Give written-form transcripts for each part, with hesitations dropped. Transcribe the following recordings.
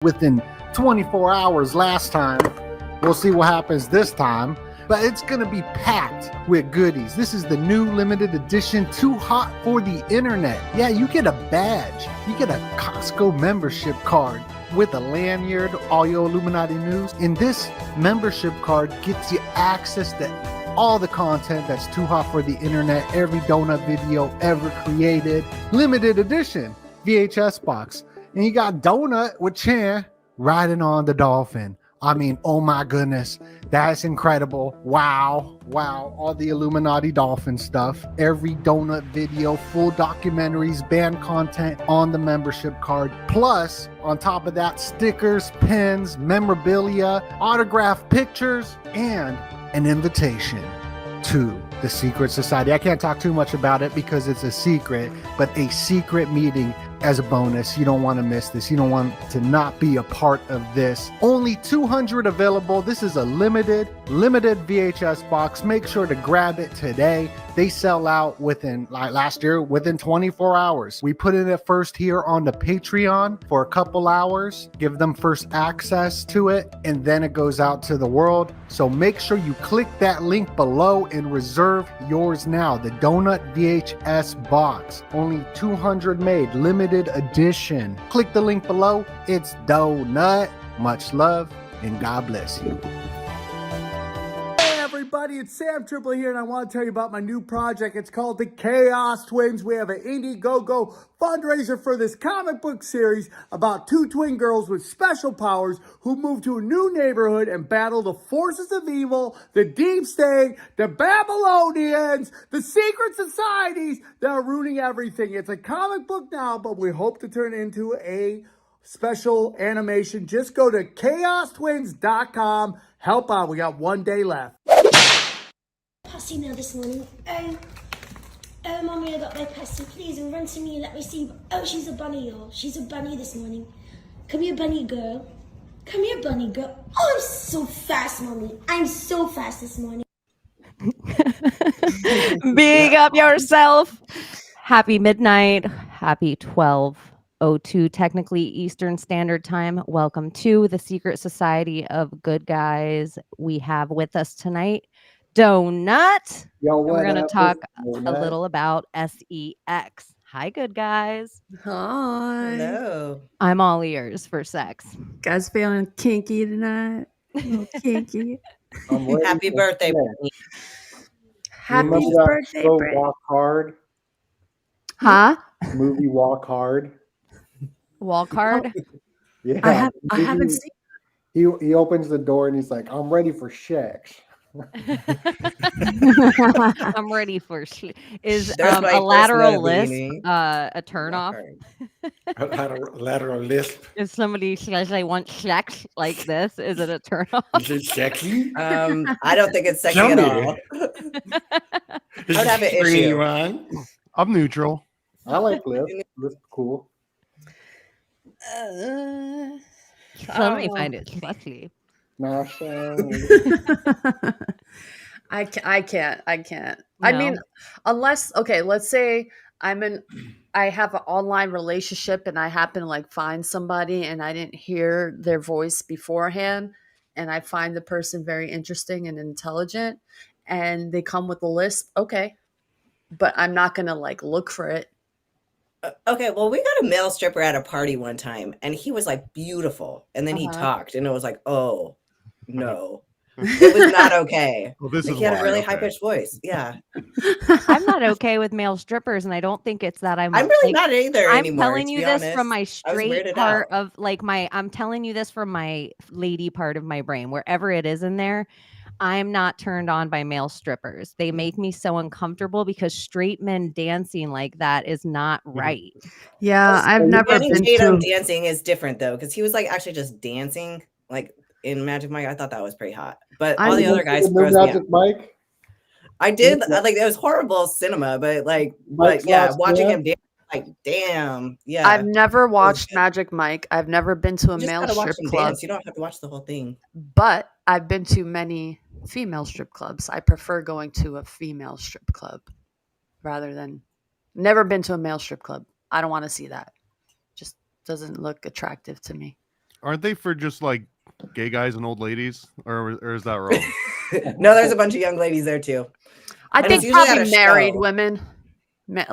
within 24 hours last time. We'll see what happens this time. But it's going to be packed with goodies. This is the new limited edition Too Hot for the Internet. Yeah, you get a badge. You get a Costco membership card with a lanyard, all your Illuminati news. And this membership card gets you access to all the content that's too hot for the internet, every donut video ever created. Limited edition VHS box. And you got Donut with Chan riding on the dolphin. I mean, oh my goodness, that's incredible. Wow. All the Illuminati dolphin stuff. Every donut video, full documentaries, banned content on the membership card. Plus, on top of that, stickers, pins, memorabilia, autographed pictures, and an invitation to the secret society. I can't talk too much about it because it's a secret, but a secret meeting as a bonus. You don't want to miss this. You don't want to not be a part of this. Only 200 available. This is a limited VHS box. Make sure to grab it today. They sell out within, like last year, within 24 hours. We put it at first here on the Patreon for a couple hours, give them first access to it, and then it goes out to the world. So make sure you click that link below and reserve yours now. The Donut VHS box. Only 200 made, limited edition. Click the link below. It's Donut. Much love and God bless you. Everybody, it's Sam Triple here, and I want to tell you about my new project. It's called the Chaos Twins. We have an Indiegogo fundraiser for this comic book series about two twin girls with special powers who move to a new neighborhood and battle the forces of evil, the deep state, the Babylonians, the secret societies that are ruining everything. It's a comic book now, but we hope to turn it into a special animation. Just go to chaostwins.com. Help out. We got 1 day left. Pussy now this morning. Mommy, I got my pussy. Please run to me and let me see. Oh, she's a bunny, y'all. She's a bunny this morning. Come here, bunny girl. Come here, bunny girl. Oh, I'm so fast, Mommy. I'm so fast this morning. Big up yourself. Happy midnight. Happy 12:02 technically Eastern Standard Time. Welcome to the Secret Society of Good Guys. We have with us tonight Donut. Yo, We're going to talk a Donut? little about S.E.X. Hi, good guys. Hi. Hello. I'm all ears for sex. Guys feeling kinky tonight? A little kinky. Happy birthday, Brittany. Happy birthday, show Britt. Walk Hard? Huh? Movie Walk Hard? Walk hard. Yeah. I haven't seen. He opens the door and he's like, I'm ready for sex. I'm ready for is There's my a first lateral lisp Lamborghini. a turn off? Lateral lisp. If somebody says they want sex like this, is it a turn off? Is it sexy? I don't think it's sexy Tell at me. all. I would have an issue. I'm neutral. I like lisp. Lisp cool. Somebody find it sexy. Nah, I can't. I No. mean, unless let's say I have an online relationship and I happen to like find somebody and I didn't hear their voice beforehand, and I find the person very interesting and intelligent, and they come with a lisp. Okay, but I'm not gonna like look for it. Okay, well, we got a male stripper at a party one time, and he was like beautiful, and then he talked, and it was like, oh no, it was not okay. Well, this Like, is he had why, a really okay. high pitched voice. Yeah, I'm not okay with male strippers, and I don't think it's that I'm really not either I'm anymore. telling to you be this honest. from my I was straight weirded part out. of like I'm telling you this from my lady part of my brain, wherever it is in there. I'm not turned on by male strippers. They make me so uncomfortable because straight men dancing like that is not right. Yeah, I've never Channing been Tatum to. dancing is different though, because he was like actually just dancing, like in Magic Mike. I thought that was pretty hot, but all the other guys gross me out. Magic Mike? I did like it was horrible cinema, but like, Mike's but yeah, Last watching Dance? him dance, like damn, yeah. I've never watched good. Magic Mike. I've never been to a You just male gotta watch strip him club, dance. You don't have to watch the whole thing. but I've been to many female strip clubs. I prefer going to a female strip club rather than never been to a male strip club. I don't want to see that. Just doesn't look attractive to me. Aren't they for just like gay guys and old ladies, or is that wrong? No, there's a bunch of young ladies there too. I And think it's usually at probably a married show. women,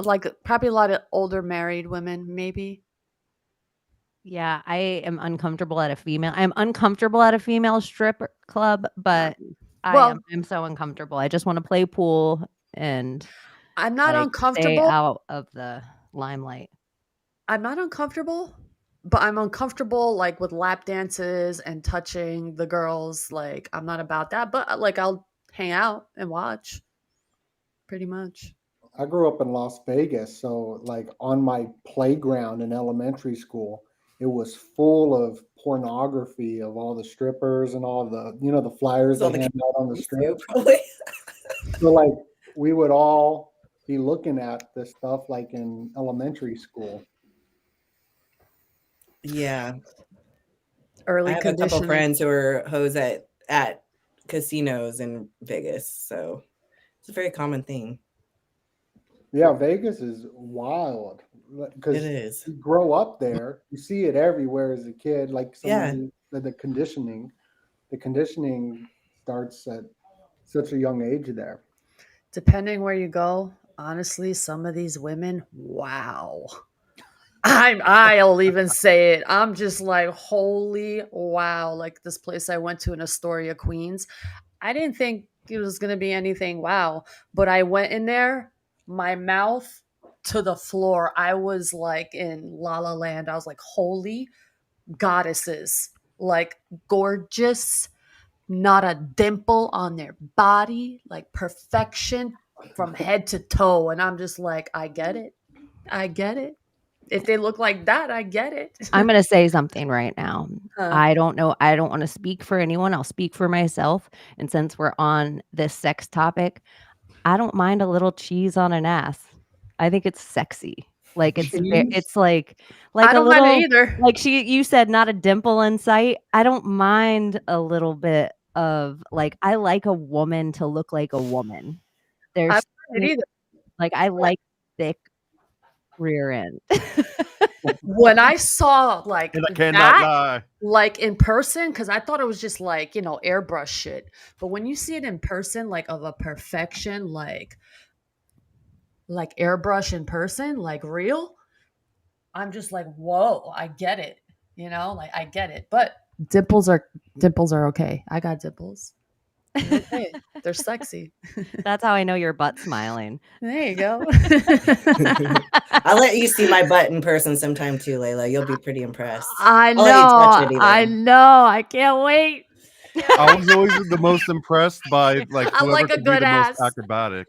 like probably a lot of older married women, maybe. Yeah, I am uncomfortable at a female. I'm uncomfortable at a female strip club, but Well, I'm so uncomfortable. I just want to play pool and I'm not stay uncomfortable. out of the limelight. I'm not uncomfortable, but I'm uncomfortable like with lap dances and touching the girls. Like I'm not about that, but like I'll hang out and watch. Pretty much. I grew up in Las Vegas, so like on my playground in elementary school, it was full of pornography of all the strippers and all the, the flyers All they the hand out on the kids strip. too, probably. So like we would all be looking at this stuff like in elementary school. Yeah. I Early have a couple conditioning. friends who are hoes at casinos in Vegas, so it's a very common thing. Yeah, Vegas is wild because It is. you grow up there, you see it everywhere as a kid. Like Yeah. someone the conditioning starts at such a young age there. Depending where you go, honestly, some of these women, wow. I'll even say it. I'm just like, holy wow. Like this place I went to in Astoria, Queens. I didn't think it was gonna be anything wow. But I went in there, my mouth to the floor. I was like in La La Land. I was like, holy goddesses, like gorgeous, not a dimple on their body, like perfection from head to toe. And I'm just like, I get it. I get it. If they look like that, I get it. I'm going to say something right now. Huh. I don't know. I don't want to speak for anyone. I'll speak for myself. And since we're on this sex topic, I don't mind a little cheese on an ass. I think it's sexy. Like it's like I a don't mind it little, either. like you said, not a dimple in sight. I don't mind a little bit of like, I like a woman to look like a woman. I There's don't mind it either. like, I like thick rear end. When I saw like And I cannot that, lie. like in person, because I thought it was just like, airbrush shit. But when you see it in person, like of a perfection, like airbrush in person, like real, I'm just like, whoa, I get it. Like I get it. But dimples are okay. I got dimples. They're okay. They're sexy. That's how I know your butt's smiling. There you go. I'll let you see my butt in person sometime too, Layla. You'll be pretty impressed. I I'll let you touch it know. even. I know. I can't wait. I was always the most impressed by like I whoever like a could be good the ass. most acrobatic.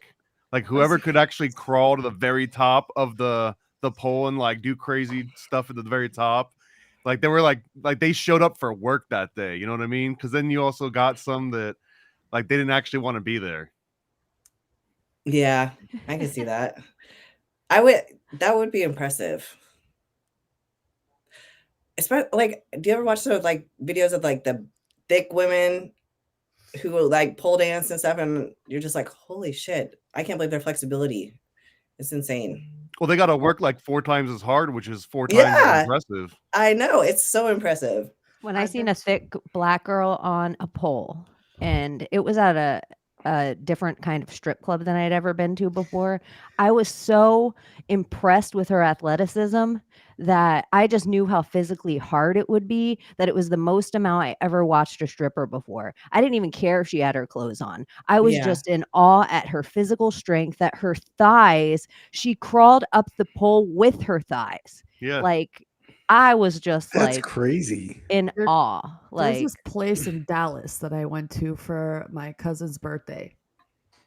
Like whoever could actually crawl to the very top of the pole and like do crazy stuff at the very top. Like they were like they showed up for work that day. You know what I mean? Because then you also got some that like they didn't actually want to be there. Yeah, I can see that. That would be impressive. Especially like, do you ever watch those like videos of like the thick women who will like pole dance and stuff, and you're just like, holy shit, I can't believe their flexibility. It's insane. Well, they got to work like 4 times as hard, which is 4 times as impressive. I know, it's so impressive. When I seen a thick black girl on a pole, and it was at a different kind of strip club than I'd ever been to before, I was so impressed with her athleticism that I just knew how physically hard it would be, that it was the most amount I ever watched a stripper before. I didn't even care if she had her clothes on. I was just in awe at her physical strength, that her thighs, she crawled up the pole with her thighs. Yeah. Like, I was just That's like crazy. in awe. There's Like, this place in Dallas that I went to for my cousin's birthday.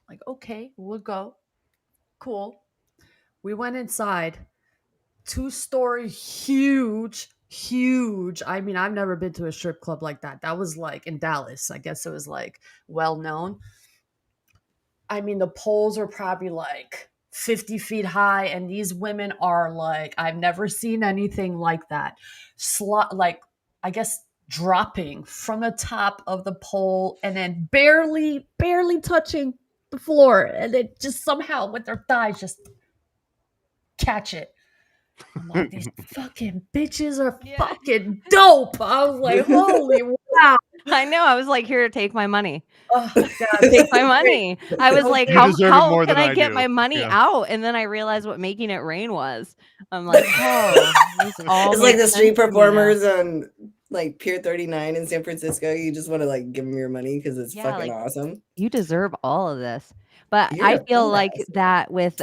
Like, okay, we'll go. Cool. We went inside. 2-story, huge. I mean, I've never been to a strip club like that. That was like in Dallas. I guess it was like well known. I mean, the poles are probably like 50 feet high, and these women are like, I've never seen anything like that. Like, I guess dropping from the top of the pole and then barely touching the floor, and then just somehow with their thighs just catch it. I'm like, these fucking bitches are Yeah. fucking dope. I was like, holy wow. I know. I was like, here, take my money. Oh God, Take my money. I was like, You how deserve it more can than I I get do. my money Yeah. out? And then I realized what making it rain was. I'm like, oh, this all It's like makes the street sense to me now. performers on like Pier 39 in San Francisco. You just want to like give them your money because it's Yeah, fucking like, awesome. you deserve all of this. But You're I a feel like dumbass. that with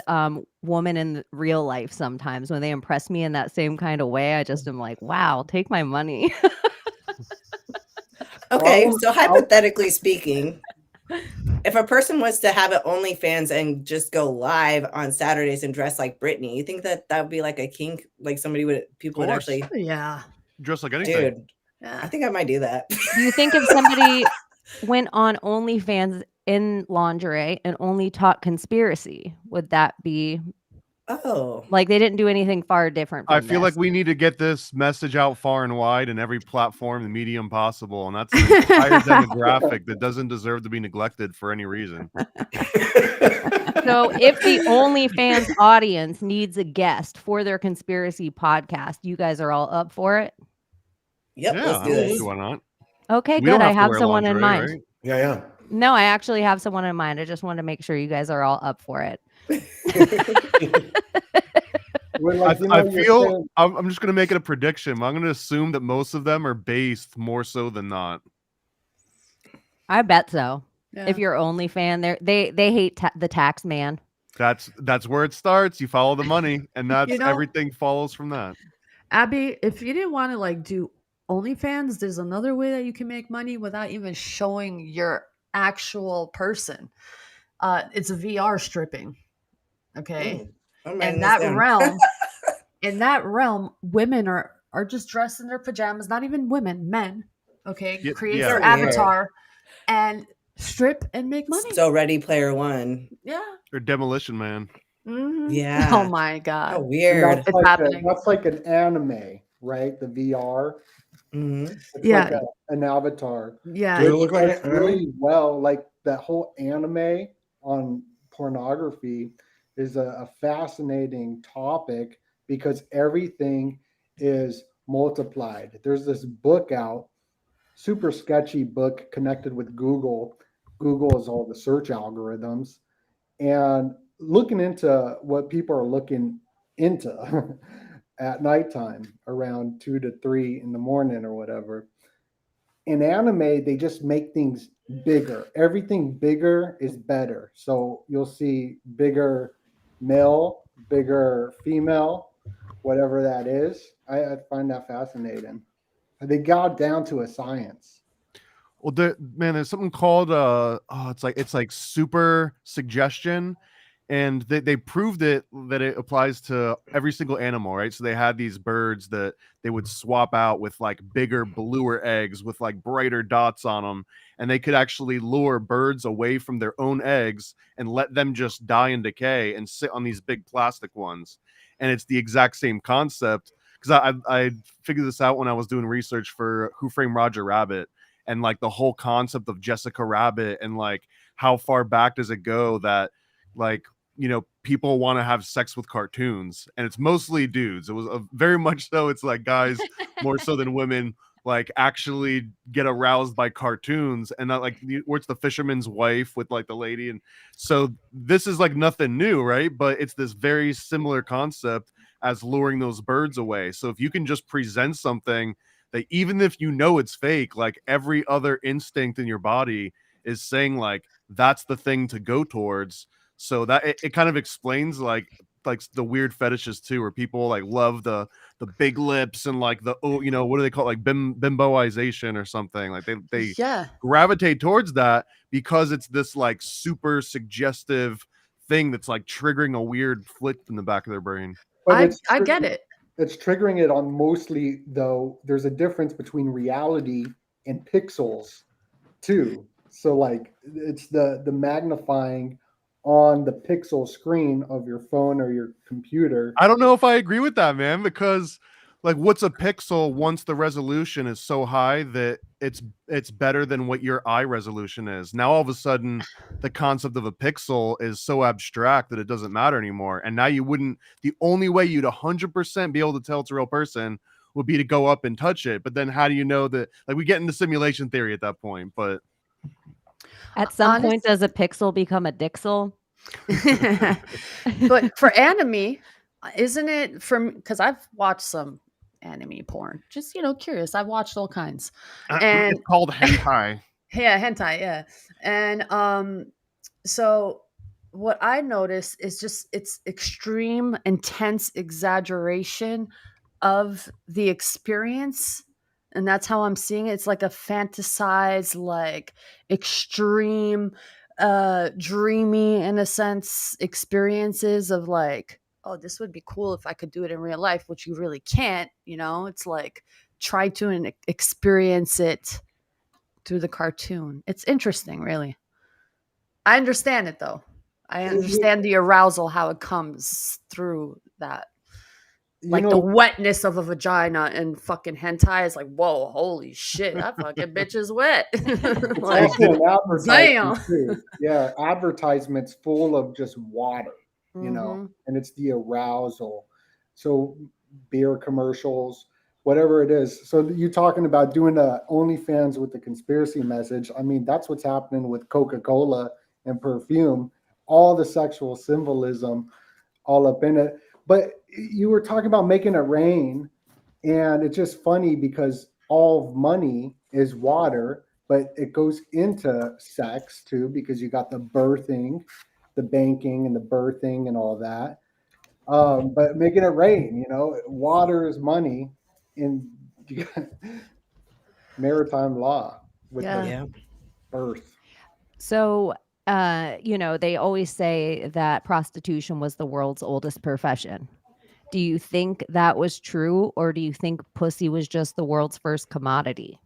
women in real life sometimes when they impress me in that same kind of way, I just am like, wow, take my money. Okay, so hypothetically speaking, if a person was to have an OnlyFans and just go live on Saturdays and dress like Britney, you think that would be like a kink? Like people would course. actually, yeah. Dress like anything. dude. Yeah. I think I might do that. Do you think if somebody went on OnlyFans in lingerie and only taught conspiracy, would that be Oh, like they didn't do anything far different from I feel like this? we need to get this message out far and wide in every platform and medium possible, and that's an entire demographic that doesn't deserve to be neglected for any reason. So if the OnlyFans audience needs a guest for their conspiracy podcast, you guys are all up for it? yep. Yeah, Let's I do don't this. see why not. Okay, We good. don't I have to have wear someone in lingerie, mind. right? Yeah. No, I actually have someone in mind. I just wanted to make sure you guys are all up for it. We're like, you know, I you're feel saying- I'm just gonna make it a prediction. I'm gonna assume that most of them are based more so than not. I bet so. Yeah. If you're OnlyFan, they hate the tax man. That's where it starts. You follow the money, and that's You know- everything follows from that. Abby, if you didn't want to like do OnlyFans, there's another way that you can make money without even showing your actual person. It's VR stripping. Okay. I'm writing In this that down. realm, women are just dressed in their pajamas, not even women, men. Okay. Yeah, Create yeah. their That's weird. avatar and strip and make money. So Ready Player One. Yeah. Or Demolition Man. Mhm. Yeah. Oh my How God. and weird. It's happening. that's like an anime, right? The VR. Mhm. It's Yeah. like an avatar. Yeah. Does it look like It's an anime? really well, like that whole anime on pornography is a fascinating topic because everything is multiplied. There's this book out, super sketchy book connected with Google. Google is all the search algorithms and looking into what people are looking into at nighttime around 2 to 3 in the morning or whatever. In anime, they just make things bigger. Everything bigger is better. So you'll see bigger male, bigger female, whatever that is. I find that fascinating. They got down to a science. Well, there's something called it's like super suggestion, and they proved that it applies to every single animal, right? So they had these birds that they would swap out with like bigger, bluer eggs with like brighter dots on them, and they could actually lure birds away from their own eggs and let them just die and decay and sit on these big plastic ones. And it's the exact same concept because I figured this out when I was doing research for Who Framed Roger Rabbit. And like the whole concept of Jessica Rabbit and like how far back does it go that like, you know, people want to have sex with cartoons, and it's mostly dudes. It was very much so. It's like guys more so than women like actually get aroused by cartoons, and not like where it's the fisherman's wife with like the lady. And so this is like nothing new, right? But it's this very similar concept as luring those birds away. So if you can just present something that even if you know it's fake, like every other instinct in your body is saying like that's the thing to go towards. So that it kind of explains like the weird fetishes too, where people like love the big lips and like the you know, what do they call it? Like bimboization or something. Like they Yeah. gravitate towards that because it's this like super suggestive thing that's like triggering a weird flick in the back of their brain. But I get it. It's triggering it on mostly, though, there's a difference between reality and pixels, too. So, like, it's the magnifying on the pixel screen of your phone or your computer. I don't know if I agree with that, man, because like what's a pixel once the resolution is so high that it's better than what your eye resolution is. Now all of a sudden the concept of a pixel is so abstract that it doesn't matter anymore. And now the only way you'd 100% be able to tell it's a real person would be to go up and touch it. But then how do you know that, like, we get into simulation theory at that point, but At some point, does a pixel become a dixel? But for anime, isn't it from, because I've watched some anime porn, just curious. I've watched all kinds, and it's called hentai. yeah, hentai, yeah. And so what I noticed is just it's extreme, intense exaggeration of the experience. And that's how I'm seeing it. It's like a fantasized, like extreme, dreamy, in a sense, experiences of like, oh, this would be cool if I could do it in real life, which you really can't, It's like try to experience it through the cartoon. It's interesting, really. I understand it though. I understand the arousal, how it comes through that. Like the wetness of a vagina and fucking hentai is like, whoa, holy shit, that fucking bitch is wet. Like, Also an advertisement damn. too. Yeah, advertisements full of just water, and it's the arousal. So beer commercials, whatever it is. So you're talking about doing a OnlyFans with the conspiracy message. I mean, that's what's happening with Coca-Cola and perfume, all the sexual symbolism all up in it. But you were talking about making it rain, and it's just funny because all money is water, but it goes into sex too, because you got the birthing, the banking, and the birthing, and all that. But making it rain, water is money in maritime law with the birth. So, they always say that prostitution was the world's oldest profession. Do you think that was true, or do you think pussy was just the world's first commodity?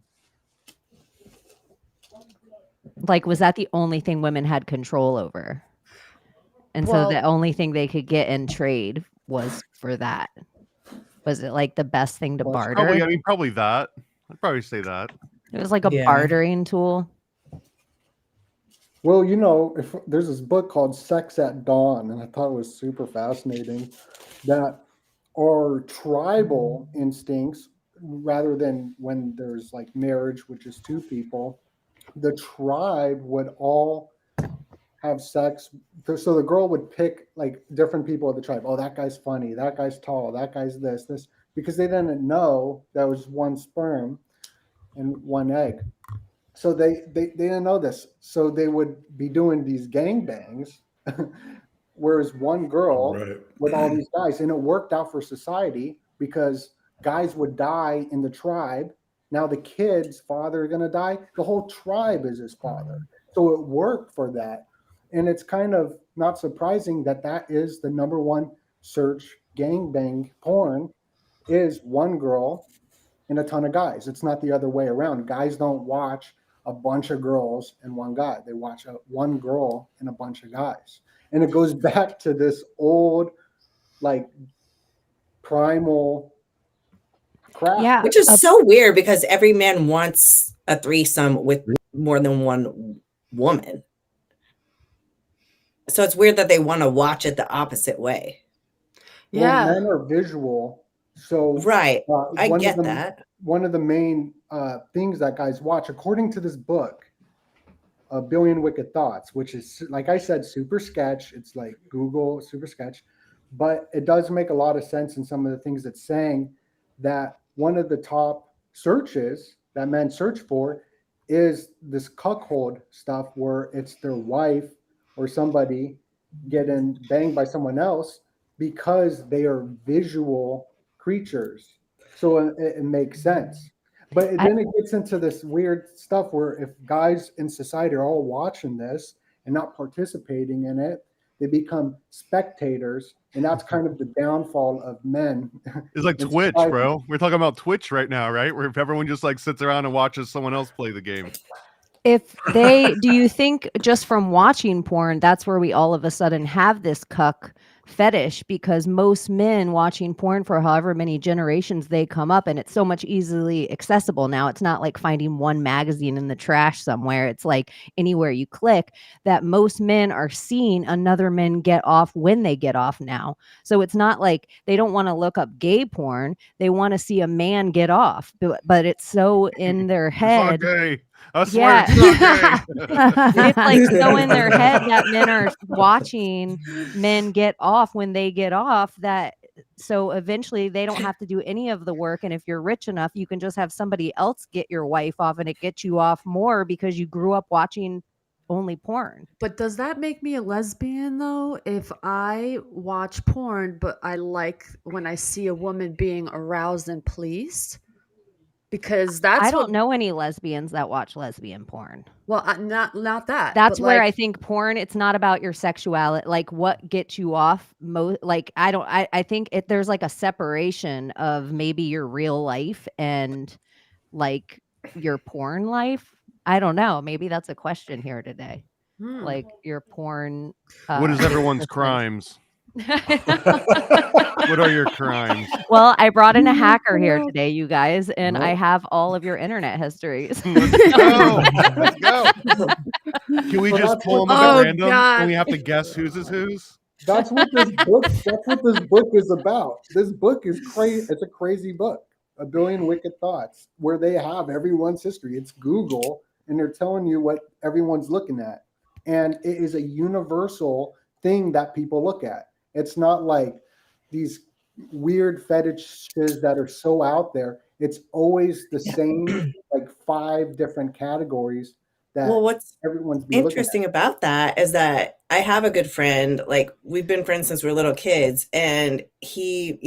Like, was that the only thing women had control over? And so the only thing they could get in trade was for that. Was it like the best thing to barter? Probably that. I'd probably say that. It was like a bartering tool. Well, if there's this book called Sex at Dawn, and I thought it was super fascinating that our tribal instincts, rather than when there's like marriage, which is two people, the tribe would all have sex. So the girl would pick like different people of the tribe. Oh, that guy's funny. That guy's tall. That guy's this, because they didn't know that was one sperm and one egg. So they didn't know this. So they would be doing these gangbangs, whereas one girl with all these guys, and it worked out for society because guys would die in the tribe. Now the kid's father is going to die. The whole tribe is his father. So it worked for that. And it's kind of not surprising that is the number one search gangbang porn is one girl and a ton of guys. It's not the other way around. Guys don't watch a bunch of girls and one guy. They watch one girl and a bunch of guys. And it goes back to this old, like, primal crap. Yeah, which is so weird because every man wants a threesome with more than one woman. So it's weird that they want to watch it the opposite way. Yeah, well, men are visual. So right, I get that. One of the main things that guys watch, according to this book, A Billion Wicked Thoughts, which is, like I said, super sketch. It's like Google super sketch, but it does make a lot of sense in some of the things it's saying. That one of the top searches that men search for is this cuckold stuff, where it's their wife or somebody getting banged by someone else because they are visual creatures. So it makes sense. But then it gets into this weird stuff where if guys in society are all watching this and not participating in it, they become spectators. And that's kind of the downfall of men. It's like Twitch, bro. We're talking about Twitch right now, right? Where if everyone just like sits around and watches someone else play the game. Do you think just from watching porn, that's where we all of a sudden have this cuck fetish, because most men watching porn for however many generations they come up, and it's so much easily accessible now. It's not like finding one magazine in the trash somewhere. It's like anywhere you click, that most men are seeing another men get off when they get off now. So it's not like they don't want to look up gay porn. They want to see a man get off, but it's so in their It's not head. gay. I swear Yeah. it's not gay. It's like so in their head that men are watching men get off when they get off, that so eventually they don't have to do any of the work. And if you're rich enough, you can just have somebody else get your wife off, and it gets you off more because you grew up watching only porn. But does that make me a lesbian though? If I watch porn, but I like when I see a woman being aroused and pleased? Because that's I don't know any lesbians that watch lesbian porn. Well, not that. That's but where like, I think porn, it's not about your sexuality, like what gets you off. Like I think there's like a separation of maybe your real life and like your porn life. I don't know. Maybe that's a question here today. Like your porn. What is everyone's existence. crimes? What are your crimes? Well, I brought in a hacker here today, you guys, and I have all of your internet histories. Let's go. Let's go. Can we just pull them up at random and we have to guess whose is whose? That's what this book. That's what this book is about. This book is crazy. It's a crazy book. A Billion Wicked Thoughts, where they have everyone's history. It's Google, and they're telling you what everyone's looking at, and it is a universal thing that people look at. It's not like these weird fetishes that are so out there. It's always the same, like 5 different categories that what's everyone's interesting about that is that I have a good friend, like we've been friends since we were little kids, and he,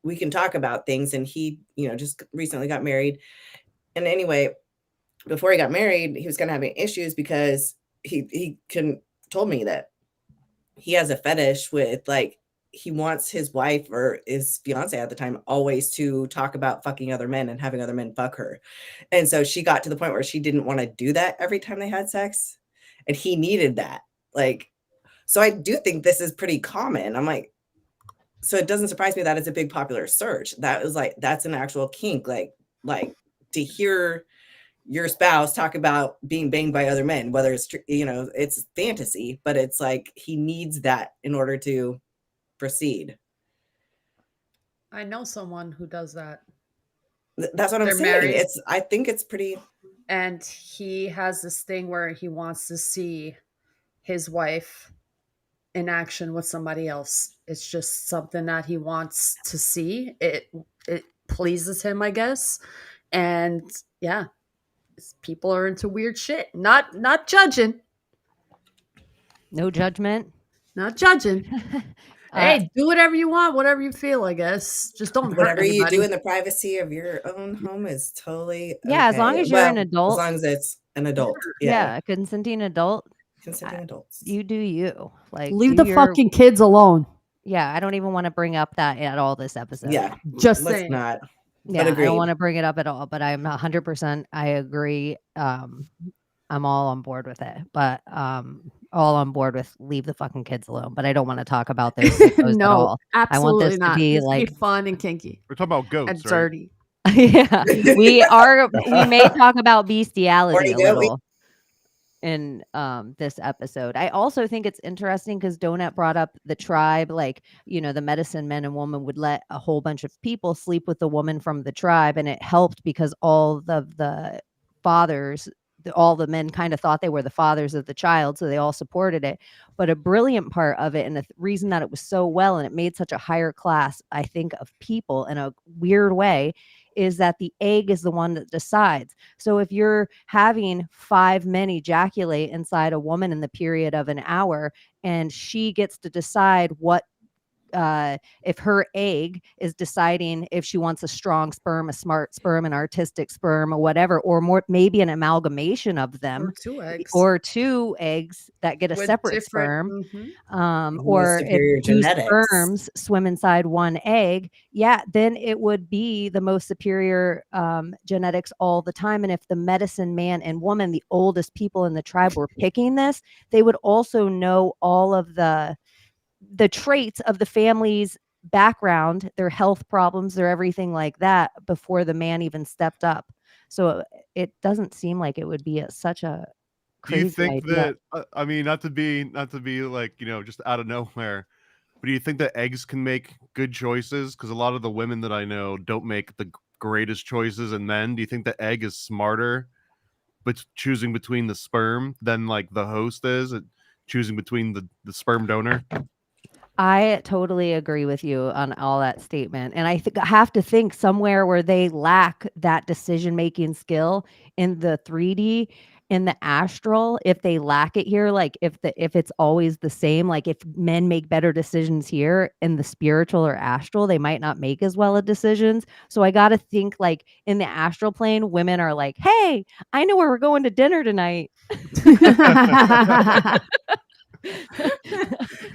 we can talk about things, and he, just recently got married. And anyway, before he got married, he was kind of having issues because he told me that he has a fetish with, like, he wants his wife or his fiance at the time always to talk about fucking other men and having other men fuck her. And so she got to the point where she didn't want to do that every time they had sex, and he needed that. Like, so I do think this is pretty common. I'm like, so it doesn't surprise me that it's a big popular search. That was like, that's an actual kink. Like to hear your spouse talk about being banged by other men, whether it's, it's fantasy, but it's like, he needs that in order to proceed. I know someone who does that. That's what I'm saying. Married. I think it's pretty. And he has this thing where he wants to see his wife in action with somebody else. It's just something that he wants to see. It pleases him, I guess. And yeah, people are into weird shit. Not judging. No judgment. Not judging. Hey, do whatever you want, whatever you feel, I guess. Just don't hurt Whatever you anybody. do in the privacy of your own home is totally Yeah, as long as you're an adult. As long as it's an adult. Yeah, consenting adult. Consenting adults. You do you. Like, leave the fucking kids alone. Yeah, I don't even want to bring up that at all this episode. Yeah, just let's saying. not. Yeah, I don't want to bring it up at all, but I'm 100%. I agree. I'm all on board with it, but all on board with leave the fucking kids alone. But I don't want to talk about those at all. Absolutely I want this not. to be Just like fun and kinky. We're talking about goats, And right? dirty. Yeah, we are. We may talk about bestiality a little in this episode. I also think it's interesting because Donut brought up the tribe, like, the medicine men and women would let a whole bunch of people sleep with the woman from the tribe, and it helped because all the fathers, all the men kind of thought they were the fathers of the child, so they all supported it. But a brilliant part of it, and the reason that it was so well and it made such a higher class, I think, of people in a weird way, is that the egg is the one that decides. So if you're having 5 men ejaculate inside a woman in the period of an hour, and she gets to decide what if her egg is deciding if she wants a strong sperm, a smart sperm, an artistic sperm, or whatever, or more, maybe an amalgamation of them, or 2 eggs that get a with separate sperm, More or superior if 2 genetics. sperms swim inside 1 egg, then it would be the most superior genetics all the time. And if the medicine man and woman, the oldest people in the tribe, were picking this, they would also know all of the the traits of the family's background, their health problems, their everything like that before the man even stepped up. So it doesn't seem like it would be such a Do you crazy think idea. that I mean, not to be like, just out of nowhere, but do you think that eggs can make good choices? Because a lot of the women that I know don't make the greatest choices in men. Do you think the egg is smarter but choosing between the sperm than like the host is at choosing between the sperm donor? I totally agree with you on all that statement. And I have to think somewhere where they lack that decision-making skill in the 3D, in the astral, if they lack it here, like if it's always the same, like if men make better decisions here in the spiritual or astral, they might not make as well of decisions. So I got to think like in the astral plane, women are like, hey, I know where we're going to dinner tonight.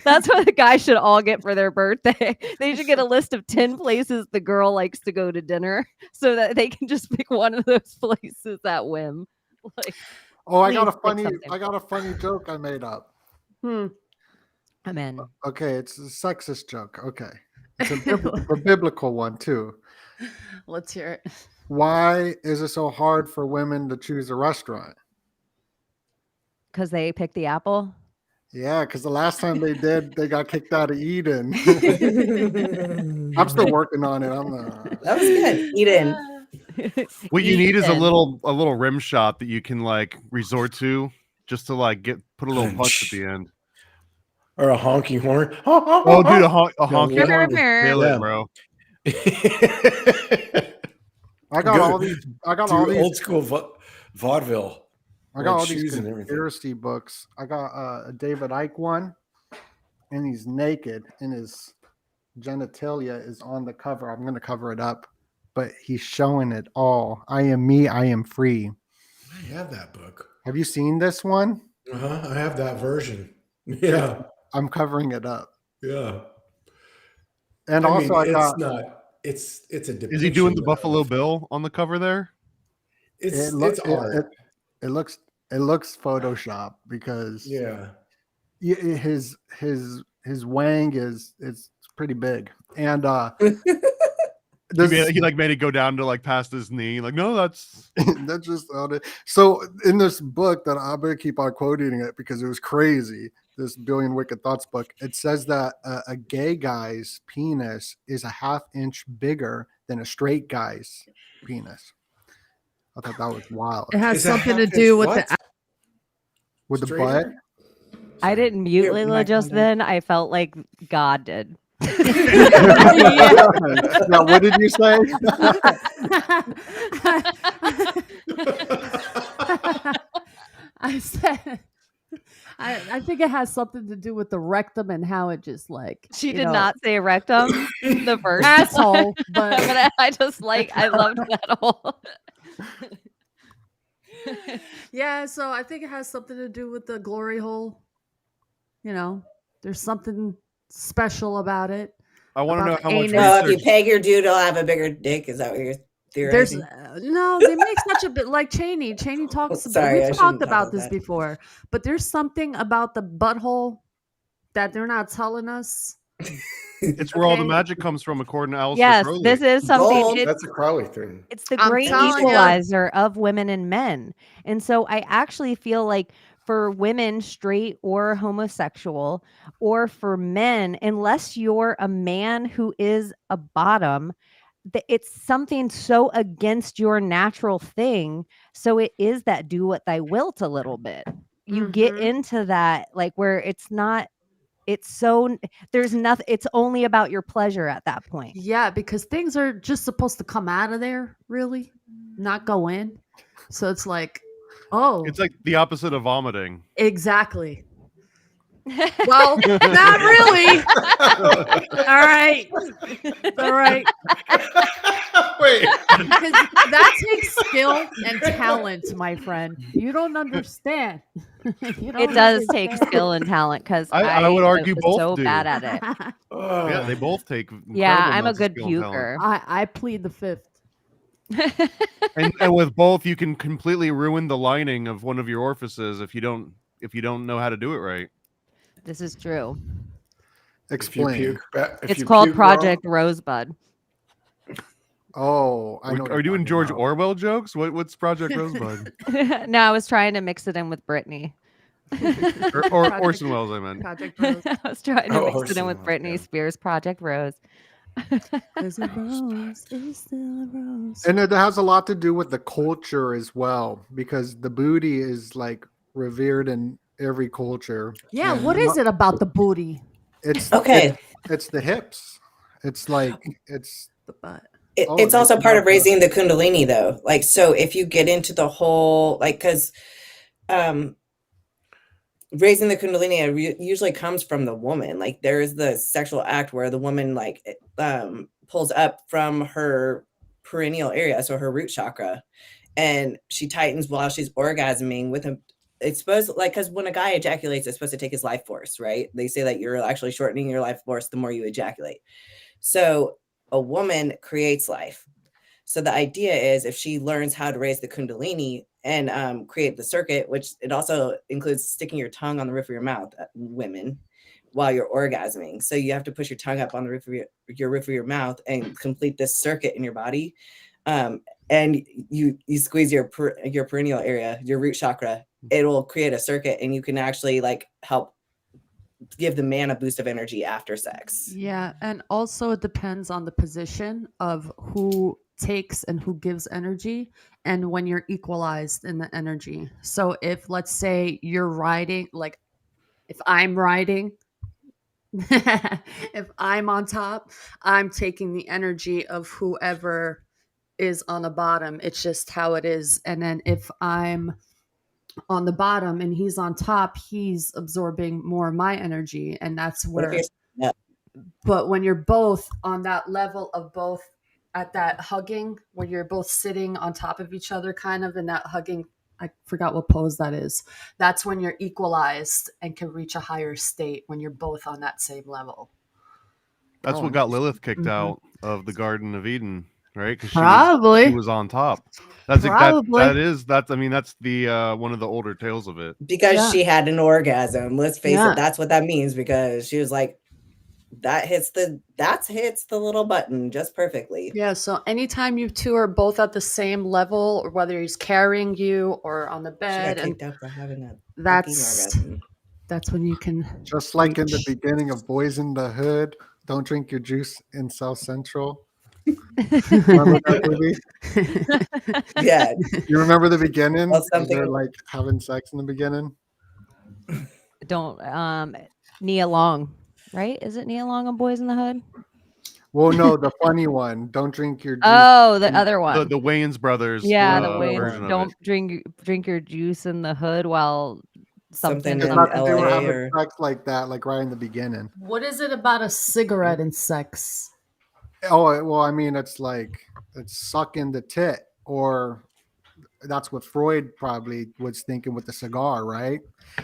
That's what the guys should all get for their birthday. They should get a list of 10 places the girl likes to go to dinner so that they can just pick one of those places at whim. Like, Oh, I got please pick a funny joke I made up. I'm in. Okay, it's a sexist joke. Okay. It's a biblical one too. Let's hear it. Why is it so hard for women to choose a restaurant? Because they picked the apple. Yeah, because the last time they did, they got kicked out of Eden. I'm still working on it. That was good. Eden. What you need is a little rim shot that you can like resort to just to like put a little punch at the end. Or a honking horn. Oh, dude, a honking horn would kill it, Yeah. bro. I got all these. old school vaudeville. I got like all these shoes and everything. conspiracy books. I got a David Icke one, and he's naked, and his genitalia is on the cover. I'm going to cover it up, but he's showing it all. I am me. I am free. I have that book. Have you seen this one? I have that version. Yeah. I'm covering it up. Yeah. And I also, mean, I got. It's a depiction. Is he doing the of- Buffalo Bill on the cover there? It's art. It looks Photoshop because his wang is pretty big, and he like made it go down to like past his knee. Like, no, that's just on it. So in this book that I'm gonna keep on quoting it because it was crazy. This Billion Wicked Thoughts book. It says that a gay guy's penis is a ½ inch bigger than a straight guy's penis. I thought that was wild. It has something to do with the butt. I didn't mute Layla just then. I felt like God did. Now, what did you say? I said, I think it has something to do with the rectum and how it just like She did not say rectum the first asshole, but I loved that whole. Yeah, so I think it has something to do with the glory hole. You know, there's something special about it. I want to know how much Well, if you research. peg your dude, he'll have a bigger dick. Is that what you're There's theorizing? no, they make such a bit like Cheney. Cheney talks Sorry, I we've shouldn't talked talk about about this that. before, but there's something about the butthole that they're not telling us. It's where all the Okay. magic comes from, according to Alistair Yes, Crowley. this is something. Gold. That's a Crowley thing. It's the I'm great telling ya. equalizer of women and men. And so I actually feel like for women, straight or homosexual, or for men, unless you're a man who is a bottom, it's something so against your natural thing. So it is that do what thy wilt a little bit. You get Mhm. into that, like where it's not, it's so, there's nothing, it's only about your pleasure at that point. Yeah, because things are just supposed to come out of there, really, not go in. So it's like, oh, It's like the opposite of vomiting. exactly. Well, not really. All right. All right. Wait. Because that takes skill and talent, my friend. You don't understand. You don't It does take understand. skill and talent because I would argue was both so do. bad at it. Yeah, they both take. Yeah, incredible I'm a amounts of good skill and talent. puker. I plead the fifth. And with both, you can completely ruin the lining of one of your orifices if you don't know how to do it right. This is true. Explain. It's called Project Rosebud. Oh, I know. Are you doing George Orwell jokes? What's Project Rosebud? No, I was trying to mix it in with Britney. or Orson Welles, I meant. Project Rose. I was trying to mix it in Orson with Welles, Britney yeah. Spears' Project Rose. There's a rose, is still a rose. And it has a lot to do with the culture as well, because the booty is like revered in every culture. Yeah, And what is it about the booty? It's Okay. It's the hips. It's like it's The butt. It's also part of raising the Kundalini, though. Like, so if you get into the whole, like, because raising the Kundalini usually comes from the woman. Like, there is the sexual act where the woman, like, pulls up from her perineal area, so her root chakra, and she tightens while she's orgasming with him. It's supposed, like, because when a guy ejaculates, it's supposed to take his life force, right? They say that you're actually shortening your life force the more you ejaculate. So a woman creates life. So the idea is, if she learns how to raise the Kundalini and create the circuit, which it also includes sticking your tongue on the roof of your mouth, women, while you're orgasming. So you have to push your tongue up on the roof of your roof of your mouth and complete this circuit in your body. And you squeeze your perineal area, your root chakra. It will create a circuit, and you can actually, like, help give the man a boost of energy after sex. Yeah, and also it depends on the position of who takes and who gives energy, and when you're equalized in the energy. So if, let's say, you're riding, like if I'm riding, if I'm on top, I'm taking the energy of whoever is on the bottom. It's just how it is. And then if I'm on the bottom and he's on top, he's absorbing more of my energy, and that's where. But when you're both on that level of both at that hugging, where you're both sitting on top of each other, kind of in that hugging, I forgot what pose that is. That's when you're equalized and can reach a higher state, when you're both on that same level. That's what got Lilith kicked out of the Garden of Eden, right? Because Probably she was on top. That's Probably. that's I mean, that's the one of the older tales of it. Because she had an orgasm. Let's face Yeah. it, that's what that means, because she was like, that hits the little button just perfectly. Yeah, so anytime you two are both at the same level, or whether he's carrying you or on the She bed, got and kicked out for having a that's orgasm. that's when you can just like in the beginning of Boys in the Hood. Don't drink your juice in South Central. Remember that movie? Yeah. You remember the beginning? Well, something- They're like having sex in the beginning. Don't Nia Long, right? Is it Nia Long on Boys in the Hood? Well, no, the funny one. Don't drink your juice. Oh, the other one. The Wayans brothers. Yeah, the version Wayans. of Don't it. drink your juice in the hood while something. It's not that they were having sex like that, like right in the beginning. What is it about a cigarette and sex? Oh, well, I mean, it's like it's sucking the tit, or that's what Freud probably was thinking with the cigar, right?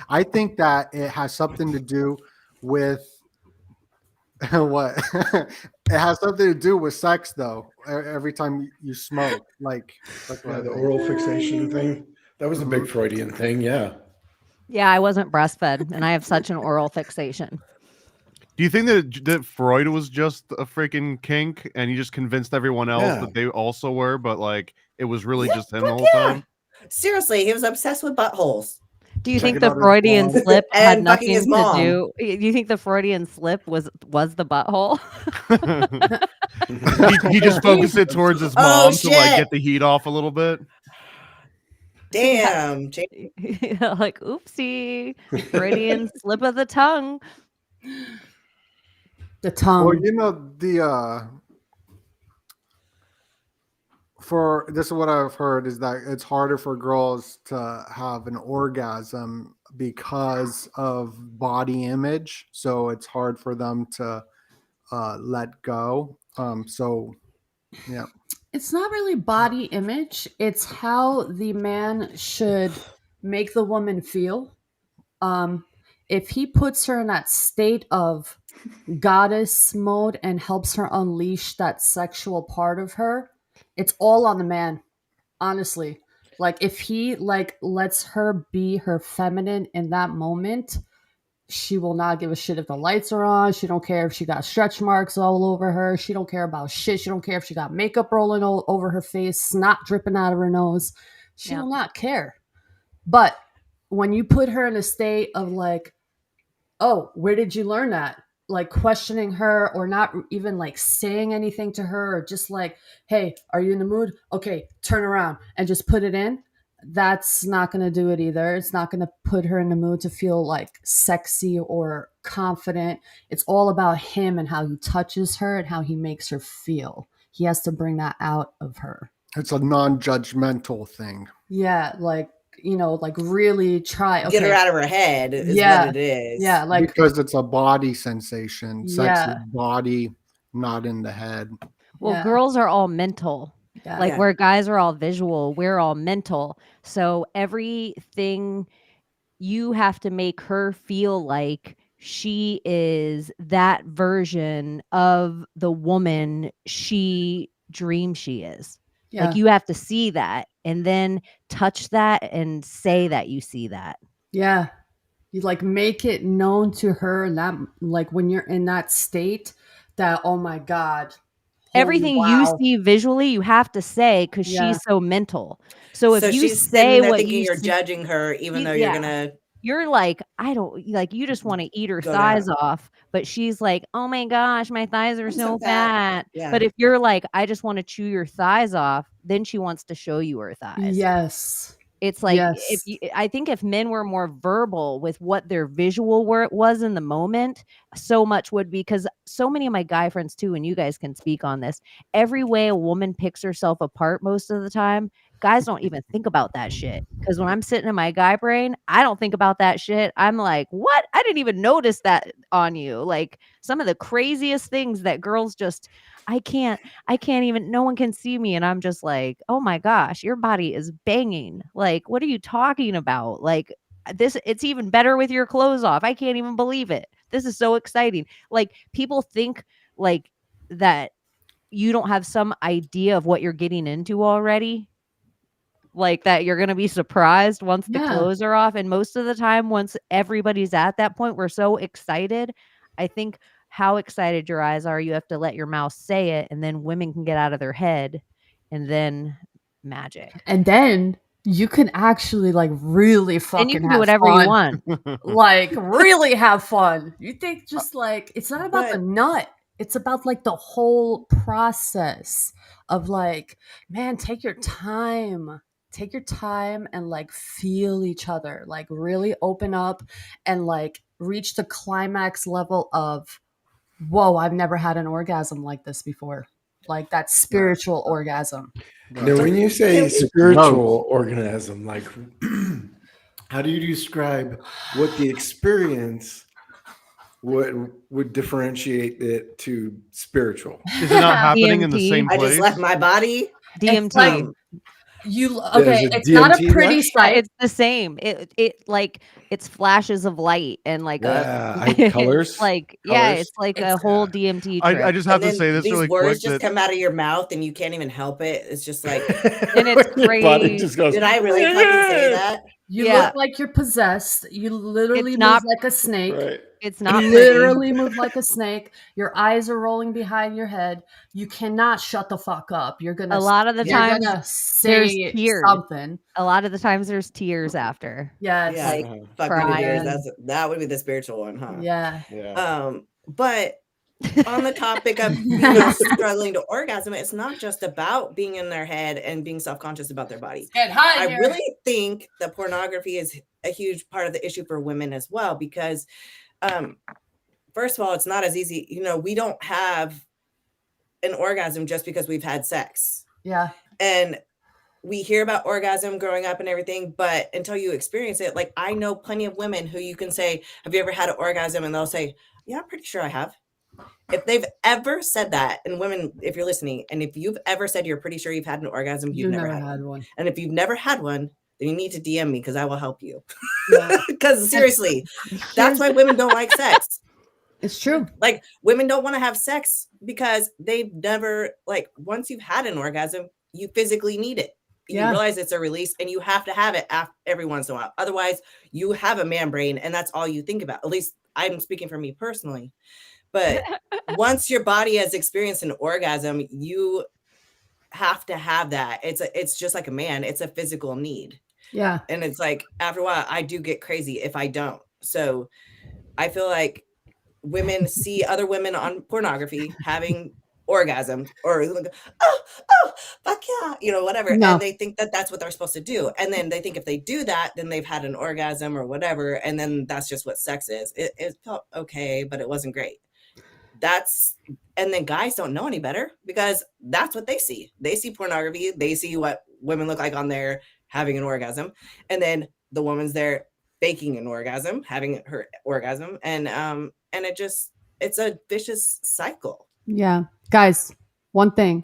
I think that it has something to do with what? It has something to do with sex, though. Every time you smoke, like the oral fixation thing. That was a big Freudian thing, yeah. Yeah, I wasn't breastfed, and I have such an oral fixation. Do you think that Freud was just a freaking kink, and he just convinced everyone else that they also were, but like it was really just him the whole time? Seriously, he was obsessed with buttholes. Do you think the Freudian slip had nothing to do? Do you think the Freudian slip was the butthole? he just focused it towards his mom to like get the heat off a little bit. Damn. Yeah, like oopsie, Freudian slip of the tongue. The tongue. Well, you know, for this is what I've heard is that it's harder for girls to have an orgasm because of body image. So it's hard for them to let go. So yeah. It's not really body image. It's how the man should make the woman feel. If he puts her in that state of goddess mode and helps her unleash that sexual part of her, it's all on the man, honestly. Like if he like lets her be her feminine in that moment, she will not give a shit if the lights are on. She don't care if she got stretch marks all over her. She don't care about shit. She don't care if she got makeup rolling all over her face, snot dripping out of her nose. She will not care. But when you put her in a state of like, oh, where did you learn that? Like questioning her or not even like saying anything to her or just like, hey, are you in the mood? Okay, turn around and just put it in. That's not going to do it either. It's not going to put her in the mood to feel like sexy or confident. It's all about him and how he touches her and how he makes her feel. He has to bring that out of her. It's a non-judgmental thing. Yeah, like, you know, like really try. Get her out of her head is what it is. Yeah, like because it's a body sensation. Sex is body, not in the head. Well, girls are all mental. Like where guys are all visual, we're all mental. So everything you have to make her feel like she is that version of the woman she dreams she is. Yeah. Like you have to see that and then touch that and say that you see that. Yeah. You like make it known to her and that like when you're in that state that, oh my God. Everything you see visually, you have to say because she's so mental. So if you she's say what thinking you're see, judging her, even though you're gonna, you're like, I don't like. You just want to eat her thighs off, but she's like, oh my gosh, my thighs are so fat. Yeah. But if you're like, I just want to chew your thighs off, then she wants to show you her thighs. Yes. It's like I think if men were more verbal with what their visual was in the moment, so much would be because so many of my guy friends too, and you guys can speak on this. Every way a woman picks herself apart most of the time, guys don't even think about that shit. Because when I'm sitting in my guy brain, I don't think about that shit. I'm like, what? I didn't even notice that on you. Like some of the craziest things that girls just. I can't even, no one can see me. And I'm just like, oh my gosh, your body is banging. Like, what are you talking about? Like this, it's even better with your clothes off. I can't even believe it. This is so exciting. Like people think like that you don't have some idea of what you're getting into already. Like that you're going to be surprised once the clothes are off. And most of the time, once everybody's at that point, we're so excited. I think how excited your eyes are, you have to let your mouth say it, and then women can get out of their head, and then magic. And then you can actually like really fucking and you can do whatever fun. You want. Like really have fun. You think just like it's not about the nut. It's about like the whole process of like, man, take your time. Take your time and like feel each other. Like really open up and like reach the climax level of whoa, I've never had an orgasm like this before. Like that spiritual orgasm. Now, when you say spiritual orgasm, like, how do you describe what the experience would differentiate it to spiritual? Is it not happening in the same place? I just left my body. DMT. It's not a pretty sight. It's the same. It like it's flashes of light and like colors. Like it's like a whole DMT trip. I just have to say this these really words quick. Just come out of your mouth and you can't even help it. It's just like, and it's crazy. Just goes, did I really fucking say that? You look like you're possessed. You literally move like a snake. Right. It's not literally move like a snake. Your eyes are rolling behind your head. You cannot shut the fuck up. You're gonna a lot of the times there's tears. Something. A lot of the times there's tears after. Yeah, like fucking tears. That would be the spiritual one, huh? Yeah. But on the topic of struggling to orgasm, it's not just about being in their head and being self-conscious about their body. I really think that pornography is a huge part of the issue for women as well, because first of all, it's not as easy. We don't have an orgasm just because we've had sex. Yeah. And we hear about orgasm growing up and everything, but until you experience it, like I know plenty of women who you can say, have you ever had an orgasm? And they'll say, yeah, I'm pretty sure I have. If they've ever said that, and women, if you're listening, and if you've ever said you're pretty sure you've had an orgasm, you've never had one. And if you've never had one, then you need to DM me because I will help you. Because seriously, that's why women don't like sex. It's true. Like women don't want to have sex because they've never, like, once you've had an orgasm, you physically need it. You realize it's a release and you have to have it every once in a while. Otherwise, you have a man brain and that's all you think about. At least I'm speaking for me personally, but once your body has experienced an orgasm, you have to have that. It's just like a man. It's a physical need. Yeah. And it's like, after a while, I do get crazy if I don't. So I feel like women see other women on pornography having orgasms, or like, oh, fuck yeah, you know, whatever. No. And they think that that's what they're supposed to do. And then they think if they do that, then they've had an orgasm or whatever. And then that's just what sex is. It felt okay, but it wasn't great. And then guys don't know any better because that's what they see. They see pornography. They see what women look like on there having an orgasm. And then the woman's there faking an orgasm, having her orgasm. And it's a vicious cycle. Yeah. Guys, one thing.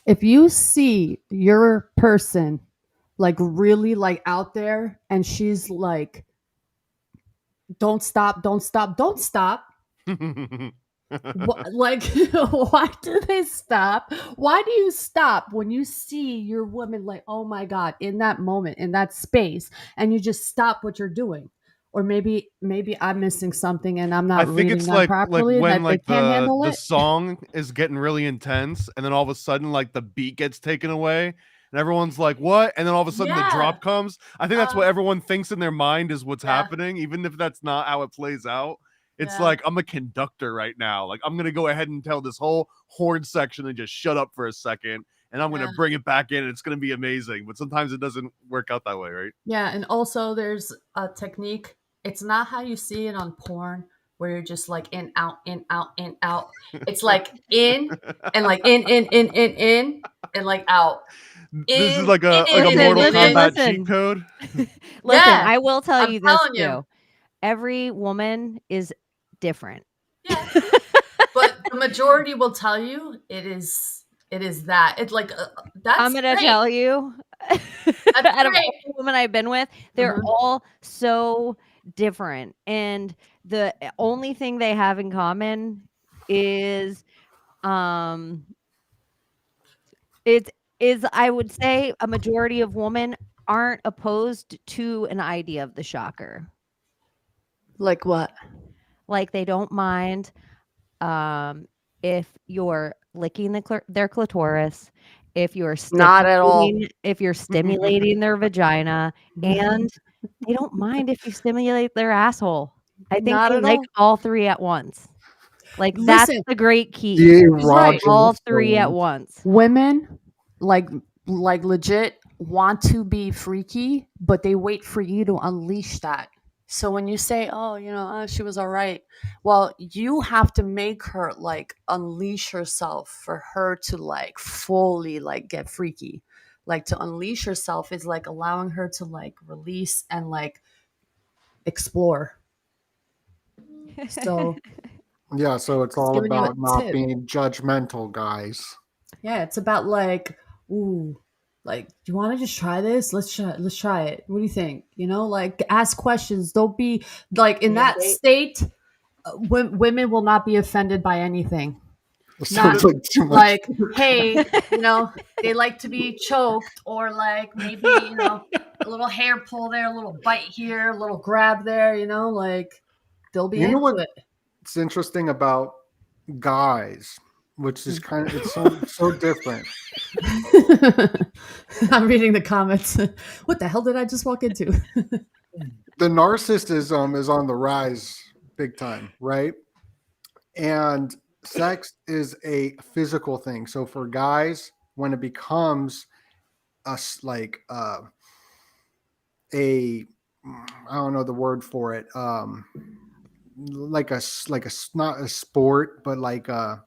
If you see your person like really like out there and she's like, don't stop, don't stop, don't stop. Like, why do they stop? Why do you stop when you see your woman like, oh my God, in that moment, in that space, and you just stop what you're doing? Or maybe I'm missing something and I'm not I think reading it's them like properly. when That they like can't handle the it. song is getting really intense, and then all of a sudden like the beat gets taken away, and everyone's like, "What?" And then all of a sudden the drop comes. I think that's what everyone thinks in their mind is what's happening, even if that's not how it plays out. It's like, I'm a conductor right now. Like, I'm gonna go ahead and tell this whole horn section and just shut up for a second, and I'm gonna bring it back in, and it's gonna be amazing. But sometimes it doesn't work out that way, right? Yeah, and also there's a technique. It's not how you see it on porn, where you're just like in, out, in, out, in, out. It's like in and like in, and like out. This is In, like a in, Mortal in, Kombat listen. cheat code. Listen, Yeah, I will tell I'm you this telling too. you. Every woman is different. Yeah. But the majority will tell you it is that. It's like that's I'm gonna great. tell you, That's out of great. all the women I've been with, they're all so different, and the only thing they have in common is, it is, I would say, a majority of women aren't opposed to an idea of the shocker. Like what? Like they don't mind if you're licking their clitoris, if you're Not at all. stimulating their vagina, and they don't mind if you stimulate their asshole. I think Not they at like all. all three at once. Like that's Listen, the great key. The right. All erogenous three at zone. once. women like legit want to be freaky, but they wait for you to unleash that. So when you say, oh, she was all right, well, you have to make her like unleash herself for her to like fully like get freaky. Like to unleash herself is like allowing her to like release and like explore. So Yeah, so it's just all giving you a about not tip. being judgmental, guys. Yeah, it's about like, ooh, like, do you want to just try this? Let's try it. What do you think? Like ask questions. Don't be like in that state. Women will not be offended by anything. It Not sounds like too much. like, hey, they like to be choked, or like maybe a little hair pull there, a little bite here, a little grab there. Like they'll be You know into what? it. It's interesting about guys, which is kind of, it's so different. I'm reading the comments. What the hell did I just walk into? The narcissism is on the rise big time, right? And sex is a physical thing. So for guys, when it becomes us like I don't know the word for it, like a not a sport, but like a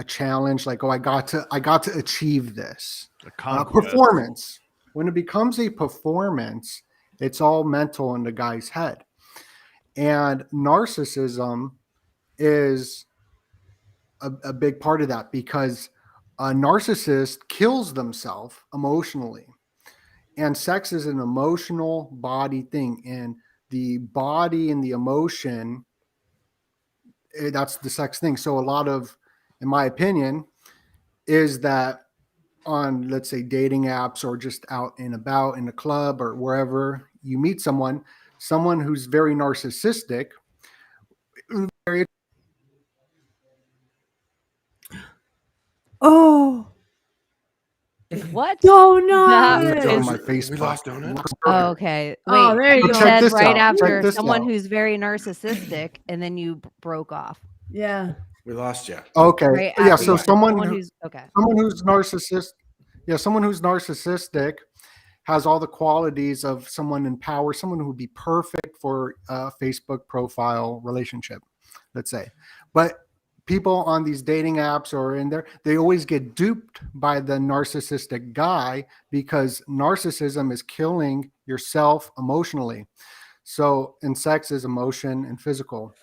challenge, like, oh, I got to achieve this performance. When it becomes a performance, it's all mental in the guy's head. And narcissism is a big part of that, because a narcissist kills themselves emotionally, and sex is an emotional body thing, and the body and the emotion, that's the sex thing. So a lot of, in my opinion, is that on, let's say, dating apps or just out and about in a club or wherever you meet someone who's very narcissistic, Oh, What? donut. That on is- my Facebook. We lost donut. Oh, okay. Oh, Wait, there you you go. Check said this right out. Check after this someone out. who's very narcissistic, and then you broke off. Yeah. We lost you. Okay. Right Yeah. after So you said someone who's okay. who's narcissist. Yeah. Someone who's narcissistic has all the qualities of someone in power, someone who would be perfect for a Facebook profile relationship, let's say. But people on these dating apps or in there, they always get duped by the narcissistic guy because narcissism is killing yourself emotionally. So, and sex is emotion and physical.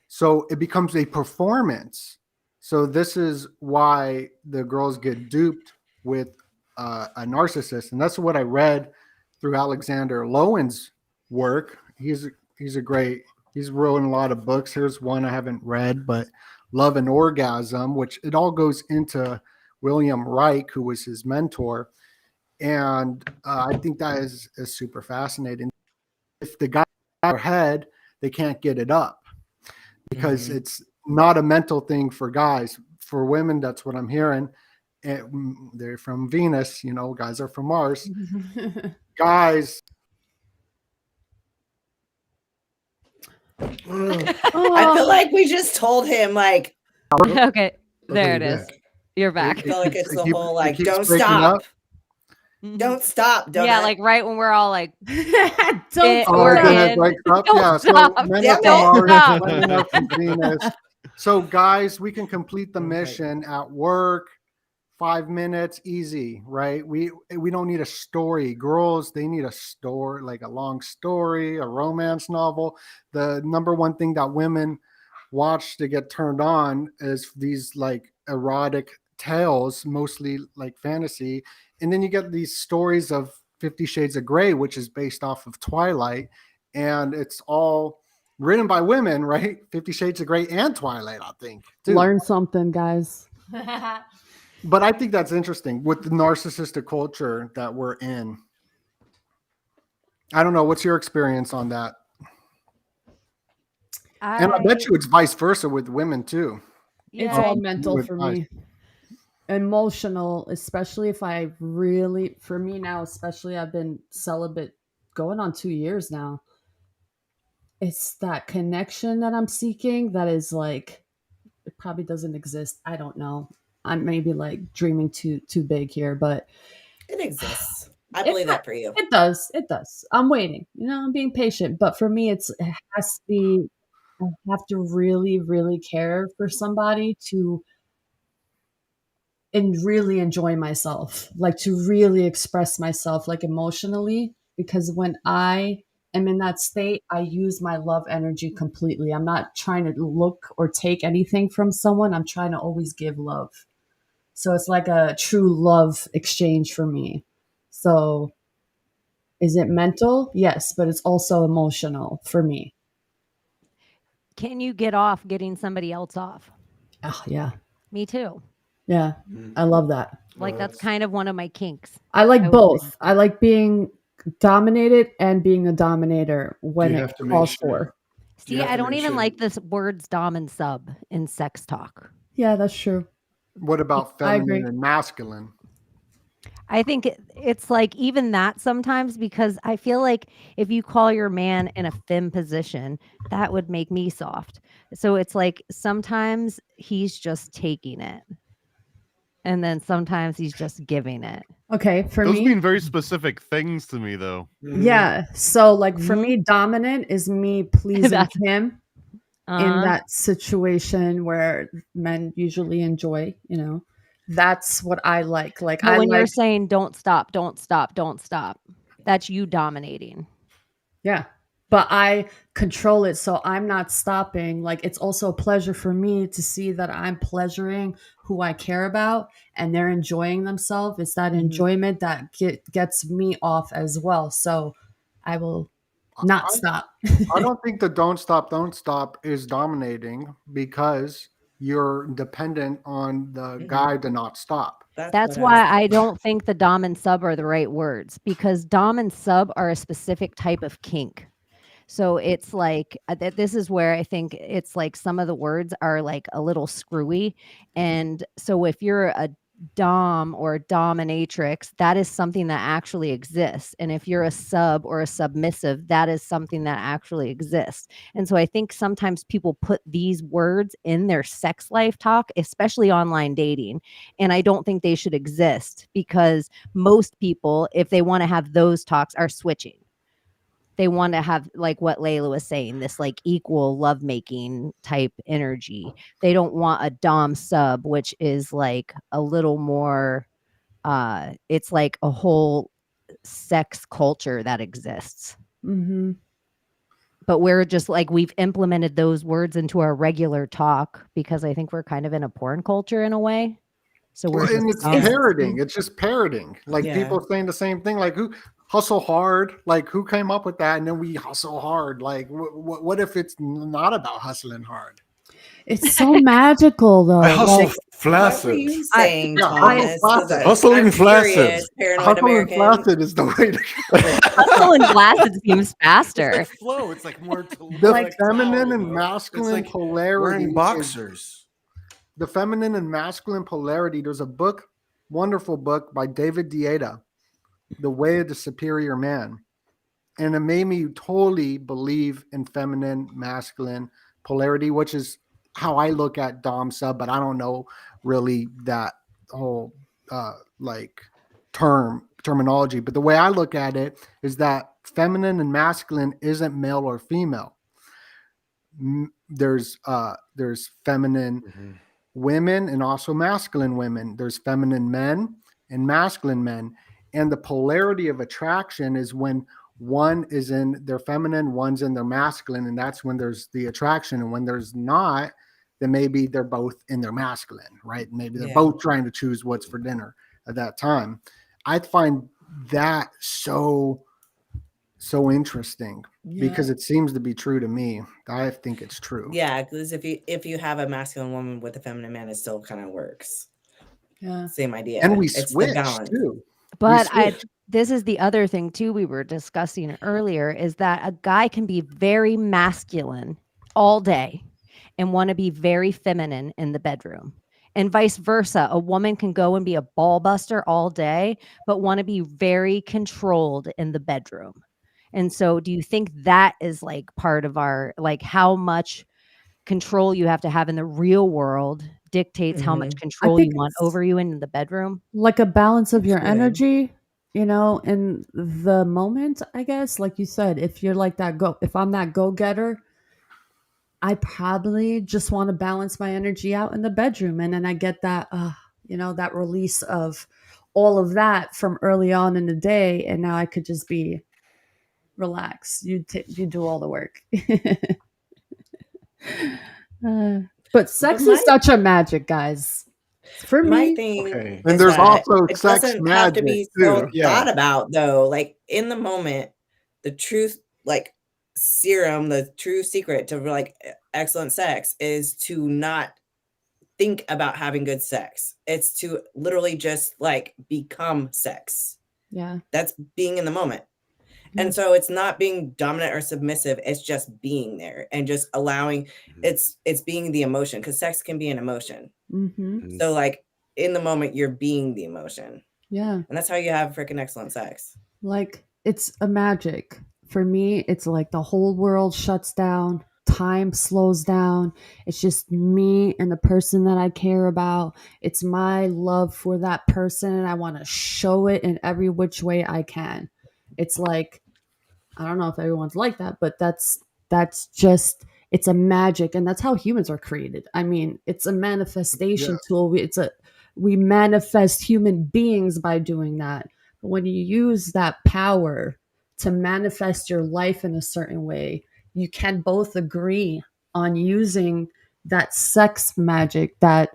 So it becomes a performance. So this is why the girls get duped with a narcissist, and that's what I read through Alexander Lowen's work. He's a great. He's written a lot of books. Here's one I haven't read, but Love and Orgasm, which it all goes into William Reich, who was his mentor, and I think that is super fascinating. If the guy in their head, they can't get it up because it's not a mental thing for guys. For women, that's what I'm hearing. And they're from Venus, you know, guys are from Mars. Guys. I feel like we just told him, like, Okay, there it is. You're back. I feel like it's the Keep- whole, it like, keeps don't breaking stop. up. Don't stop. Don't Yeah, like right when we're all like, Don't We're then it in. breaks up. Don't Yeah, stop. so men Yeah, are from don't Mars, stop. women are from Venus. So guys, we can complete the mission at work, 5 minutes, easy, right? We don't need a story. Girls, they need a story, like a long story, a romance novel. The number one thing that women watch to get turned on is these like erotic tales, mostly like fantasy. And then you get these stories of 50 Shades of Grey, which is based off of Twilight. And it's all written by women, right? 50 Shades of Grey and Twilight, I think. too. Learn something, guys. But I think that's interesting with the narcissistic culture that we're in. I don't know. What's your experience on that? And I bet you it's vice versa with women too. It's Yeah, all mental with for guys. me. Emotional, especially if I really, for me now, especially I've been celibate going on 2 years now. It's that connection that I'm seeking that is like, it probably doesn't exist. I don't know. I'm maybe like dreaming too big here, but it exists. I believe that for you. it does. It does. I'm waiting. You know, I'm being patient. But for me, it has to be, I have to really, really care for somebody to and really enjoy myself, like to really express myself like emotionally, because when I am in that state, I use my love energy completely. I'm not trying to look or take anything from someone. I'm trying to always give love. So it's like a true love exchange for me. So is it mental? Yes, but it's also emotional for me. can you get off getting somebody else off? Oh, yeah. Me too. Yeah. I love that. Like that's kind of one of my kinks. I like I would both. I like being dominated and being a dominator when You it have to make calls sure. for. See, have I to don't make even sure- like this words dom and sub in sex talk. Yeah, that's true. What about I agree. feminine and masculine? I think it's like even that sometimes, because I feel like if you call your man in a femme position, that would make me soft. So it's like sometimes he's just taking it. And then sometimes he's just giving it. Okay, for Those me, mean very specific things to me, though. yeah. So, like, for me, dominant is me pleasing That's- him in Uh-huh. that situation where men usually enjoy, you know. That's what I like. Like, But I when you're like, saying don't stop, don't stop, don't stop, that's you dominating. yeah. But I control it, so I'm not stopping. Like, it's also a pleasure for me to see that I'm pleasuring who I care about and they're enjoying themselves. It's that enjoyment that gets me off as well. So I will not stop. I don't think the don't stop is dominating because you're dependent on the guy to not stop. That's what I why I don't think the dom and sub are the right words, because dom and sub are a specific type of kink. So it's like this is where I think it's like some of the words are like a little screwy. And so if you're a dom or a dominatrix, that is something that actually exists. And if you're a sub or a submissive, that is something that actually exists. And so I think sometimes people put these words in their sex life talk, especially online dating. And I don't think they should exist, because most people, if they want to have those talks, are switching. They want to have, like what Layla was saying, this like equal lovemaking type energy. They don't want a dom sub, which is like a little more it's like a whole sex culture that exists. Mm-hmm. But we're just like, we've implemented those words into our regular talk because I think we're kind of in a porn culture in a way. So we're Well, and just it's dominant. parroting. It's just parroting. Like Yeah. people saying the same thing. Like, who hustle hard? Like, who came up with that? And then we hustle hard. Like, what if it's not about hustling hard? It's so magical though. I hustle Like, What flaccid. were you saying, Yeah, Thomas? flaccid. Hustling I'm flaccid. curious, paranoid Hustle and American. flaccid is the way to go. Hustle and flaccid seems faster. It's like flow. It's like more The like feminine flow, and you know? masculine It's like polarity. wearing is- boxers. The feminine and masculine polarity. There's a book, wonderful book by David Dieta, The Way of the Superior Man. And it made me totally believe in feminine, masculine polarity, which is how I look at dom sub, but I don't know really that whole like terminology. But the way I look at it is that feminine and masculine isn't male or female. There's feminine women and also masculine women. There's feminine men and masculine men. And the polarity of attraction is when one is in their feminine, one's in their masculine, and that's when there's the attraction. And when there's not, then maybe they're both in their masculine, right? Maybe they're Yeah. both trying to choose what's for dinner at that time. I find that so interesting because it seems to be true to me. I think it's true. Yeah, because if you have a masculine woman with a feminine man, it still kind of works. yeah. Same idea. And we It's the switch balance. too. But switch. this is the other thing too we were discussing earlier, is that a guy can be very masculine all day and want to be very feminine in the bedroom. And vice versa. A woman can go and be a ball buster all day, but want to be very controlled in the bedroom. And so do you think that is like part of our, like how much control you have to have in the real world dictates how much control you think want it's- over you in the bedroom? Like a balance of your Good. energy, you know, in the moment, I guess. Like you said, if you're like that if I'm that go-getter, I probably just want to balance my energy out in the bedroom. And then I get that, you know, that release of all of that from early on in the day. And now I could just be relaxed. You do all the work. But sex is such a magic, guys. For My me, thing Okay. And is there's that also it sex doesn't have to magic, be so too. Yeah. thought about though. Like in the moment, the truth, like serum, the true secret to like excellent sex is to not think about having good sex. It's to literally just like become sex. yeah. That's being in the moment. And so it's not being dominant or submissive. It's just being there and just allowing it's being the emotion, because sex can be an emotion. Mm-hmm. So like in the moment, you're being the emotion. Yeah. And that's how you have freaking excellent sex. Like it's a magic. For me, it's like the whole world shuts down, time slows down. It's just me and the person that I care about. It's my love for that person, and I want to show it in every which way I can. It's like, I don't know if everyone's like that, but that's just, it's a magic, and that's how humans are created. I mean, it's a manifestation tool. We manifest human beings by doing that. But when you use that power to manifest your life in a certain way, you can both agree on using that sex magic, that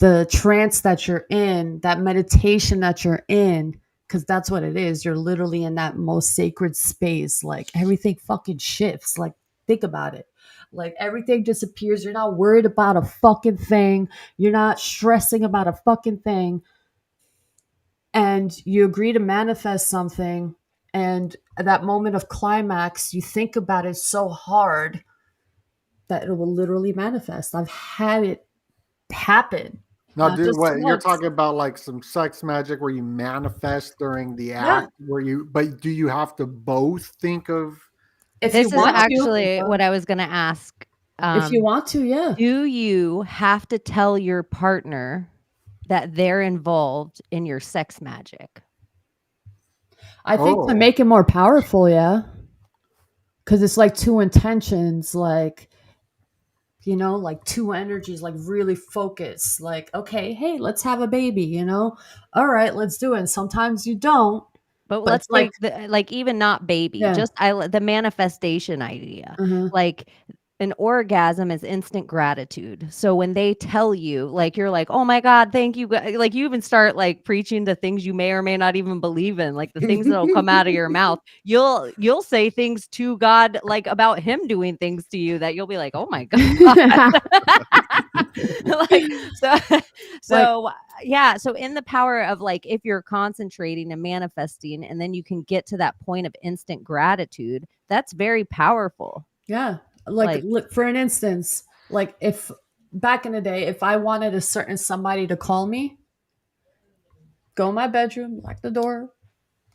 the trance that you're in, that meditation that you're in, because that's what it is. You're literally in that most sacred space. Like everything fucking shifts. Like, think about it. Like everything disappears. You're not worried about a fucking thing. You're not stressing about a fucking thing. And you agree to manifest something, And at that moment of climax, you think about it so hard that it will literally manifest. I've had it happen. Now, Not dude, just what you're once. talking about, like some sex magic where you manifest during the Yeah. act, but do you have to both think of? If This you is want actually to, what I was going to ask. if you want to, yeah. Do you have to tell your partner that they're involved in your sex magic? I think to Oh. make it more powerful, yeah. Because it's like two intentions, like, you know, like two energies, like really focus. Like, okay, hey, let's have a baby, you know? All right, let's do it. And sometimes you don't. But But let's it's like, take like even not baby, Yeah. just the manifestation idea. Mhm. Like an orgasm is instant gratitude. So when they tell you, like you're like, "Oh my God, thank you," like you even start like preaching to things you may or may not even believe in, like the things that'll come out of your mouth. You'll say things to God like about Him doing things to you that you'll be like, "Oh my God." Like so yeah, so in the power of like if you're concentrating and manifesting and then you can get to that point of instant gratitude, that's very powerful. Yeah. Like, look, for an instance, like if back in the day, if I wanted a certain somebody to call me, go in my bedroom, lock the door,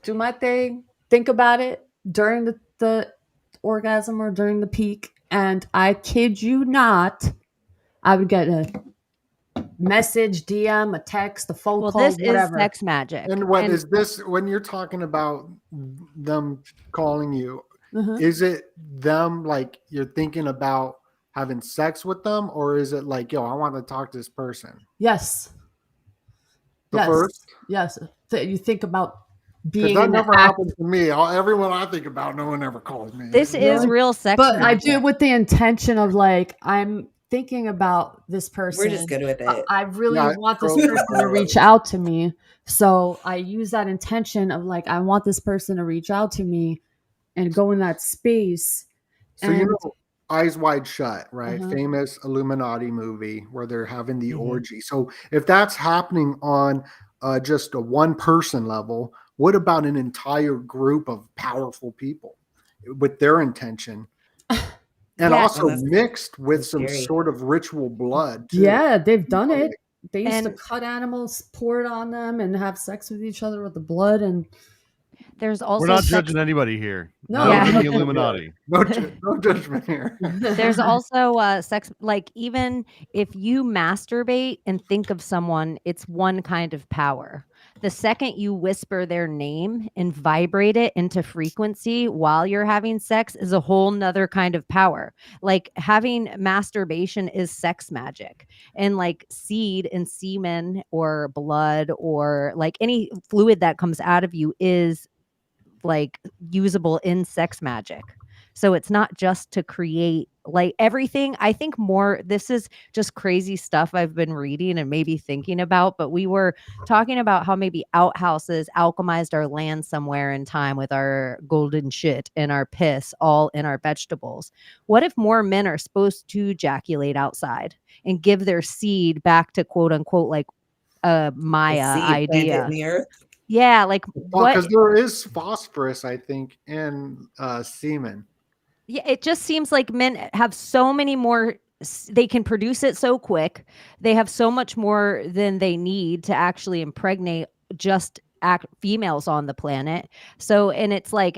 do my thing, think about it during the orgasm or during the peak. And I kid you not, I would get a message, DM, a text, a phone Well, call, this is whatever. sex magic. And what is this when you're talking about them calling you? Mhm. Is it them like you're thinking about having sex with them, or is it like, yo, I want to talk to this person? Yes. The Yes. first? Yes. You think about Because being that in never the act. happened to me. Everyone I think about, no one ever calls me. This is real sex But I magic. do it with the intention of like, I'm thinking about this person. We're just good with it. I really Yeah, want this totally. person to reach out to me. So I use that intention of like, I want this person to reach out to me and go in that space. So you And know, Eyes Wide Shut, right? Uh-huh. Famous Illuminati movie where they're having the Mhm. orgy. So if that's happening on just a one person level, what about an entire group of powerful people with their intention? And Yeah. also Oh, that's- mixed with that's some scary. sort of ritual blood. Too. yeah, they've done it. They used to And- cut animals, pour it on them, and have sex with each other with the blood. And There's also We're not sex- judging anybody here. No. Not Yeah. even the Illuminati. No judgment here. There's also sex, like even if you masturbate and think of someone, it's one kind of power. The second you whisper their name and vibrate it into frequency while you're having sex is a whole nother kind of power. Like having masturbation is sex magic, and like seed and semen or blood or like any fluid that comes out of you is like usable in sex magic. So it's not just to create like everything. I think more, this is just crazy stuff I've been reading and maybe thinking about, but we were talking about how maybe outhouses alchemized our land somewhere in time with our golden shit and our piss all in our vegetables. What if more men are supposed to ejaculate outside and give their seed back to quote unquote like a Maya The seed planted idea? in the earth. Yeah, like what? Because there is phosphorus, I think, in semen. Yeah, it just seems like men have so many more. They can produce it so quick. They have so much more than they need to actually impregnate just females on the planet. So, and it's like,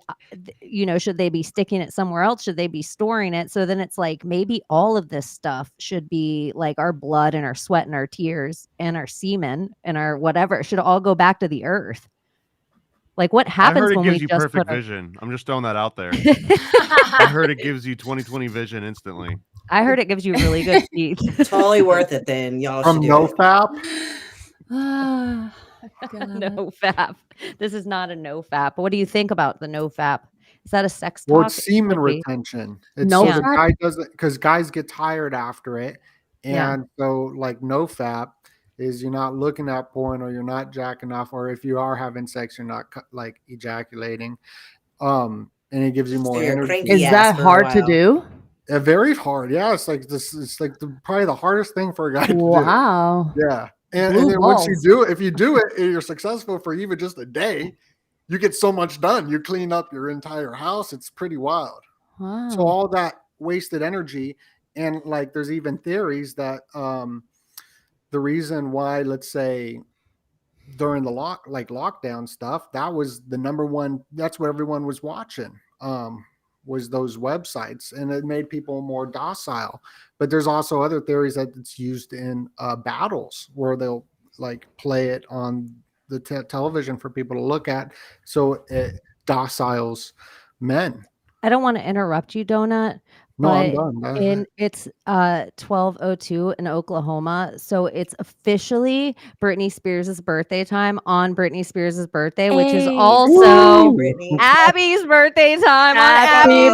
you know, should they be sticking it somewhere else? Should they be storing it? So then it's like maybe all of this stuff should be like our blood and our sweat and our tears and our semen and our whatever. It should all go back to the earth. Like what I happens heard it when we gives you just perfect put vision. I'm just throwing that out there. I heard it gives you 20/20 vision instantly. I heard it gives you really good teeth. Totally worth it. Then y'all From should do no it. fap. No fap. This is not a no fap. What do you think about the no fap? Is that a sex Well, talk? it's semen Could be. retention. It's No so the fap? guy doesn't, because guys get tired after it. Yeah. And so, like, no fap is you're not looking at porn or you're not jacking off, or if you are having sex, you're not like ejaculating. And it gives you more So you're energy. cranky. is Yes, that for a hard to while. do? Very hard. Yeah, it's like this. It's like probably the hardest thing for a guy to do. Wow. Yeah. And Blue then once you balls. do it, if you do it and you're successful for even just a day, you get so much done. You clean up your entire house. It's pretty wild. Wow. So all that wasted energy, and like there's even theories that the reason why, let's say, during the lockdown stuff, that was the number one. That's what everyone was watching. Was those websites, and it made people more docile. But there's also other theories that it's used in battles where they'll like play it on the television for people to look at, so it dociles men. I don't want to interrupt you, Donut. No, I'm But done. it's 12:02 in Oklahoma, so it's officially Britney Spears' birthday time on Britney Spears' birthday, which is Hey. also Woo! Brittany. Abby's birthday time on Happy Abby's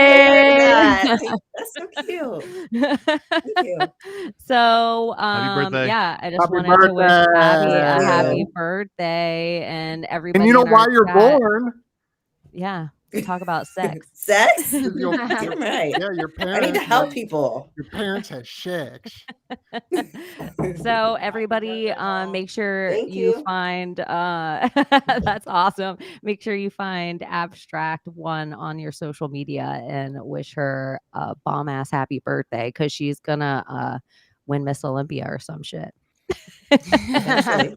birthday! That's so cute. birthday. Thank you. So, Happy birthday. yeah, I just Happy wanted to wish Abby a birthday. happy Yeah. birthday and everybody And you know in why our you're chat. born? Yeah, talk about sex. Sex? 'Cause your, Damn right. yeah, your I parents. need to help like, people. Your parents had sex. So everybody, make sure Thank you you. find that's awesome. Make sure you find Abstract One on your social media and wish her a bomb ass happy birthday, because she's gonna win Miss Olympia or some shit. Eventually.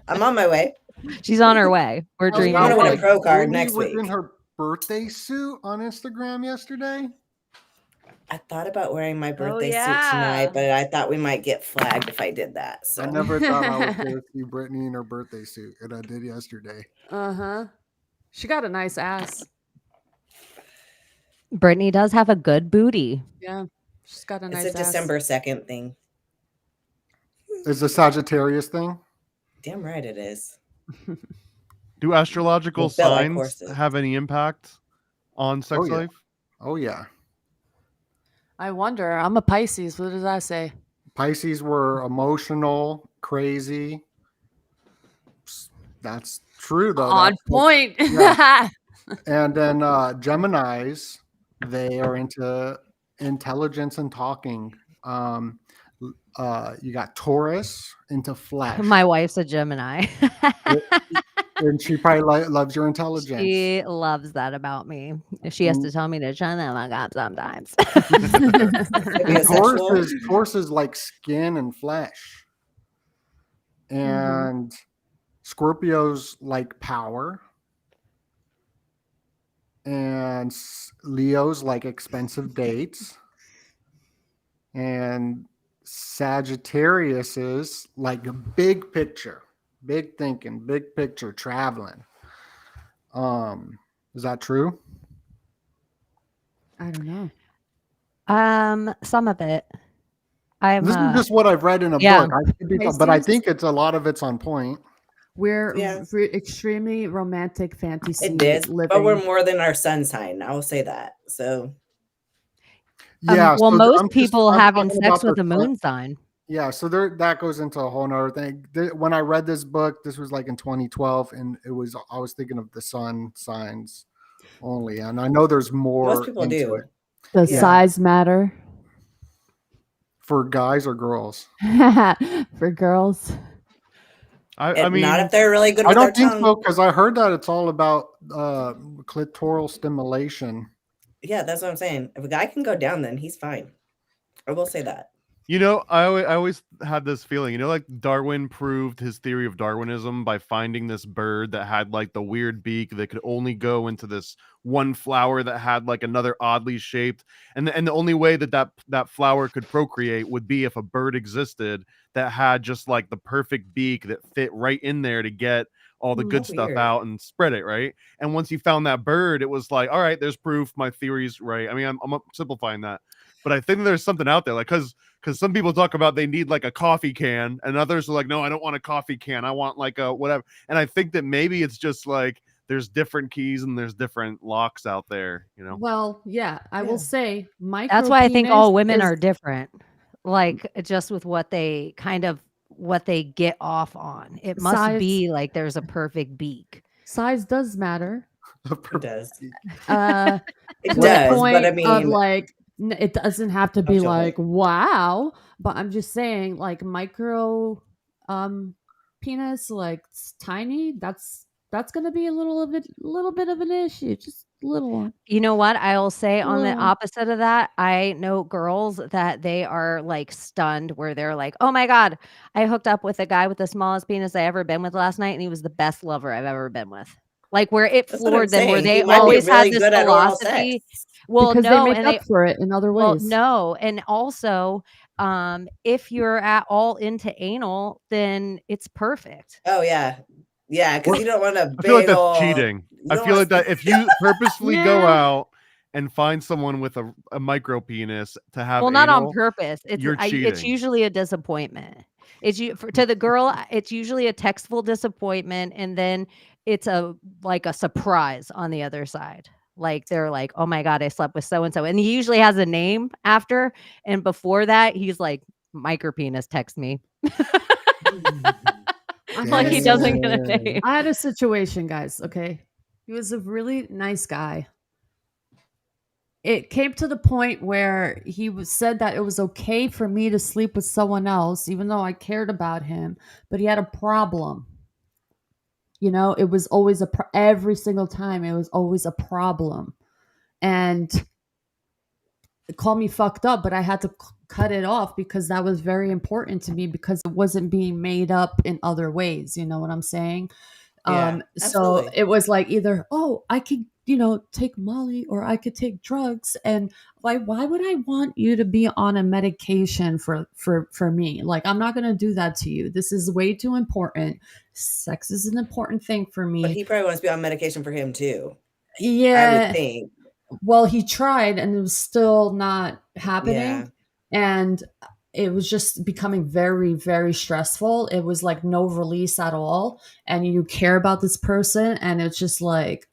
I'm on my way. She's on her way. We're I was dreaming. gonna win a big. pro card Brittany next was week. in her birthday suit on Instagram yesterday. I thought about wearing my birthday suit yeah. tonight, but I thought we might get flagged if I did that. So I never thought I was going to see Brittany in her birthday suit, and I did yesterday. Uh-huh. She got a nice ass. Brittany does have a good booty. Yeah. She's got a it's nice a ass. December 2nd thing. Is the Sagittarius thing? Damn right it is. Do astrological Well, built like signs horses. have any impact on sex Oh, yeah. life? Oh, yeah. I wonder. I'm a Pisces. What does that say? Pisces were emotional, crazy. That's true, though. On That's- point. yeah. And then Geminis, they are into intelligence and talking. You got Taurus, into flesh. My wife's a Gemini. And she probably loves your intelligence. She loves that about me. She has to tell me to shut the fuck up sometimes. And Taurus is like skin and flesh. And Scorpio's like power. And Leo's like expensive dates. And Sagittarius is like a big picture, big thinking, big picture, traveling. Is that true? I don't know. Some of it. This is just what I've read in a yeah. book. But I think it's a lot of it's on point. We're Yeah. extremely romantic fantasy It is, living. but we're more than our sun sign. I will say that. So Yeah. well, so most people I'm having talking sex about with a the moon sign. Yeah, so that goes into a whole nother thing. When I read this book, this was like in 2012, and I was thinking of the sun signs only, and I know there's more. most people into do. it. Does Yeah. size matter For guys or girls. for girls? I mean, not if they're really good I with their don't think tongue. so, because I heard that it's all about clitoral stimulation. Yeah, that's what I'm saying. If a guy can go down, then he's fine. I will say that. you know, I always had this feeling, you know, like Darwin proved his theory of Darwinism by finding this bird that had like the weird beak that could only go into this one flower that had like another oddly shaped, and the only way that flower could procreate would be if a bird existed that had just like the perfect beak that fit right in there to get all the good stuff weird. out and spread it, right? And once you found that bird, it was like, all right, there's proof, my theory's right. I mean, I'm simplifying that, but I think there's something out there, like, because some people talk about they need like a coffee can, and others are like, no, I don't want a coffee can, I want like a whatever. And I think that maybe it's just like there's different keys and there's different locks out there, you know. Well, yeah, I will say micro. That's why I think all women is- are different. Like just with what they get off on. It must Size- be like there's a perfect beak. Size does matter. It does. It To the does, point but I of mean, like it doesn't have to be Don't you like wow, but I'm just saying like micro penis, like it's tiny, that's gonna be a little bit of an issue. Just a little one. You know what? I'll say on the Little. opposite of that, I know girls that they are like stunned where they're like, "Oh my God, I hooked up with a guy with the smallest penis I ever been with last night, and he was the best lover I've ever been with." Like where it That's what I'm floored them, where saying. they He might be always had really this good at oral philosophy. sex. Well, Because they no, make and up they for it in other well, ways. no, and also, if you're at all into anal, then it's perfect. Oh yeah, yeah. Because you don't want a I feel like big that's old. cheating. you I don't feel want like that if you purposefully go Yeah. out and find someone with a micro penis to have Well, not on anal, purpose. It's you're it's cheating. usually a disappointment. To the girl, it's usually a textful disappointment, and then it's like a surprise on the other side. Like they're like, "Oh my God, I slept with so and so," and he usually has a name after. And before that, he's like, "Micro penis, text me." Like he doesn't get a name. I had a situation, guys. Okay. He was a really nice guy. It came to the point where said that it was okay for me to sleep with someone else, even though I cared about him, but he had a problem. You know, it was always every single time, it was always a problem. And it called me fucked up, but I had to cut it off because that was very important to me because it wasn't being made up in other ways. You know what I'm saying? Yeah, So absolutely. it was like either, oh, I could, take Molly or I could take drugs. And why would I want you to be on a medication for me? Like, I'm not going to do that to you. This is way too important. Sex is an important thing for me. But he probably wants to be on medication for him too. Yeah. I would think. Well, he tried and it was still not happening. Yeah. And it was just becoming very, very stressful. It was like no release at all. And you care about this person. And it's just like,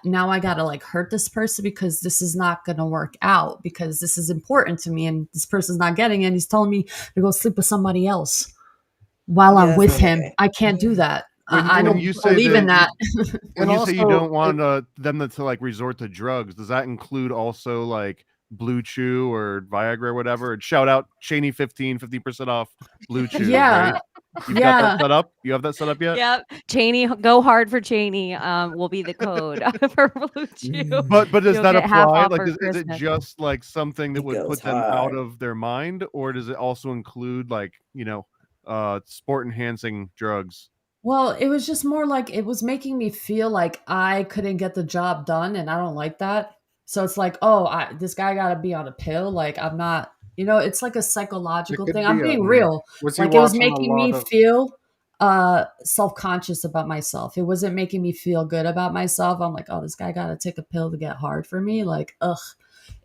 now I got to like hurt this person because this is not going to work out because this is important to me. And this person's not getting it. And he's telling me to go sleep with somebody else while I'm that's with not him. okay. I can't do that. I When don't you say believe in that. When And you say you also, don't want them to like resort to drugs, does that include also like Blue Chew or Viagra or whatever? And shout out Cheney 50% off Blue Chew. Yeah. Right? You've got Yeah. that set up? You have that set up yet? Yep. Cheney, go hard for Cheney. Will be the code for Blue Chew. But does You'll that get half apply? off Like, for is it Christmas. just like something that It would goes put them out hard. of their mind, or does it also include like sport enhancing drugs? Well, it was just more like it was making me feel like I couldn't get the job done, and I don't like that. So it's like, oh, this guy got to be on a pill. Like I'm not, it's like a psychological it could thing. I'm be being real. was he Like it was watching a making me lot of feel self-conscious about myself. It wasn't making me feel good about myself. I'm like, oh, this guy got to take a pill to get hard for me. Like, ugh.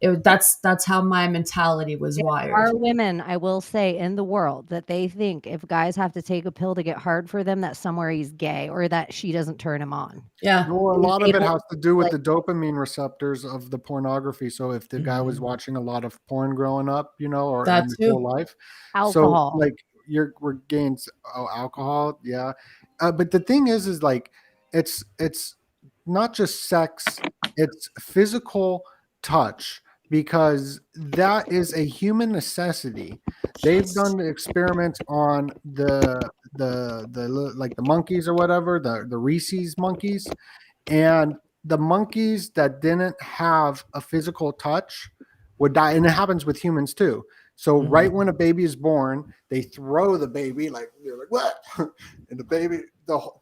That's how my mentality was There wired. are women, I will say, in the world that they think if guys have to take a pill to get hard for them, that somewhere he's gay or that she doesn't turn him on. Yeah. Well, a lot of They it don't has to do with like- the dopamine receptors of the pornography. So if the guy was watching a lot of porn growing up, or That in his too. whole life, Alcohol. so like we're getting alcohol, yeah. But the thing is like it's not just sex; it's physical touch because that is a human necessity. They've done the experiments on the like the monkeys or whatever, the Rhesus monkeys, and the monkeys that didn't have a physical touch would die, and it happens with humans too. So right when a baby is born, they throw the baby like they're like what, and the baby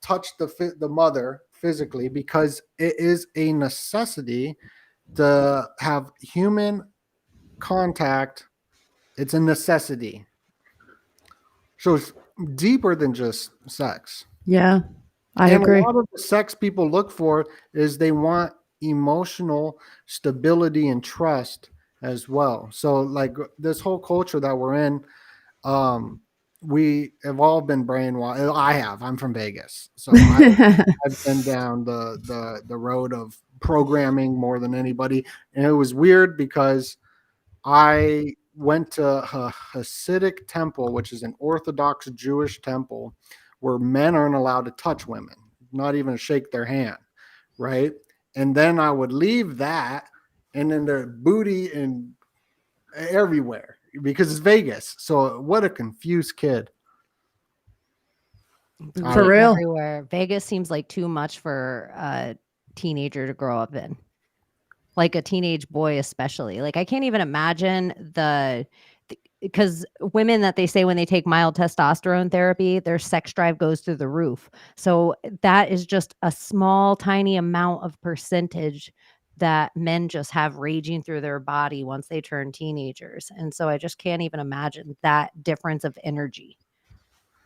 touch the mother physically because it is a necessity to have human contact. It's a necessity. So it's deeper than just sex. Yeah. I And agree. a lot of the sex people look for is they want emotional stability and trust as well. So like this whole culture that we're in, we have all been brainwashed. I have. I'm from Vegas, so I've been down the road of programming more than anybody, and it was weird because I went to a Hasidic temple, which is an Orthodox Jewish temple, where men aren't allowed to touch women, not even shake their hand, right? And then I would leave that, and then their booty and everywhere because it's Vegas. So what a confused kid. I For would- real? everywhere. Vegas seems like too much for a teenager to grow up in. Like a teenage boy, especially. Like I can't even imagine because women that they say when they take mild testosterone therapy, their sex drive goes through the roof. So that is just a small, tiny amount of percentage that men just have raging through their body once they turn teenagers. And so I just can't even imagine that difference of energy.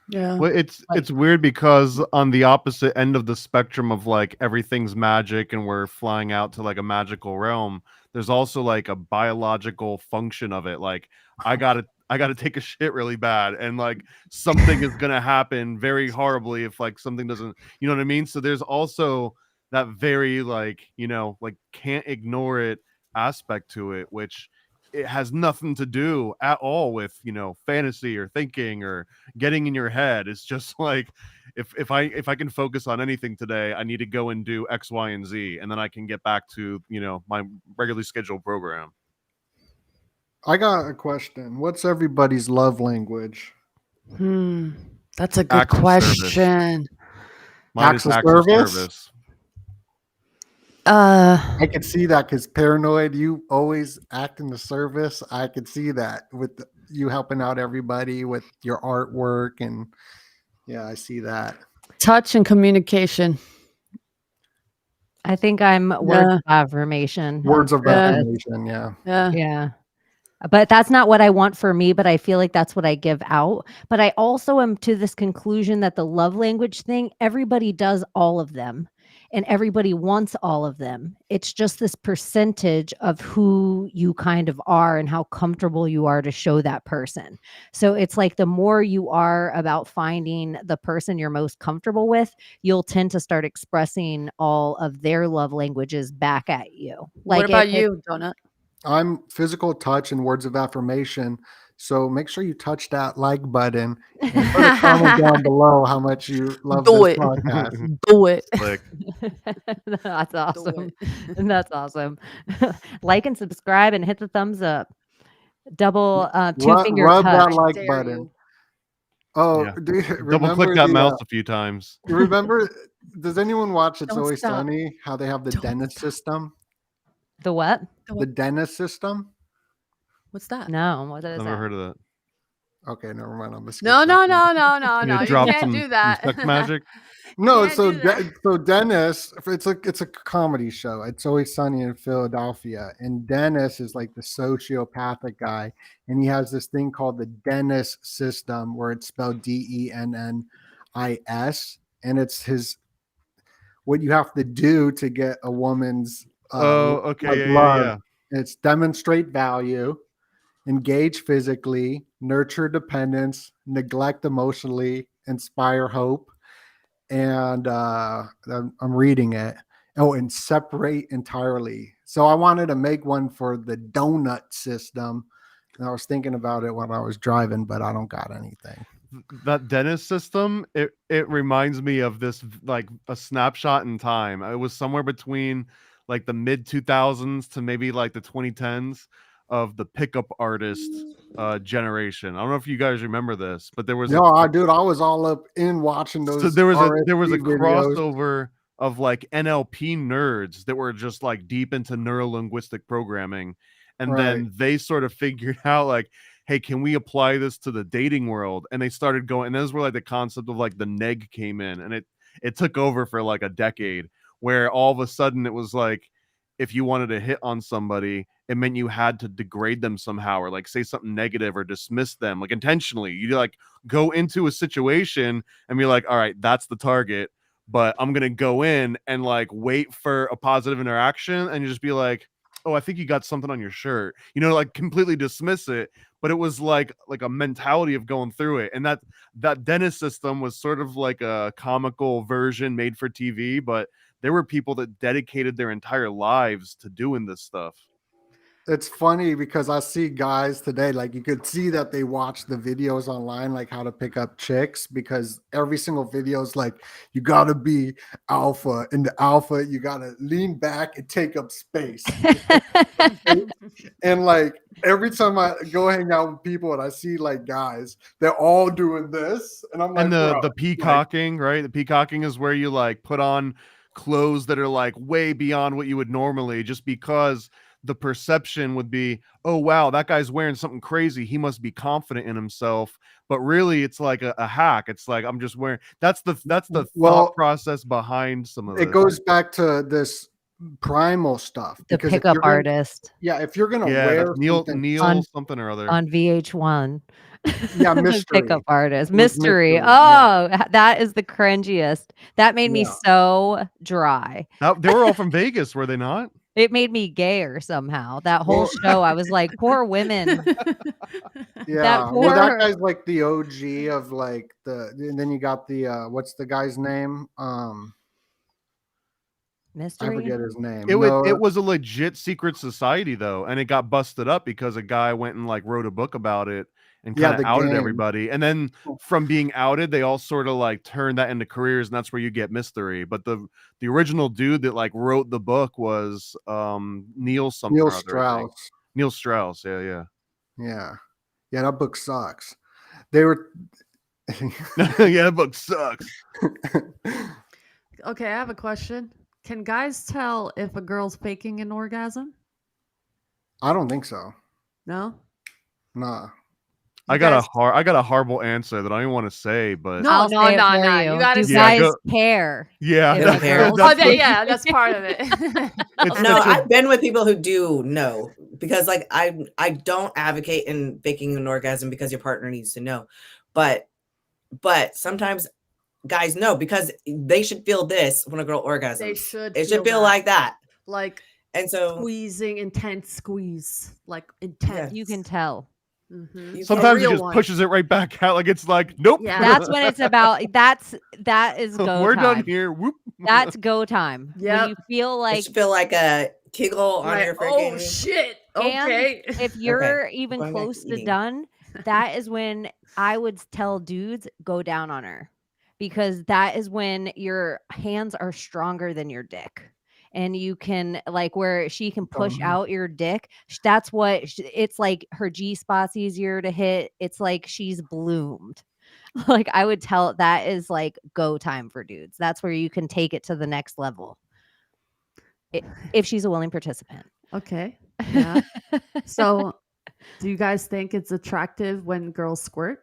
Yeah. Well, it's weird because on the opposite end of the spectrum of like everything's magic and we're flying out to like a magical realm, there's also like a biological function of it. Like I gotta take a shit really bad, and like something is gonna happen very horribly if like something doesn't, you know what I mean? So there's also that very like, like can't ignore it aspect to it, which it has nothing to do at all with, fantasy or thinking or getting in your head. It's just like if I can focus on anything today, I need to go and do X, Y, and Z, and then I can get back to my regularly scheduled program. I got a question. What's everybody's love language? That's a good Acts of service. question. Mine Acts is of acts of service? service. I could see that because paranoid, you always act in the service. I could see that with you helping out everybody with your artwork, and yeah, I see that. Touch and communication. I think I'm words of affirmation. Words of Yeah. affirmation, yeah. Yeah. But that's not what I want for me, but I feel like that's what I give out. But I also am to this conclusion that the love language thing, everybody does all of them and everybody wants all of them. It's just this percentage of who you kind of are and how comfortable you are to show that person. So it's like the more you are about finding the person you're most comfortable with, you'll tend to start expressing all of their love languages back at you. What about you, Donut? I'm physical touch and words of affirmation. So make sure you touch that like button and put a comment down below how much you love Do this it. podcast. Do it. Like, That's awesome. That's awesome. Like and subscribe and hit the thumbs up. Double two-finger Rub touch. that like dare button. you. Oh, Yeah. do you double click remember that the, mouse a few times. you remember? Does anyone watch It's Don't Always stop. Sunny? How they have the Don't dentist stop. system? The what? The dentist system? What's that? No. What is Never that? heard of that. Okay, never mind. I'm gonna skip No, that no, one. no, no, no, You no. You drop can't some do that. sex magic. No, can't so do that. so Dennis, it's a comedy show. It's Always Sunny in Philadelphia, and Dennis is like the sociopathic guy, and he has this thing called the Dennis system, where it's spelled DENNIS, and it's what you have to do to get a woman's Okay, like yeah. love. It's demonstrate value, engage physically, nurture dependence, neglect emotionally, inspire hope. And I'm reading it. Oh, and separate entirely. So I wanted to make one for the donut system. And I was thinking about it when I was driving, but I don't got anything. That dentist system, it reminds me of this, like a snapshot in time. It was somewhere between like the mid 2000s to maybe like the 2010s of the pickup artist generation. I don't know if you guys remember this, but there was No, I was all up in watching those. so there was a RSP videos. crossover of like NLP nerds that were just like deep into neurolinguistic programming, and then they sort of figured out like, hey, can we apply this to the dating world? And they started going, and those were like the concept of like the neg came in, and it took over for like a decade, where all of a sudden it was like, if you wanted to hit on somebody, it meant you had to degrade them somehow, or like say something negative or dismiss them, like intentionally. You like go into a situation and be like, all right, that's the target, but I'm gonna go in and like wait for a positive interaction, and you just be like, oh, I think you got something on your shirt, like completely dismiss it. But it was like a mentality of going through it, and that dentist system was sort of like a comical version made for TV, but there were people that dedicated their entire lives to doing this stuff. It's funny because I see guys today, like you could see that they watch the videos online, like how to pick up chicks, because every single video is like, you got to be alpha. In the alpha, you got to lean back and take up space. And like, every time I go hang out with people and I see like guys, they're all doing this, and I'm like, And the bro, peacocking, right? The peacocking is where you like put on clothes that are like way beyond what you would normally, just because the perception would be, oh wow, that guy's wearing something crazy, he must be confident in himself. But really it's like a hack. It's like, I'm just wearing, that's the thought process behind some of it this. goes back to this primal stuff. The because if pickup you're gonna- artist. Yeah, if you're gonna Yeah, wear that's Neil On- something or other. on VH1. Yeah, mystery. Pickup artist. It was Mystery. mystery, Oh, that is the cringiest. That made me Yeah. so dry. They were all from Vegas, were they not? It made me gayer somehow. That whole show, I was like, poor women. Yeah, That well, that poor- guy's like the OG of like and then you got the what's the guy's name? Mystery. I forget his name. It No, was a legit secret society though, and it got busted up because a guy went and like wrote a book about it and Yeah, kind of the outed gang. everybody. And then from being outed, they all sort of like turned that into careers, and that's where you get mystery. But the original dude that like wrote the book was Neil something Neil or other, I think. Strauss. Neil Strauss, yeah. Yeah, that book sucks. They were. Yeah, that book sucks. Okay, I have a question. Can guys tell if a girl's faking an orgasm? I don't think so. No? Nah. I got a horrible answer that I don't even want to say, but I'll No, say it no, for no. you. You gotta Do say guys go- care? yeah, If a that's- girl- that's the- yeah, that's part of it. it's No, such a- I've been with people who do know, because like I don't advocate in faking an orgasm because your partner needs to know, but sometimes guys know because they should feel this when a girl orgasms. They should. It should feel like that. Like And so squeezing, intense squeeze, like intense. You can tell. Mhm. You sometimes A it real just one. pushes it right back out. Like it's like, nope. Yeah. That's when it's about. That is go We're time. done here. Whoop. That's go time. Yep. When you feel it like should feel like a kegel on Like, your freaking. oh shit. And Okay. if you're even Going back to close to eating. done, that is when I would tell dudes go down on her, because that is when your hands are stronger than your dick. And you can like where she can push out your dick. That's what it's like. Her G spot's easier to hit. It's like she's bloomed. Like I would tell that is like go time for dudes. That's where you can take it to the next level. If she's a willing participant. Okay. Yeah. So, do you guys think it's attractive when girls squirt?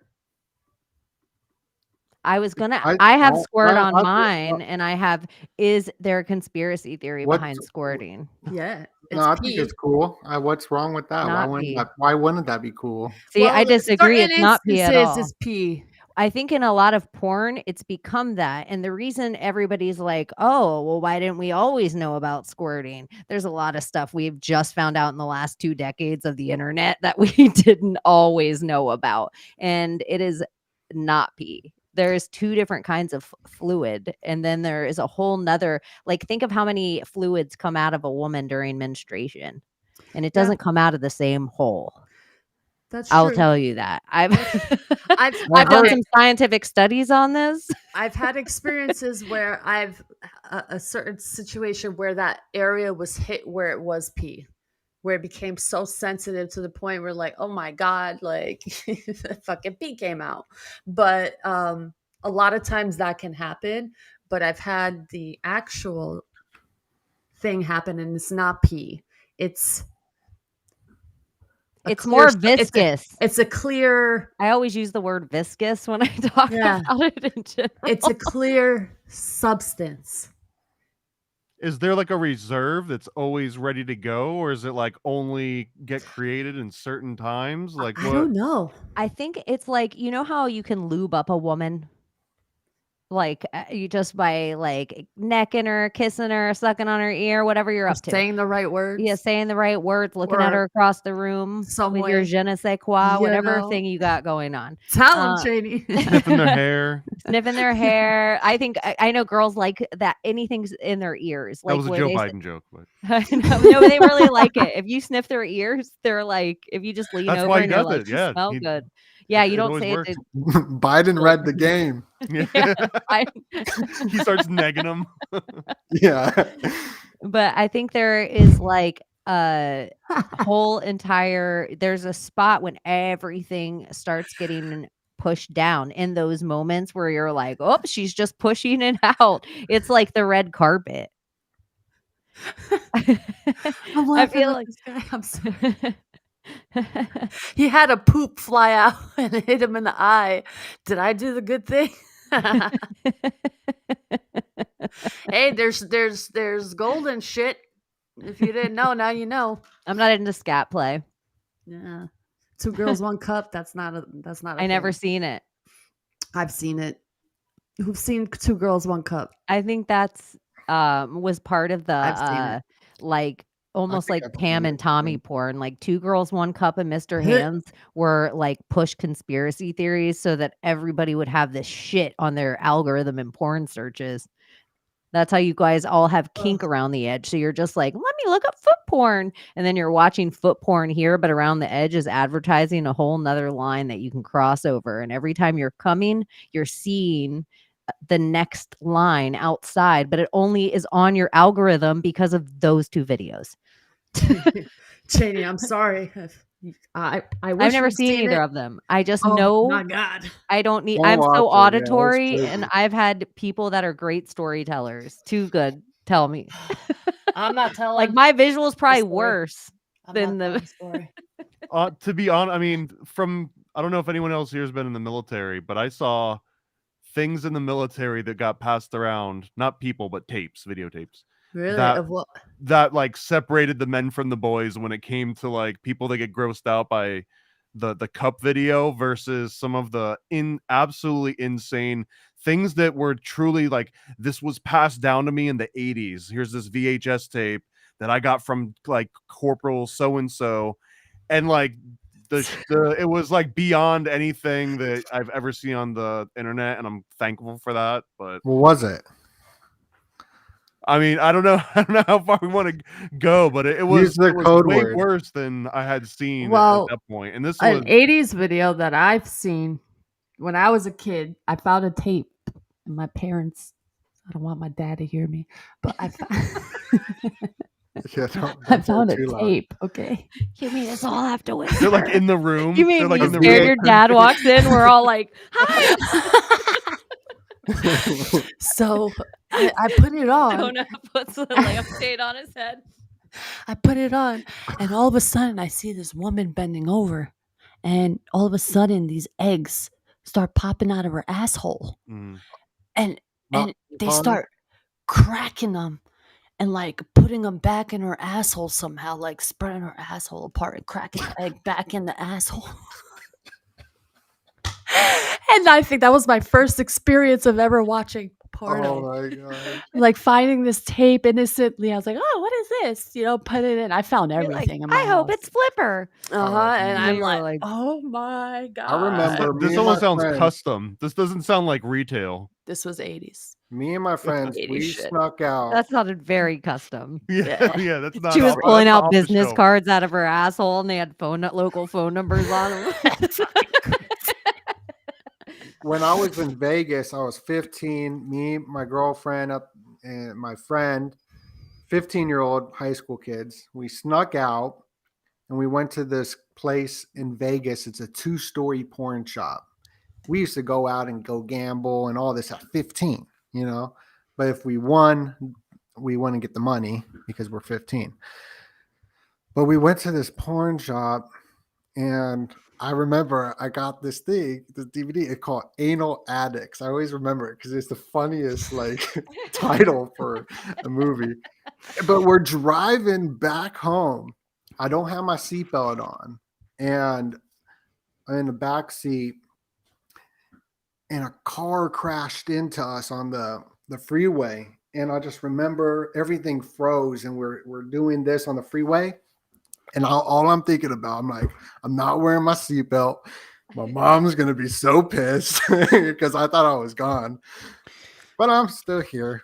I was gonna. I- I have I- squirt I- on I- mine, and I have. Is there a conspiracy theory What's- behind squirting? Yeah. It's No, I think pee. it's cool. What's wrong with that? Not Why wouldn't that be cool? See, I Well, disagree. certain It's not pee at instances all. It's pee. I think in a lot of porn, it's become that. And the reason everybody's like, oh, well, why didn't we always know about squirting? There's a lot of stuff we've just found out in the last 2 decades of the internet that we didn't always know about. And it is not pee. There's 2 different kinds of fluid. And then there is a whole nother, like, think of how many fluids come out of a woman during menstruation. And it Yeah. doesn't come out of the same hole. That's I'll true. tell you that. I've I've done okay. some scientific studies on this. I've had experiences where I've a certain situation where that area was hit where it was pee, where it became so sensitive to the point where like, oh my God, like fucking pee came out. But a lot of times that can happen. But I've had the actual thing happen and it's not pee. It's a It's clear more stu- it's a- viscous. It's a clear. I always use the word viscous when I talk Yeah. about it in general. It's a clear substance. Is there like a reserve that's always ready to go, or is it like only get created in certain times? Like I what? don't know. I think it's like, you know how you can lube up a woman? Like you just by like necking her, kissing her, sucking on her ear, whatever you're up to. Saying the right words. Yeah, saying the right words, looking at Or her across the room some with your way, je ne sais quoi, you whatever know. thing you got going on. Tell them, Uh, Cheney. Sniffing their hair. Sniffing their hair. I think I know girls like that. Anything's in their ears. That Like was a where Joe they Biden joke, but no, they really like it. If you sniff their ears, they're like, if you just lean That's over why he and you're does like, it, "You yeah, smell he- good." Yeah, you it don't always say it. works. Biden read the game. Yeah, He starts negging them. Yeah. but I think there is like whole entire, there's a spot when everything starts getting pushed down in those moments where you're like, oh, she's just pushing it out. It's like the red carpet. I'm I laughing feel with like this guy. I'm sorry. He had a poop fly out and hit him in the eye. Did I do the good thing? Hey, there's golden shit. If you didn't know, now you know. I'm not into scat play. Yeah. 2 girls, 1 cup. That's not a I never thing. seen it. I've seen it. Who've seen 2 girls, 1 cup? I think that's was part of I've seen the it. like almost think like I've seen Pam it, and Tommy yeah. porn. Like 2 girls, 1 cup and Mr. Hands were like push conspiracy theories so that everybody would have this shit on their algorithm in porn searches. That's how you guys all have kink around the edge. So you're just like, let me look up foot porn. And then you're watching foot porn here, but around the edge is advertising a whole nother line that you can cross over. And every time you're coming, you're seeing the next line outside, but it only is on your algorithm because of those 2 videos. Cheney, I'm sorry. I wish I've never you'd seen either it. of them. I just Oh know my God. I don't need. Don't I'm watch so it. Yeah, it's auditory, crazy. and I've had people that are great storytellers. Too good. Tell me. I'm not telling. Like my visual's probably story. worse I'm than not telling the. story. To be honest, I mean, I don't know if anyone else here has been in the military, but I saw things in the military that got passed around, not people, but tapes, videotapes. Really? That Of what? that like separated the men from the boys when it came to like people that get grossed out by the cup video versus some of the absolutely insane things that were truly like, this was passed down to me in the 80s. Here's this VHS tape that I got from like Corporal so and so, and like it was like beyond anything that I've ever seen on the internet, and I'm thankful for that. But What was it? I mean, I don't know how far we want to go, but it was, Use the it was code way word. worse than I had seen Well, at that point. And this was An 80s video that I've seen when I was a kid, I found a tape. And my parents, I don't want my dad to hear me, but I Yeah, don't I say found it a too loud. tape. Okay. You mean us all have to whisper? they're like in the room. You mean They're like you in the scared room. your dad walks in? We're all like, hi. So I put it on. Jonah puts the lampshade on his head. I put it on, and all of a sudden I see this woman bending over, and all of a sudden these eggs start popping out of her asshole, Mm. and Not they fun. start cracking them and like putting them back in her asshole somehow, like spreading her asshole apart and cracking the egg back in the asshole. And I think that was my first experience of ever watching porno. Oh my god. Like finding this tape innocently. I was like, oh, what is this? You know, put it in. I found You're like, everything in my I hope house. it's Flipper. And And I'm you were like, oh my God. I remember me This and almost my sounds friends. custom. This doesn't sound like retail. This was 80s. Me and my friends, 80s we shit. snuck out. that sounded very custom. Yeah, yeah, that's not. She was off- pulling that's out off the business shelf. cards out of her asshole, and they had local phone numbers on them. When I was in Vegas, I was 15. Me, my girlfriend, and my friend, 15-year-old high school kids. We snuck out and we went to this place in Vegas. It's a 2-story porn shop. We used to go out and go gamble and all this at 15, you know. But if we won, we wouldn't get the money because we're 15. But we went to this porn shop, and I remember I got this thing, this DVD. It's called Anal Addicts. I always remember it because it's the funniest like title for a movie. But we're driving back home. I don't have my seatbelt on, and I'm in the back seat, and a car crashed into us on the freeway. And I just remember everything froze, and we're doing this on the freeway. And all I'm thinking about, I'm like, I'm not wearing my seatbelt. My mom's going to be so pissed because I thought I was gone. But I'm still here.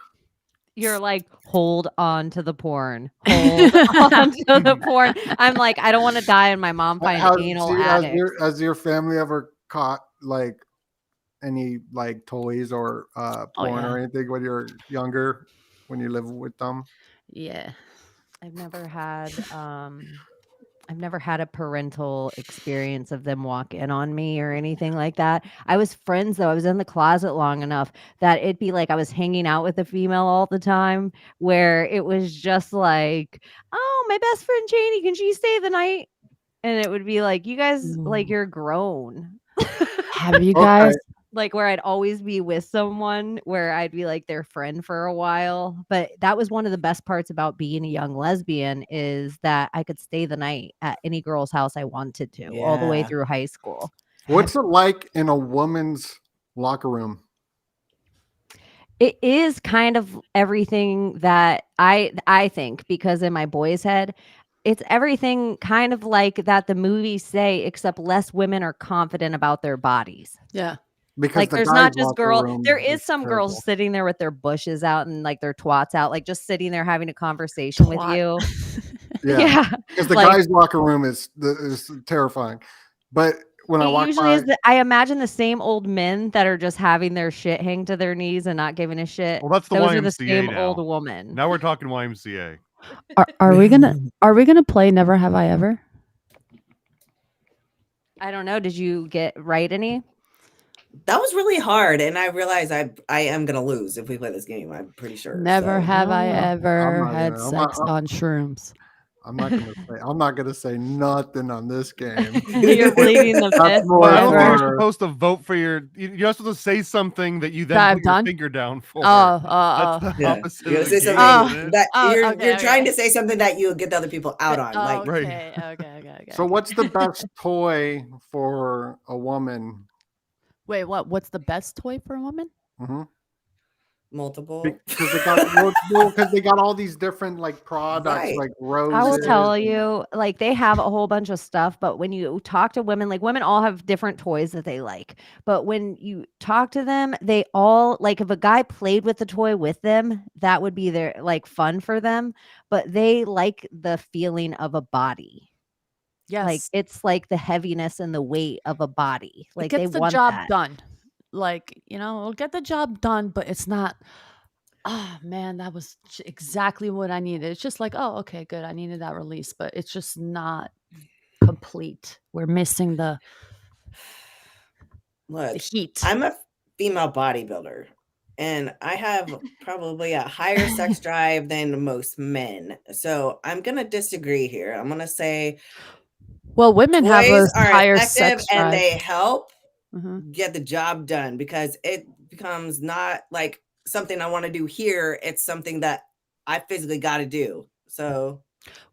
You're like, hold on to the porn. Hold on to the porn. I'm like, I don't want to die and my mom find anal addict. Has your family ever caught like any like toys or porn or anything when you're younger, when you live with them? Yeah. I've never had a parental experience of them walk in on me or anything like that. I was friends though. I was in the closet long enough that it'd be like I was hanging out with a female all the time, where it was just like, oh, my best friend Janie, can she stay the night? And it would be like, you guys, like, you're grown. Have you Okay. guys? Like, where I'd always be with someone where I'd be like their friend for a while. But that was one of the best parts about being a young lesbian, is that I could stay the night at any girl's house I wanted to, all the way Yeah. through high school. What's it like in a woman's locker room? It is kind of everything that I think, because in my boy's head, it's everything kind of like that the movies say, except less women are confident about their bodies. Yeah. Because Like, the there's guys' not just locker girl. room There is some terrible. girls sitting there with their bushes out and like their twats out, like just sitting there having a conversation with Twat. you. Yeah, Yeah. because the Like, guys' locker room is terrifying. But when I it walk usually by, is. I imagine the same old men that are just having their shit hang to their knees and not giving a shit. Well, that's the Those are the YMCA same now. old woman. Now we're talking YMCA. Are we gonna play Never Have I Ever? I don't know. Did you get right any? That was really hard, and I realize I am gonna lose if we play this game. I'm pretty sure. Never so. have I I'm ever not had gonna- I'm not- sex on shrooms. I'm not gonna say nothing on this game. You're pleading the That's fifth. more I don't think Never. you're for- supposed to vote for you're supposed to say something that you then That I've put your done? finger down for. Oh, That's the Yeah. opposite You of gotta the say game, something isn't it? that you're okay, trying okay. to say something that you get the other people out on. Like Right. Okay. So what's the best toy for a woman? Wait, what's the best toy for a woman? Mhm. multiple. Because they got all these different like products, Right. like roses. I will tell you, like, they have a whole bunch of stuff, but when you talk to women, like, women all have different toys that they like. But when you talk to them, they all, like, if a guy played with the toy with them, that would be their, like, fun for them. But they like the feeling of a body. Yes. Like, it's like the heaviness and the weight of a body. Like, it they gets the want job that. done. Like, it'll get the job done, but it's not, oh man, that was exactly what I needed. It's just like, oh, okay, good. I needed that release, but it's just not complete. We're missing the Look, heat. I'm a female bodybuilder, and I have probably a higher sex drive than most men. So I'm gonna disagree here. I'm gonna say Well, women have a toys are higher effective sex drive. and they help Mhm. get the job done, because it becomes not like something I want to do here. It's something that I physically got to do. So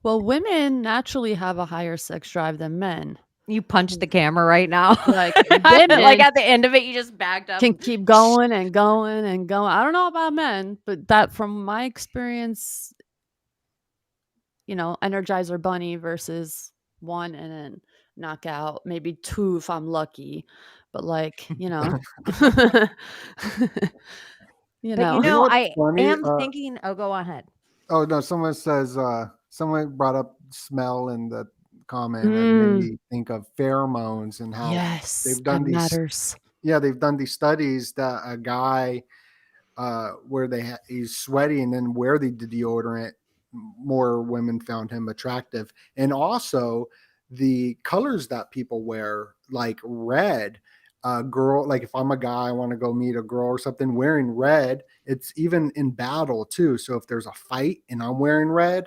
Well, women naturally have a higher sex drive than men. You punch the camera right now. Like, like, women at the end of it, you just backed up. can keep going and going and going. I don't know about men, but that from my experience, Energizer Bunny versus one and then knockout, maybe two if I'm lucky. But like, But what's I funny? am thinking. Oh, go ahead. Oh no, someone says someone brought up smell in the comment and made me think of pheromones and how yes, they've done that these matters. they've done these studies that a guy where he's sweaty and then wear the deodorant, more women found him attractive. And also the colors that people wear, like red. Girl, like if I'm a guy, I want to go meet a girl or something wearing red. It's even in battle too. So if there's a fight and I'm wearing red,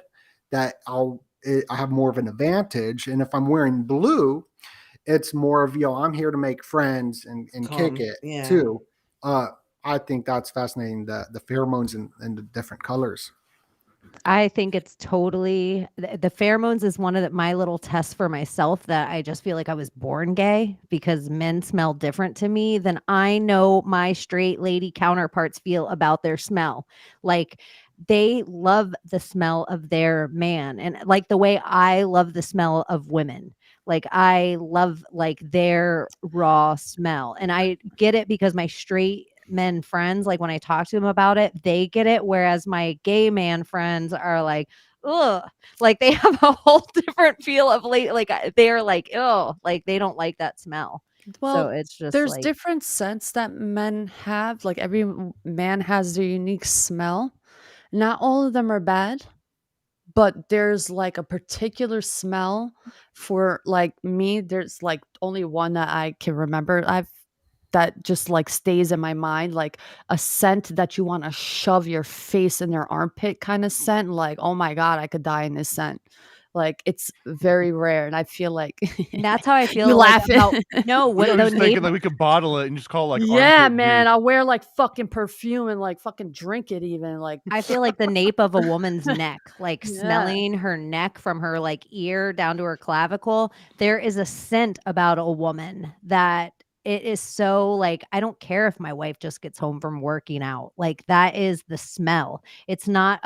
that I have more of an advantage. And if I'm wearing blue, it's more of, I'm here to make friends and kick it too. I think that's fascinating, the pheromones and the different colors. I think it's totally the pheromones is one of my little tests for myself, that I just feel like I was born gay, because men smell different to me than I know my straight lady counterparts feel about their smell. Like, they love the smell of their man, and like the way I love the smell of women. Like, I love like their raw smell, and I get it because my straight men friends, like when I talk to them about it, they get it, whereas my gay man friends are like, ugh, like they have a whole different feel of like they're like, oh, like they don't like that smell. Well, so it's just there's like, different scents that men have. Like every man has their unique smell. Not all of them are bad, but there's like a particular smell for like me. There's like only one that I can remember. That just like stays in my mind, like a scent that you want to shove your face in their armpit kind of scent. Like, oh my God, I could die in this scent. Like, it's very rare. And I feel like And that's how I you feel like laughing. about no, I'm what the just thinking neighbor like we could bottle it and just call it like yeah, armpit man. juice. I'll wear like fucking perfume and like fucking drink it even. Like, I feel like the nape of a woman's neck, like Yeah. smelling her neck from her like ear down to her clavicle. There is a scent about a woman that it is so like, I don't care if my wife just gets home from working out. Like that is the smell. It's not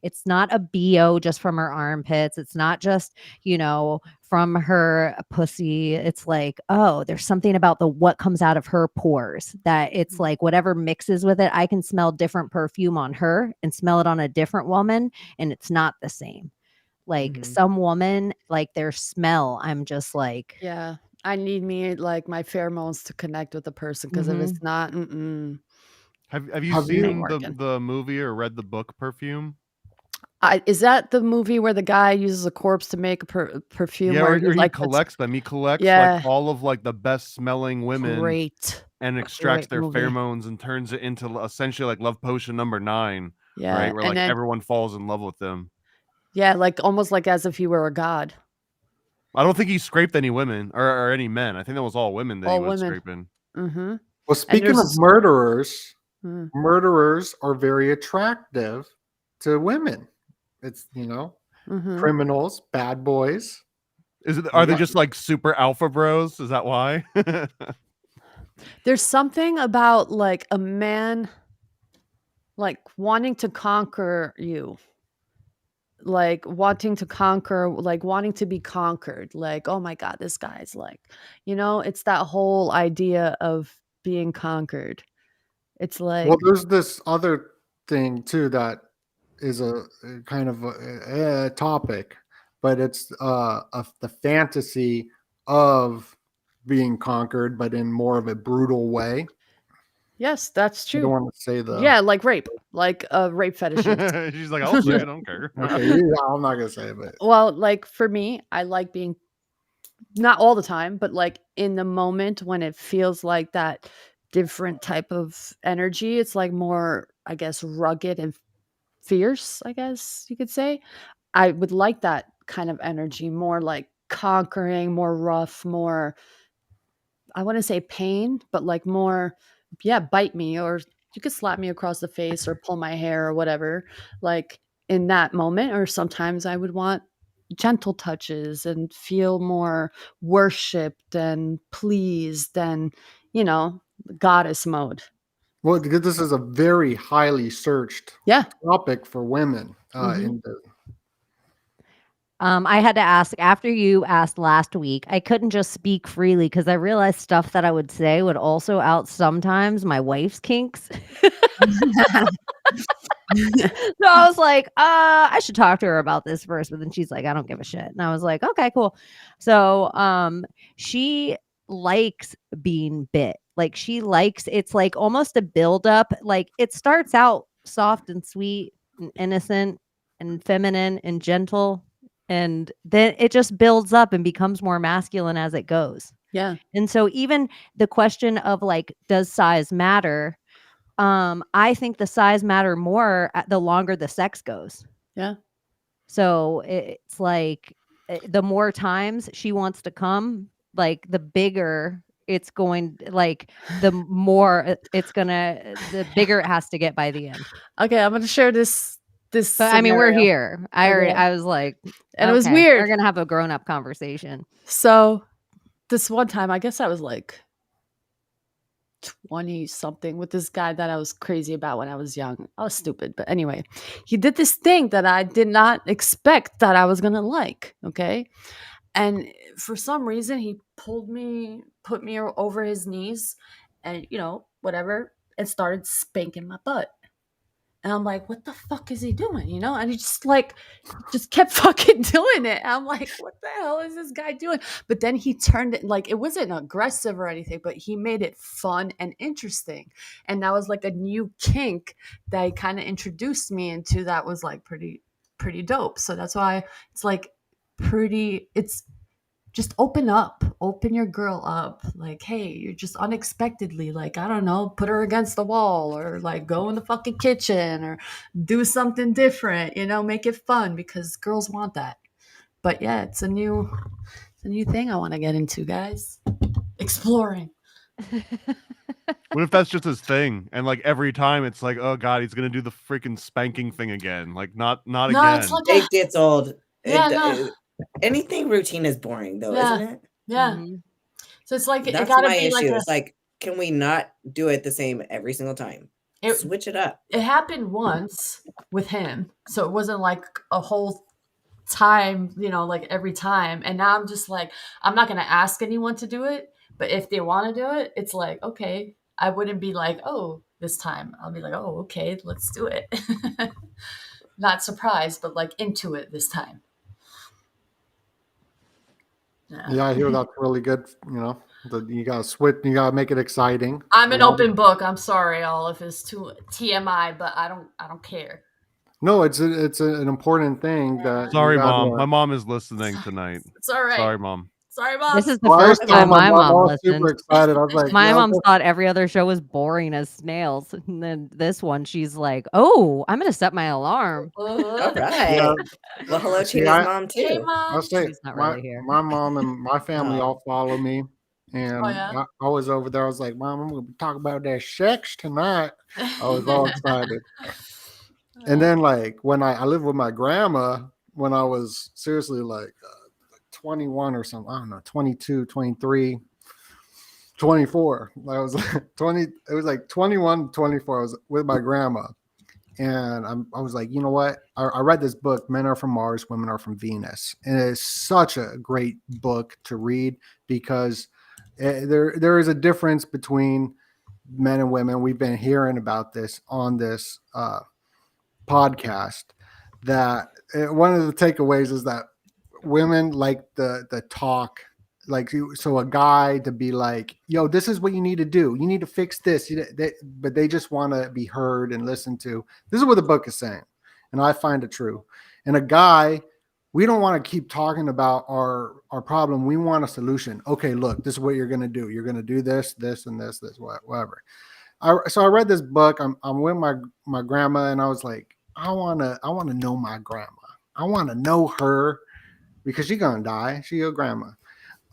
it's not a BO just from her armpits. It's not just, from her pussy. It's like, oh, there's something about what comes out of her pores that it's like whatever mixes with it. I can smell different perfume on her and smell it on a different woman, and it's not the same. Like some woman, like their smell, I'm just like, yeah, I need me like my pheromones to connect with the person because if it's not, Have you Have you- seen working. the movie or read the book Perfume? Is that the movie where the guy uses a corpse to make a perfume? Yeah, where or he like collects them. He collects Yeah. like all of like the best smelling women great. and extracts Great their movie. pheromones and turns it into essentially like love potion number 9, Yeah, right? Where and like then everyone falls in love with them. yeah, like almost like as if he were a god. I don't think he scraped any women or any men. I think that was all women that All he was women. scraping. Mm-hmm. Well, speaking of there's- murderers, Mm. murderers are very attractive to women. It's Mhm. criminals, bad boys. Are they just like super alpha bros? Is that why? There's something about like a man like wanting to conquer you. Like wanting to conquer, like wanting to be conquered. Like, oh my God, this guy's like, it's that whole idea of being conquered. It's like, Well, there's this other thing too that is a kind of a topic, but it's the fantasy of being conquered, but in more of a brutal way. yes, that's I don't true. want to say the Yeah, like rape, like rape fetishes. She's like, I'll say it, I don't care. Okay, yeah, I'm not gonna say it, but Well, like for me, I like being not all the time, but like in the moment when it feels like that different type of energy. It's like more, I guess, rugged and fierce, I guess you could say. I would like that kind of energy, more like conquering, more rough, more, I want to say pain, but like more, yeah, bite me, or you could slap me across the face or pull my hair or whatever, like in that moment. Or sometimes I would want gentle touches and feel more worshipped and pleased and, goddess mode. well, because this is a very highly searched Yeah. topic for women. Mhm. I had to ask after you asked last week. I couldn't just speak freely because I realized stuff that I would say would also out sometimes my wife's kinks. So I was like, I should talk to her about this first. But then she's like, I don't give a shit. And I was like, okay, cool. So she likes being bit. Like she likes, it's like almost a buildup. Like it starts out soft and sweet and innocent and feminine and gentle. And then it just builds up and becomes more masculine as it goes. Yeah. And so even the question of like, does size matter? I think the size matter more the longer the sex goes. Yeah. So it's like the more times she wants to come, like the bigger it's going, like the more the bigger it has to get by the end. Okay, I'm gonna share this. But I mean, we're scenario. here. Okay. I was like, And it was okay, weird. We're gonna have a grown up conversation. So this one time, I guess I was like 20 something with this guy that I was crazy about when I was young. I was stupid. But anyway, he did this thing that I did not expect that I was going to like. Okay. And for some reason, he put me over his knees and, whatever, and started spanking my butt. And I'm like, what the fuck is he doing? And he just kept fucking doing it. And I'm like, what the hell is this guy doing? But then he turned it, like, it wasn't aggressive or anything, but he made it fun and interesting. And that was like a new kink that he kind of introduced me into that was like pretty pretty dope. So that's why it's like it's just open your girl up. Like, hey, you're just unexpectedly, like, I don't know, put her against the wall or like go in the fucking kitchen or do something different, make it fun because girls want that. But yeah, it's a new thing I want to get into, guys. Exploring. What if that's just his thing, and like every time it's like, oh god, he's gonna do the freaking spanking thing again? Like not No, again. it's like It gets old. Yeah, Anything routine is boring, though, Yeah. isn't it? yeah. Mhm. So it's like it That's gotta my be issue. like It's like, can we not do it the same every single time? It- Switch it up. it happened once with him, so it wasn't like a whole time, like every time. And now I'm just like, I'm not gonna ask anyone to do it, but if they want to do it, it's like, okay. I wouldn't be like, oh, this time. I'll be like, oh, okay, let's do it. Not surprised, but like into it this time. Yeah, I hear that's really good. You gotta switch. You gotta make it exciting. I'm an open book. I'm sorry, all if it's too TMI, but I don't care. No, it's an important thing that. Sorry, you gotta- Mom. My mom is listening tonight. It's all right. Sorry, Mom. Sorry, Mom. This is the Well, I was first telling time my mom I was super listened. excited. I was like, My yeah, mom thought every other show was boring as snails. And then this one, she's like, oh, I'm going to set my alarm. All Uh-huh. right. Yeah. Well, hello, See, Tina's mom, too. Hey, Mom. I'll say She's not my, really here. my mom and my family Oh. all follow me. And Oh, yeah? I was over there. I was like, Mom, I'm going to talk about that sex tonight. I was all excited. And then, like, when I lived with my grandma, when I was seriously like 21 or something, I don't know, 22, 23, 24. I was like 20. It was like 21, 24. I was with my grandma. And I was like, you know what? I read this book, Men Are From Mars, Women Are From Venus. And it's such a great book to read because there is a difference between men and women. We've been hearing about this on this podcast, that one of the takeaways is that women like the talk. Like, so a guy to be like, yo, this is what you need to do. You need to fix this. But they just want to be heard and listened to. This is what the book is saying. And I find it true. And a guy, we don't want to keep talking about our problem. We want a solution. Okay, look, this is what you're going to do. You're going to do this, and this, whatever. So I read this book. I'm with my grandma, and I was like, I want to know my grandma. I want to know her because she's going to die. She's your grandma.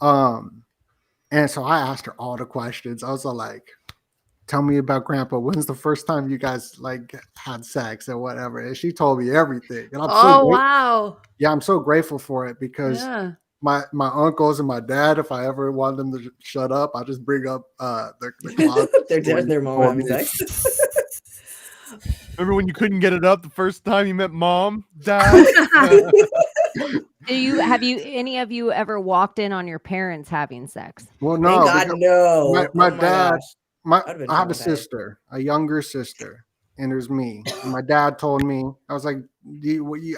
And so I asked her all the questions. I was like, tell me about grandpa. When's the first time you guys like had sex or whatever? And she told me everything. And wow. Yeah, I'm so grateful for it because Yeah. my uncles and my dad, if I ever want them to shut up, I just bring up the closet. Their mom having sex. Remember when you couldn't get it up the first time you met Mom, Dad? Have any of you ever walked in on your parents having sex? Well, no. Thank God, no. My Oh dad, gosh. I have a sister, a younger sister, and there's me. And my dad told me, I was like,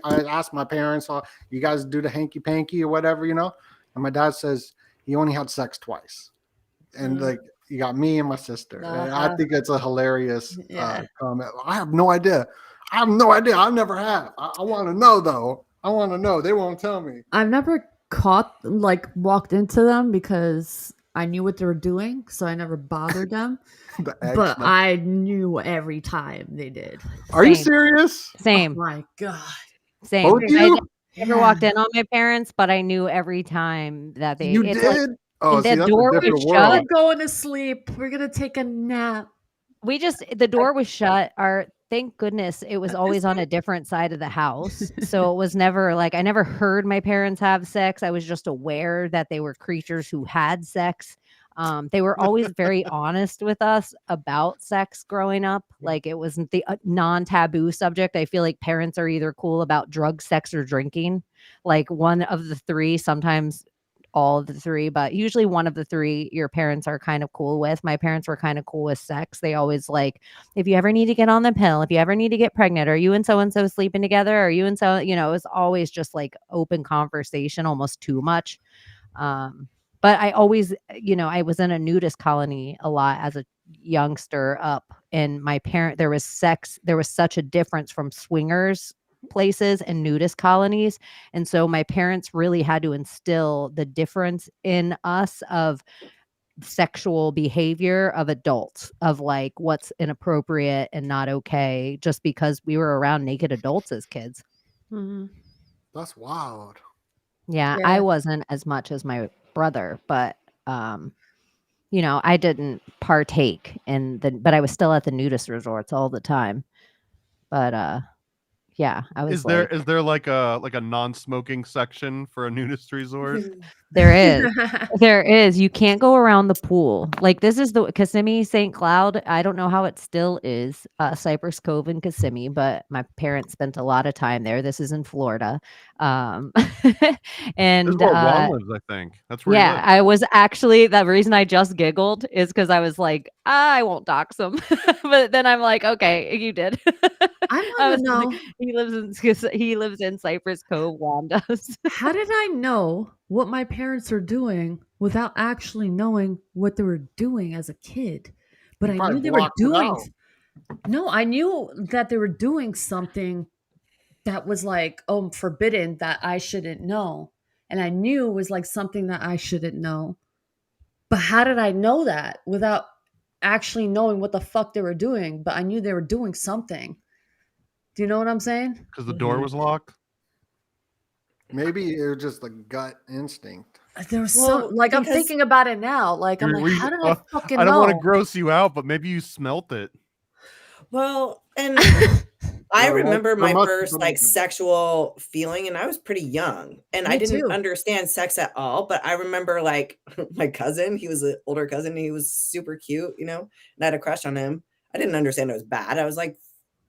I asked my parents, you guys do the hanky panky or whatever, And my dad says he only had sex twice. And like, you got me and my sister. And I think it's a hilarious comment. I have no idea. I never have. I want to know, though. I want to know. They won't tell me. I've never walked into them because I knew what they were doing, so I never bothered them. But I knew every time they did. Are you serious? Same. Oh my God. Same. Both you? I never walked in on my parents, but I knew every time that they. You it's did? Like, oh, the see, that's door a was different shut. world. We're going to sleep. We're going to take a nap. The door was shut. Thank goodness it was always on a different side of the house. So it was never like, I never heard my parents have sex. I was just aware that they were creatures who had sex. They were always very honest with us about sex growing up. Like, it wasn't the non-taboo subject. I feel like parents are either cool about drugs, sex, or drinking. Like one of the three, sometimes all of the three, but usually one of the three your parents are kind of cool with. My parents were kind of cool with sex. They always like, if you ever need to get on the pill, if you ever need to get pregnant, are you and so-and-so sleeping together? Are you and so, it was always just like open conversation, almost too much. But I always, I was in a nudist colony a lot as a youngster up, and there was sex. There was such a difference from swingers places and nudist colonies. And so my parents really had to instill the difference in us of sexual behavior of adults, of like what's inappropriate and not okay, just because we were around naked adults as kids. Mhm. That's wild. Yeah, Yeah. I wasn't as much as my brother, but you know, I didn't partake in but I was still at the nudist resorts all the time. But yeah, I was Is there like, like a non-smoking section for a nudist resort? there is. There is. You can't go around the pool. Like this is the Kissimmee, St. Cloud. I don't know how it still is, Cypress Cove and Kissimmee, but my parents spent a lot of time there. This is in Florida. This is And where Juan lives, I think. That's where he yeah, lives. I was actually the reason I just giggled is because I was like, I won't dox him. But then I'm like, okay, you did. I I want was to know, he lives in Cypress Cove, Juan does. how did I know what my parents are doing without actually knowing what they were doing as a kid? But You I probably knew they were blocked it doing. out. No, I knew that they were doing something that was like, oh, forbidden that I shouldn't know. And I knew it was like something that I shouldn't know. But how did I know that without actually knowing what the fuck they were doing? But I knew they were doing something. Do you know what I'm saying? Because the door was locked. Maybe it was just a gut instinct. There was Well, some, like, I'm because- thinking about it now. Like, I'm like, how did I fucking I don't want to know? gross you out, but maybe you smelt it. Well, and I Well, remember there my must be first something. like sexual feeling, and I was pretty young, and I Me didn't too. understand sex at all. But I remember like my cousin, he was an older cousin, and he was super cute, you know, and I had a crush on him. I didn't understand it was bad. I was like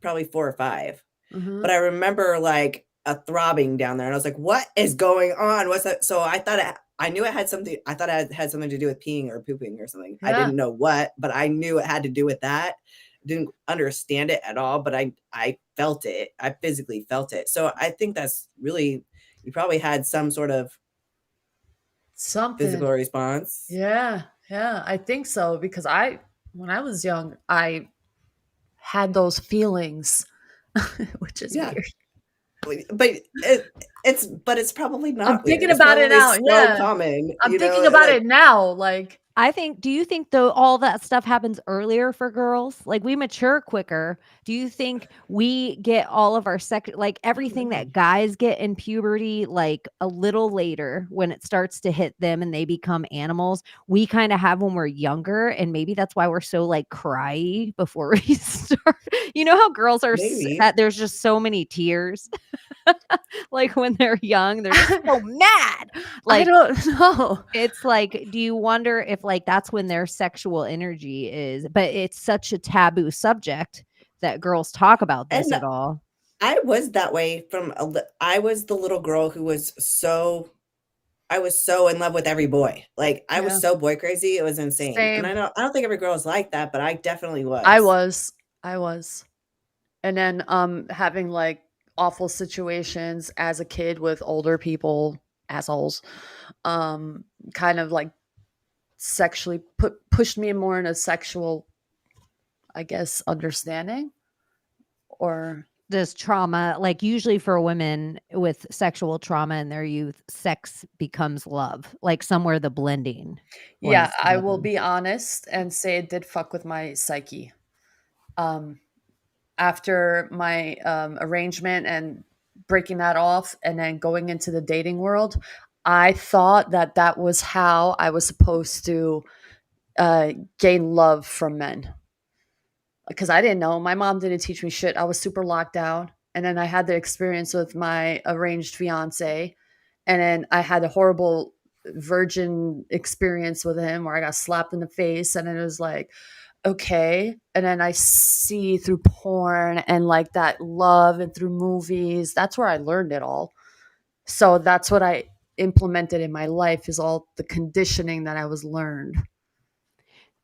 probably 4 or 5. Mhm. But I remember like a throbbing down there, and I was like, "What is going on? What's that?" So I thought I knew it had something. I thought it had something to do with peeing or pooping or something. I Yeah. didn't know what, but I knew it had to do with that. Didn't understand it at all, but I felt it. I physically felt it. So I think that's really, you probably had some sort of Something. physical response. Yeah, yeah, I think so because when I was young, I had those feelings, which is Yeah. weird. But it's probably not. I'm thinking weird. It's about it probably now. so Yeah, common. I'm you thinking know, about like, it now. Like, Do you think though all that stuff happens earlier for girls? Like we mature quicker. Do you think we get all of our like everything that guys get in puberty, like a little later when it starts to hit them and they become animals, we kind of have when we're younger, and maybe that's why we're so like cryy before we start. You know how girls are Maybe. there's just so many tears. Like when they're young, they're just so mad. I Like don't know. it's like, do you wonder if like that's when their sexual energy is? But it's such a taboo subject that girls talk about this And at all. I was that way I was the little girl who was I was so in love with every boy. Like I Yeah. was so boy crazy, it was insane. Same. And I don't think every girl is like that, but I definitely was. I was. And then having like awful situations as a kid with older people, assholes, kind of like sexually pushed me more in a sexual, I guess, understanding or This trauma, like usually for women with sexual trauma in their youth, sex becomes love. Like somewhere the blending. yeah, was I will happened. be honest and say it did fuck with my psyche. After my arrangement and breaking that off and then going into the dating world, I thought that that was how I was supposed to gain love from men. Because I didn't know. My mom didn't teach me shit. I was super locked down. And then I had the experience with my arranged fiance. And then I had a horrible virgin experience with him where I got slapped in the face. And then it was like, okay. And then I see through porn and like that love and through movies. That's where I learned it all. So that's what I implemented in my life is all the conditioning that I was learned.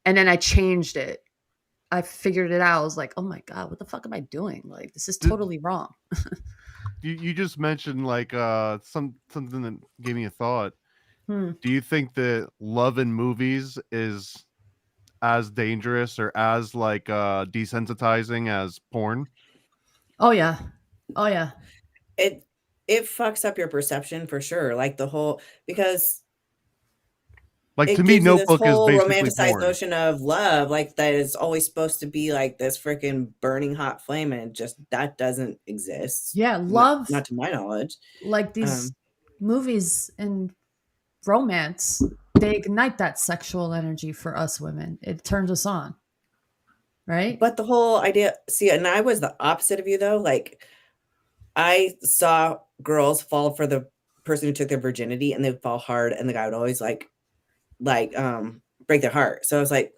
And then I changed it. I figured it out. I was like, oh my God, what the fuck am I doing? Like, this is totally wrong. You just mentioned like something that gave me a thought. Hmm. Do you think that love in movies is as dangerous or as like desensitizing as porn? Oh yeah. Oh yeah. it fucks up your perception for sure. Like the whole, because Like, it to me, gives you this Notebook is whole basically romanticized porn. notion of love, like that is always supposed to be like this freaking burning hot flame, and just that doesn't exist. Yeah, love, not to my knowledge. like these movies and romance, they ignite that sexual energy for us women. It turns us on, right? But the whole idea, see, and I was the opposite of you though. Like, I saw girls fall for the person who took their virginity, and they'd fall hard, and the guy would always like break their heart. So I was like,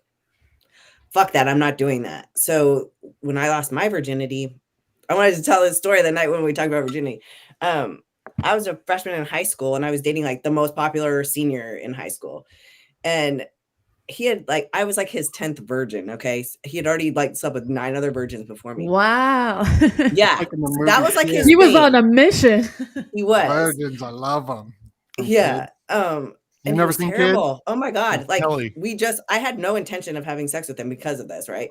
fuck that, I'm not doing that. So when I lost my virginity, I wanted to tell this story the night when we talked about virginity. I was a freshman in high school, and I was dating like the most popular senior in high school. And he had like, I was like his 10th virgin. Okay. He had already like slept with 9 other virgins before me. Wow. Yeah. Like in the That movie was like Kink. his He was thing. on a mission. He was. Virgins, I love them. Yeah. You And never he was seen Kids? terrible. Oh my God. Like Kelly. I had no intention of having sex with him because of this, right?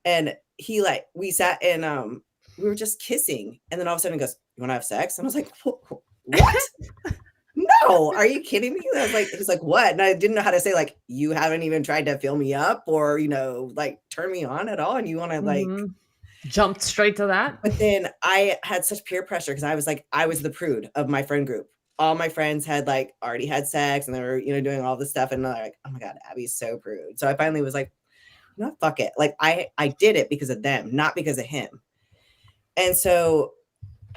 And he like, we sat and we were just kissing, and then all of a sudden he goes, "You want to have sex?" And I was like, "What?" No, are you kidding me? I was like, he's like, "What?" And I didn't know how to say, like, "You haven't even tried to fill me up or, like turn me on at all, and you want to like." Jumped straight to that. But then I had such peer pressure because I was the prude of my friend group. All my friends had like already had sex, and they were, doing all this stuff, and they're like, "Oh my God, Abby's so prude." So I finally was like, "No, fuck it." Like I did it because of them, not because of him. And so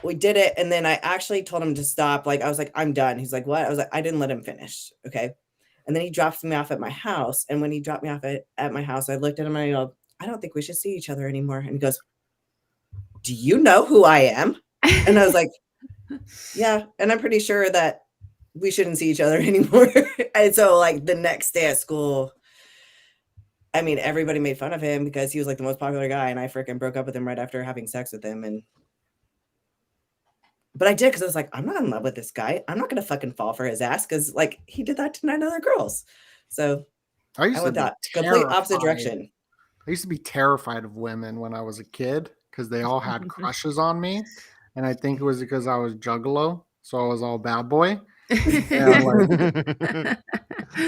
we did it, and then I actually told him to stop. Like I was like, "I'm done." He's like, "What?" I was like, "I didn't let him finish." Okay. And then he drops me off at my house, and when he dropped me off at my house, I looked at him and I go, "I don't think we should see each other anymore." And he goes, "Do you know who I am?" And I was like, "Yeah." And I'm pretty sure that we shouldn't see each other anymore. And so like the next day at school, I mean, everybody made fun of him because he was like the most popular guy, and I freaking broke up with him right after having sex with him. But I did because I was like, I'm not in love with this guy. I'm not gonna fucking fall for his ass because like he did that to 9 other girls. So I went that complete opposite direction. I used to be terrified of women when I was a kid because they all had crushes on me, and I think it was because I was juggalo, so I was all bad boy. And like,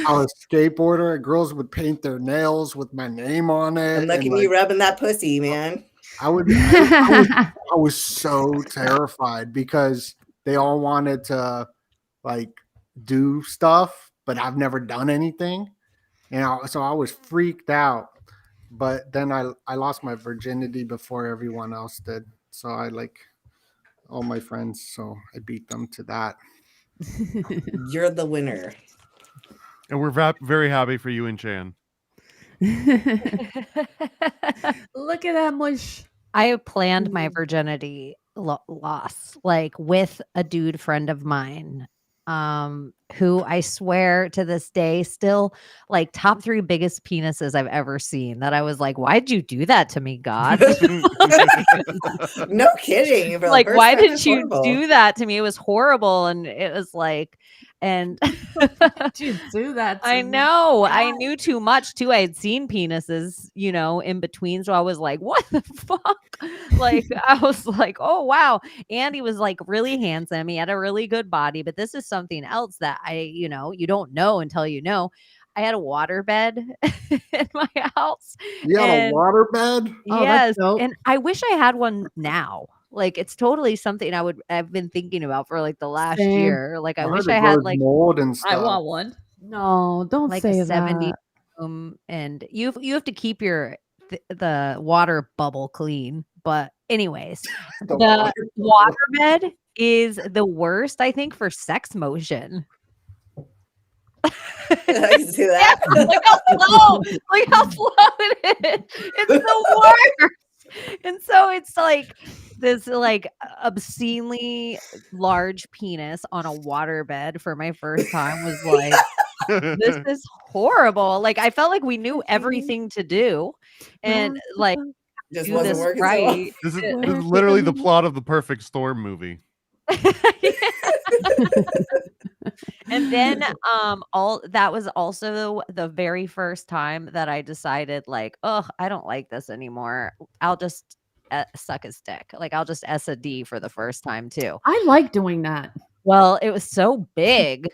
I was a skateboarder. Girls would paint their nails with my name on it. And look at me rubbing that pussy, man. I was so terrified because they all wanted to like do stuff, but I've never done anything. So I was freaked out. But then I lost my virginity before everyone else did. So I like all my friends, so I beat them to that. You're the winner. And we're very happy for you and Chan. Look at that mush. I have planned my virginity loss like with a dude friend of mine who I swear to this day still like top 3 biggest penises I've ever seen, that I was like, why'd you do that to me, God? No kidding. Like, why did you do that to me? It was horrible. And it was like, and Did you do that? I know. I knew too much too. I had seen penises, in between. So I was like, what the fuck? Like, I was like, oh, wow. And he was like really handsome. He had a really good body. But this is something else that you don't know until you know. I had a water bed in my house. You had a water bed? Oh, Yes. that's dope. And I wish I had one now. Like, it's totally something I've been thinking about for like the last Same. year. Like, I wish heard I it had grows like mold and stuff. I want one. No, don't like say a 70 that. and you have to keep your the water bubble clean. But anyways, the water bed is the worst, I think, for sex motion. I can see that. Look how slow it is. It's the worst. And so it's like this like obscenely large penis on a waterbed for my first time was like, this is horrible. Like, I felt like we knew everything to do, and like Just do wasn't this working so well. right. This is literally the plot of the Perfect Storm movie. And then all that was also the very first time that I decided like, oh, I don't like this anymore. I'll just suck his dick. Like I'll just S a D for the first time too. I like doing that. Well, it was so big.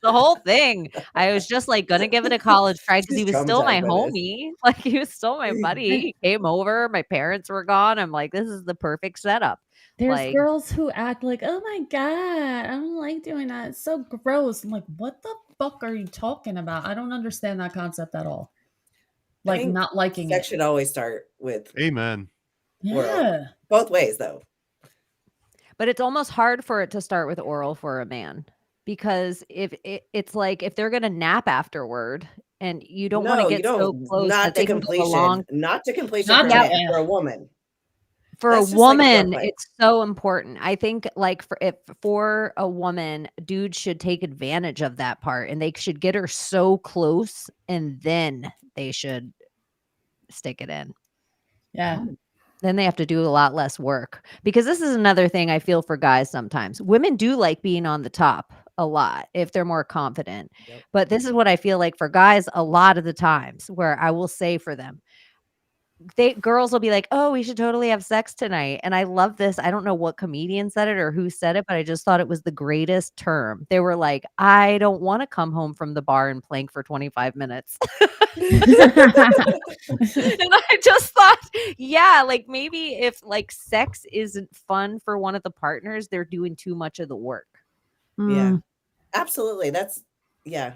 The whole thing. I was just like gonna give it a college try because he She's was still my traumatized by this. homie. Like he was still my buddy. He came over. My parents were gone. I'm like, this is the perfect setup. There's Like, girls who act like, oh my God, I don't like doing that. It's so gross. I'm like, what the fuck are you talking about? I don't understand that concept at all. I Like think not liking sex it. should always start with Amen. Yeah. both ways though. but it's almost hard for it to start with oral for a man because it's like if they're gonna nap afterward and you don't want to No, get you so don't. close Not that to they can go along. completion. Not to completion Not for, to- a man, yeah. for a woman. For That's a just like woman, foreplay. it's so important. I think like for a woman, dudes should take advantage of that part and they should get her so close and then they should stick it in. Yeah. Then they have to do a lot less work because this is another thing I feel for guys sometimes. Women do like being on the top a lot if they're more confident. Yep. But this is what I feel like for guys a lot of the times where I will say for them, girls will be like, oh, we should totally have sex tonight. And I love this. I don't know what comedian said it or who said it, but I just thought it was the greatest term. They were like, I don't want to come home from the bar and plank for 25 minutes. And I just thought, yeah, like maybe if like sex isn't fun for one of the partners, they're doing too much of the work. Yeah. Absolutely. That's yeah.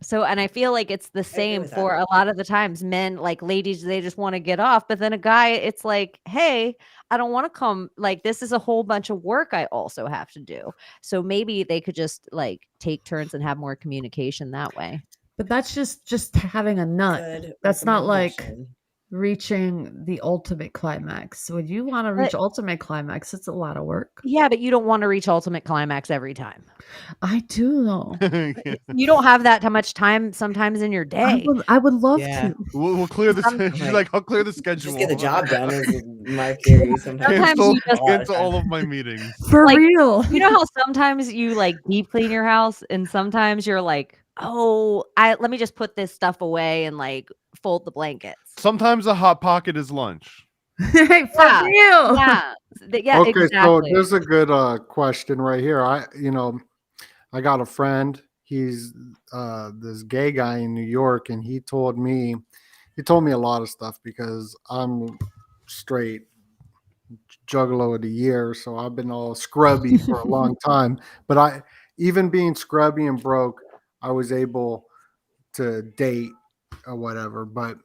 So, and I feel like it's the same with that. for a lot of the times men, like ladies, they just want to get off. But then a guy, it's like, hey, I don't want to come. Like, this is a whole bunch of work I also have to do. So maybe they could just like take turns and have more communication that way. But that's just having a nut. Good That's not like recommendation. reaching the ultimate climax. Would you want to reach ultimate climax? It's a lot of work. Yeah, but you don't want to reach ultimate climax every time. I do though. You don't have that much time sometimes in your day. I would love Yeah. to. We'll clear the. Some- She's like, I'll clear the schedule. Just get the job done is my theory sometimes. Sometimes Cancel, you just- cancel all of my meetings. For Like, real. You know how sometimes you like deep clean your house and sometimes you're like, oh, let me just put this stuff away and like fold the blankets. Sometimes a hot pocket is lunch. For Yeah. real. Yeah. Yeah, Okay, exactly. so there's a good question right here. I got a friend. He's this gay guy in New York, and he told me a lot of stuff because I'm straight juggalo of the year, so I've been all scrubby for a long time. But even being scrubby and broke, I was able to date or whatever. But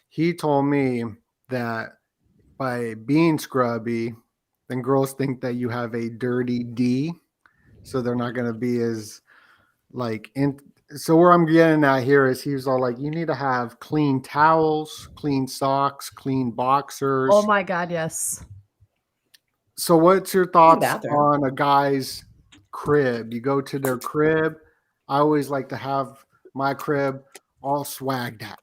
he told me that by being scrubby, then girls think that you have a dirty D, so they're not going to be as like in. So where I'm getting at here is he was all like, you need to have clean towels, clean socks, clean boxers. Oh my God, yes. So what's your thoughts bathroom. on a guy's crib? You go to their crib. I always like to have my crib all swagged out,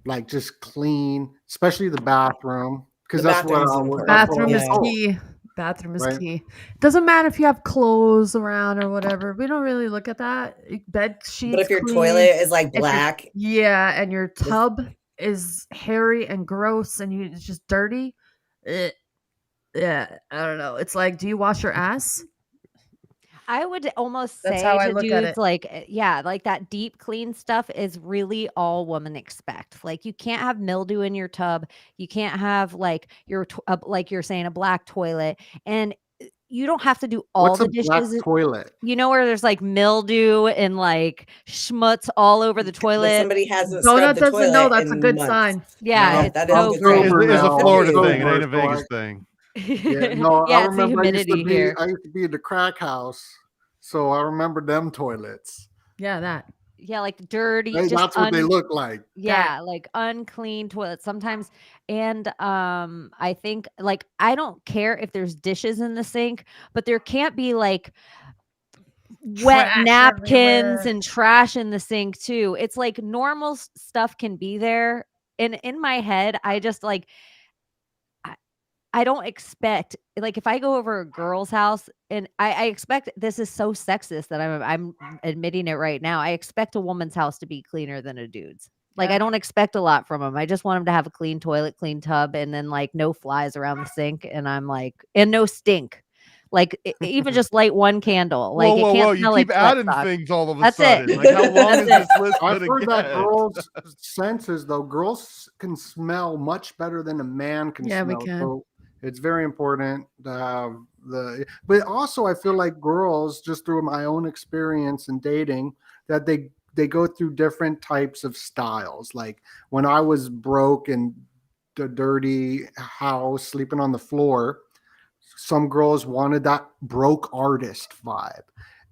like just clean, especially the bathroom. Because The that's what bathroom's I important. Bathroom Yeah. is key. Bathroom is Right. key. Doesn't matter if you have clothes around or whatever. We don't really look at that. Bed sheets. But if your clean. toilet is like If your- black, yeah, and your tub is hairy and gross and it's just dirty. Yeah, I don't know. It's like, do you wash your ass? I would almost That's say how I to look at dudes it. like, yeah, like that deep clean stuff is really all women expect. Like you can't have mildew in your tub. You can't have like like you're saying, a black toilet, and you don't have to do all What's the a black dishes. toilet? You know where there's like mildew and like schmutz all over the like toilet. somebody hasn't Donut scrubbed the doesn't know. toilet That's a in good months. sign. Yeah, No, it's that is so a good great. sign. It's a now. Florida It's thing. It over, ain't a so Vegas thing. Yeah, no, Yeah, I it's the remember I used humidity here. to be in the crack house, so I remember them toilets. Yeah, that. Yeah, like dirty. Hey, just that's what they look like. Yeah, like unclean toilets sometimes. And I think like I don't care if there's dishes in the sink, but there can't be like wet Trash napkins everywhere. and trash in the sink too. It's like normal stuff can be there. And in my head, I just like I don't expect like if I go over a girl's house and I expect this is so sexist that I'm admitting it right now. I expect a woman's house to be cleaner than a dude's. Like Yeah. I don't expect a lot from them. I just want them to have a clean toilet, clean tub, and then like no flies around the sink. And I'm like, and no stink. Like even just light one candle. Like it can't You smell like keep sweat adding socks. things all of a That's it. sudden. Like, how long is That's this list I've gonna heard that get? girls' senses, though, girls can smell much better than a man can Yeah, we smell. can. So it's very important to have but also I feel like girls, just through my own experience in dating, that they go through different types of styles. Like when I was broke in the dirty house, sleeping on the floor, some girls wanted that broke artist vibe.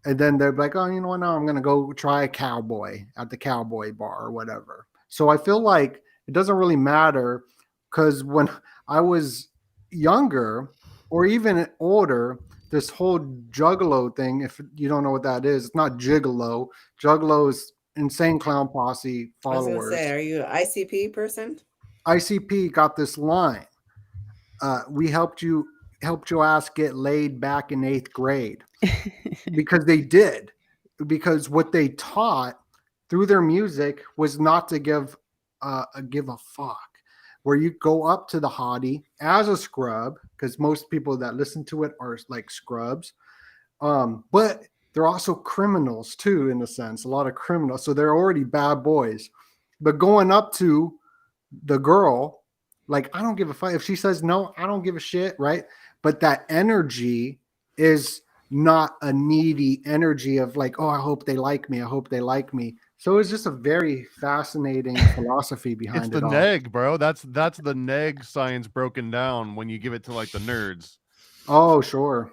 And then they're like, oh, you know what? No, I'm going to go try a cowboy at the cowboy bar or whatever. So I feel like it doesn't really matter, because when I was younger or even older, this whole juggalo thing, if you don't know what that is, it's not gigolo. Juggalo is insane clown posse I was gonna followers. say, are you an ICP person? ICP got this line. We helped your ass get laid back in 8th grade. Because they did. Because what they taught through their music was not to give a fuck. Where you go up to the hottie as a scrub, because most people that listen to it are like scrubs. But they're also criminals too, in a sense. A lot of criminals. So they're already bad boys. But going up to the girl, like, I don't give a fuck. If she says no, I don't give a shit, right? But that energy is not a needy energy of like, oh, I hope they like me. I hope they like me. So it's just a very fascinating philosophy behind It's it the all. neg, bro. That's the neg science broken down when you give it to like the nerds. Oh, sure.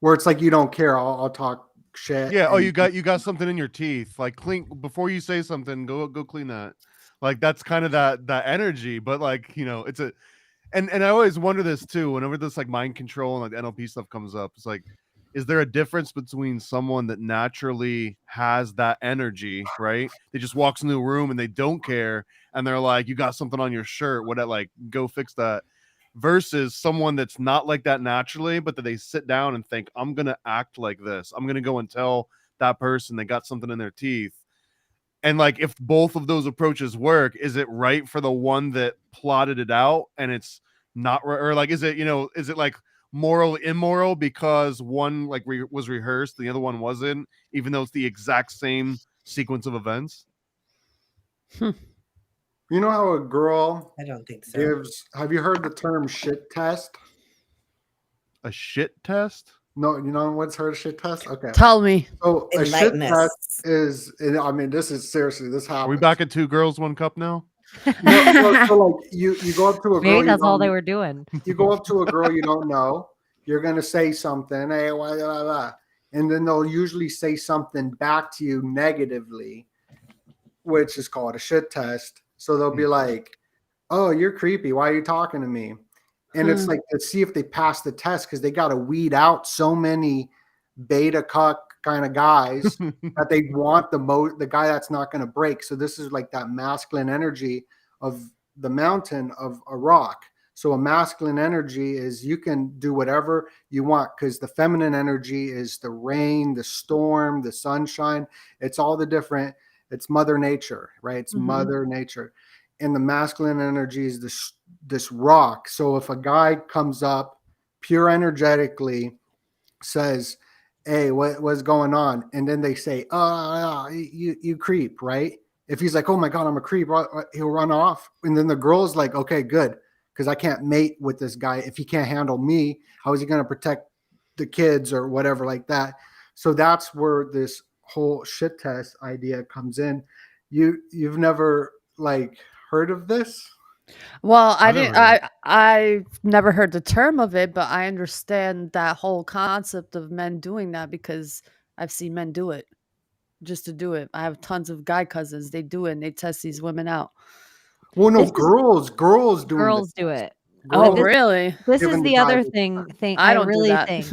Where it's like, you don't care. I'll talk shit. Yeah. Oh, and- you got something in your teeth. Like clean before you say something. Go clean that. Like that's kind of that energy. But like, you know, it's a and I always wonder this too. Whenever this like mind control and like NLP stuff comes up, it's like, is there a difference between someone that naturally has that energy, right? They just walks into a room and they don't care, and they're like, "You got something on your shirt? What? Like, go fix that." Versus someone that's not like that naturally, but that they sit down and think, "I'm gonna act like this. I'm gonna go and tell that person they got something in their teeth." And like, if both of those approaches work, is it right for the one that plotted it out and it's not right? Or like, is it, you know, is it like moral, immoral because one like was rehearsed, the other one wasn't, even though it's the exact same sequence of events? You know how a girl I don't think so. have you heard the term shit test? A shit test? No, you know what's her shit test? Okay. Tell me. So a shit Enlighten us. test is, and I mean, this is seriously, this happens. Are we back at 2 girls, 1 cup now? No, so like you go up to a girl. Maybe you that's all don't- they were doing. You go up to a girl you don't know. You're gonna say something, hey, blah, blah, blah, and then they'll usually say something back to you negatively, which is called a shit test. So they'll be like, "Oh, you're creepy. Why are you talking to me?" And it's like to see if they pass the test, because they got to weed out so many beta cuck kind of guys that they want the guy that's not going to break. So this is like that masculine energy of the mountain of a rock. So a masculine energy is you can do whatever you want, because the feminine energy is the rain, the storm, the sunshine. It's all the different. It's Mother Nature, right? It's Mother Nature. And the masculine energy is this rock. So if a guy comes up pure energetically, says, "Hey, what's going on?" and then they say, "Oh, you creep," right? If he's like, "Oh my God, I'm a creep," he'll run off. And then the girl's like, "Okay, good, because I can't mate with this guy. If he can't handle me, how is he going to protect the kids or whatever like that?" So that's where this whole shit test idea comes in. You've never like heard of this? Well, I I've didn't. never heard I've never heard the term of it, but I understand that whole concept of men doing that because I've seen men do it just to do it. I have tons of guy cousins. They do it and they test these women out. Well, no, This is- girls doing Girls the do test. it. Oh, Girls really? This is giving the the other guys a thing I I don't do really that. think.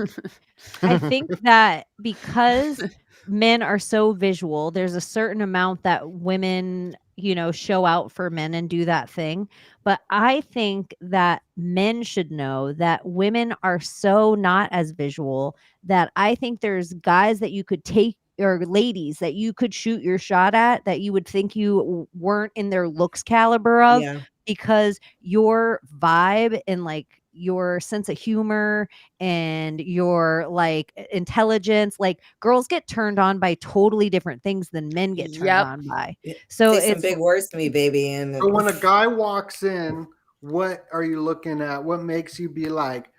I think that because men are so visual, there's a certain amount that women, you know, show out for men and do that thing. But I think that men should know that women are so not as visual that I think there's guys that you could take or ladies that you could shoot your shot at that you would think you weren't in their looks caliber of, Yeah. because your vibe and like your sense of humor and your like intelligence, like girls get turned on by totally different things than men get turned Yep. on by. So Say some it's big words to me, baby. And So when a guy walks in, what are you looking at? What makes you be like,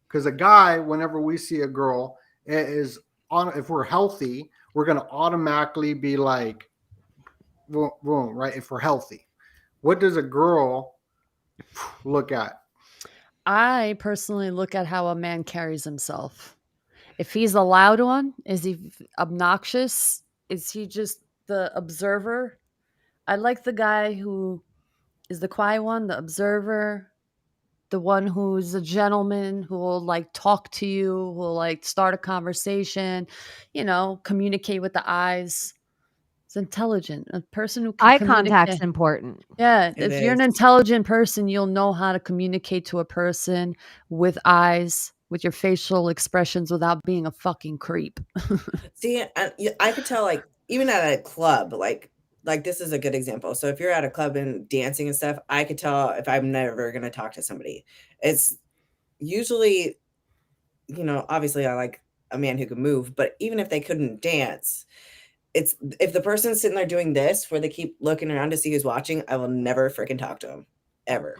because a guy, whenever we see a girl, it is on, if we're healthy, we're going to automatically be like, boom, boom, right? If we're healthy. What does a girl look at? I personally look at how a man carries himself. If he's a loud one, is he obnoxious? Is he just the observer? I like the guy who is the quiet one, the observer, the one who's a gentleman, who will like talk to you, who will like start a conversation, communicate with the eyes. It's intelligent. A person who can eye contact's communicate. important. Yeah, It if you're an is. intelligent person, you'll know how to communicate to a person with eyes, with your facial expressions without being a fucking creep. See, I could tell, like, even at a club, like this is a good example. So if you're at a club and dancing and stuff, I could tell if I'm never going to talk to somebody. It's usually, obviously I like a man who can move, but even if they couldn't dance, it's if the person's sitting there doing this where they keep looking around to see who's watching, I will never freaking talk to them ever.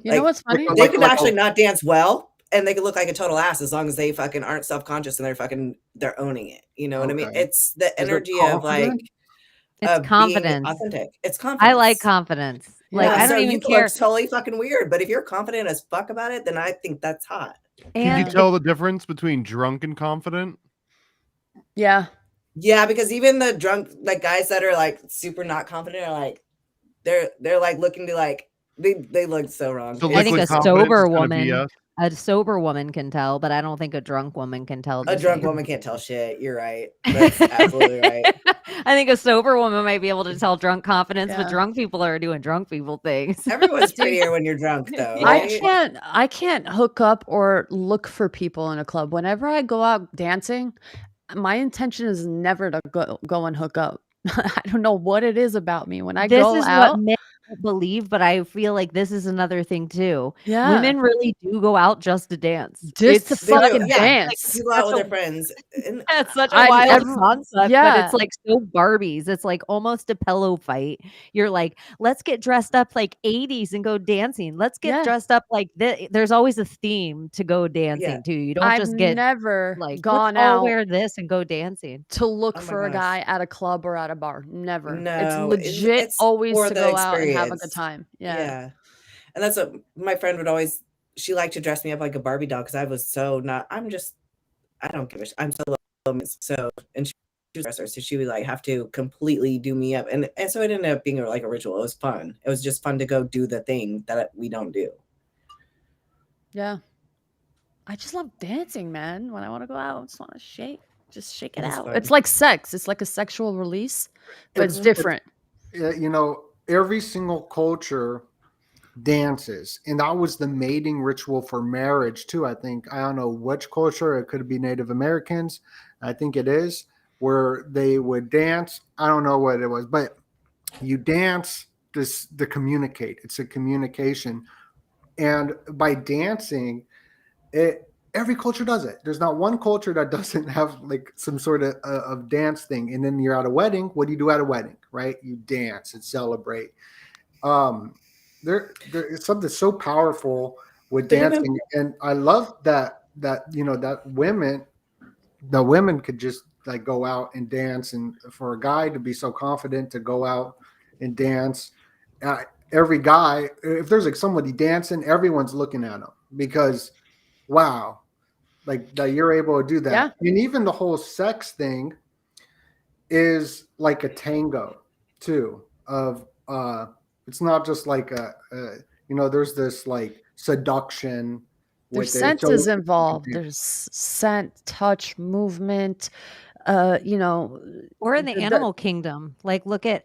You know Like, what's funny? they could actually not dance well, and they could look like a total ass as long as they fucking aren't self-conscious and they're owning it. You know what I mean? Okay. It's the Is it energy of like confident? It's being confidence. authentic. It's confidence. I like confidence. Like Yeah, I don't so even you care. look totally fucking weird, but if you're confident as fuck about it, then I think that's hot. Can you And tell the difference between drunk and confident? Yeah. Yeah, because even the drunk like guys that are like super not confident are like they're like looking to like they look so wrong. So I think liquid a confidence sober is kinda woman, BS? a sober woman can tell, but I don't think a drunk woman can tell. A the drunk same. woman can't tell shit. You're right. That's absolutely right. I think a sober woman might be able to tell drunk confidence, but Yeah. drunk people are doing drunk people things. Everyone's prettier when you're drunk, though. I Right? can't hook up or look for people in a club. Whenever I go out dancing, my intention is never to go and hook up. I don't know what it is about me. When I This go is out, what men don't believe, but I feel like this is another thing too. yeah, Women really do go out just to dance. just to It's They do, fucking yeah. dance. You go out with such their friends. And It's such a I- wild every- concept, but yeah. it's like so Barbies. It's like almost a pillow fight. You're like, let's get dressed up like 80s and go dancing. Let's get Yeah. dressed up like this. There's always a theme to go dancing too. You don't I've just get never like, gone let's all out wear this and go dancing. to look Oh my for a gosh. guy at a club or at a bar. Never. It's No, legit it's always for to the go out and have a good experience. time. Yeah. Yeah. And that's what my friend would always, she liked to dress me up like a Barbie doll because I was so not, I don't give a shit. I'm so low. So, and she was a dresser, so she would like have to completely do me up. And so it ended up being like a ritual. It was fun. It was just fun to go do the thing that we don't do. Yeah. I just love dancing, man. When I want to go out, I just want to shake it It is out. fun. It's like sex. It's like a sexual release, but it's different. Every single culture dances, and that was the mating ritual for marriage too. I don't know which culture, it could be Native Americans, I think it is, where they would dance. I don't know what it was, but you dance to communicate. It's a communication, and by dancing, every culture does it. There's not one culture that doesn't have like some sort of dance thing. And then you're at a wedding. What do you do at a wedding, right? You dance and celebrate. There is something so powerful with dancing, and I love that the women could just like go out and dance, and for a guy to be so confident to go out and dance. Every guy, if there's like somebody dancing, everyone's looking at him because, wow, like that you're able to do that. Yeah. And even the whole sex thing is like a tango too. It's not just like there's this like seduction. There's with it. senses involved. There's scent, touch, movement, you know, Or in the the- animal kingdom, like look at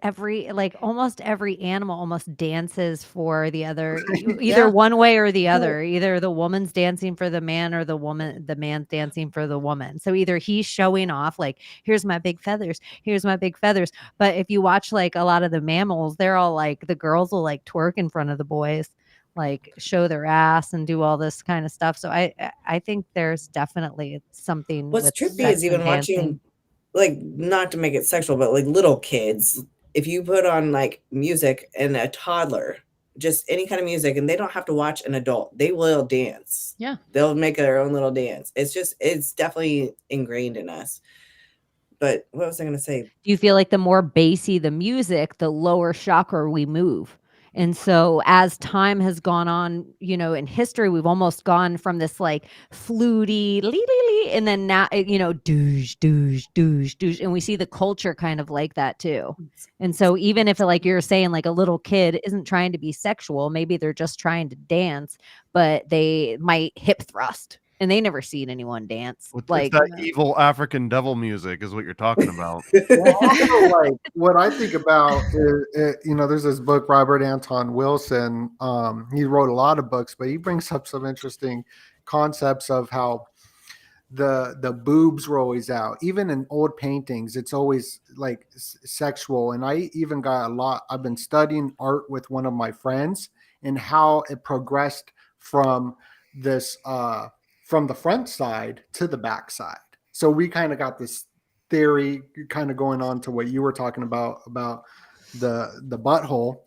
almost every animal almost dances for the other, either Yeah. one way or the other. Either the woman's dancing for the man or the man's dancing for the woman. So either he's showing off, like, here's my big feathers, here's my big feathers. But if you watch like a lot of the mammals, they're all like, the girls will like twerk in front of the boys, like show their ass and do all this kind of stuff. So I think there's definitely something What's with trippy sex is even and watching, dancing. like, not to make it sexual, but like little kids, if you put on like music and a toddler, just any kind of music, and they don't have to watch an adult, they will dance. Yeah. They'll make their own little dance. It's definitely ingrained in us. But what was I going to say? Do you feel like the more bassy the music, the lower chakra we move? And so as time has gone on, in history, we've almost gone from this like fluty, and then now, douche, douche, douche, douche. And we see the culture kind of like that too. And so even if, like you're saying, like a little kid isn't trying to be sexual, maybe they're just trying to dance, but they might hip thrust. And they never seen anyone dance. It's Like that evil African devil music is what you're talking about. Well, also, like what I think about is, there's this book, Robert Anton Wilson. He wrote a lot of books, but he brings up some interesting concepts of how the boobs were always out. Even in old paintings, it's always like sexual. And I even got I've been studying art with one of my friends and how it progressed from this from the front side to the back side. So we kind of got this theory kind of going on to what you were talking about the butthole.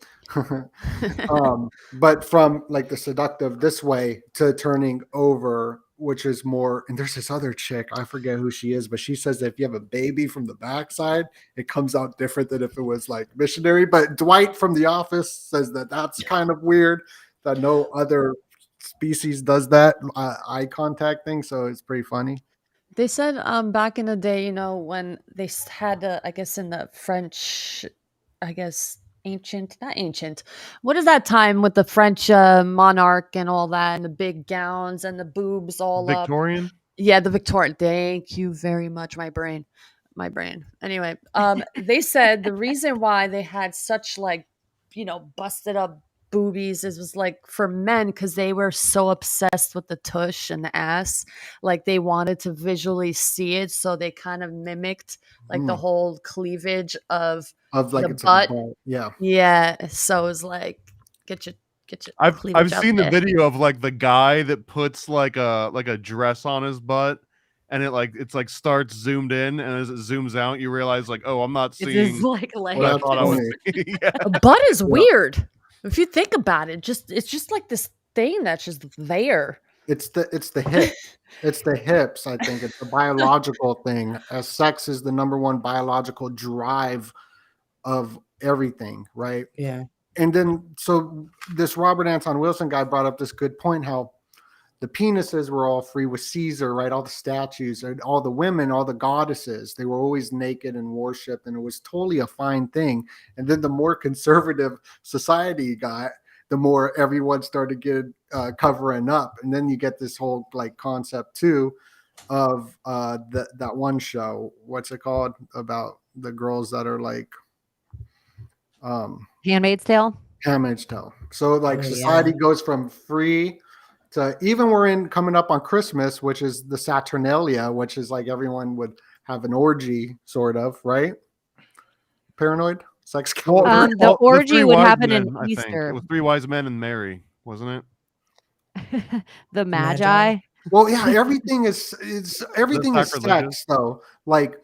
But from like the seductive this way to turning over, which is more, and there's this other chick, I forget who she is, but she says that if you have a baby from the backside, it comes out different than if it was like missionary. But Dwight from The Office says that that's kind of weird, that no other species does that eye contact thing. So it's pretty funny. They said back in the day, when they had, I guess in the French, I guess not ancient. What is that time with the French monarch and all that, and the big gowns and the boobs all up? Victorian? Yeah, the Victorian. Thank you very much, my brain. Anyway, they said the reason why they had such like, busted up boobies was like for men because they were so obsessed with the tush and the ass, like they wanted to visually see it, so they kind of mimicked like the whole cleavage of like the it's butt. Yeah. So it was like get your I've cleavage out seen the there. video of like the guy that puts like a dress on his butt, and it's like starts zoomed in, and as it zooms out, you realize like, oh, I'm not it's seeing just like what I thought I was seeing. Yeah. A butt is weird if you think about it. It's just like this thing that's just there. It's the hip. It's the hips. I think it's the biological thing. As sex is the number one biological drive of everything, right? Yeah. And then so this Robert Anton Wilson guy brought up this good point, how the penises were all free with Caesar, right? All the statues, all the women, all the goddesses, they were always naked and worshipped, and it was totally a fine thing. And then the more conservative society got, the more everyone started getting covering up. And then you get this whole like concept too of that one show, what's it called, about the girls that are like Handmaid's Tale. So like society goes from free to, even we're coming up on Christmas, which is the Saturnalia, which is like everyone would have an orgy, sort of, right? Paranoid sex calendar. The orgy would happen in I think. Easter. It was 3 wise men and Mary, wasn't it? The Magi. Well, yeah, everything is sex though. Like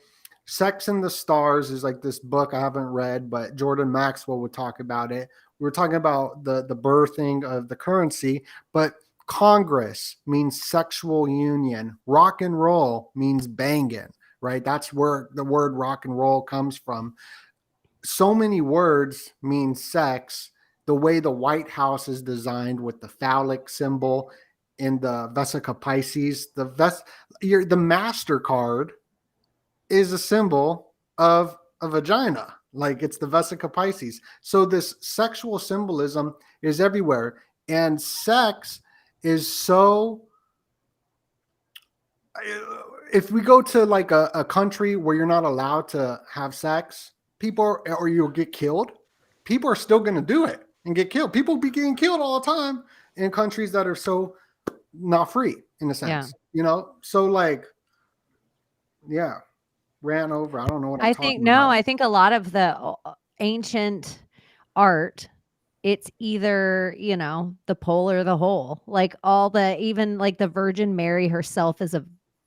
Sex in the Stars is like this book I haven't read, but Jordan Maxwell would talk about it. We were talking about the birthing of the currency, but Congress means sexual union. Rock and roll means banging, right? That's where the word rock and roll comes from. So many words mean sex. The way the White House is designed with the phallic symbol in the Vesica Pisces, the MasterCard is a symbol of a vagina. Like it's the Vesica Pisces. So this sexual symbolism is everywhere. And sex is so if we go to like a country where you're not allowed to have sex, or you'll get killed, people are still going to do it and get killed. People be getting killed all the time in countries that are so not free in a sense, So like, yeah, ran over. I don't know what I'm talking about. I think a lot of the ancient art, it's either, the pole or the hole. Like even like the Virgin Mary herself is a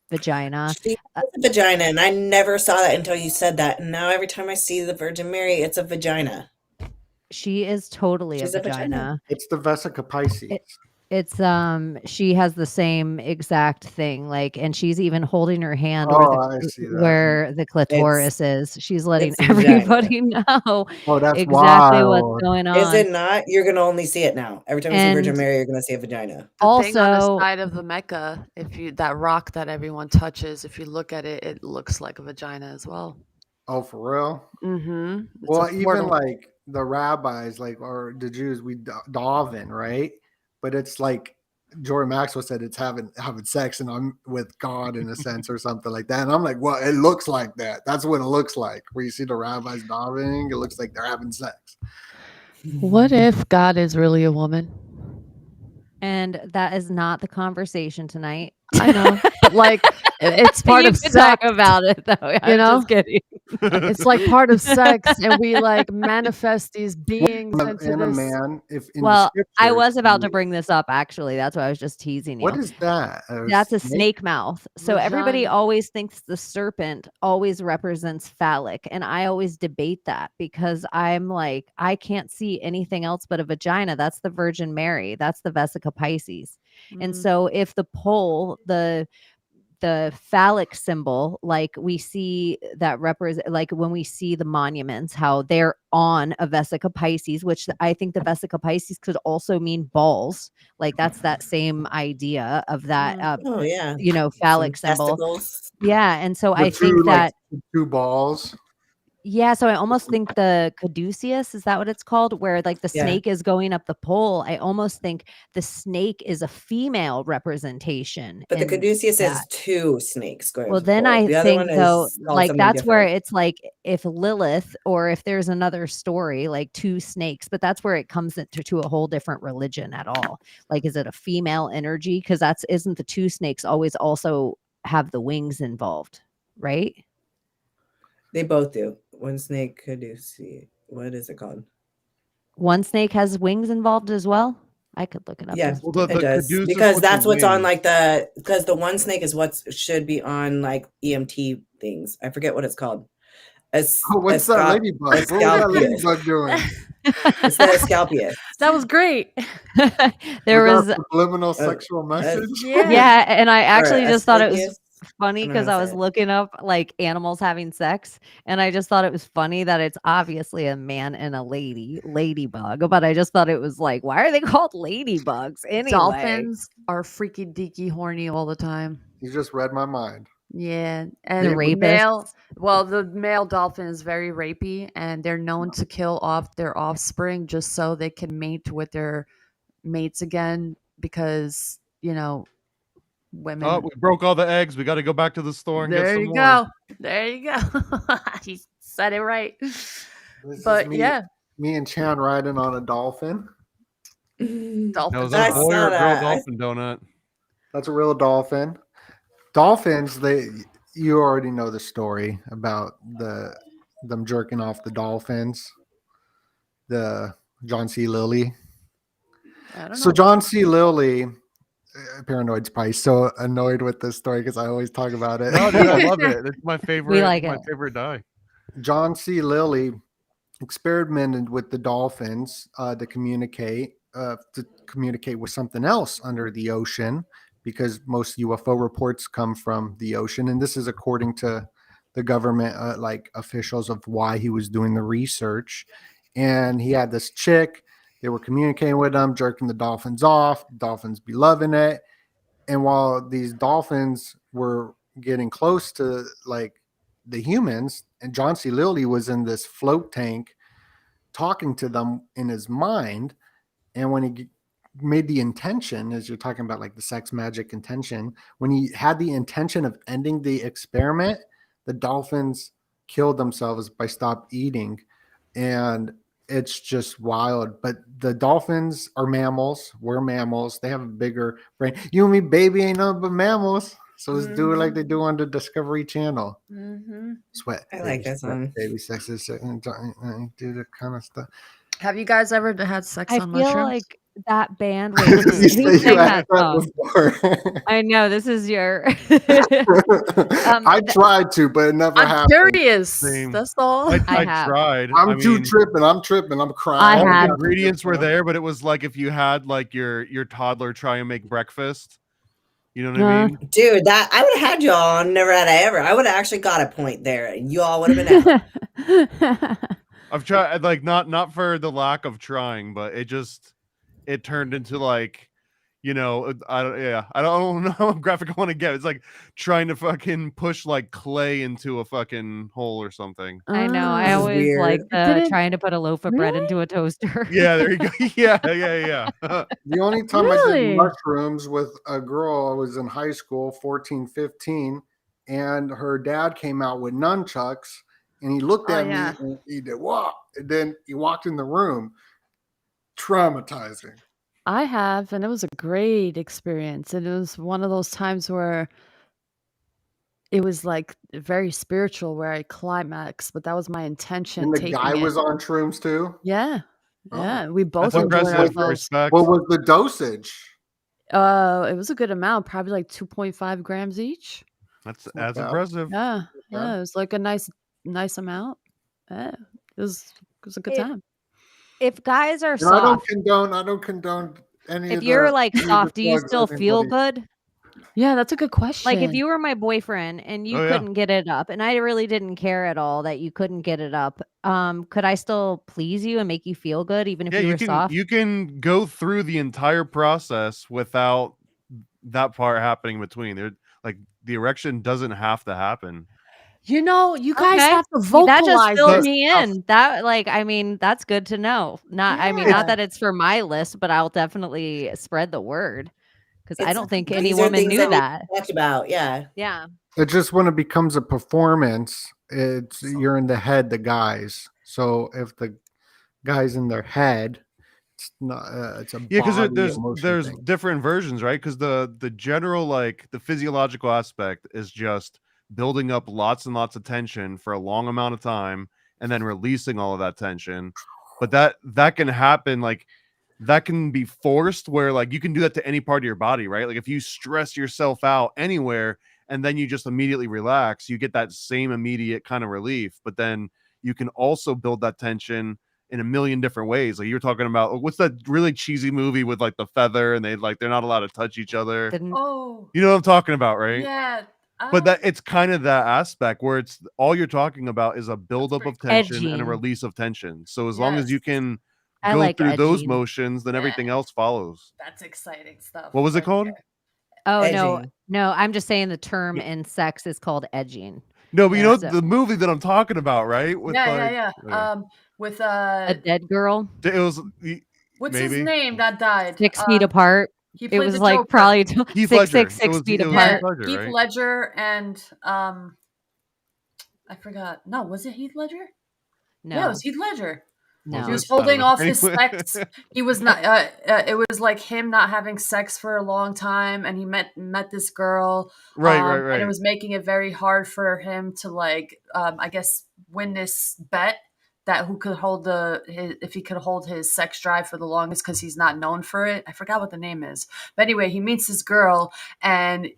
vagina. She is a vagina, and I never saw that until you said that. And now every time I see the Virgin Mary, it's a vagina. She is totally She's a a vagina. vagina. It's the Vesica Pisces. It's she has the same exact thing, like, and she's even holding her hand I see that. where the clitoris is. She's letting it's a vagina. everybody know that's exactly what's wild. going on. Is it not? You're gonna only see it now. Every time you see Virgin And Mary, you're gonna see a vagina. The thing on the also, side of the Mecca, that rock that everyone touches, if you look at it, it looks like a vagina as well. Oh, for real? Mm-hmm. Well, even like the rabbis, like, or the Jews, we daven, right? But it's like Jordan Maxwell said, it's having sex and I'm with God in a sense or something like that. And I'm like, well, it looks like that. That's what it looks like. Where you see the rabbis davening, it looks like they're having sex. What if God is really a woman? and that is not the conversation tonight. I know, but like it's part You of could sex. talk about it though. I'm just kidding. It's like part of sex, and we like manifest these beings into And a this. man, if in Well, the I scriptures, was about to bring this up actually. That's why I was just teasing you. What is that? That's a snake mouth. So everybody Vagina. always thinks the serpent always represents phallic. And I always debate that because I'm like, I can't see anything else but a vagina. That's the Virgin Mary. That's the Vesica Pisces. And Mm. so if the pole, the phallic symbol, like we see that represent, like when we see the monuments, how they're on a Vesica Pisces, which I think the Vesica Pisces could also mean balls. Like that's that same idea of that, Oh yeah. phallic Some symbol. testicles. Yeah. And so The I think two, that, like, two balls. yeah, so I almost think the caduceus, is that what it's called? Where like the Yeah. snake is going up the pole. I almost think the snake is a female representation. But the in caduceus that. is two snakes going Well, up the then pole. I The other think one though, is called like something that's where different. it's like if Lilith, or if there's another story, like two snakes, but that's where it comes into a whole different religion at all. Like, is it a female energy? Because isn't the two snakes always also have the wings involved, right? They both do. One snake caduceus. What is it called? One snake has wings involved as well. I could look it up. Yeah, just- Well, it does, caduceus because with that's the what's on wings. like because the one snake is what should be on like EMT things. I forget what it's called. What's that ladybug? What was that Asclepius. ladybug doing? It's the Asclepius. That was great. there Was was that a subliminal sexual message? yeah, and I actually Or just thought it was Asclepius. funny I don't know because how I to was say it. looking up like animals having sex, and I just thought it was funny that it's obviously a man and a ladybug, but I just thought it was like, why are they called ladybugs anyway? Dolphins are freaky deaky horny all the time. You just read my mind. Yeah, The and rapists. the male dolphin is very rapey, and they're known to kill off their offspring just so they can mate with their mates again, because women. Oh, we broke all the eggs. We got to go back to the store and get There some you more. go. There you go. He said it right. This But is me, yeah, me and Chan riding on a dolphin. dolphins. Now, is I that a boy or a saw girl that. dolphin donut? That's a real dolphin. Dolphins, you already know the story about them jerking off the dolphins. The John C. Lilly. I don't know. So John C. Lilly, Paranoid's probably so annoyed with this story because I always talk about it. No, dude, I love it. It's my favorite. like my it. favorite die. John C. Lilly experimented with the dolphins to communicate with something else under the ocean, because most UFO reports come from the ocean, and this is according to the government like officials of why he was doing the research. And he had this chick. They were communicating with them, jerking the dolphins off. Dolphins be loving it. And while these dolphins were getting close to like the humans, and John C. Lilly was in this float tank talking to them in his mind. And when he made the intention, as you're talking about like the sex magic intention, when he had the intention of ending the experiment, the dolphins killed themselves by stop eating. And it's just wild. But the dolphins are mammals. We're mammals. They have a bigger brain. You and me, baby, ain't nothing but mammals. So let's do it like they do on the Discovery Channel. Sweat. I baby, like that sweat, song. Baby sex is do the kind of stuff. Have you guys ever had sex I on feel mushrooms? like that band. Wait, who You say you sang asked that that song? before. I know this is your. I tried to, but it never I'm happened. curious. Same. That's all. I have. tried. I'm too mean, tripping. I'm I crying. all had- the ingredients were there, but it was like if you had like your toddler try and make breakfast. You know what I mean? Dude, that I would have had y'all on Never Had I Ever. I would have actually got a point there, and you all would have been out. I've tried, like, not for the lack of trying, but it turned into like, I don't know how graphic I want to get. It's like trying to fucking push like clay into a fucking hole or something. I know. I This is always like weird. trying to put a loaf of bread into a toaster. Yeah, there you go. Yeah. The only time I Really? did mushrooms with a girl, I was in high school, 14, 15, and her dad came out with nunchucks, and he looked at me and he did, "What?" And then he walked in the room. Traumatizing. I have, and it was a great experience. And it was one of those times where it was like very spiritual, where I climaxed, but that was my intention. And the taking guy it. was on shrooms too? Yeah. Oh. Yeah. We both That's enjoyed impressive. ourselves. Respect. What was the dosage? It was a good amount, probably like 2.5 grams each. That's bad. impressive. Yeah. bad. Yeah. It was like a nice amount. Yeah. It was a good time. If guys are And I soft, don't condone any if of you're the like any of the soft, do you drugs still feel anybody- good? Yeah, that's a good question. Like if you were my boyfriend and you Oh, yeah. couldn't get it up, and I really didn't care at all that you couldn't get it up, could I still please you and make you feel good even if Yeah, you you were can soft? you can go through the entire process without that part happening in between. There, like the erection doesn't have to happen. you guys Okay. have to See, vocalize that just filled this me stuff. in. That that's good to know. Not Yeah. that it's for my list, but I'll definitely spread the word because I don't think any These are woman things knew that need to that. be talked about. Yeah. Yeah. It's just when it becomes a performance, you're in the head, the guys. So if the guy's in their head, it's not. It's a Yeah, because body emotion there's thing. different versions, right? Because the general, like the physiological aspect is just building up lots and lots of tension for a long amount of time and then releasing all of that tension. But that can happen, like that can be forced, where like you can do that to any part of your body, right? Like if you stress yourself out anywhere and then you just immediately relax, you get that same immediate kind of relief. But then you can also build that tension in a million different ways. Like you were talking about, what's that really cheesy movie with like the feather and they're not allowed to touch each other. Oh, You know what I'm talking about, right? yeah. But that it's kind of that aspect where it's all you're talking about is a buildup of tension and a Edging. release of tension. So as long as you can I go like through those edging. motions, then everything else follows. That's exciting stuff. What was it called? Oh Edging. no, I'm just saying the term in sex is called edging. No, but you know Yeah, so- the movie that I'm talking about, right? With Yeah. okay. With A dead girl, It was what's his maybe. name that died? 6 feet apart. He It played was the like Joker. probably Heath six, Ledger. 6 feet It was apart. Heath Ledger, Heath right? Ledger and I forgot. No, was it Heath Ledger? No, Yeah, it was Heath Ledger. no. He was I don't holding know. off his Anyway. sex. He was not. It was like him not having sex for a long time, and he met this girl. Right. And it was making it very hard for him to like, I guess, win this bet that who could hold if he could hold his sex drive for the longest because he's not known for it. I forgot what the name is, but anyway, he meets this girl and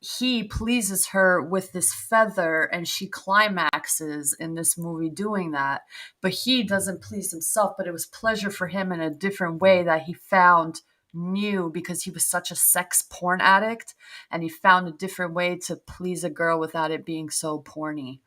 he pleases her with this feather and she climaxes in this movie doing that, but he doesn't please himself, but it was pleasure for him in a different way that he found new because he was such a sex porn addict and he found a different way to please a girl without it being so corny.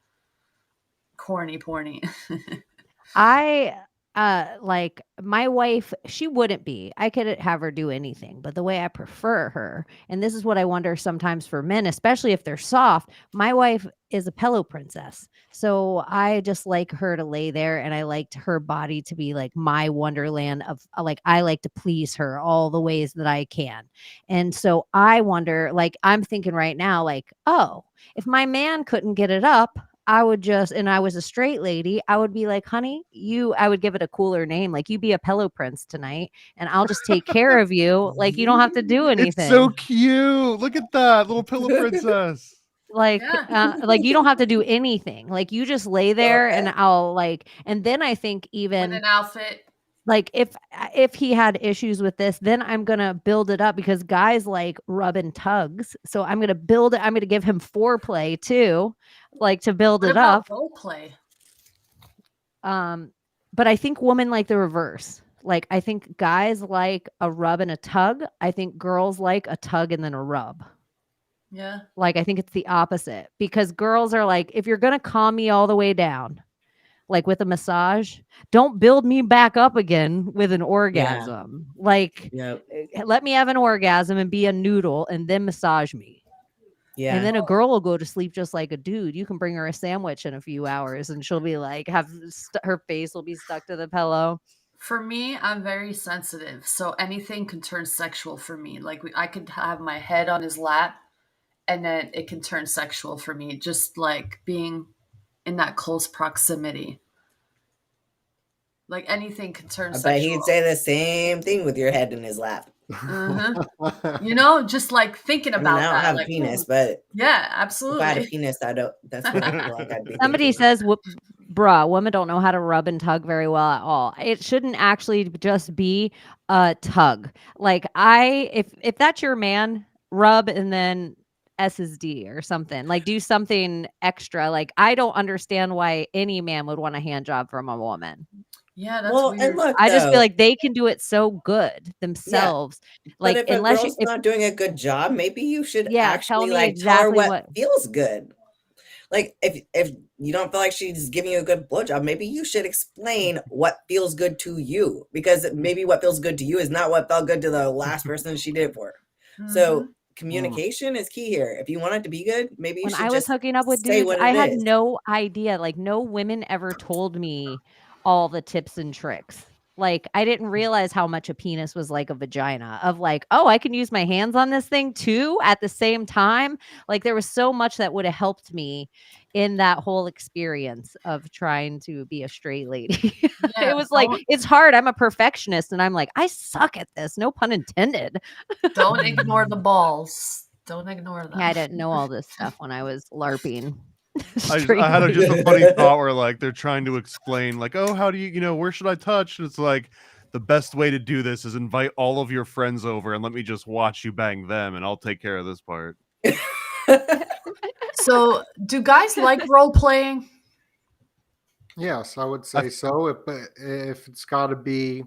like my wife, she wouldn't be. I could have her do anything, but the way I prefer her, and this is what I wonder sometimes for men, especially if they're soft. My wife is a pillow princess, so I just like her to lay there, and I liked her body to be like my wonderland of like I like to please her all the ways that I can. And so I wonder, like I'm thinking right now, like, oh, if my man couldn't get it up, I would just, and I was a straight lady, I would be like, honey, I would give it a cooler name. Like, you be a pillow prince tonight, and I'll just take care of you. Like, you don't have to do It's anything. so cute. Look at that little pillow princess. Like, like you don't have to do anything. Like, you just lay there, and I'll like, and then I think With even an outfit. like if he had issues with this, then I'm gonna build it up because guys like rubbing tugs. So I'm gonna build it. I'm gonna give him foreplay too, like to build What it up. about role play? But I think women like the reverse. Like I think guys like a rub and a tug. I think girls like a tug and then a rub. Yeah. Like I think it's the opposite because girls are like, if you're gonna calm me all the way down, like with a massage, don't build me back up again with an orgasm. Like let me have an orgasm and be a noodle and then massage me. Yeah. And then a girl will go to sleep just like a dude. You can bring her a sandwich in a few hours and she'll be like, her face will be stuck to the pillow. For me, I'm very sensitive. So anything can turn sexual for me. Like I could have my head on his lap and then it can turn sexual for me. Just like being in that close proximity. Like anything can turn sexual. But he'd say the same thing with your head in his lap. You know, just like thinking about I don't that. have like, a penis, but yeah, absolutely. if I had a penis, that's what I feel like I'd be Somebody says, bruh, women don't know how to rub and tug very well at all. It shouldn't actually just be a tug. Like if that's your man, rub and then SSD or something. Like do something extra. Like I don't understand why any man would want a hand job from a woman. Yeah, that's weird. And look, I just feel like they can do it so good themselves. Yeah. Like but if unless a girl's not doing a good job, maybe you should actually tell her what feels good. Like if you don't feel like she's giving you a good blowjob, maybe you should explain what feels good to you, because maybe what feels good to you is not what felt good to the last person she did it for. Mm-hmm. So communication is key here. If you want it to be good, maybe you should I was hooking up with dudes, I had no idea. Like no women ever told me all the tips and tricks. Like I didn't realize how much a penis was like a vagina, of like, oh, I can use my hands on this thing too at the same time. Like there was so much that would have helped me in that whole experience of trying to be a straight lady. Yeah, it was like, it's hard. I'm a perfectionist and I'm like, I suck at this. No pun intended. Don't ignore the balls. Don't ignore them. Yeah, I didn't know all this stuff when I was LARPing. I had just a funny thought where like they're trying to explain like, oh, how do you where should I touch? And it's like the best way to do this is invite all of your friends over and let me just watch you bang them and I'll take care of this part. So do guys like role playing? Yes, I would say so. If it's got to be,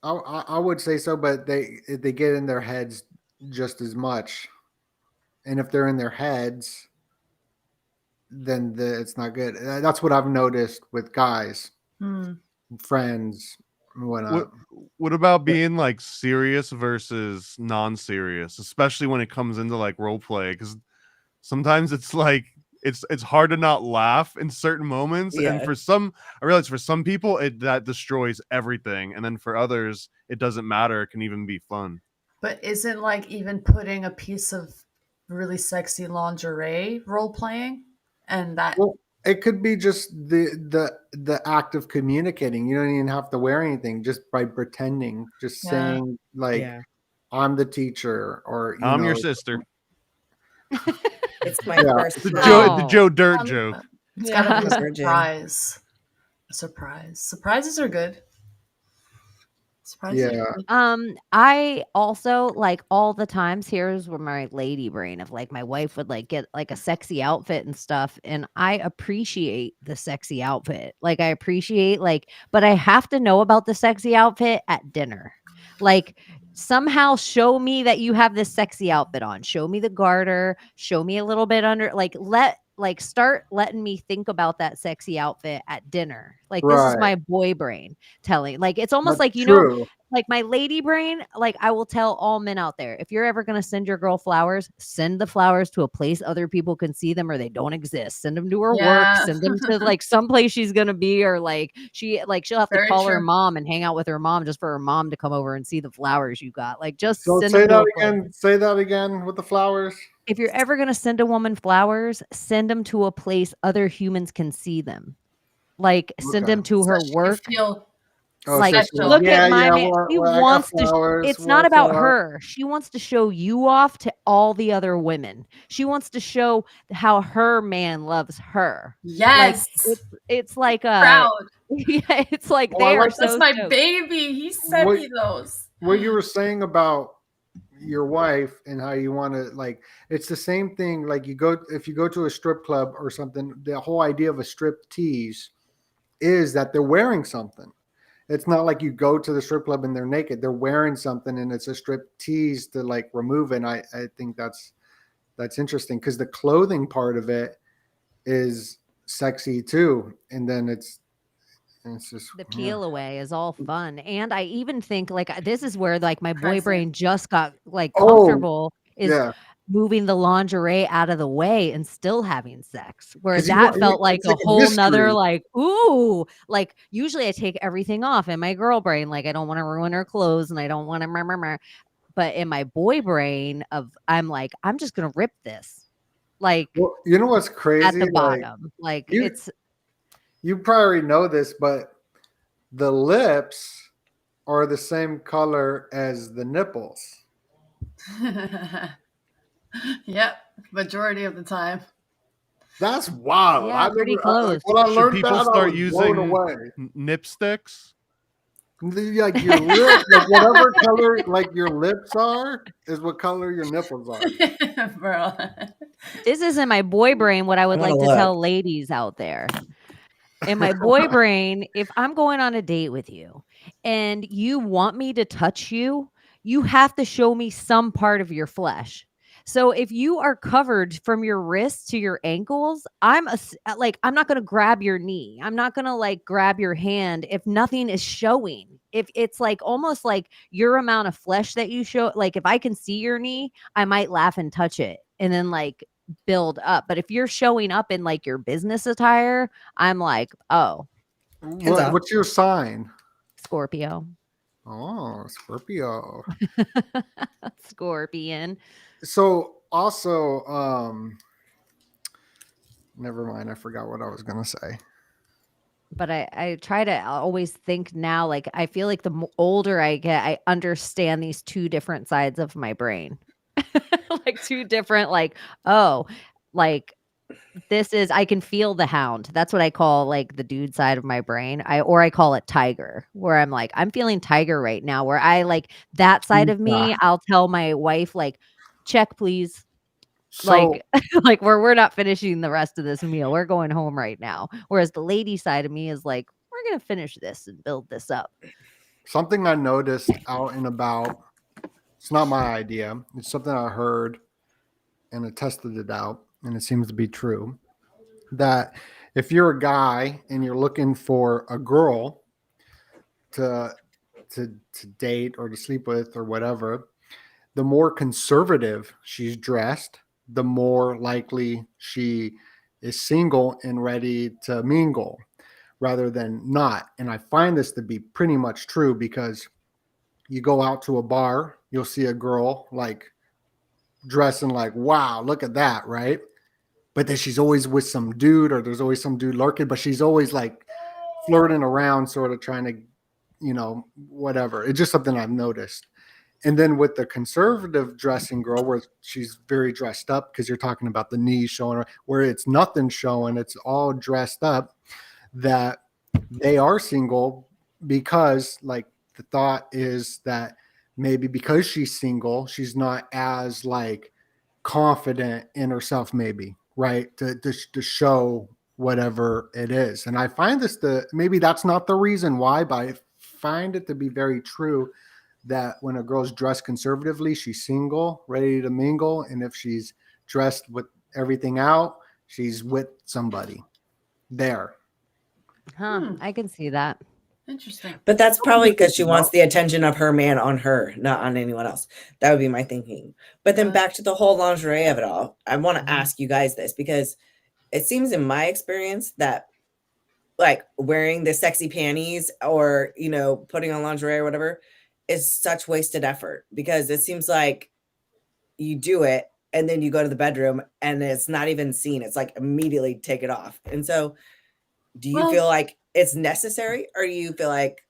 I would say so, but they get in their heads just as much. And if they're in their heads, then it's not good. That's what I've noticed with guys, friends, whatnot. What about being like serious versus non-serious, especially when it comes into like role play? Because sometimes it's like it's hard to not laugh in certain moments, and I realize for some people that destroys everything, and then for others it doesn't matter. It can even be fun. But isn't like even putting a piece of really sexy lingerie role playing, and that it could be just the act of communicating. You don't even have to wear anything, just by pretending, just saying like I'm the teacher or I'm your sister. It's my first the Joe Dirt joke. It's gotta be a surprise. Surprises are good. I also like all the times, here's where my lady brain of like my wife would like get like a sexy outfit and stuff, and I appreciate the sexy outfit. Like I appreciate but I have to know about the sexy outfit at dinner. Like somehow show me that you have this sexy outfit on. Show me the garter, show me a little bit under, like like start letting me think about that sexy outfit at dinner. Like this is Right. my boy brain telling. Like it's almost That's like, you know, true. like my lady brain, like I will tell all men out there, if you're ever going to send your girl flowers, send the flowers to a place other people can see them or they don't exist. Send them to her work, Yeah. send them to like someplace she's going to be, or like she'll have to Very call her true. mom and hang out with her mom just for her mom to come over and see the flowers you got. Like just So send say them to that a place. again. Say that again with the flowers. If you're ever going to send a woman flowers, send them to a place other humans can see them. Like send Okay. them to her So she can work. feel Like, special. look at my man. well, She I got wants to. flowers. It's not What's about up? her. She wants to show you off to all the other women. She wants to show how her man loves her. Yes. It's like Proud. yeah, it's like Well, I they are like That's so my stoked. baby. He sent What- me those. What you were saying about your wife and how you want to, like, it's the same thing. Like if you go to a strip club or something, the whole idea of a strip tease is that they're wearing something. It's not like you go to the strip club and they're naked. They're wearing something and it's a strip tease to like remove it. And I think that's interesting because the clothing part of it is sexy too. And then it's just The peel away is all fun. And I even think like this is where like my boy brain just got like comfortable is yeah. moving the lingerie out of the way and still having sex. Where 'Cause you that want- felt like it's a like a whole nother mystery. like, ooh, like usually I take everything off in my girl brain. Like I don't want to ruin her clothes and I don't want to but in my boy brain I'm like, I'm just gonna rip this. Like Well, you know what's crazy? at the bottom. Like it's You probably know this, but the lips are the same color as the nipples. Yep. Majority of the time. That's wild. Yeah, pretty close. When I Should learned people that, I start was blown using away. nip sticks? Like your lips, like whatever color like your lips are, is what color your nipples are. Bro. this is in my boy brain what I would I'm like gonna to look. tell ladies out there. In my boy brain, if I'm going on a date with you and you want me to touch you, you have to show me some part of your flesh. So if you are covered from your wrists to your ankles, I'm not going to grab your knee. I'm not going to like grab your hand if nothing is showing. If it's like almost like your amount of flesh that you show, like if I can see your knee, I might laugh and touch it and then like build up. But if you're showing up in like your business attire, I'm like, oh, What's your sign? Scorpio. Oh, Scorpio. Scorpion. So also, never mind. I forgot what I was gonna say. But I try to always think now, like I feel like the older I get, I understand these two different sides of my brain. Like two different, like, oh, like this is, I can feel the hound. That's what I call like the dude side of my brain. I call it tiger, where I'm like, I'm feeling tiger right now, where I like that side of me. I'll tell my wife, like, check, please. So, Like, like we're not finishing the rest of this meal. We're going home right now. Whereas the lady side of me is like, we're gonna finish this and build this up. something I noticed out and about, it's not my idea. It's something I heard and I tested it out, and it seems to be true. That if you're a guy and you're looking for a girl to date or to sleep with or whatever, the more conservative she's dressed, the more likely she is single and ready to mingle rather than not. And I find this to be pretty much true because you go out to a bar, you'll see a girl like dressing like, wow, look at that, right? But then she's always with some dude, or there's always some dude lurking, but she's always like flirting around, sort of trying to, whatever. It's just something I've noticed. And then with the conservative dressing girl, where she's very dressed up, because you're talking about the knees showing, where it's nothing showing, it's all dressed up, that they are single because, like, the thought is that maybe because she's single, she's not as like confident in herself, maybe, right? To show whatever it is. And I find maybe that's not the reason why, but I find it to be very true that when a girl's dressed conservatively, she's single, ready to mingle. And if she's dressed with everything out, She's with somebody there. Huh. I can see that. Interesting. But that's probably because she wants the attention of her man on her, not on anyone else. That would be my thinking. But then back to the whole lingerie of it all. I want to ask you guys this because it seems in my experience that like wearing the sexy panties or, you know, putting on lingerie or whatever is such wasted effort because it seems like you do it and then you go to the bedroom and it's not even seen. It's like immediately take it off. And so do you feel like it's necessary or do you feel like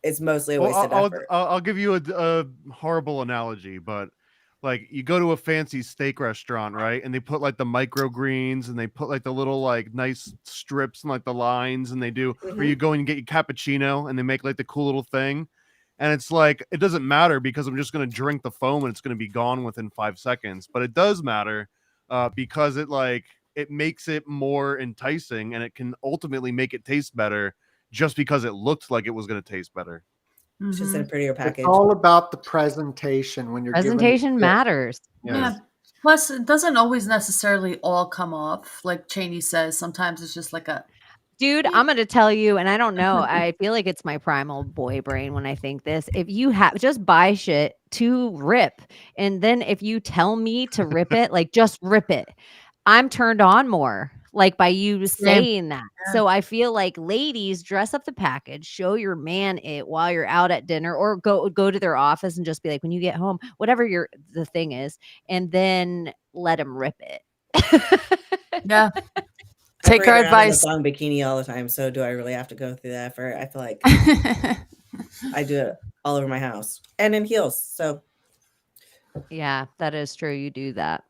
it's mostly a wasted effort? I'll give you a horrible analogy, but like you go to a fancy steak restaurant, right? And they put like the microgreens and they put like the little like nice strips and like the lines and they do, or you go and get your cappuccino and they make like the cool little thing. And it's like, it doesn't matter because I'm just going to drink the foam and it's going to be gone within 5 seconds. But it does matter because it makes it more enticing and it can ultimately make it taste better just because it looked like it was going to taste better. It's just in a prettier package. It's all about the presentation when you're Presentation matters. Yeah. Plus, it doesn't always necessarily all come off. Like Cheney says, sometimes it's just like a. Dude, I'm going to tell you, and I don't know, I feel like it's my primal boy brain when I think this. If you have just buy shit to rip, and then if you tell me to rip it, like just rip it, I'm turned on more. Like by you saying that. Yeah. So I feel like ladies, dress up the package, show your man it while you're out at dinner or go to their office and just be like, when you get home, whatever the thing is, and then let him rip it. Yeah. Take our advice. I'm in a bikini all the time. So do I really have to go through that effort? I feel like I do it all over my house and in heels. So yeah, that is true. You do that.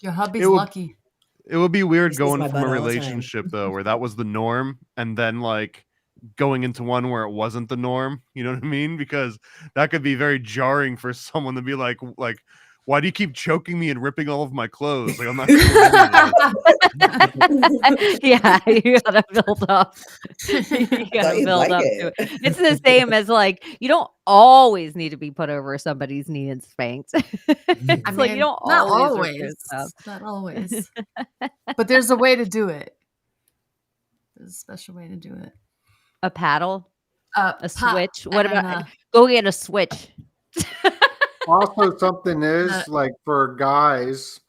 Your hubby's lucky. It would be weird going from a relationship though, where that was the norm, and then like going into one where it wasn't the norm. You know what I mean? Because that could be very jarring for someone to be like, why do you keep choking me and ripping all of my clothes? Like I'm not. Yeah, you gotta build up. You gotta build up to it. It's the same as like you don't always need to be put over somebody's knee and spanked. It's like you don't not always. Not always. But there's a way to do it. There's a special way to do it. A paddle, a switch. What about go get a switch? Also, something is like for guys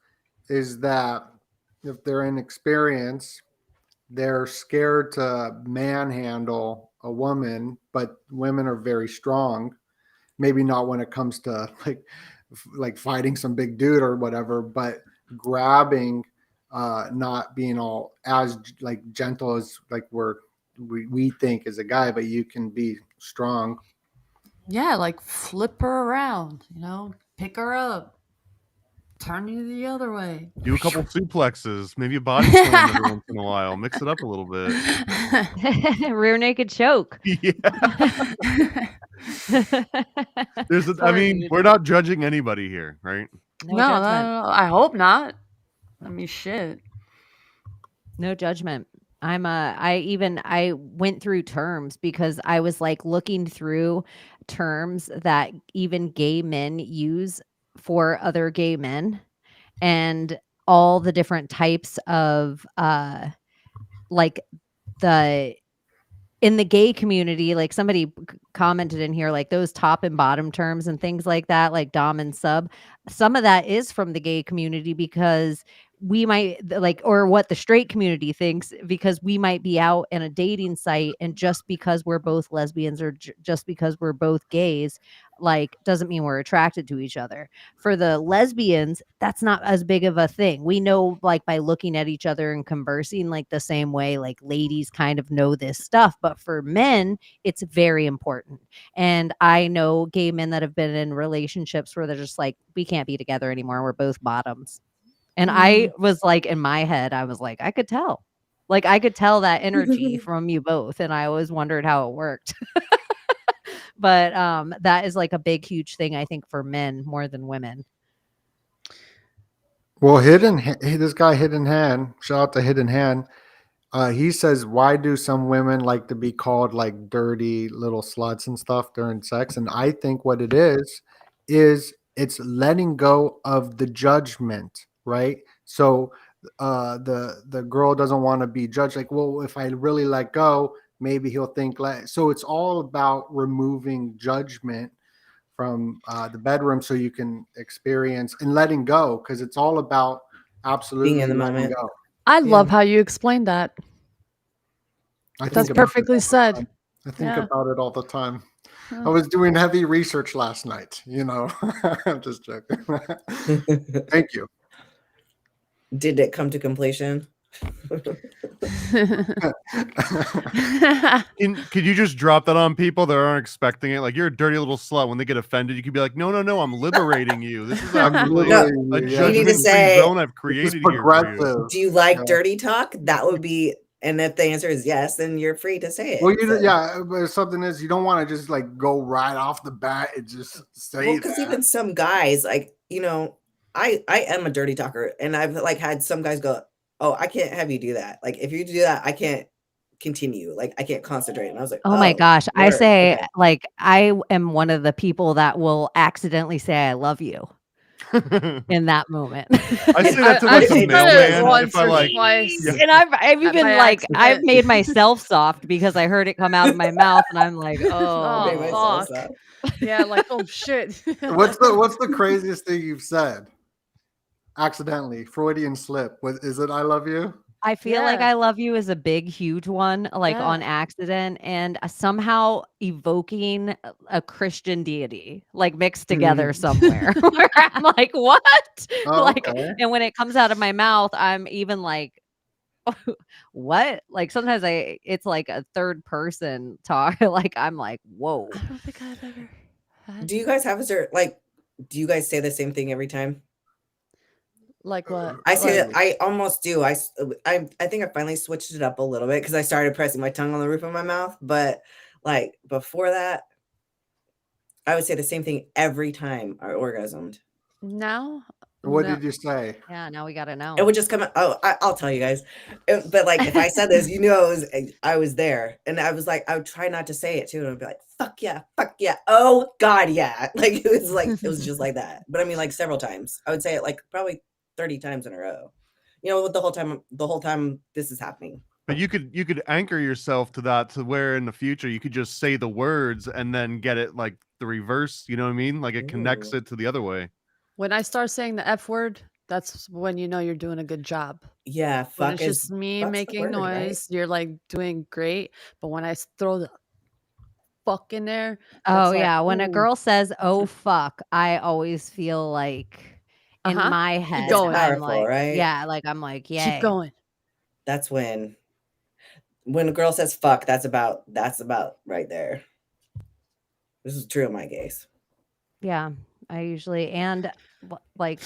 is that if they're inexperienced, they're scared to manhandle a woman, but women are very strong. Maybe not when it comes to like fighting some big dude or whatever, but grabbing, not being all as like gentle as like we think as a guy, but you can be strong. Yeah, like flip her around, pick her up, turn you the other way. Do a couple suplexes, maybe a body slam every once in a while. Mix it up a little bit. Rear naked choke. Yeah. I mean, we're not judging anybody here, right? No, I hope not. I mean, shit. No judgment. I went through terms because I was like looking through terms that even gay men use for other gay men and all the different types of like in the gay community, like somebody commented in here, like those top and bottom terms and things like that, like dom and sub. Some of that is from the gay community because we might or what the straight community thinks, because we might be out in a dating site and just because we're both lesbians or just because we're both gays, like doesn't mean we're attracted to each other. For the lesbians, that's not as big of a thing. We know like by looking at each other and conversing like the same way, like ladies kind of know this stuff, but for men, it's very important. And I know gay men that have been in relationships where they're just like, we can't be together anymore. We're both bottoms. And I was like, in my head, I was like, I could tell. Like, I could tell that energy from you both. And I always wondered how it worked. But that is like a big, huge thing, I think, for men more than women. Well, this guy, Hidden Hand, shout out to Hidden Hand. He says, why do some women like to be called like dirty little sluts and stuff during sex? And I think what it is it's letting go of the judgment. Right. So the girl doesn't want to be judged. Like, well, if I really let go, maybe he'll think like. So it's all about removing judgment from the bedroom so you can experience and letting go, because it's all about absolutely Being in the letting moment. go. I Yeah. love how you explained that. I think That's about it perfectly all the said. time. I think Yeah. about it all the time. Huh. I was doing heavy research last night, you know. I'm just joking. Thank you. Did it come to completion? Could you just drop that on people that aren't expecting it? Like, you're a dirty little slut. When they get offended, you could be like, no, I'm liberating you. This is actually No, a you need to judgment-free say, zone I've This is created here for you. progressive. do you like Yeah. dirty talk? That would be, and if the answer is yes, then you're free to say it. Well, So- yeah, but something is you don't want to just like go right off the bat and just say Well, because even some guys, like, you know, I am a dirty talker, and I've like had some guys go, "Oh, I can't have you do that. Like, if you do that, I can't continue. Like, I can't concentrate." And I was like, Oh my gosh. I word, say, okay." like, I am one of the people that will accidentally say I love you in that moment. I say that to I like the say that mailman once if I or like. twice. Yeah. And I've even by like I've accident. made myself soft because I heard it come out of my mouth and I'm like, Made Oh, myself fuck. soft. Yeah, like, oh shit. What's the craziest thing you've said? Accidentally, Freudian slip. What is it? I love you. I feel like Yeah. I love you is a big, huge one, like Yeah. on accident, and somehow evoking a Christian deity, like mixed together somewhere. Where I'm like, what? Oh, Like, okay. and when it comes out of my mouth, I'm even like, what? Like sometimes it's like a third person talk. Like I'm like, whoa. I don't think I've ever had Do you guys have a certain, like, do you guys say the same thing every time? like what? I say Like, that I almost do. I think I finally switched it up a little bit because I started pressing my tongue on the roof of my mouth. But like before that, I would say the same thing every time I orgasmed. now? What No. did you say? Yeah, now we gotta know. It would just come out. Oh, I'll tell you guys. But like if I said this, you know, I was there, and I was like, I would try not to say it too, and I'd be like, fuck yeah, oh god, yeah. Like it was just like that. But I mean, like several times. I would say it like probably 30 times in a row. You know, with the whole time this is happening. But you could anchor yourself to that, to where in the future you could just say the words and then get it like the reverse. You know what I mean? Like it connects Ooh. it to the other way. When I start saying the F word, that's when you know you're doing a good job. Yeah, When fuck it's is just me fuck's the making word, right? noise, you're like doing great. But when I throw the fuck in there, Oh that's like, yeah, when a ooh. girl says "oh fuck," I always feel like in Uh-huh. my head, going. I'm Powerful, like, right? yeah, like I'm like, yay. Keep going. That's when a girl says fuck, that's about right there. This is true in my case. Yeah, I usually and like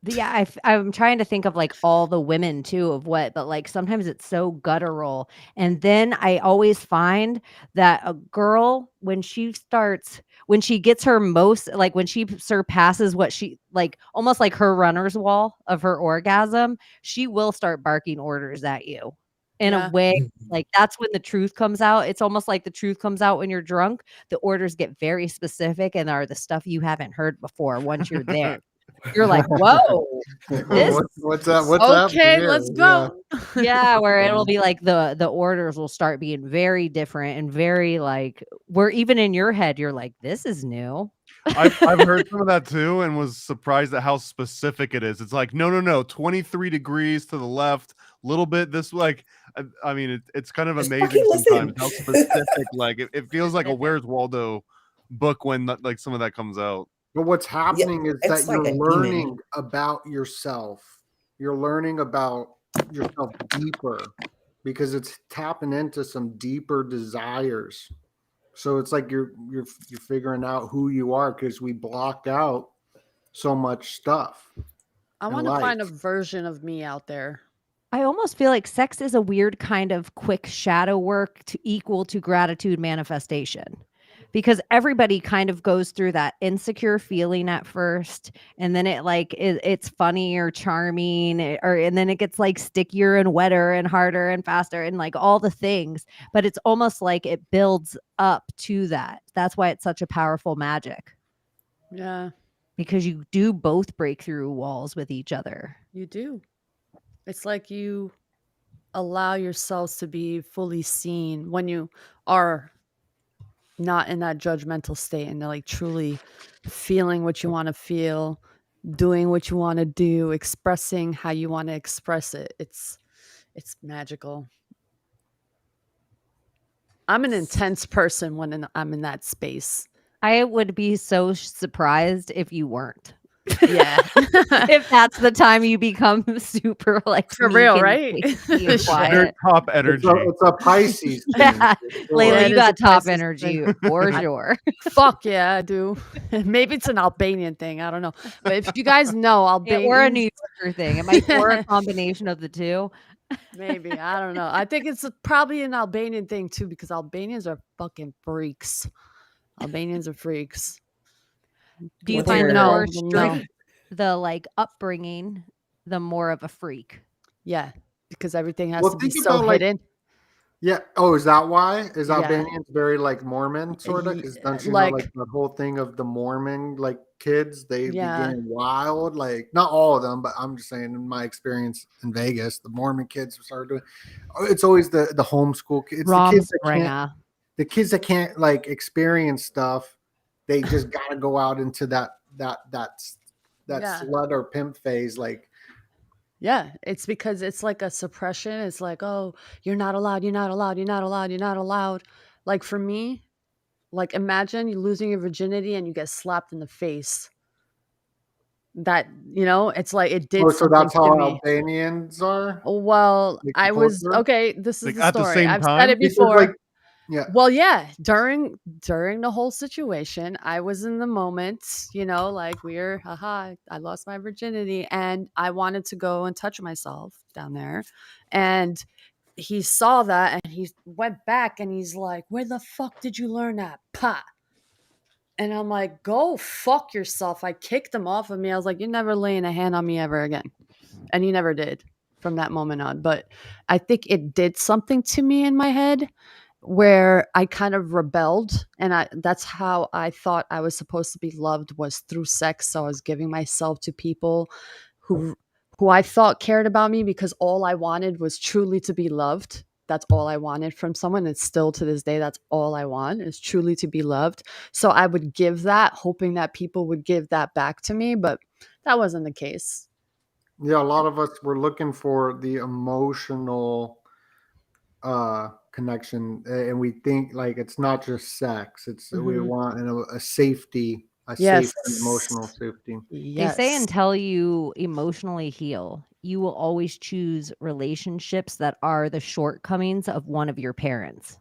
yeah, I'm trying to think of like all the women too of what, but like sometimes it's so guttural. And then I always find that a girl, when she gets her most, like when she surpasses what she like, almost like her runner's wall of her orgasm, she will start barking orders at you in Yeah. a way. Like that's when the truth comes out. It's almost like the truth comes out when you're drunk. The orders get very specific and are the stuff you haven't heard before once you're there. You're like, whoa, this, What's that? What's Okay, happening here? let's go. yeah, where it'll be like the orders will start being very different and very like, where even in your head, you're like, this is new. I've heard some of that too, and was surprised at how specific it is. It's like, no, 23 degrees to the left, little bit this, like, I mean, it's kind of Just amazing fucking sometimes listen. how specific. Like, it feels like a Where's Waldo book when like some of that comes out. But what's happening is it's that like you're a demon. learning about yourself. You're learning about yourself deeper because it's tapping into some deeper desires. So it's like you're figuring out who you are because we block out so much stuff. I in want to find a life. version of me out there. I almost feel like sex is a weird kind of quick shadow work to equal to gratitude manifestation. Because everybody kind of goes through that insecure feeling at first, and then it's funny or charming, and then it gets like stickier and wetter and harder and faster and like all the things. But it's almost like it builds up to that. That's why it's such a powerful magic. Yeah. because you do both break through walls with each other. You do. It's like you allow yourselves to be fully seen when you are not in that judgmental state and like truly feeling what you want to feel, doing what you want to do, expressing how you want to express it. It's magical. I'm an intense person when I'm in that space. I would be so surprised if you weren't. Yeah. If that's the time you become super like For meek real, and right? pasty and Your quiet. top energy. It's a Pisces. thing, Yeah, for sure. Layla, Yeah, it you is a got top Pisces energy thing. for I- sure. Fuck yeah, I do. Maybe it's an Albanian thing. I don't know. But if you guys know Yeah, or a Albanians, New Yorker thing. It might or a combination of the two. maybe. I don't know. I think it's probably an Albanian thing too, because Albanians are fucking freaks. Albanians are freaks. Do you With find the your- more will know. strict the like upbringing, the more of a freak? Yeah, because everything has Well, to be think so about, like, hidden. Yeah. Oh, is that why? Is Yeah. Albanians very like Mormon sort of? Ye- Because don't you like- know like the whole thing of the Mormon like kids? They Yeah. begin wild. Like not all of them, but I'm just saying in my experience in Vegas, the Mormon kids started doing. It's always the homeschool kids. It's the kids that can't like experience stuff. They just got to go out into that Yeah. slut or pimp phase. Like Yeah, it's because it's like a suppression. It's like, oh, you're not allowed, you're not allowed, you're not allowed, you're not allowed. Like for me, like imagine you losing your virginity and you get slapped in the face. That, it's like it did oh, so something that's to how me. Albanians are. Well, Like I the was culture? okay. This is Like, the at the story. same I've said time? it Because, before. like, yeah. Well, yeah, during the whole situation, I was in the moment, like we're, haha, I lost my virginity and I wanted to go and touch myself down there. And he saw that and he went back and he's like, where the fuck did you learn that? Pa. And I'm like, go fuck yourself. I kicked him off of me. I was like, you're never laying a hand on me ever again. And he never did from that moment on. But I think it did something to me in my head where I kind of rebelled, and that's how I thought I was supposed to be loved, was through sex. So I was giving myself to people who I thought cared about me, because all I wanted was truly to be loved. That's all I wanted from someone. And still to this day, that's all I want, is truly to be loved. So I would give that, hoping that people would give that back to me, but that wasn't the case. Yeah, a lot of us were looking for the emotional connection, and we think like it's not just sex. It's we Mhm. want a safety, Yes. safe and emotional safety. Yes. They say until you emotionally heal, you will always choose relationships that are the shortcomings of one of your parents,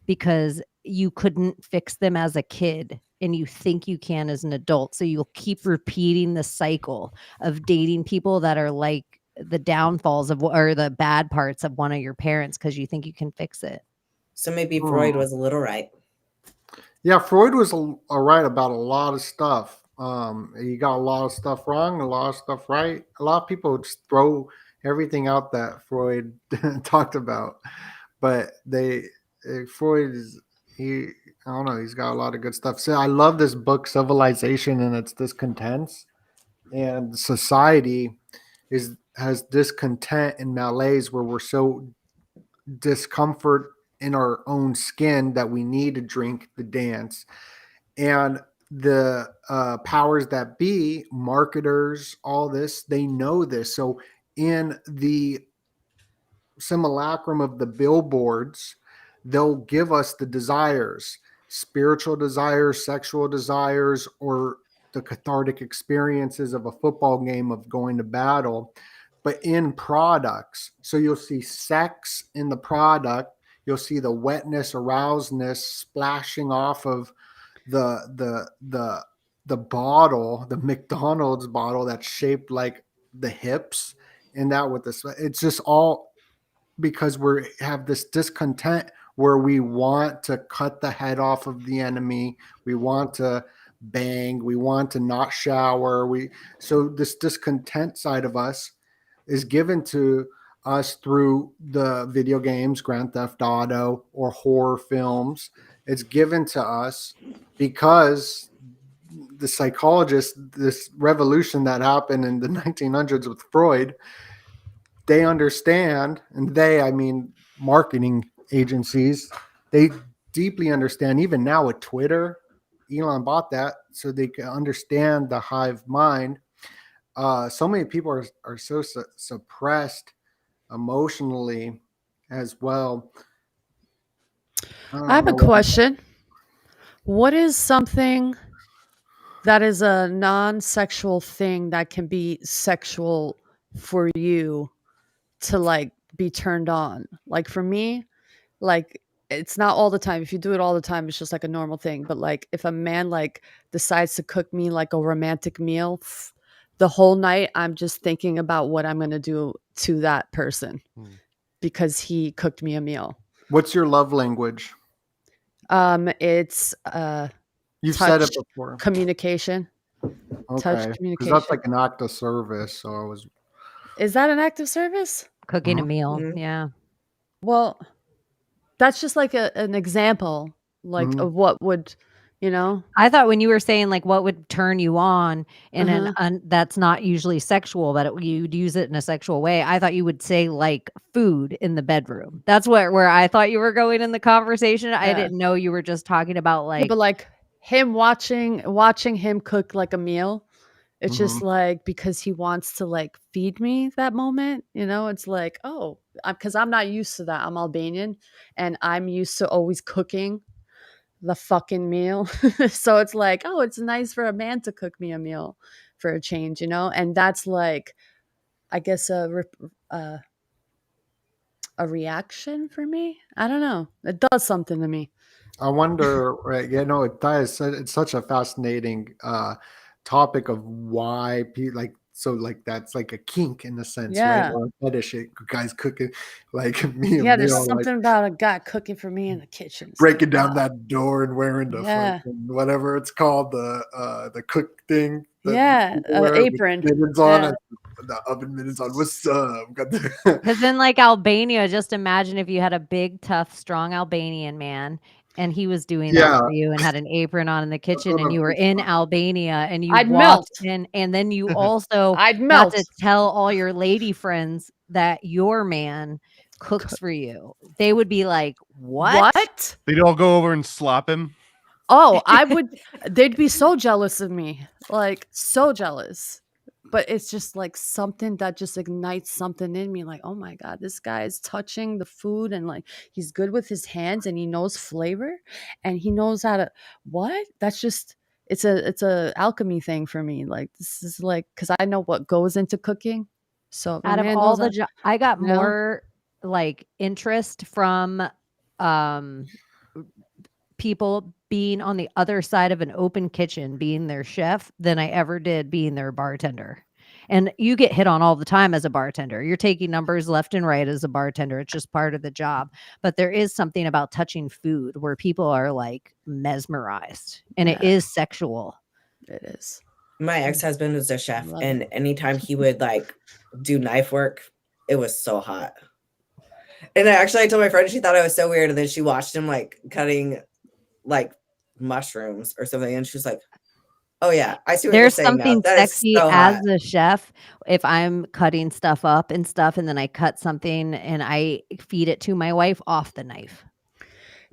because you couldn't fix them as a kid and you think you can as an adult. So you'll keep repeating the cycle of dating people that are like the downfalls of or the bad parts of one of your parents because you think you can fix it. So maybe Freud was a little right. Yeah, Freud was right about a lot of stuff. He got a lot of stuff wrong, a lot of stuff right. A lot of people just throw everything out that Freud talked about, but Freud is I don't know, he's got a lot of good stuff. So I love this book, Civilization and Its Discontents, and society has discontent and malaise where we're so discomfort in our own skin that we need to drink the dance. And the powers that be, marketers, all this, they know this. So in the simulacrum of the billboards, they'll give us the desires, spiritual desires, sexual desires, or the cathartic experiences of a football game, of going to battle, but in products. So you'll see sex in the product. You'll see the wetness, arousedness splashing off of the bottle, the McDonald's bottle that's shaped like the hips, and that with this, it's just all because we have this discontent where we want to cut the head off of the enemy. We want to bang. We want to not shower. So this discontent side of us is given to us through the video games, Grand Theft Auto, or horror films. It's given to us because the psychologists, this revolution that happened in the 1900s with Freud, they understand, and I mean marketing agencies, they deeply understand, even now with Twitter, Elon bought that so they can understand the hive mind. So many people are so suppressed emotionally as well. I have a question. What is something that is a non-sexual thing that can be sexual for you to like be turned on? Like for me, like it's not all the time. If you do it all the time, it's just like a normal thing. But like if a man like decides to cook me like a romantic meal, the whole night I'm just thinking about what I'm gonna do to that person because he cooked me a meal. What's your love language? It's You've touch, said it before. communication. Okay, Touch because communication. that's like an act of service. So I was. Is that an act of service? Cooking a meal. Yeah. Well, that's just like an example, like of what would, you know. I thought when you were saying like what would turn you on in that's not usually sexual, but you'd use it in a sexual way. I thought you would say like food in the bedroom. That's where I thought you were going in the conversation. I didn't know you were just talking about like, but like him watching him cook like a meal. It's just like because he wants to like feed me that moment, you know. It's like, oh, because I'm not used to that. I'm Albanian, and I'm used to always cooking the fucking meal. So it's like, oh, it's nice for a man to cook me a meal for a change, you know. And that's like, I guess a reaction for me. I don't know. It does something to me. I wonder, right? You know, it does. It's such a fascinating topic of why people like. So like that's like a kink in a sense, right? Or a fetish, guys cooking like me. Yeah, there's something about a guy cooking for me in the kitchen. Breaking down that door and wearing the fucking, whatever it's called, the cook thing. Apron. Mittens on it, the oven mittens on. What's up? Because in like Albania, just imagine if you had a big, tough, strong Albanian man and he was doing that for you and had an apron on in the kitchen and you were in Albania and you walked in and then you also got to tell all your lady friends that your man cooks for you. They would be like, what? They'd all go over and slap him. Oh, they'd be so jealous of me. Like so jealous. But it's just like something that just ignites something in me. Like, oh my God, this guy is touching the food and like he's good with his hands and he knows flavor and he knows how to that's just it's a alchemy thing for me. Like this is like because I know what goes into cooking. So out of all the I got more like interest from people being on the other side of an open kitchen, being their chef, than I ever did being their bartender. And you get hit on all the time as a bartender. You're taking numbers left and right as a bartender. It's just part of the job. But there is something about touching food where people are like mesmerized and it is sexual. It is. My ex-husband was a chef, and anytime he would like do knife work, it was so hot. And I told my friend, she thought I was so weird, and then she watched him like cutting like mushrooms or something, and she was like, oh yeah, I see what you're saying. There's something sexy so as a chef if I'm cutting stuff up and then I cut something and I feed it to my wife off the knife.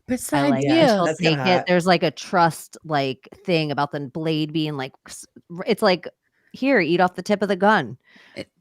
But it's the idea. She'll take it. There's like a trust like thing about the blade being like, it's like, here, eat off the tip of the gun.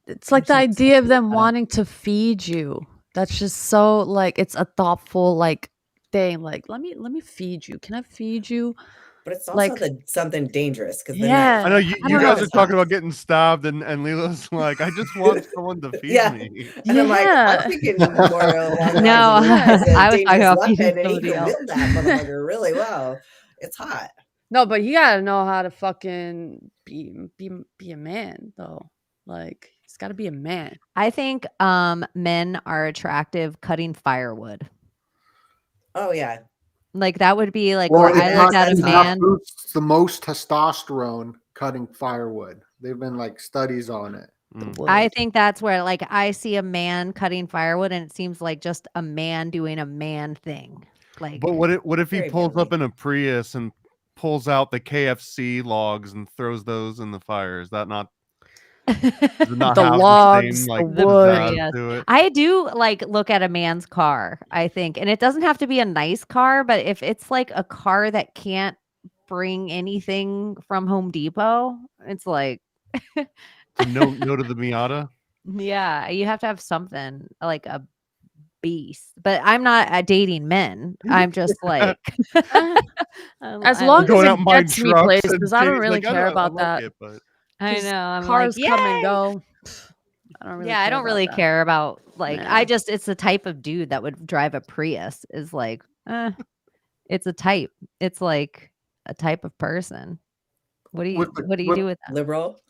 It's like the idea of them wanting to feed you. That's just so like, it's a thoughtful like thing. Like, let me feed you. Can I feed you? But it's also like something dangerous because I know you guys are talking about getting stabbed, and Lila's like, I just want someone to feed me. And I'm like, I'm thinking more along no, I was talking about feeding somebody else. Build that motherfucker really well. It's hot. No, but you gotta know how to fucking be a man though. Like he's got to be a man. I think men are attractive cutting firewood. Oh yeah. Like that would be like where I look at a man. It's the most testosterone cutting firewood. They've been like studies on it. I think that's where like I see a man cutting firewood and it seems like just a man doing a man thing. Like, but what if he pulls up in a Prius and pulls out the KFC logs and throws those in the fire. Is that not? Does it not The have logs, the same the like wood. pizzazz to it? I do like look at a man's car, I think. And it doesn't have to be a nice car, but if it's like a car that can't bring anything from Home Depot, it's like So no to the Miata. yeah, you have to have something like a beast. But I'm not dating men. I'm just like As I long like- as Going it out and buying gets me trucks and places, I don't dating- really like, care I about like that. it, but I 'Cause know. I'm cars like, come and "Yay!" go. I don't really Yeah, I care don't about really that. care about like Yeah. I just it's the type of dude that would drive a Prius is like, it's a type. It's like a type of person. What do you With the- do with that? Liberal.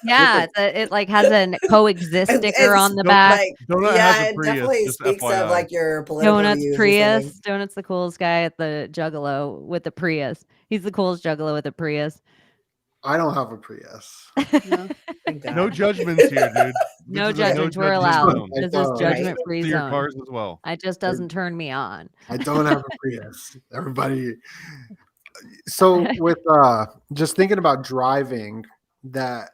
Yeah, it like has a coexist sticker on the back. Like, Donut yeah, has a it Prius, definitely just speaks of FYI. like your political Donuts views or Prius. something. Donuts the coolest guy at the Juggalo with the Prius. He's the coolest Juggalo with a Prius. I don't have a Prius. No. Thank God. No judgments here, dude. No This is a judgments were judgment allowed. zone. I This is don't. judgment free To your zone. cars as well. It just doesn't turn me on. I don't have a Prius. Everybody. So with just thinking about driving, that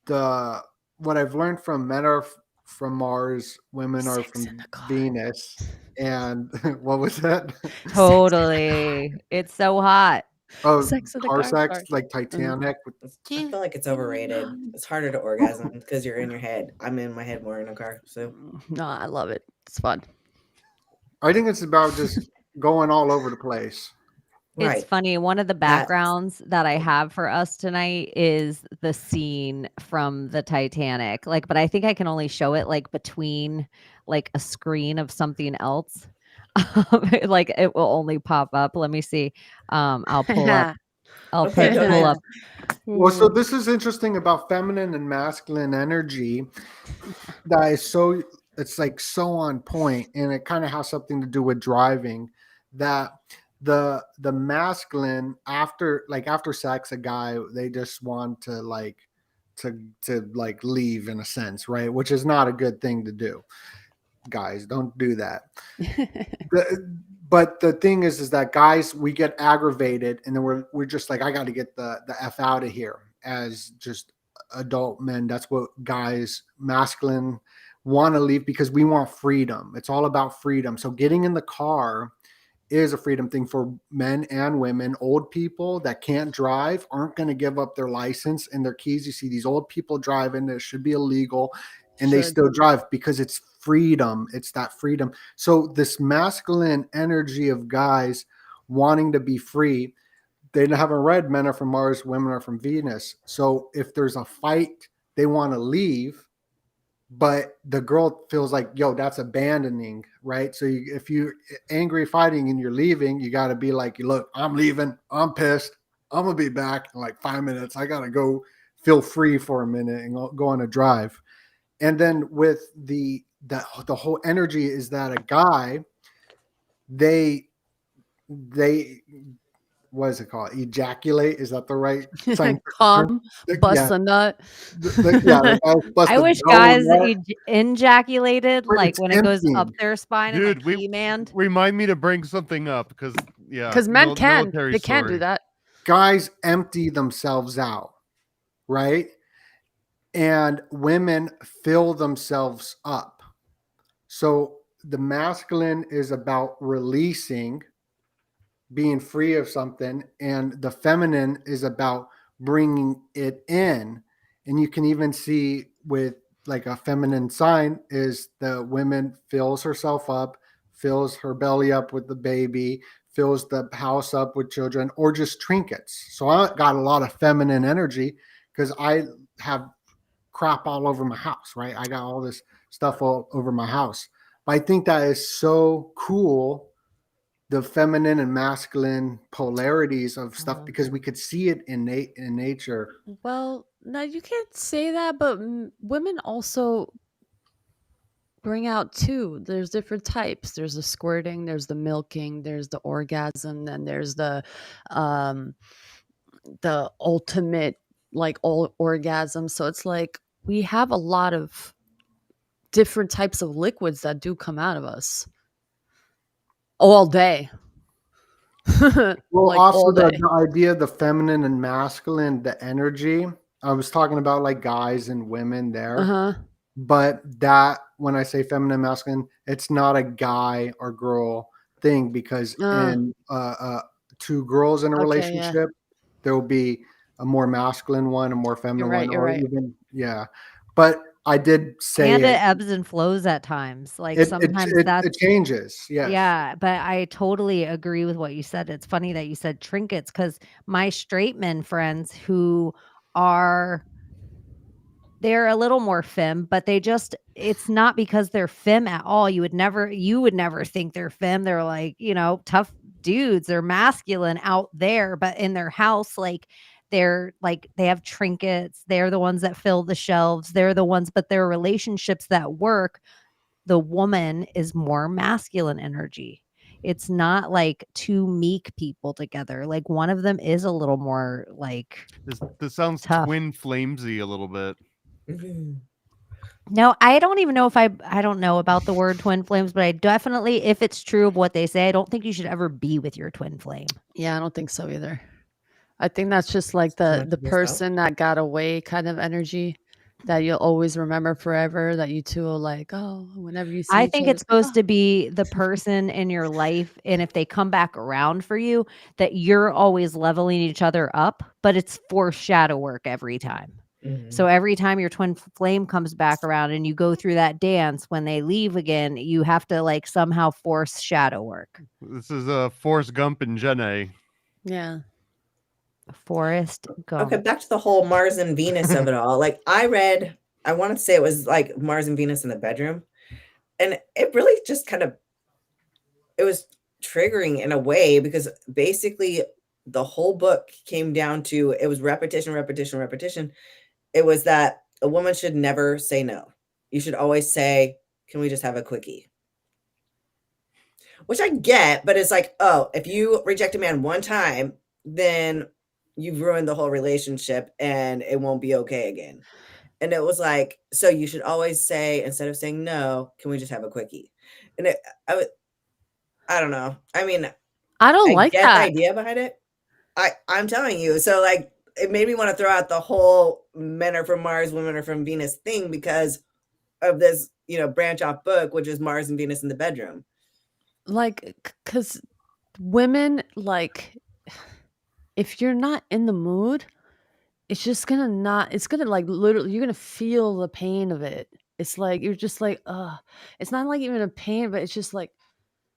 the what I've learned from men are from Mars, women are Sex in from the car. Venus, and what was that? Totally. It's so hot. Oh, Sex in the car car, sex, sorry. like Titanic. I feel like it's overrated. It's harder to orgasm because you're in your head. I'm in my head more in a car. So No, I love it. It's fun. I think it's about just going all over the place. It's right. funny. One of the backgrounds that I have for us tonight is the scene from the Titanic. Like, but I think I can only show it like between like a screen of something else. Like it will only pop up. Let me see. I'll pull up. I'll Okay, pull don't up. Well, so this is interesting about feminine and masculine energy. That is so it's like so on point, and it kind of has something to do with driving. That the masculine after sex, a guy they just want to like leave in a sense, right? Which is not a good thing to do. Guys, don't do that. But the thing is that guys, we get aggravated, and then we're just like, I got to get the F out of here. As just adult men, that's what guys, masculine, want to leave because we want freedom. It's all about freedom. So getting in the car is a freedom thing for men and women. Old people that can't drive aren't going to give up their license and their keys. You see these old people driving that should be illegal, and they still drive because it's freedom. It's that freedom. So this masculine energy of guys wanting to be free, they haven't read Men Are From Mars, Women Are From Venus. So if there's a fight, they want to leave, but the girl feels like, yo, that's abandoning, right? So if you're angry fighting and you're leaving, you got to be like, look, I'm leaving. I'm pissed. I'm going to be back in like 5 minutes. I got to go feel free for a minute and go on a drive. And then with the whole energy is that a guy, they what is it called? Ejaculate? Is that the right scientific term? Come, bust a nut. I wish guys ejaculated But like it's when it goes up emptying. their spine Dude, and like He-Man. remind me to bring something up because Because men can. military They can do story. that. Guys empty themselves out, right? And women fill themselves up. So the masculine is about releasing, being free of something, and the feminine is about bringing it in. And you can even see with like a feminine sign is the woman fills herself up, fills her belly up with the baby, fills the house up with children, or just trinkets. So I got a lot of feminine energy because I have crap all over my house, right? I got all this stuff all over my house. But I think that is so cool, the feminine and masculine polarities of stuff, because we could see it in nature. Well, no, you can't say that, but women also bring out too. There's different types. There's the squirting, there's the milking, there's the orgasm, then there's the ultimate like all orgasm. So it's like we have a lot of different types of liquids that do come out of us all day. Well, like also all the, day. the idea of the feminine and masculine, the energy. I was talking about like guys and women there. Uh-huh. But that, when I say feminine, masculine, it's not a guy or girl thing, because in two girls in a Okay, yeah. relationship, there will be a more masculine one, a more feminine one, You're or right. even But I did say And it it. ebbs and flows at times. Like It sometimes it, that's it changes. Yes. yeah, but I totally agree with what you said. It's funny that you said trinkets because my straight men friends who are they're a little more femme, but it's not because they're femme at all. You would never think they're femme. They're like, tough dudes. They're masculine out there, but in their house, they have trinkets. They're the ones that fill the shelves. They're the ones, but their relationships that work, the woman is more masculine energy. It's not like two meek people together. Like one of them is a little more like This sounds tough. twin flamesy a little bit. No, I don't even know if I don't know about the word twin flames, but I definitely, if it's true of what they say, I don't think you should ever be with your twin flame. Yeah, I don't think so either. I think that's just like Someone the to miss out. person that got away kind of energy that you'll always remember forever, that you two will like, oh, whenever you see I each think other, it's supposed to be the person in your life, and if they come back around for you, that you're always leveling each other up, but it's for shadow work every time. So every time your twin flame comes back around and you go through that dance, when they leave again, you have to like somehow force shadow work. This is Forrest Gump and Jenny. yeah. Forrest Gump. Okay, back to the whole Mars and Venus of it all. Like I wanted to say it was like Mars and Venus in the bedroom. And it really just it was triggering in a way, because basically the whole book came down to, it was repetition, repetition, repetition. It was that a woman should never say no. You should always say, can we just have a quickie? Which I get, but it's like, oh, if you reject a man one time, then you've ruined the whole relationship and it won't be okay again. And it was like, so you should always say, instead of saying no, can we just have a quickie? And I don't know. I mean, I don't like get that. the idea behind it. I'm telling you. So like, it made me want to throw out the whole men are from Mars, women are from Venus thing, because of this, branch off book, which is Mars and Venus in the bedroom. Like, because women, like, if you're not in the mood, it's just it's gonna like literally, you're gonna feel the pain of it. It's like, you're just like, it's not like even a pain, but it's just like,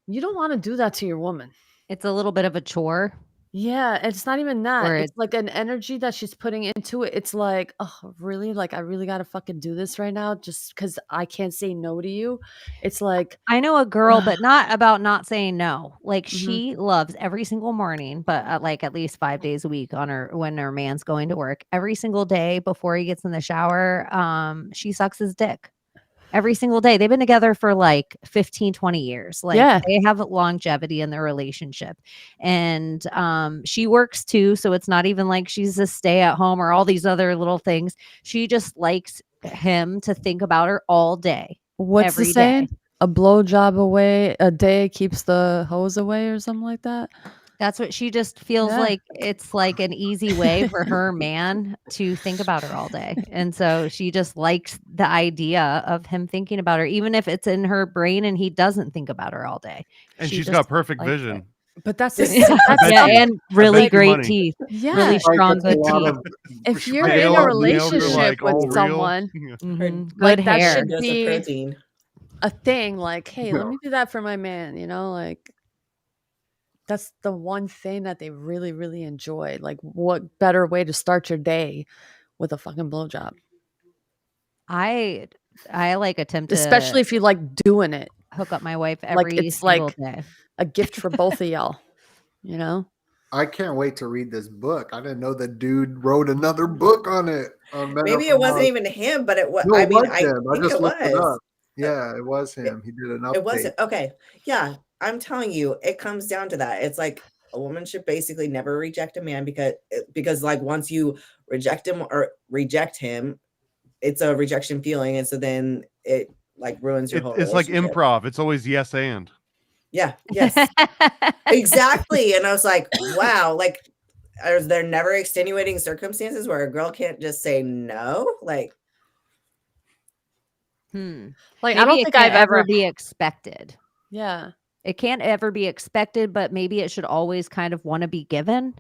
you don't want to do that to your woman. It's a little bit of a chore. Yeah, it's not even that. Where It's like an energy that she's putting into it. It's like, oh, really? Like, I really got to fucking do this right now just because I can't say no to you. It's like, I know a girl, but not about not saying no. Like Mhm. she loves every single morning, but like at least 5 days a week when her man's going to work. Every single day before he gets in the shower, she sucks his dick. Every single day. They've been together for like 15, 20 years. Like Yeah. they have longevity in their relationship. And she works too. So it's not even like she's a stay at home or all these other little things. She just likes him to think about her all day. What's the every saying? day. A blowjob away a day keeps the hose away, or something like that. That's what she just feels Yeah. like. It's like an easy way for her man to think about her all day. And so she just likes the idea of him thinking about her, even if it's in her brain and he doesn't think about her all day. And She she's just got perfect likes vision. it. But that's bet Yeah, you- and really bet you great money. teeth. Yeah. Really Like, strong, it's a good lot teeth. of If you're Nails- in a nails are, relationship like, all with real. someone, Mhm. like, Good that hair. should Dose of be protein. a thing. Like, hey, let Yeah. me do that for my man. Like, that's the one thing that they really, really enjoy. Like, what better way to start your day with a fucking blowjob? I like attempt Especially to if you like doing it. hook up my wife Like, every it's single like day. a gift for both of y'all. You know? I can't wait to read this book. I didn't know the dude wrote another book on it. On Men Are Maybe From it wasn't Mars. even him, but it was. No, I it mean, was I him. I think just it looked it was. up. Yeah, it was him. He did an update. It wasn't. Okay. Yeah. I'm telling you, it comes down to that. It's like a woman should basically never reject a man, because like once you reject him, it's a rejection feeling. And so then it like ruins your whole It's like relationship. improv. It's always yes and. Yeah. Yes. Exactly. And I was like, wow, like, are there never extenuating circumstances where a girl can't just say no? Like, Like Like, maybe I don't it think can't I've ever ever. be expected. Yeah. It can't ever be expected, but maybe it should always kind of want to be given.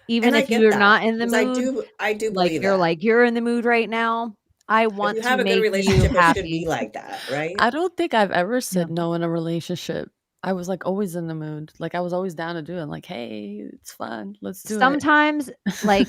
Even and I if get you're that not in the because mood, I do like believe you're that. like you're in the mood right now. I If want you to have a good make you relationship, it should be happy. like that, right? I don't think I've ever said Yeah. no in a relationship. I was like always in the mood. Like I was always down to do it. Like, hey, it's fun. Let's do it. Sometimes, like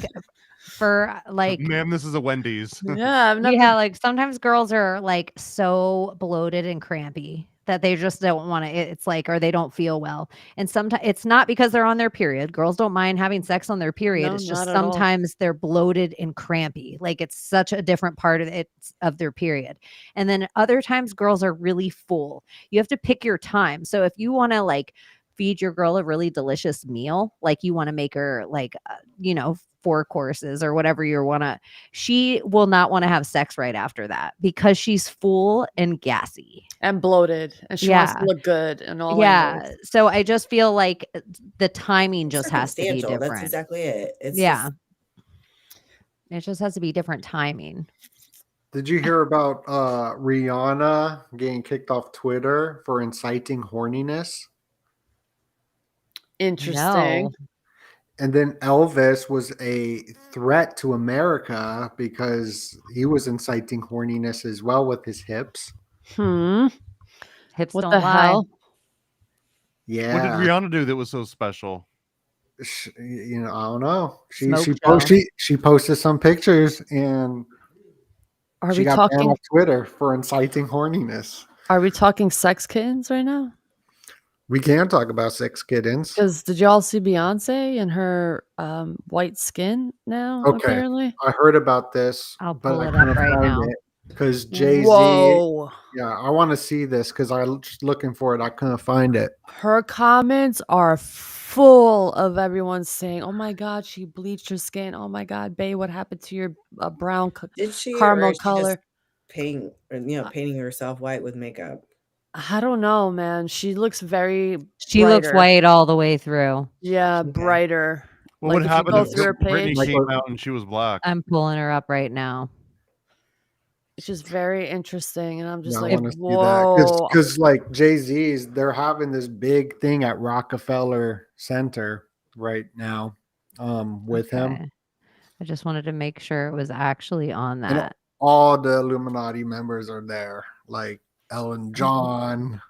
for like Ma'am, this is a Wendy's. Yeah, I've never. yeah, like sometimes girls are like so bloated and crampy that they just don't want to. It's like, or they don't feel well. And sometimes it's not because they're on their period. Girls don't mind having sex on their period. No, It's just not at all. sometimes they're bloated and crampy. Like it's such a different part of it of their period. And then other times girls are really full. You have to pick your time. So if you want to like feed your girl a really delicious meal, like you want to make her like, 4 courses or whatever you want to, she will not want to have sex right after that because she's full and gassy And bloated, and she wants to Yeah. look good and all. yeah angles. so I just feel like the timing just has to be Circumstantial. different. That's exactly it. It's Yeah. just, It just has to be different timing. Did you hear about Rihanna getting kicked off Twitter for inciting horniness? Interesting. No. And then Elvis was a threat to America because he was inciting horniness as well with his hips. Hips What don't the lie. hell? Yeah. What did Rihanna do that was so special? I don't know. Smoke She posted some pictures and Are she we got banned talking? off Twitter for inciting horniness. Are we talking sex kittens right now? We can talk about sex kittens. Because did y'all see Beyonce and her white skin now? Okay. Apparently. I heard about this, I'll but pull I it up couldn't right find now. it because Jay-Z. Whoa. Yeah, I want to see this because I was just looking for it. I couldn't find it. Her comments are full of everyone saying, "Oh my God, she bleached her skin. Oh my God, babe, what happened to your brown did she caramel or is she color?" just painting herself white with makeup? I don't know, man. She looks very. She looks brighter. white all the way through. Yeah, Okay. brighter. Well, Like, what if you happened go if through her Britney page, Like came what- out and she was black? I'm pulling her up right now. it's just very interesting, and I'm just Yeah, I like, want to see that whoa. because like Jay-Z's, they're having this big thing at Rockefeller Center right now with him. Okay. I just wanted to make sure it was actually on And that. all the Illuminati members are there, like Ellen John.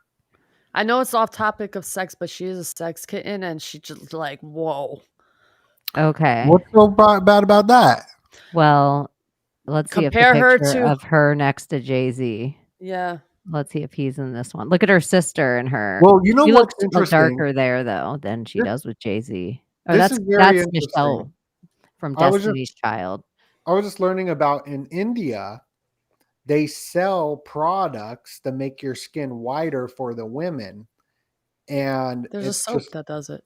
I know it's off topic of sex, but she is a sex kitten, and she just like, whoa. Okay. What's so bad about that? Well, let's see if the Compare her picture to- of her next to Jay-Z. Yeah. Let's see if he's in this one. Look at her sister and her. Well, you know She what's looks interesting? darker there though than she This- does with Jay-Z. Oh, this that's is very Michelle interesting. from I was just- Destiny's Child. I was just learning about in India, they sell products to make your skin whiter for the women. And There's a it's soap just, that does it.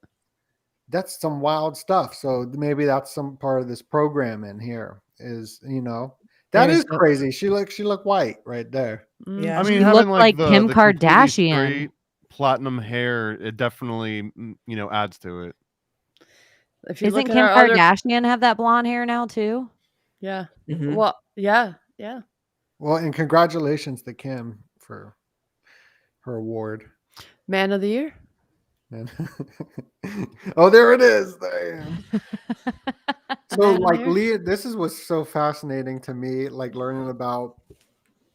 that's some wild stuff. So maybe that's some part of this program in here is, that There's is crazy. She looked white right there. Yeah. I She mean, having looked like Kim the completely Kardashian. straight platinum hair, it definitely adds to it. If you Isn't look at Kim her other, Kardashian have that blonde hair now too? yeah. Mhm. Well, yeah. Well, and congratulations to Kim for her award. Man of the year. And oh, there it is. There I am. So, Man of the like, year. Leah, this is what's so fascinating to me, like learning about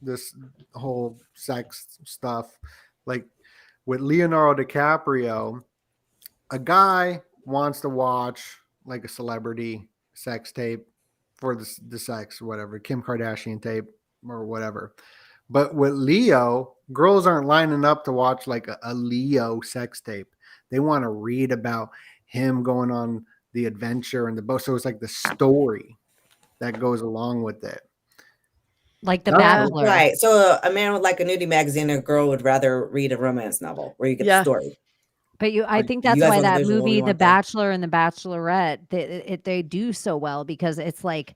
this whole sex stuff. Like with Leonardo DiCaprio, a guy wants to watch like a celebrity sex tape for the sex or whatever, Kim Kardashian tape or whatever. But with Leo, girls aren't lining up to watch like a Leo sex tape. They want to read about him going on the adventure and the boat. So it's like the story that goes along with it. Like The That's Bachelor. Right. So a man with like a nudie magazine, a girl would rather read a romance novel where you get Yeah. the story. But I Or think you that's guys why want the that visual, what do movie, you The want the Bachelor and The Bachelorette, they do so well because it's like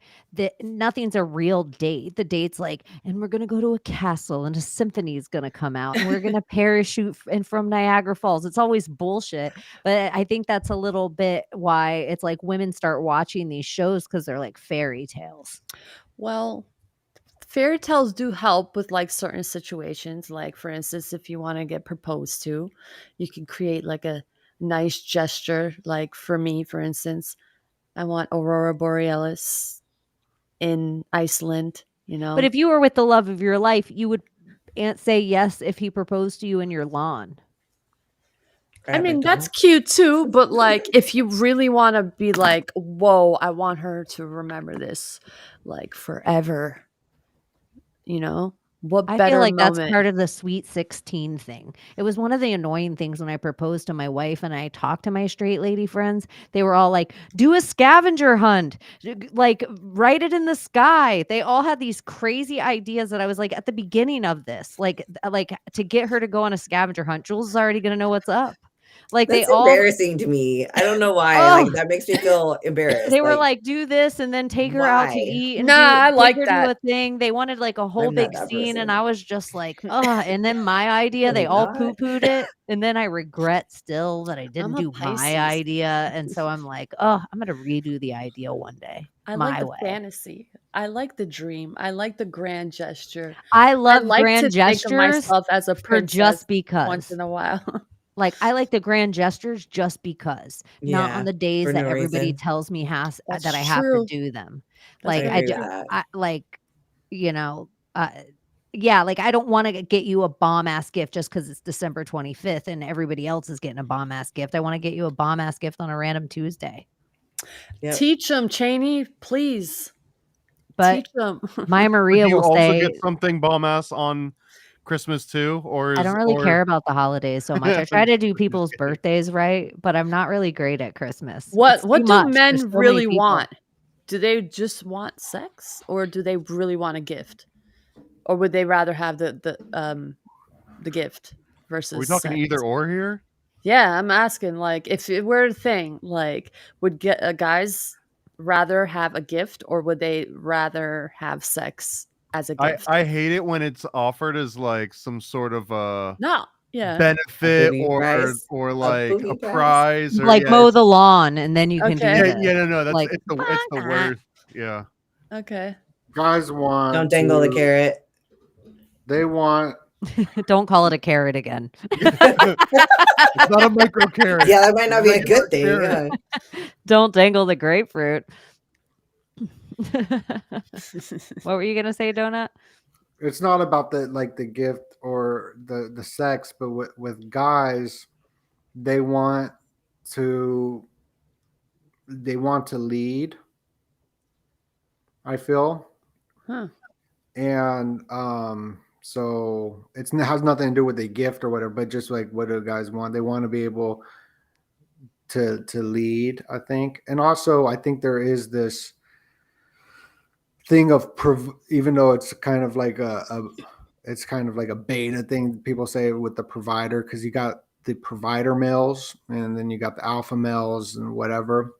nothing's a real date. The date's like, and we're gonna go to a castle and a symphony is gonna come out and we're gonna parachute in from Niagara Falls. It's always bullshit. But I think that's a little bit why it's like women start watching these shows because they're like fairy tales. Well, fairy tales do help with like certain situations. Like, for instance, if you want to get proposed to, you can create like a nice gesture. Like, for me, for instance, I want Aurora Borealis in Iceland, But if you were with the love of your life, you would say yes if he proposed to you in your lawn. I mean, that's cute too, but like if you really want to be like, whoa, I want her to remember this like forever, what I better feel like that's moment? part of the sweet 16 thing. It was one of the annoying things when I proposed to my wife and I talked to my straight lady friends. They were all like, do a scavenger hunt, like write it in the sky. They all had these crazy ideas that I was like at the beginning of this, like to get her to go on a scavenger hunt. Jules is already going to know what's up. Like That's they all embarrassing to me. I don't know why. Oh, Like that makes me feel embarrassed. they were like, do this and then take her out to why? eat and Nah, I take like her to that. a thing. They wanted like a whole I'm not big that scene. And person. I was just like, oh, and then my idea, they Really all not. poo-pooed it. And then I regret still that I didn't a do my Pisces. idea. And so I'm like, oh, I'm going to redo the idea one day. I my like the way. fantasy. I like the dream. I like the grand gesture. I love like grand to think of gestures myself as a for princess just once because. in a while. Like I like the grand gestures just because, not on Yeah, the days for that no everybody reason. tells me That's that I have to true. do them. That's I Like agree with true. that. yeah, like I don't want to get you a bomb ass gift just because it's December 25th and everybody else is getting a bomb ass gift. I want to get you a bomb ass gift on a random Tuesday. Yep. Teach them, Cheney, please. But Teach them. my Would Maria you will also say, get something bomb ass on Christmas too, or I don't really care about the holidays so much. I try to do people's birthdays right, but I'm not really great at Christmas. It's What too do much. There's men so many really people. want? Do they just want sex, or do they really want a gift, or would they rather have the gift versus? Are we talking sex? either or here? Yeah, I'm asking. Like, if it were a thing, like, would guys rather have a gift, or would they rather have sex as a gift? I hate it when it's offered as like some sort of No, yeah. benefit booby or prize? like booby a prize? prize or Like yeah, mow the lawn and then you can do Okay. this. no, that's Like, it's the why not? worst. Yeah. Okay. Guys want Don't dangle the carrot. They want Don't call it a carrot again. It's not a micro carrot. Yeah, that might not be a Micro good thing. carrot. Yeah. Don't dangle the grapefruit. What were you gonna say, Donut? it's not about the gift or the sex, but with guys, they want to lead, I feel. Huh. And so it has nothing to do with the gift or whatever, but just like what do guys want? They want to be able to lead, I think. And also I think there is this thing of even though it's kind of like it's kind of like a beta thing people say with the provider, because you got the provider males and then you got the alpha males and whatever,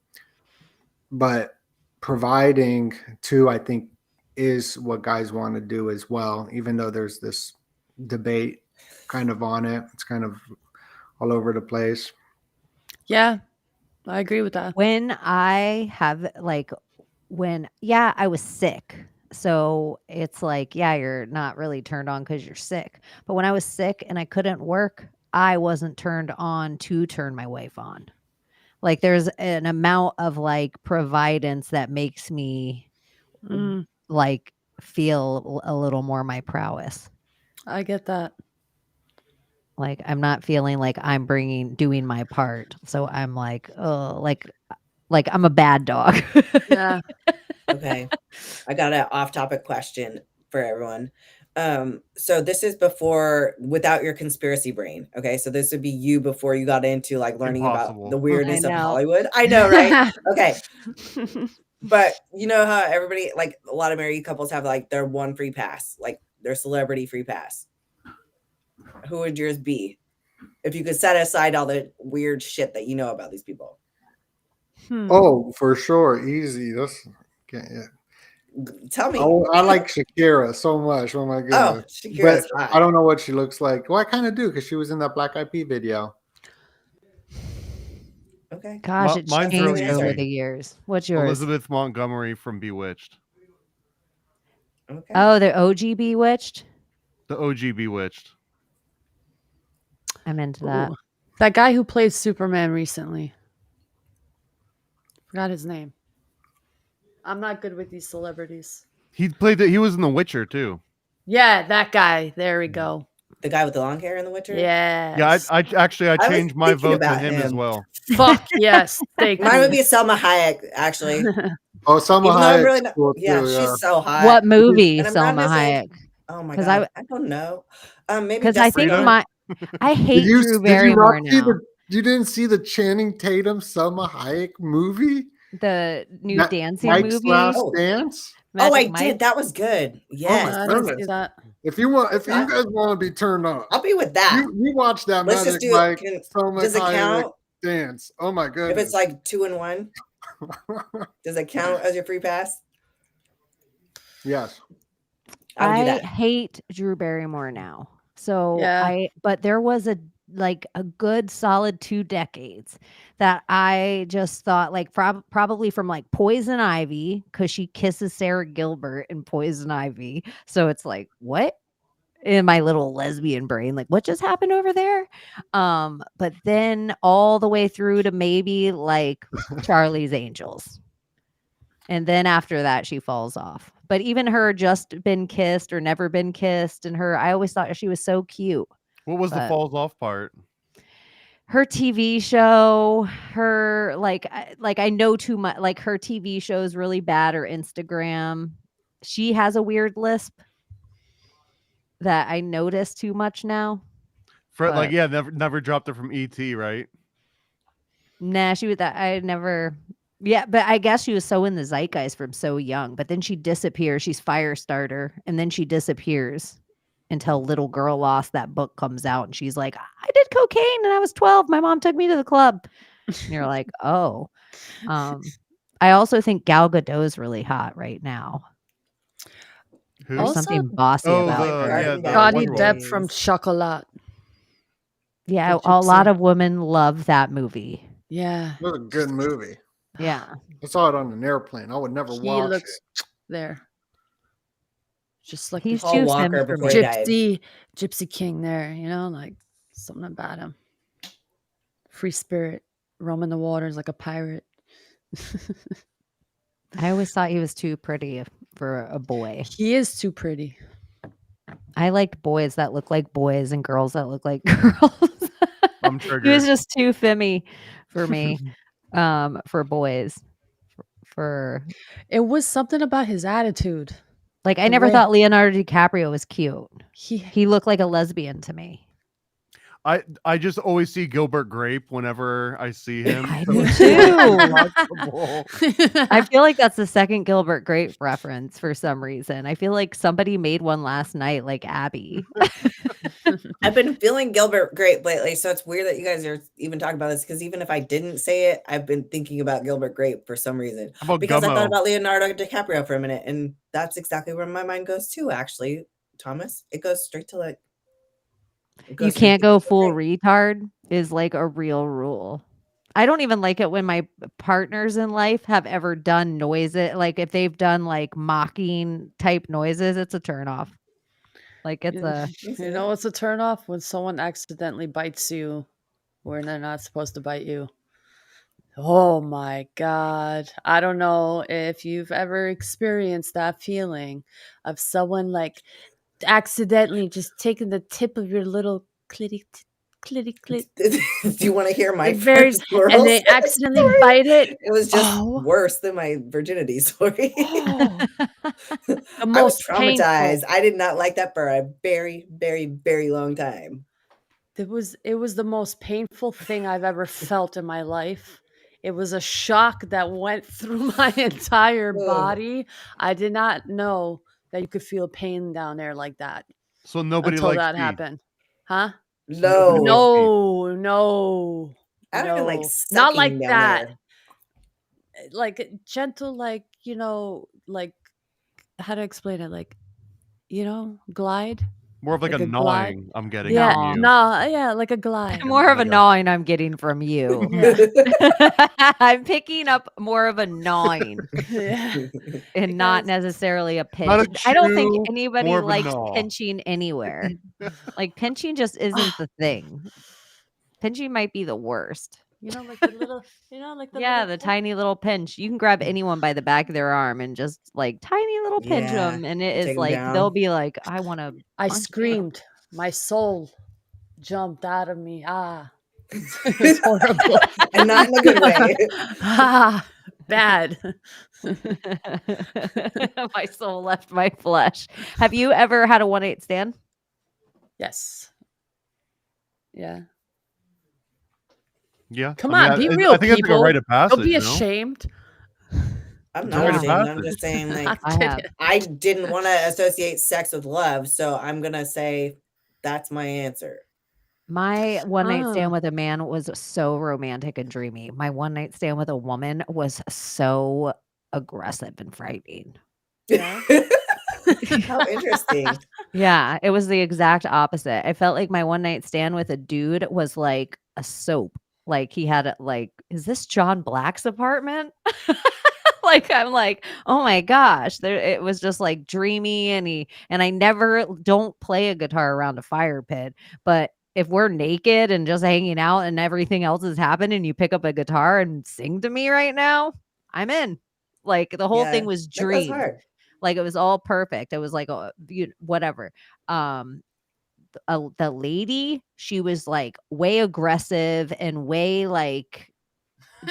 but providing too, I think, is what guys want to do as well, even though there's this debate kind of on it. It's kind of all over the place. Yeah, I agree with that. When I was sick. So it's like, yeah, you're not really turned on because you're sick. But when I was sick and I couldn't work, I wasn't turned on to turn my wife on. Like there's an amount of like providence that makes me like feel a little more my prowess. I get that. Like I'm not feeling like I'm doing my part. So I'm like, oh, like I'm a bad dog. Yeah. Okay. I got an off-topic question for everyone. So this is before, without your conspiracy brain. Okay. So this would be you before you got into like learning Impossible. about the weirdness I of know. Hollywood. I know, right? Okay. But you know how everybody, like a lot of married couples have like their one free pass, like their celebrity free pass. Who would yours be? If you could set aside all the weird shit that you know about these people. Oh, for sure, easy. That's yeah. Tell me. I like Shakira so much. Oh my goodness. Shakira's But hot. I don't know what she looks like. Well, I kind of do because she was in that Black Eyed Peas video. Okay. Gosh, it's Mine's changed really over easy. the years. What's yours? Elizabeth Montgomery from Bewitched. Okay. Oh, the OG Bewitched. The OG Bewitched. I'm into that. Ooh. That guy who played Superman recently. Forgot his name. I'm not good with these celebrities. He played he was in The Witcher too. Yeah, that guy. There we go. The guy with the long hair in The Witcher? Yeah. Yeah, I changed my thinking vote to about him as well. Fuck yes. Thank Mine you. would be Selma Hayek, actually. Oh, Selma Even though I'm Hayek. really Cool yeah, too, she's so hot. What movie, And I'm around Selma this age. Hayek? Oh my 'Cause god, I don't know. Maybe Because I think Jessica. I hate Did Drew you Barrymore not see now. you didn't see the Channing Tatum Selma Hayek movie? The new That dancing Mike's movie. Last Dance? Oh, I Magic Mike? did. That was good. Yes. my I didn't goodness. see that. If you guys want to be turned on, I'll be with that. you watch that Let's Magic just do Mike it. Selma Does it Hayek count? dance. Oh my If goodness. it's like 2 and 1, does it count as your free pass? Yes. I would do I that. hate Drew Barrymore now. So Yeah. but there was a good solid 2 decades that I just thought like probably from like Poison Ivy, because she kisses Sarah Gilbert in Poison Ivy. So it's like, what? In my little lesbian brain, like what just happened over there? But then all the way through to maybe like Charlie's Angels. And then after that, she falls off. But even her Just Been Kissed or Never Been Kissed, and I always thought she was so cute. What was the But falls off part? her TV show, her I know too much. Like her TV show is really bad. Or Instagram, she has a weird lisp that I notice too much now. Like yeah, never dropped her from ET, right? Nah, she was that I never. Yeah, but I guess she was so in the zeitgeist from so young. But then she disappears. She's Firestarter, and then she disappears until Little Girl Lost. That book comes out, and she's like, "I did cocaine, and I was 12. My mom took me to the club." And you're like, "Oh." I also think Gal Gadot is really hot right now. Who? There's Also- something bossy about her. the Johnny Wonder Depp Woman. from Chocolat. Yeah, The a lot gypsy. of women love that movie. Yeah. It was a good movie. Yeah. I saw it on an airplane. I would never He watch looks it. there. Just like He's the Paul too Walker thin for before me. he died. Gypsy King there, like something about him. Free spirit, roaming the waters like a pirate. I always thought he was too pretty for a boy. He is too pretty. I liked boys that look like boys and girls that look like girls. I'm He triggered. was just too femmy for me. For boys. For It was something about his attitude. like I The never way- thought Leonardo DiCaprio was cute. He He looked like a lesbian to me. I just always see Gilbert Grape whenever I see him. I So do it's too. impossible. I feel like that's the second Gilbert Grape reference for some reason. I feel like somebody made one last night, like Abby. I've been feeling Gilbert Grape lately, so it's weird that you guys are even talking about this because even if I didn't say it, I've been thinking about Gilbert Grape for some reason. How about Because I Gummo? thought about Leonardo DiCaprio for a minute, and that's exactly where my mind goes to, actually, Thomas. It goes straight to like You can't go full retard is like a real rule. I don't even like it when my partners in life have ever done noises. Like if they've done like mocking type noises, it's a turn off. Like it's a You know what's a turn off? When someone accidentally bites you where they're not supposed to bite you. Oh my God. I don't know if you've ever experienced that feeling of someone like accidentally just taking the tip of your little clitty clit. Do you want to hear my Very, first squirrel and they story? accidentally bite it. It was just Oh. worse than my virginity story. Oh, the I was most traumatized. painful. I did not like that for a very, very, very long time. It was the most painful thing I've ever felt in my life. It was a shock that went through my entire Ugh. body. I did not know that you could feel pain down there like that So nobody until likes that pee. happened. Huh? No. No. I don't even like No. sucking Not like down that. there. Like gentle, like, like, how to explain it? Like, glide. More of like a Like a glide? gnawing I'm getting Yeah. from you. No, yeah, like a glide. More of a Like a- gnawing I'm getting from you. Yeah. I'm picking up more of a gnawing Yeah. and not Because- necessarily a Not a pinch. I don't think chew, anybody more of a likes gnaw. pinching anywhere. Like pinching just isn't the thing. Pinching might be the worst. like the little, like the Yeah, little the tiny little pinch. You can grab anyone by the back of their arm and just like tiny little pinch Yeah, them, and it take is 'em like down. they'll be like, "I want to." I punch you." screamed. My soul jumped out of me. Ah. It was horrible. And not in a good way. Ah, bad. My soul left my flesh. Have you ever had a 1-8 stand? Yes. Yeah. Yeah. Come I mean, on, be I real, think it's like a people. rite of passage. Don't be you know? ashamed. I'm It's a not rite of ashamed. I'm passage. just saying, like, I have. I didn't want to associate sex with love, so I'm gonna say that's my answer. My 1-night Ah. stand with a man was so romantic and dreamy. My 1-night stand with a woman was so aggressive and frightening. Yeah. How interesting. Yeah, it was the exact opposite. I felt like my 1-night stand with a dude was like a soap. Like he had like, is this John Black's apartment? Like I'm like, oh my gosh. It was just like dreamy and I never don't play a guitar around a fire pit, but if we're naked and just hanging out and everything else has happened and you pick up a guitar and sing to me right now, I'm in. Like the whole thing was that goes dream. hard. Like it was all perfect. It was like whatever. The lady, she was like way aggressive and way like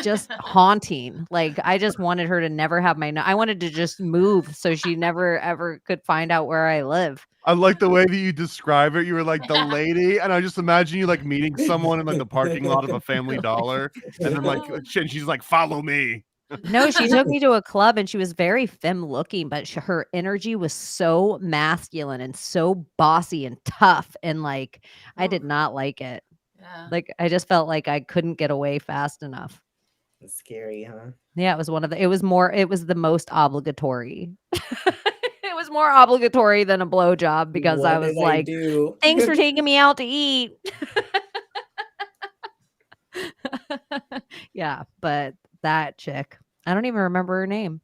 just haunting. Like I just wanted her to never have I wanted to just move so she never ever could find out where I live. I like the way that you describe it. You were like the lady, and I just imagine you like meeting someone in like the parking lot of a Family Dollar, and then like she's like, "Follow me." No, she took me to a club and she was very femme looking, but her energy was so masculine and so bossy and tough. And like, I did not like it. Yeah. Like, I just felt like I couldn't get away fast enough. It's scary, huh? Yeah, it was it was the most obligatory. It was more obligatory than a blowjob because What I was did like, do? thanks for taking me out to eat. Yeah, but that chick, I don't even remember her name.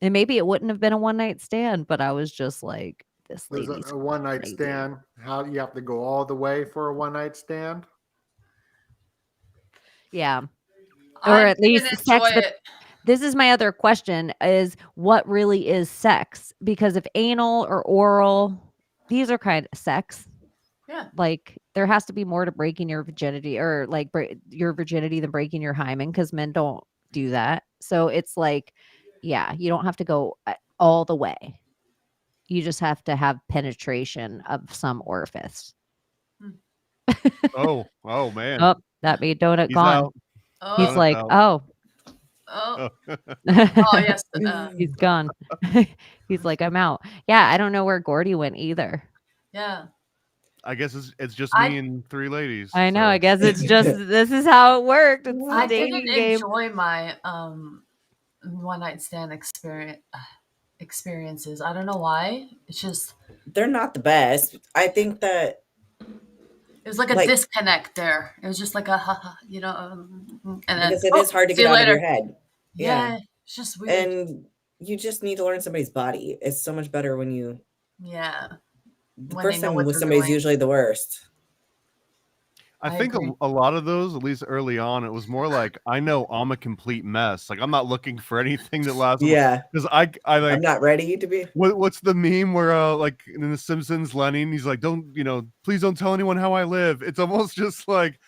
And maybe it wouldn't have been a 1-night stand, but I was just like, this Was lady's a 1-night crazy. stand? How you have to go all the way for a 1-night stand? Yeah. Or I at least didn't sex. enjoy But it. this is my other question is what really is sex? Because if anal or oral, these are kind of sex. Yeah. Like there has to be more to breaking your virginity or like your virginity than breaking your hymen because men don't do that. So it's like, yeah, you don't have to go all the way. You just have to have penetration of some orifice. Oh man. Oh, that made donut He's gone. out. Oh, He's Donut's like, out. oh, oh, Oh. oh, yes. he's gone. He's like, I'm out. Yeah, I don't know where Gordy went either. yeah. I guess it's just I- me and 3 ladies. I know. so. I guess it's just this is how it worked. It's I the dating didn't game. enjoy my one night stand experiences. I don't know why. It's just They're not the best. I think that it was like a Like- disconnect there. It was just like a haha, and then because it is hard to see get you out of your later. head. Yeah, it's just weird. And you just need to learn somebody's body. It's so much better when you yeah, the When they first know time what with they're somebody's doing. usually the worst. I I think agree. a lot of those, at least early on, it was more like I know I'm a complete mess. Like I'm not looking for anything that lasts. Yeah. Because I I'm like not ready to be. what's the meme where like in The Simpsons, Lenny, he's like, please don't tell anyone how I live. It's almost just like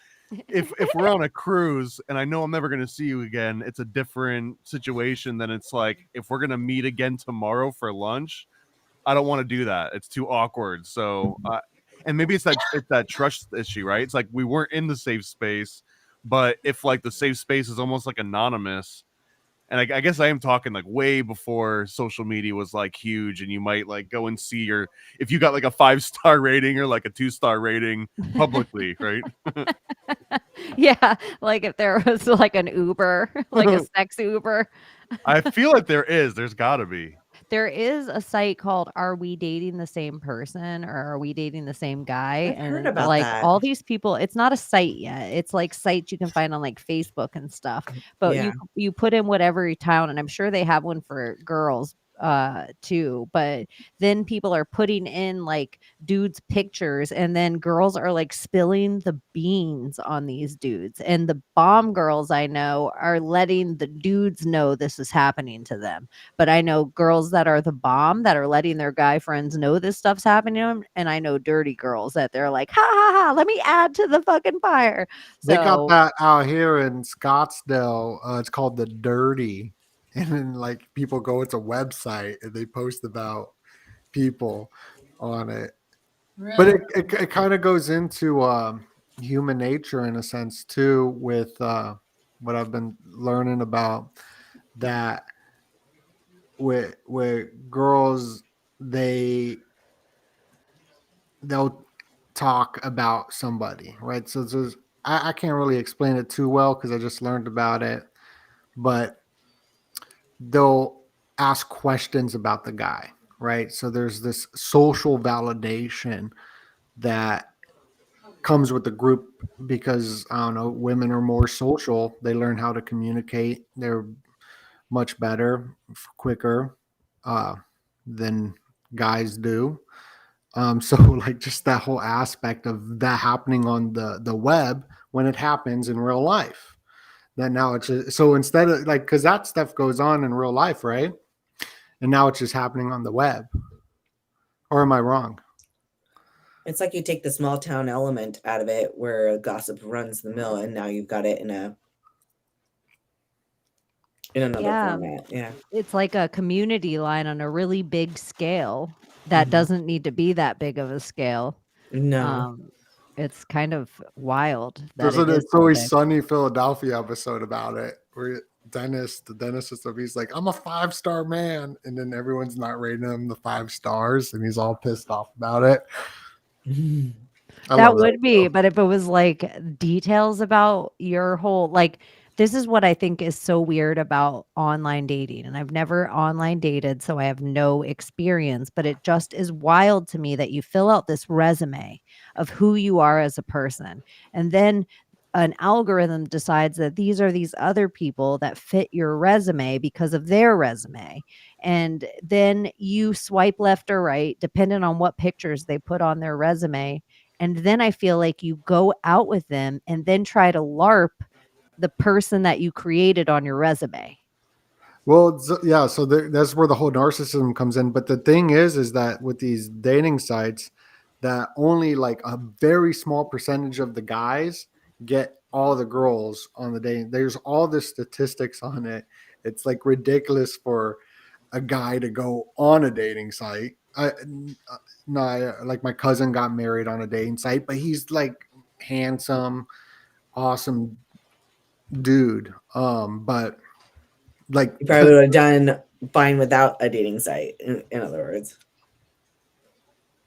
if we're on a cruise and I know I'm never gonna see you again, it's a different situation than it's like if we're gonna meet again tomorrow for lunch. I don't want to do that. It's too awkward. So and maybe it's that trust issue, right? It's like we weren't in the safe space, but if like the safe space is almost like anonymous, And I guess I am talking like way before social media was like huge, and you might like go and see if you got like a 5-star rating or like a 2-star rating publicly, right? Yeah, like if there was like an Uber, like a sex Uber. I feel like there's gotta be. There is a site called Are We Dating the Same Person or Are We Dating the Same Guy? I've heard And about like that. all these people, it's not a site yet. It's like sites you can find on like Facebook and stuff. But Yeah. you put in whatever town, and I'm sure they have one for girls too. But then people are putting in like dudes' pictures, and then girls are like spilling the beans on these dudes. And the bomb girls I know are letting the dudes know this is happening to them. But I know girls that are the bomb that are letting their guy friends know this stuff's happening to them. And I know dirty girls that they're like, ha ha ha, let me add to the fucking fire. They got So that out here in Scottsdale. It's called the Dirty, and then like people go, it's a website, and they post about people on it. But it kind of goes into human nature in a sense too, with what I've been learning about that with girls, they'll talk about somebody, right? So I can't really explain it too well because I just learned about it, but they'll ask questions about the guy, right? So there's this social validation that comes with the group because I don't know, women are more social. They learn how to communicate. They're much better, quicker than guys do. So like just that whole aspect of that happening on the web when it happens in real life. That now it's just, so instead of like, because that stuff goes on in real life, right? And now it's just happening on the web. Or am I wrong? It's like you take the small town element out of it where gossip runs the mill, and now you've got it in another format. Yeah. It's like a community line on a really big scale that doesn't need to be that big of a scale. No. It's kind of wild. There's an It's Always Sunny Philadelphia episode about it where the dentist is he's like, I'm a 5-star man, and then everyone's not rating him the 5 stars, and he's all pissed off about it. That would be, but if it was like details about your whole, like, this is what I think is so weird about online dating. And I've never online dated, so I have no experience, but it just is wild to me that you fill out this resume of who you are as a person. And then an algorithm decides that these are these other people that fit your resume because of their resume. And then you swipe left or right, depending on what pictures they put on their resume. And then I feel like you go out with them and then try to LARP the person that you created on your resume. Well, yeah. So that's where the whole narcissism comes in. But the thing is that with these dating sites, that only like a very small percentage of the guys get all the girls on the dating. There's all the statistics on it. It's like ridiculous for a guy to go on a dating site. Like my cousin got married on a dating site, but he's like handsome, awesome dude. But like you probably would have done fine without a dating site, in other words.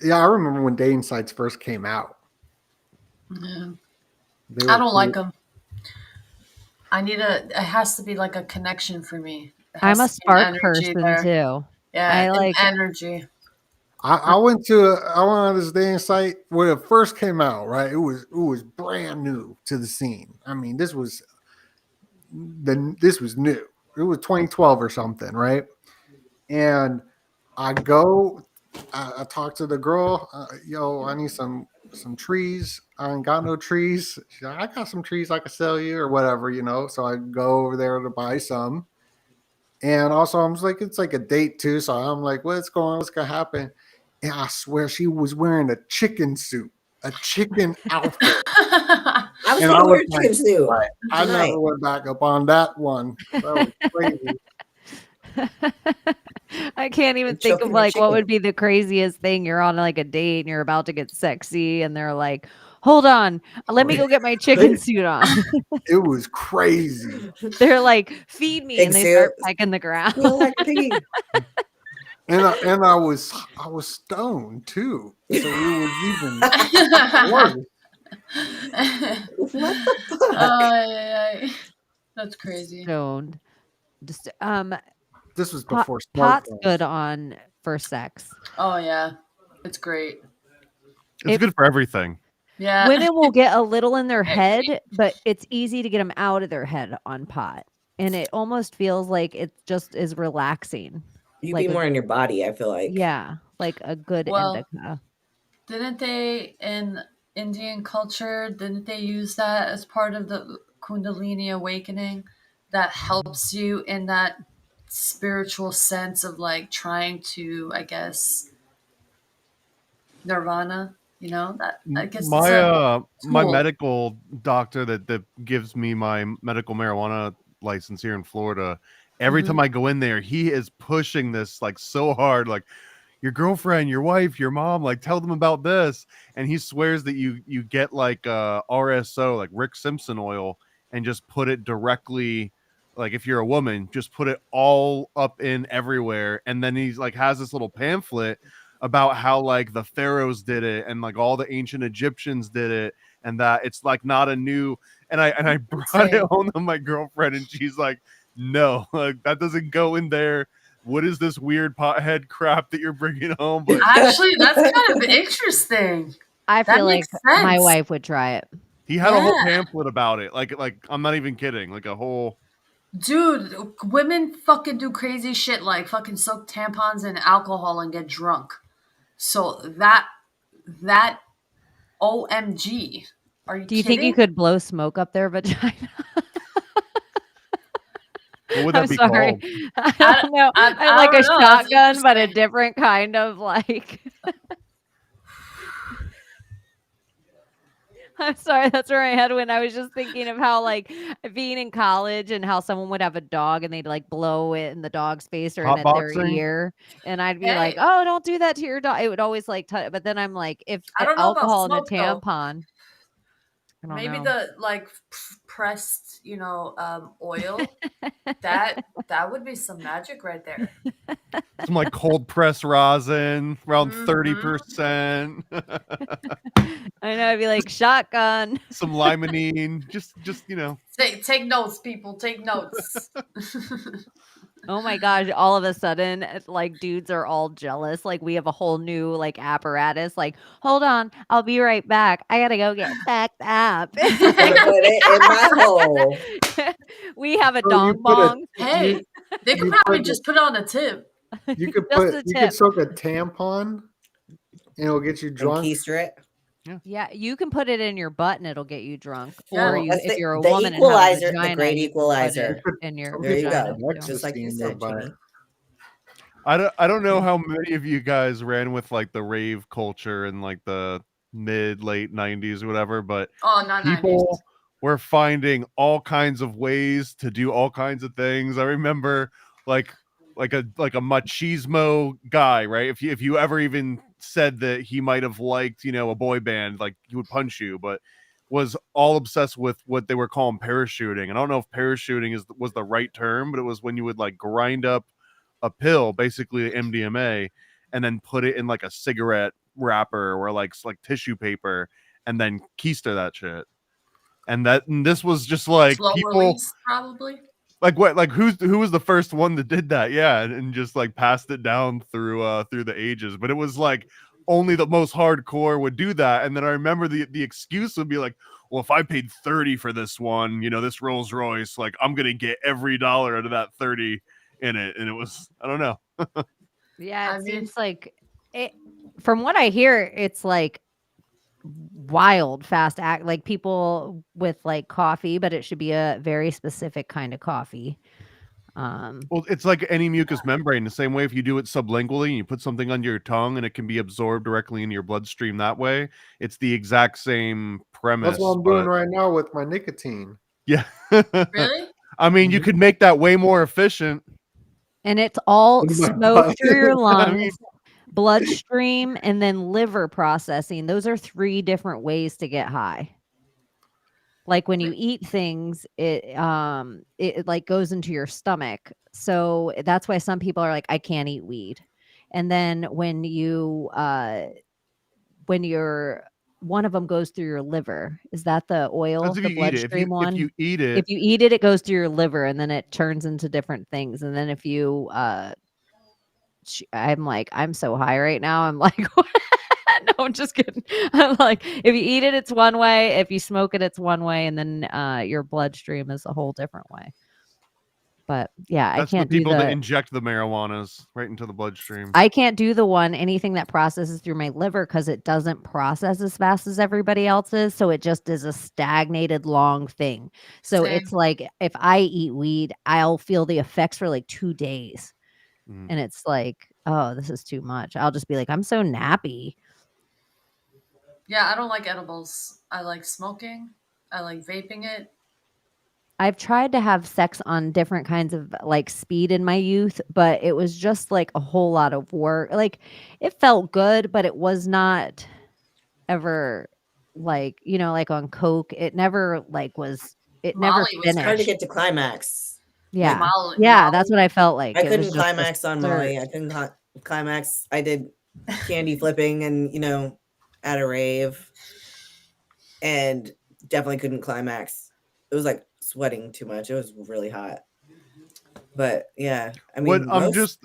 Yeah, I remember when dating sites first came out. Yeah. I don't like them. It has to be like a connection for me. I'm a spark person too. Yeah, I like energy. I went on this dating site where it first came out, right? It was brand new to the scene. I mean, this was new. It was 2012 or something, right? And I talked to the girl. Yo, I need some trees. I ain't got no trees. She's like, I got some trees I could sell you or whatever, So I go over there to buy some. And also I was like, it's like a date too. So I'm like, what's going happen? And I swear she was wearing a chicken suit, a chicken outfit. I was chicken suit. I never went back up on that one. That was crazy. I can't even You're think of choking your like what would chicken. be the craziest thing. You're on like a date and you're about to get sexy, and they're like, "Hold on, let me go get my chicken suit on." It was crazy. They're like, "Feed me," Pig and they suit. start pecking the ground. Feel like a piggy. And I was stoned too. So it was even worse. What the fuck? yeah. That's crazy. Stoned. Just This was pot, before pot's smartphones. good on for sex. Oh yeah, it's great. It's good for everything. Yeah. Women will get a little in their I head, agree. but it's easy to get them out of their head on pot. And it almost feels like it just is relaxing. You Like be a- more in your body, I feel like. Yeah, like a good Well, indica. Didn't they in Indian culture? Didn't they use that as part of the Kundalini awakening? That helps you in that spiritual sense of like trying to, I guess, nirvana. You know that I guess it's a My tool. medical doctor that gives me my medical marijuana license here in Florida, every time I go in there, he is pushing this like so hard, like your girlfriend, your wife, your mom, like tell them about this. And he swears that you get like RSO, like Rick Simpson oil, and just put it directly, like if you're a woman, just put it all up in everywhere. And then he's like has this little pamphlet about how like the pharaohs did it and like all the ancient Egyptians did it, and that it's like not a new. And I brought it home to my girlfriend, and she's like, no, like that doesn't go in there. What is this weird pothead crap that you're bringing home? But Actually, that's kind of interesting. I That feel like makes my sense. wife would try it. he had a whole Yeah. pamphlet about it. Like I'm not even kidding. Like a whole. Dude, women fucking do crazy shit like fucking soak tampons in alcohol and get drunk. So that OMG. Are you Do you kidding? think you could blow smoke up their vagina? What would I'm that be sorry. called? I don't know. I I like don't a know. That's shotgun, but a interesting. different kind of like. I'm sorry, that's where my head went. I was just thinking of how like being in college and how someone would have a dog and they'd like blow it in the dog's face or in at their Hotboxing? ear, and I'd be like, Hey. "Oh, don't do that to your dog." It would always like touch, but then I'm like, if I don't know about alcohol in a smoke though. tampon, I don't Maybe know. the like pressed, oil. that would be some magic right there. Some like cold press rosin, around Mhm. 30%. I know. I'd be like shotgun. Some limonene, just Take notes, people. Take notes. Oh my gosh, all of a sudden, like dudes are all jealous. Like we have a whole new like apparatus. Like, hold on, I'll be right back. I gotta go get backed up. I'm gonna put it in my hole. We have a Bro, you dong put a- bong. Hey, they could you probably put just put it on a tip. You could Just put the you tip. could soak a tampon and it'll get you And drunk. keister it. Yeah, you can put it in your butt and it'll get you drunk. Yeah. Or you, That's if you're a the woman and have a equalizer, the vagina, great you can put equalizer. it in your There you vagina. go. too. Just like you Ecstasy in their said, butt. Jimmy. I don't know how many of you guys ran with like the rave culture in like the late 90s or whatever, but Oh, not 90s. people were finding all kinds of ways to do all kinds of things. I remember like a machismo guy, right? If you ever even said that he might have liked, a boy band, like he would punch you, but was all obsessed with what they were calling parachuting. And I don't know if parachuting was the right term, but it was when you would like grind up a pill, basically MDMA, and then put it in like a cigarette wrapper or like tissue paper, and then keister that shit. And this was just like Slow people release, probably. like what, like who was the first one that did that? Yeah, and just like passed it down through the ages. But it was like only the most hardcore would do that. And then I remember the excuse would be like, well, if I paid 30 for this one, this Rolls Royce, like I'm gonna get every dollar out of that 30 in it. And it was, I don't know. Yeah, I it mean- seems like it. From what I hear, it's like wild, fast act, like people with like coffee, but it should be a very specific kind of coffee. Well, it's like any mucous membrane. The same way if you do it sublingually and you put something under your tongue and it can be absorbed directly into your bloodstream that way. It's the exact same premise. That's what I'm doing right now with my nicotine. Yeah. Really? I mean, you could make that way more efficient. And it's all What about smoke butt? through your I lungs, mean, bloodstream, and then liver processing. Those are 3 different ways to get high. Like when you eat things, it like goes into your stomach. So that's why some people are like, I can't eat weed. And then when you're one of them goes through your liver. Is that the oil, that's if the you eat it. bloodstream If one? you eat it, If you eat it, it goes through your liver and then it turns into different things. And then if you I'm like, I'm so high right now. I'm like, what? No, I'm just kidding. I'm like, if you eat it, it's one way. If you smoke it, it's one way, and then your bloodstream is a whole different way. But yeah, that's the people that inject the marijuanas right into the bloodstream. I can't do anything that processes through my liver because it doesn't process as fast as everybody else's. So it just is a stagnated long thing. So Same. it's like if I eat weed, I'll feel the effects for like 2 days. And it's like, oh, this is too much. I'll just be like, I'm so nappy. Yeah, I don't like edibles. I like smoking. I like vaping it. I've tried to have sex on different kinds of like speed in my youth, but it was just like a whole lot of work. Like it felt good, but it was not ever like, like on coke. It never like it never Molly was It's hard to finished. get to climax. Yeah. Molly. Yeah, that's what I felt like. I It was couldn't just a climax on Molly. I search. couldn't climax. I did candy flipping and at a rave, and definitely couldn't climax. It was like sweating too much. It was really hot. But yeah, I mean, most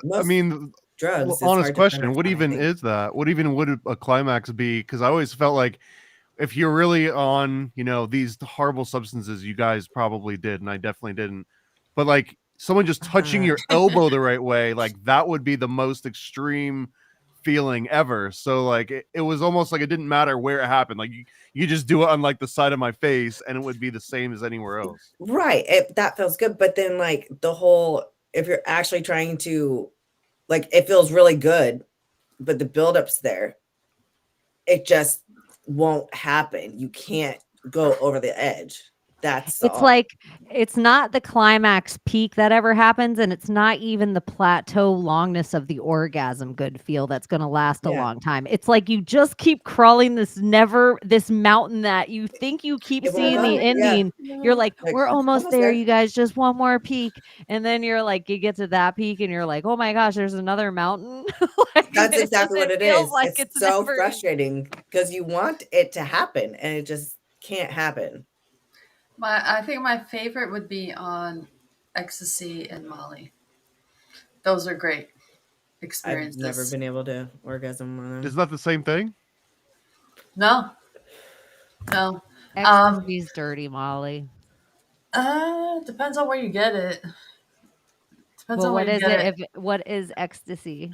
drugs. It's Honest hard question. to What even is that? What even would a climax be? Because I always felt like if you're really on, these horrible substances, you guys probably did, and I definitely didn't. But like someone just touching your elbow the right way, like that would be the most extreme feeling ever. So like it was almost like it didn't matter where it happened. Like you just do it on like the side of my face, and it would be the same as anywhere else. Right. That feels good. But then like if you're actually trying to, like, it feels really good, but the buildup's there, it just won't happen. You can't go over the edge. It's like it's not the climax peak that ever happens, and it's not even the plateau longness of the orgasm good feel that's going to last a long time. It's like you just keep crawling this mountain that you think you keep seeing the ending. You're like, we're almost there, you guys, just one more peak. And then you're like, you get to that peak and you're like, oh my gosh, there's another mountain. That's exactly what it is. Like it's so frustrating because you want it to happen and it just can't happen. I think my favorite would be on ecstasy and Molly. Those are great experiences. I've never been able to orgasm on them. Is that the same thing? No. Ecstasy's dirty, Molly. Depends on where you get it. What is ecstasy?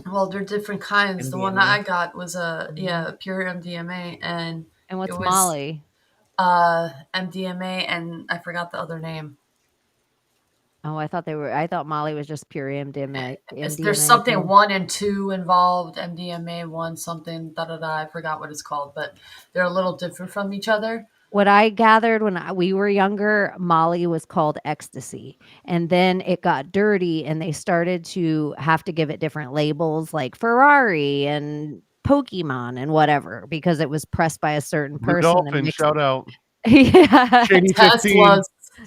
Well, there are different kinds. MDMA. The one that I got was pure MDMA, and what's Molly? MDMA, and I forgot the other name. Oh, I thought Molly was just pure MDMA. There's something 1 and 2 involved. MDMA 1 something I forgot what it's called, but they're a little different from each other. What I gathered when we were younger, Molly was called ecstasy, and then it got dirty, and they started to have to give it different labels, like Ferrari and Pokemon and whatever, because it was pressed by a certain person. Dolphin, shout out. Yeah. Shady 15.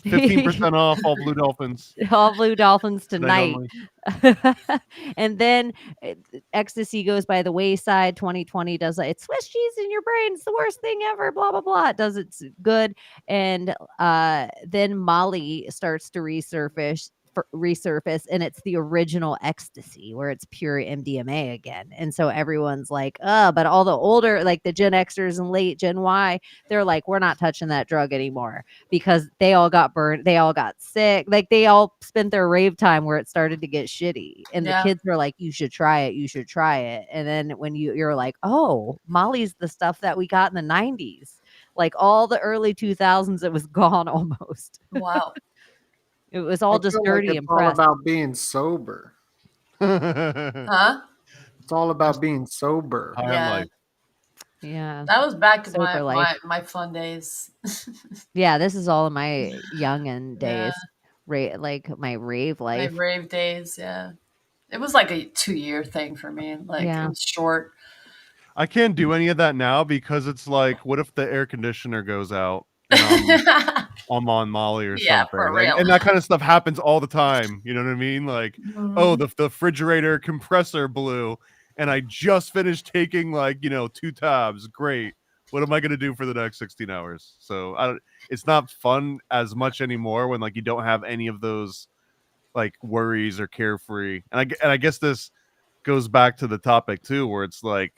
15% off all Blue Dolphins. All Blue Dolphins tonight. And then ecstasy goes by the wayside. 2020 does it. Swiss cheese in your brain. It's the worst thing ever. Blah, blah, blah. It does it's good. And then Molly starts to resurface, and it's the original ecstasy where it's pure MDMA again. And so everyone's like, but all the older, like the Gen Xers and late Gen Y, they're like, we're not touching that drug anymore because they all got burned. They all got sick. Like they all spent their rave time where it started to get shitty. And the kids were like, you should try it. You should try it. And then when you're like, oh, Molly's the stuff that we got in the 90s, like all the early 2000s, it was gone almost. Wow. It was all just dirty and pressed. It's all about being sober. Huh? It's all about being sober. Yeah. That was back in my fun days. Yeah, this is all in my youngin' days. like my rave My life. rave days, yeah. It was like a 2-year thing for me. Like Yeah. it was short. I can't do any of that now because it's like, what if the air conditioner goes out and I'm on Molly or Yeah, something? for real. And that kind of stuff happens all the time. You know what I mean? Like, oh, Mhm. the refrigerator compressor blew and I just finished taking like, 2 tabs. Great. What am I going to do for the next 16 hours? So it's not fun as much anymore when like you don't have any of those like worries or carefree. And I guess this goes back to the topic too, where it's like,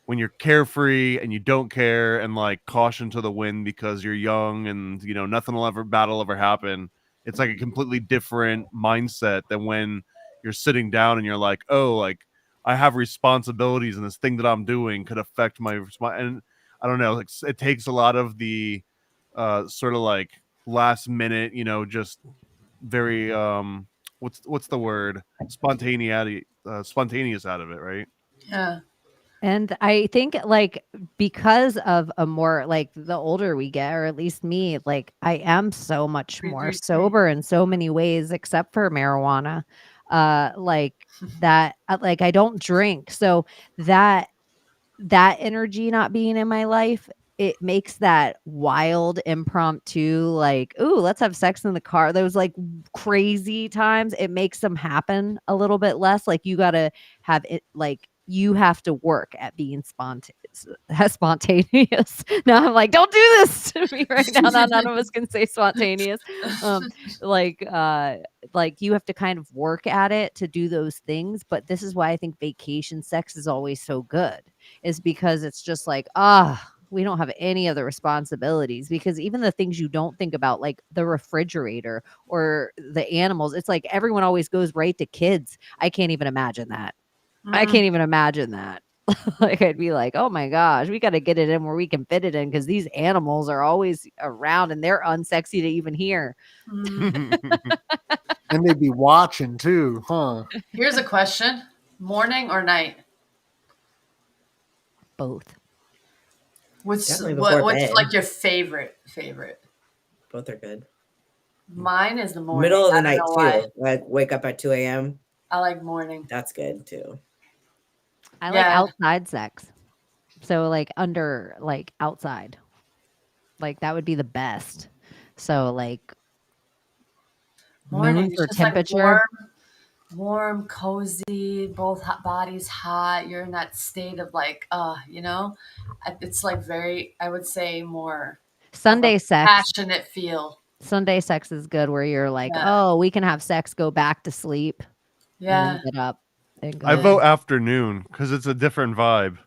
when you're carefree and you don't care and like caution to the wind because you're young and nothing will ever happen, it's like a completely different mindset than when you're sitting down and you're like, oh, like I have responsibilities and this thing that I'm doing could affect my and I don't know, like it takes a lot of the sort of like last minute, just very what's the word, spontaneous out of it, right? Yeah. And I think like because of a more like the older we get, or at least me, like I am so much more sober in so many ways, except for marijuana. Like that, like I don't drink. So that energy not being in my life, it makes that wild impromptu, like, ooh, let's have sex in the car. Those like crazy times, it makes them happen a little bit less. Like you gotta have it, like you have to work at being spontaneous. Now I'm like, don't do this to me right now. Now none of us can say spontaneous. Like you have to kind of work at it to do those things. But this is why I think vacation sex is always so good, is because it's just like, we don't have any other responsibilities, because even the things you don't think about, like the refrigerator or the animals, it's like everyone always goes right to kids. I can't even imagine that. I can't even imagine that. Like I'd be like, oh my gosh, we got to get it in where we can fit it in, because these animals are always around and they're unsexy to even hear. And they'd be watching too, huh? Here's a question: morning or night? Both. What's Definitely before what's bed. like your favorite? Both are good. Mine is the morning. Middle of the I don't night know too. why. Like wake up at 2 a.m. I like morning. That's good too. I like Yeah. outside sex. So like under, like outside. Like that would be the best. So like Morning. moon It's for just like temperature. warm, cozy, both hot bodies hot. You're in that state of like, it's like very, I would say, more Sunday sex. passionate feel. Sunday sex is good, where you're like, Yeah. oh, we can have sex, go back to sleep, and Yeah. then get up and go. I vote afternoon because it's a different vibe.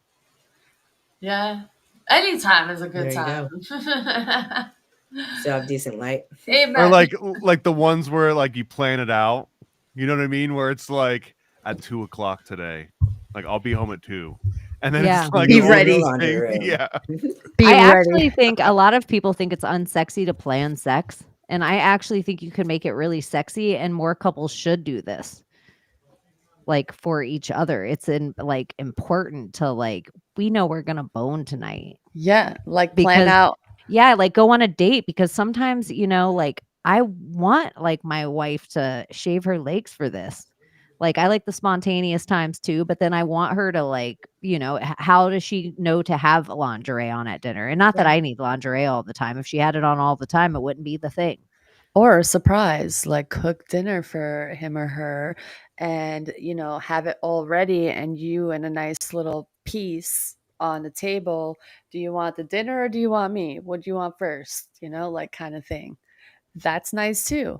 Yeah. Anytime is a good There you time. Still have decent light. Amen. Or like the ones where like you plan it out. You know what I mean? Where it's like at 2:00 today, like I'll be home at 2, and then Yeah. it's like Be all ready. these Laundry things- room. Yeah. Be I ready. actually think a lot of people think it's unsexy to plan sex, and I actually think you can make it really sexy, and more couples should do this. Like for each other, it's like important to like, we know we're gonna bone tonight. Yeah, like plan Because out. yeah, like go on a date, because sometimes, like I want like my wife to shave her legs for this. Like I like the spontaneous times too, but then I want her to like, how does she know to have lingerie on at dinner? And not that I need lingerie all the time. If she had it on all the time, it wouldn't be the thing. Or a surprise, like cook dinner for him or her and, have it all ready and you and a nice little piece on the table. Do you want the dinner or do you want me? What do you want first? Like kind of thing. That's nice too,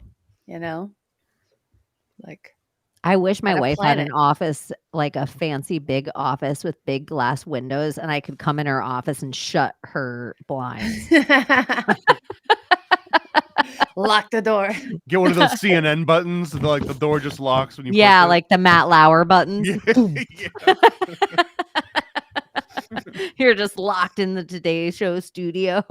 like I wish my gotta wife plan had an it. office, like a fancy big office with big glass windows, and I could come in her office and shut her blinds. Lock the door. Get one of those CNN buttons. Like the door just locks when you Yeah, push it. like the Matt Lauer buttons. Yeah. You're just locked in the Today Show studio.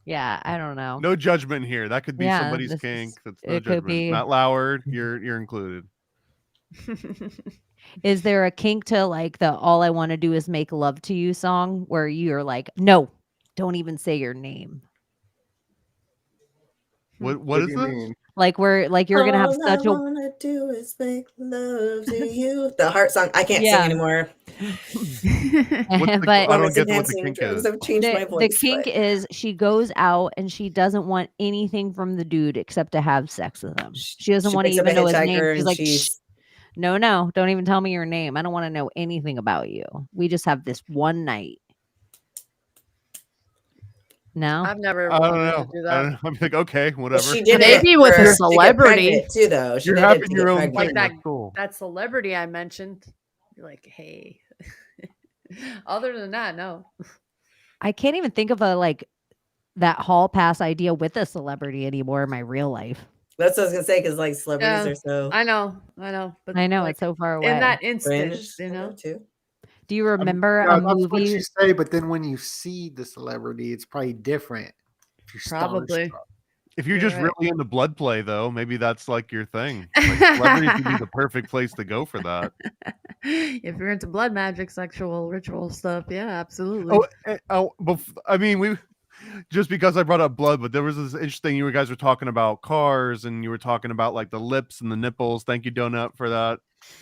Yeah, I don't know. No judgment here. That could be Yeah, somebody's this kink. is- That's no it could judgment. be. Matt Lauer, you're included. Is there a kink to like the "All I Want to Do Is Make Love to You" song, where you're like, no, don't even say your name? What is do you this? mean? Like you're gonna have All such I a wanna do is make love to you. The heart song. I can't Yeah. sing anymore. What's the, but I don't Performance get what the enhancing kink drugs is. have changed my the voice. kink but is she goes out and she doesn't want anything from the dude except to have sex with him. She doesn't she want to picks up a even know his name. hitchhiker She's and like, "Shh, she's no, don't even tell me your name. I don't want to know anything about you. We just have this one night." No, I've never I don't wanted know. to do that. I'm like, okay, well, whatever. she did Maybe it with a to get celebrity. pregnant too, though. She You're did it having to your get own pregnant. Like thing. that, That's cool. that celebrity I mentioned. You're like, hey. Other than that, no. I can't even think of that hall pass idea with a celebrity anymore in my real life. That's what I was gonna say, because like celebrities Yeah, are so I know, but I know like, it's so far away. in that cringe, instance, you know. too. Do you remember Yeah, a that's what movie? you say, but then when you see the celebrity, it's probably different. If you're Probably. starstruck. If you're You're just right. really into blood play, though, maybe that's like your thing. Like celebrities would be the perfect place to go for that. If you're into blood magic, sexual ritual stuff, yeah, absolutely. I mean, we just because I brought up blood, but there was this interesting. You guys were talking about cars, and you were talking about like the lips and the nipples. Thank you, Donut, for that.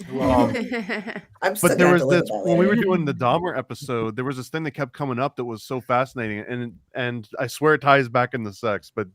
I'm still But there gonna have was to look this at that when we were later. doing the Dahmer episode. There was this thing that kept coming up that was so fascinating, and I swear it ties back into sex. But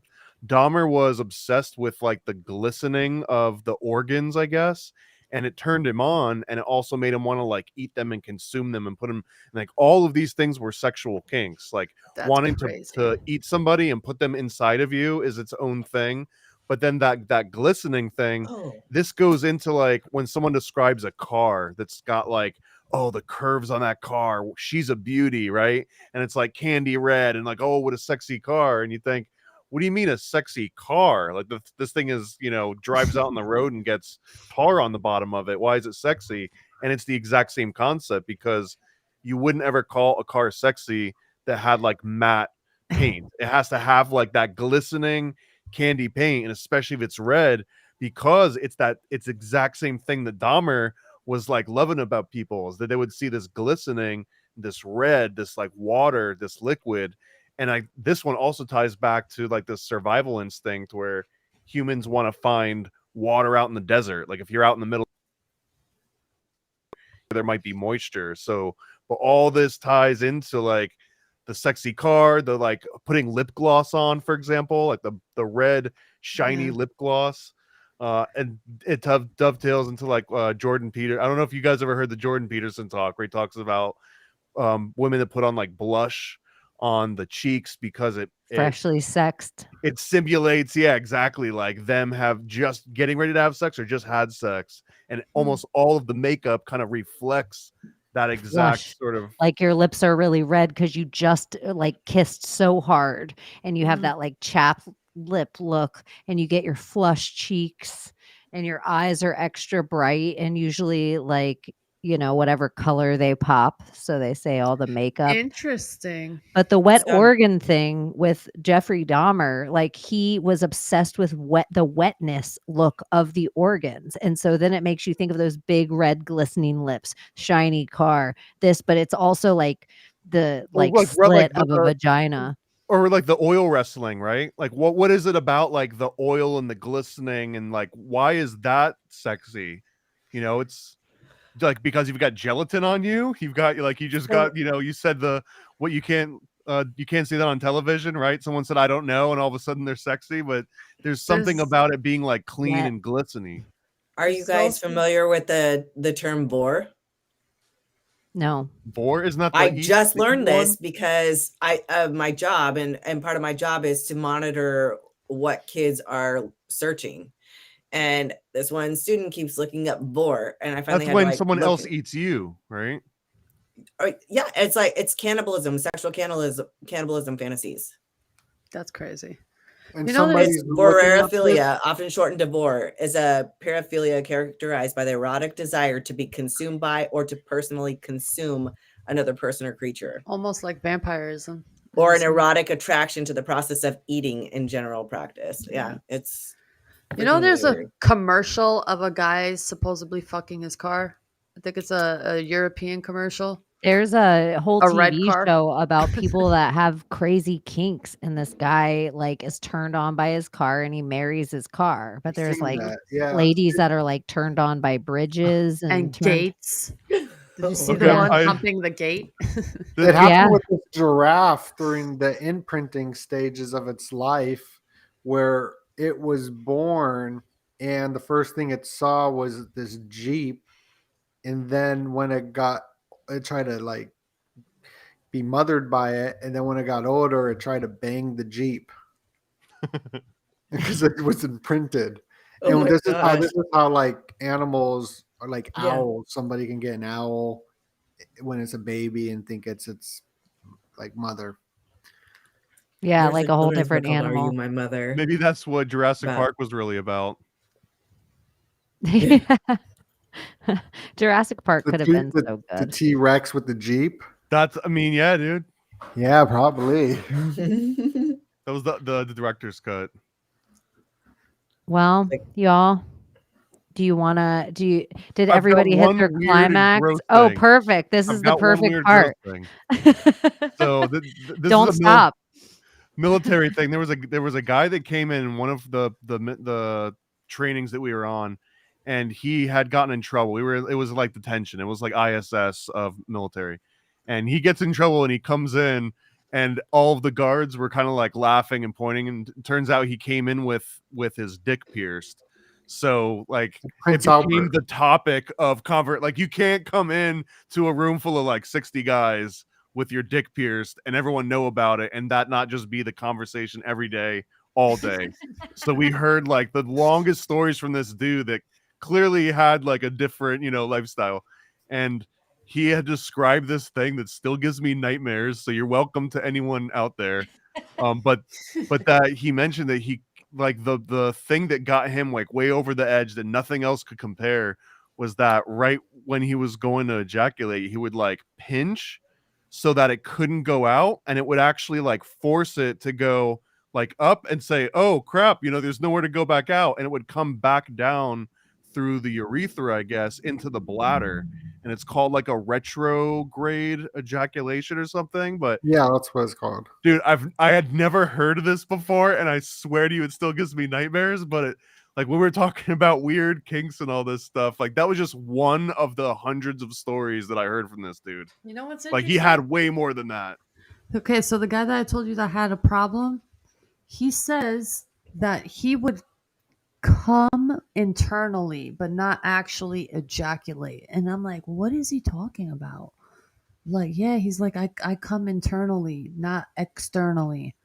Dahmer was obsessed with like the glistening of the organs, I guess, and it turned him on, and it also made him want to like eat them and consume them and put them. Like all of these things were sexual kinks, like That's wanting crazy. to eat somebody and put them inside of you is its own thing. But then that glistening thing, Oh, this goes into like when someone describes a car that's got like, oh, the curves on that car, she's a beauty, right? And it's like candy red and like, oh, what a sexy car. And you think, what do you mean a sexy car? Like this thing is, drives out on the road and gets tar on the bottom of it. Why is it sexy? And it's the exact same concept, because you wouldn't ever call a car sexy that had like matte paint. It has to have like that glistening candy paint, and especially if it's red, because it's exact same thing that Dahmer was like loving about people, is that they would see this glistening, this red, this like water, this liquid. And this one also ties back to like the survival instinct where humans want to find water out in the desert. Like if you're out in the middle, there might be moisture. So, but all this ties into like the sexy car, the like putting lip gloss on, for example, like the red shiny lip gloss. And it dovetails into like Jordan Peterson. I don't know if you guys ever heard the Jordan Peterson talk where he talks about women that put on like blush on the cheeks because it Freshly sexed. it simulates, yeah, exactly, like them have just getting ready to have sex or just had sex, and almost all of the makeup kind of reflects that exact Flush. sort of. Like your lips are really red because you just like kissed so hard and you have that like chapped lip look and you get your flush cheeks and your eyes are extra bright and usually like, whatever color they pop. So they say all the makeup. Interesting. But the wet So- organ thing with Jeffrey Dahmer, like he was obsessed with the wetness look of the organs. And so then it makes you think of those big red glistening lips, shiny car, but it's also like the slit of a vagina. Or like the oil wrestling, right? Like what is it about like the oil and the glistening, and like why is that sexy? It's like because you've got gelatin on you, you've got like you just got, you said what you can't see that on television, right? Someone said I don't know, and all of a sudden they're sexy, but there's something about it being like clean and glistening. Are you guys familiar with the term bore? No. Bore is not. I just learned this because my job, and part of my job is to monitor what kids are searching. And this one student keeps looking up bore, and I finally that's when someone else eats you, right? Yeah, it's cannibalism, sexual cannibalism fantasies. That's crazy. And It's somebody's looking up this. vorophilia, often shortened to vor, is a paraphilia characterized by the erotic desire to be consumed by or to personally consume another person or creature, Almost like vampirism. or an erotic attraction to the process of eating in general practice. Yeah, it's. There's a commercial of a guy supposedly fucking his car. I think it's a European commercial. There's a whole A red TV car? show about people that have crazy kinks, and this guy like is turned on by his car and he marries his car. But I've there's seen like that. Yeah. ladies that are like turned on by bridges And turned. gates. Did you see Oh, the Yeah, one I- humping the gate? It happened Yeah. with this giraffe during the imprinting stages of its life, where it was born, and the first thing it saw was this Jeep, and then when it tried to like be mothered by it, and then when it got older, it tried to bang the Jeep because it was imprinted. Oh And my this gosh. is how like animals are like Yeah. owls. Somebody can get an owl when it's a baby and think it's like mother. Yeah, There's like a whole children's book different called Are animal. You My Mother? Maybe that's what Jurassic About- Park was really about. Jurassic Park The could have T- been the- so The good. T-Rex with the Jeep. That's, I mean, yeah, dude. Yeah, probably. That was the director's cut. Well, Like- y'all, did I've got everybody hit one their weird and climax? gross Oh, thing. perfect. This I've is the got one perfect weird part. gross thing. So this Don't is a stop. military thing. There was a guy that came in one of the trainings that we were on, and he had gotten in trouble. It was like detention. It was like ISS of military, and he gets in trouble and he comes in, and all of the guards were kind of like laughing and pointing, and it turns out he came in with his dick pierced. So like Prince it became Albert. the topic of like you can't come in to a room full of like 60 guys with your dick pierced and everyone know about it and that not just be the conversation every day, all day. So we heard like the longest stories from this dude that clearly had like a different, lifestyle. And he had described this thing that still gives me nightmares. So you're welcome to anyone out there. But that he mentioned that he like the thing that got him like way over the edge that nothing else could compare was that right when he was going to ejaculate, he would like pinch so that it couldn't go out, and it would actually like force it to go like up and say, oh crap, there's nowhere to go back out, and it would come back down through the urethra, I guess, into the bladder. And it's called like a retrograde ejaculation or something. But Yeah, that's what it's called. dude, I had never heard of this before, and I swear to you, it still gives me nightmares. But it, like when we were talking about weird kinks and all this stuff, like that was just one of the hundreds of stories that I heard from this dude. You know what's Like interesting? he had way more than that. Okay, so the guy that I told you that had a problem, he says that he would come internally but not actually ejaculate. And I'm like, what is he talking about? Like, yeah, he's like, I come internally, not externally.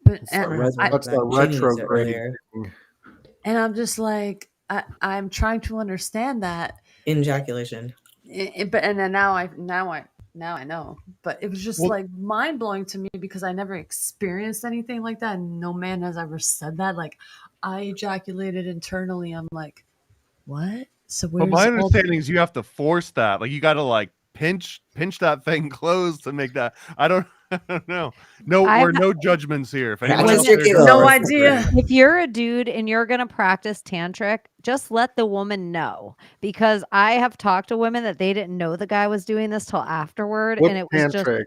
But That's and, what I, That's the Jenny said retrograde earlier. thing. and I'm just like, I'm trying to understand that. Ejaculation. But and then now I know. But it was just Well- like mind blowing to me because I never experienced anything like that. And no man has ever said that. Like, I ejaculated internally. I'm like, what? So But where's my all the- understanding is you have to force that. Like you got to like pinch that thing closed to make that. I don't know. No, I've- no judgments here. If anyone Practice out your there giggles. No does- idea. If you're a dude and you're going to practice tantric, just let the woman know, because I have talked to women that they didn't know the guy was doing this till afterward. What's And it was just tantric?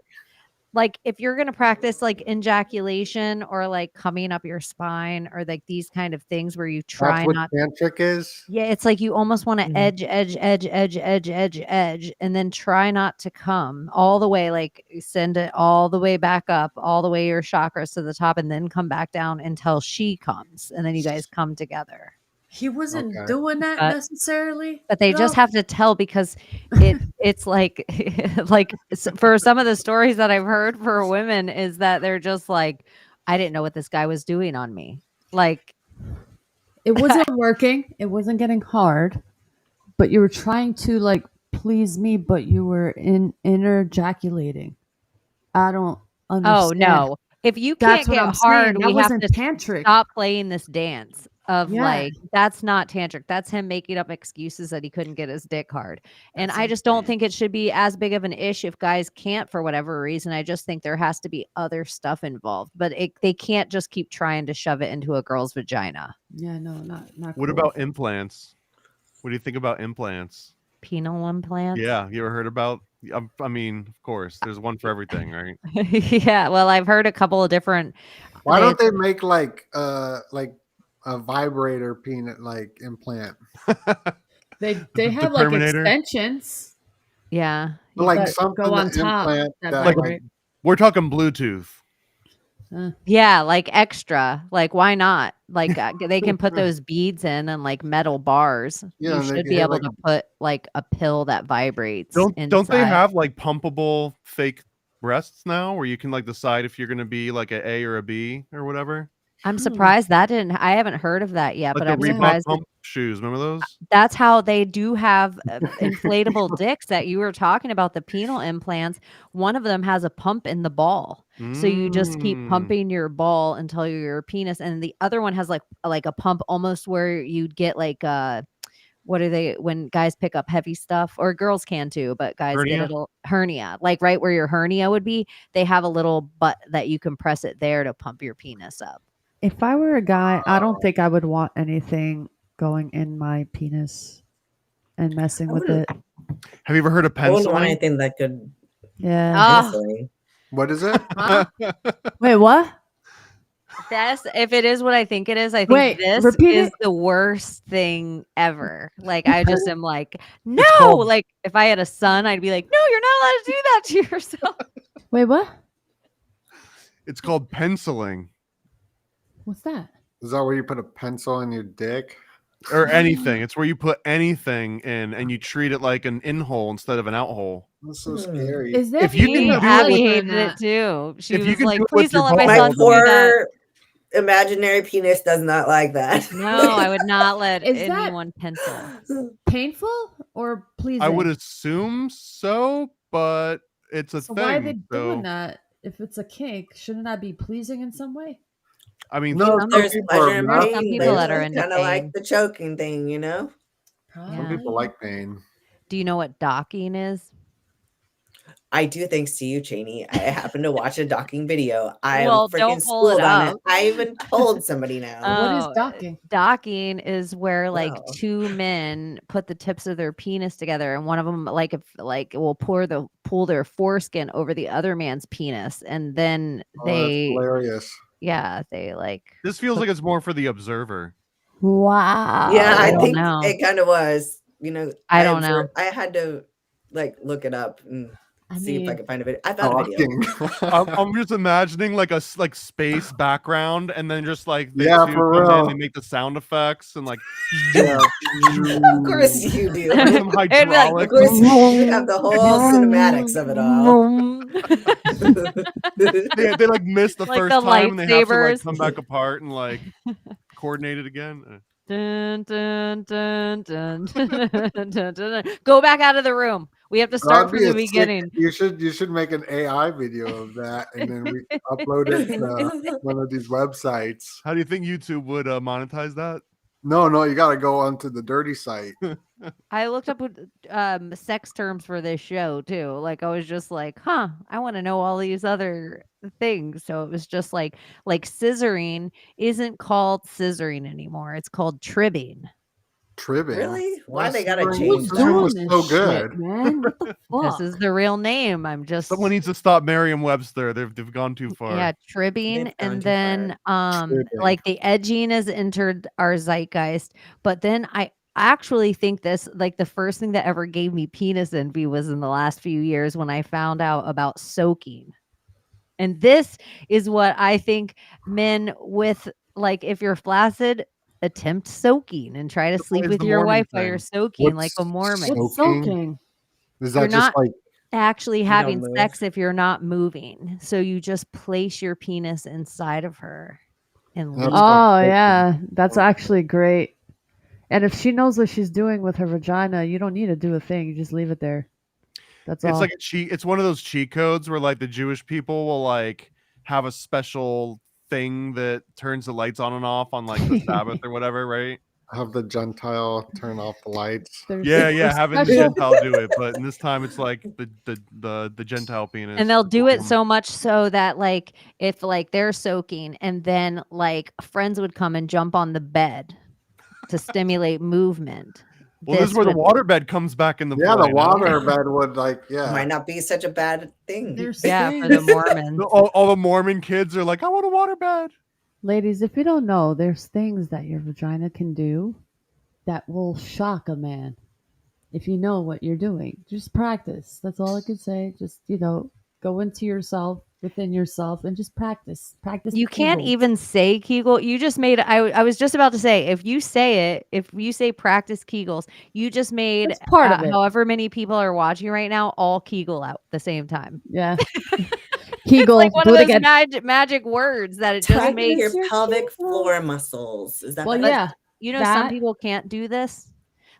like, if you're going to practice like ejaculation or like coming up your spine or like these kind of things where you try That's what not. tantric is. Yeah, it's like you almost want to Mhm. edge, and then try not to come all the way, like send it all the way back up, all the way your chakras to the top, and then come back down until she comes, and then you guys come together. He wasn't Okay. doing that But- necessarily. But they just though. have to tell, because it's like for some of the stories that I've heard for women is that they're just like, I didn't know what this guy was doing on me. Like, It wasn't working. It wasn't getting hard. But you were trying to like please me, but you were inner ejaculating. I don't understand. oh no, if you That's can't what get I'm hard, saying. That we have wasn't to tantric. stop playing this dance of Yeah. like, that's not tantric. That's him making up excuses that he couldn't get his dick hard. And I just don't think it should be as big of an issue if guys can't for whatever reason. I just think there has to be other stuff involved, but they can't just keep trying to shove it into a girl's vagina. Yeah, no, not What cool. about implants? What do you think about implants? Penile implants. Yeah, you ever heard about I mean, of course, there's one for everything, right? Yeah, well, I've heard a couple of different. Why don't they make like a vibrator peanut like implant? They The have like Terminator? extensions Yeah, Like that something go on to top. implant That that, Like vibrate. we're talking Bluetooth. yeah, like extra. Like, why not? Like, they can put those beads in and like metal bars. Yeah, You and they should can be hit, able like, to put like a pill that vibrates. Don't they inside. have like pumpable fake breasts now, where you can like decide if you're gonna be like a A or a B or whatever? I'm surprised that didn't. I haven't heard of that yet, Like but the I'm Reebok surprised. pump shoes. Remember those? That's how they do have inflatable dicks that you were talking about, the penile implants. One of them has a pump in the ball. So you just keep Mm. pumping your ball until your penis, and the other one has like a pump almost where you'd get like what are they when guys pick up heavy stuff, or girls can too, but guys get Hernia? it hernia, like right where your hernia would be. They have a little butt that you can press it there to pump your penis up. If I were a guy, I don't think I would want anything going in my penis and messing I with wouldn't- it. Have you ever heard of I wouldn't want penciling? anything that could Yeah. Ah. penciling. What is it? Wait, what? That's if it is what I think it is. I think Wait, this repeat is it. the worst thing ever. Like, I just am like, no. called- Like, if I had a son, I'd be like, no, you're not allowed to do that to yourself. Wait, what? It's called penciling What's that? Is that where you put a pencil in your dick? or anything. It's where you put anything in and you treat it like an in hole instead of an out hole. That's so Hmm. scary. Is there If you Me, can do it Abby with- hated it too. She If you was can like, do it please with your don't let my balls- son My do that. poor imaginary penis does not like that. No, I would not let Is that- anyone pencil. Painful or pleasing? I would assume so, but it's a So thing. why are they so, doing that? If it's a kink, shouldn't that be pleasing in some way? I mean, No, Some- There's people pleasure are and not. pain. Some people that are There's into kind of like pain. the choking thing, you know? Some people like pain. Do you know what docking is? I do, thanks to you, Cheney. I happened to watch a docking video. I Well, freaking don't pull it schooled on it. up. I even told somebody now. What is Oh, docking? Docking is where like Wow. two men put the tips of their penis together, and one of them like if like will pull their foreskin over the other man's penis, and then Oh, that's they hilarious. they like this feels like it's more for the observer. Wow. Yeah, I I don't think know. it kind of was. You know, I don't know. I had to like look it up and I see if I mean, could find a video. I found a video. I'm just imagining like a space background, and then just like they Yeah, two for come in, real. they make the sound effects and like Yeah. Of course you do. some It'd be like, hydraulic. Of course you have the whole cinematics of it all. they like miss the Like first the time and they have to like lightsabers. come back apart and like coordinate it again. Dun, dun, dun, dun, dun, dun, dun, dun. Go back out of the room. We have to start That'd from be the a sick- beginning. You should make an AI video of that, and then we upload it to one of these websites. How do you think YouTube would monetize that? No, you got to go onto the dirty site. I looked up sex terms for this show too. Like I was just like, huh, I want to know all these other things. So it was just like scissoring isn't called scissoring anymore. It's called tribbing. Tribbing. Really? Why they Well, gotta Scissoring- change Scissoring that? was Doing so this good. shit, man. What the fuck? This is the real name. I'm just Someone needs to stop Merriam-Webster. They've gone too far. yeah, tribbing, They've gone and too then Tribbing. like the edging has entered our zeitgeist. But then I actually think this like the first thing that ever gave me penis envy was in the last few years when I found out about soaking. And this is what I think men with like if you're flaccid, attempt soaking and try to So sleep what is with the your Mormon wife while you're thing? soaking like a Mormon. What's Soaking? soaking? Is You're that just not- like Actually having move. sex if you're not moving. So you just place your penis inside of her and That's leave. Oh soaking. yeah, that's actually great. And if she knows what she's doing with her vagina, you don't need to do a thing. You just leave it there. That's It's all. like a cheat. It's one of those cheat codes where like the Jewish people will like have a special thing that turns the lights on and off on like the Sabbath or whatever, right? have the Gentile turn off the lights? There's- Yeah, there's having the special- Gentile do it, but in this time it's like the Gentile penis. And they'll do it Um, so much so that like if like they're soaking and then like friends would come and jump on the bed to stimulate movement. Well, this is where the waterbed comes back in the Yeah, play. the waterbed would Might not be such a bad thing. There's Yeah, for things. the Mormons. All the Mormon kids are like, I want a waterbed. Ladies, if you don't know, there's things that your vagina can do that will shock a man. If you know what you're doing, just practice. That's all I can say. Just, go into yourself, within yourself, and just practice. Practice. You the can't Kegels. even say Kegel. You just made. I was just about to say, if you say practice Kegels, you just made That's part of it. however many people are watching right now all Kegel out at the same time. Yeah. It's Kegel, like one do of it those again. magic words that it just Practice makes. your pelvic floor muscles. Is that Well, better? yeah. You know, that- some people can't do this.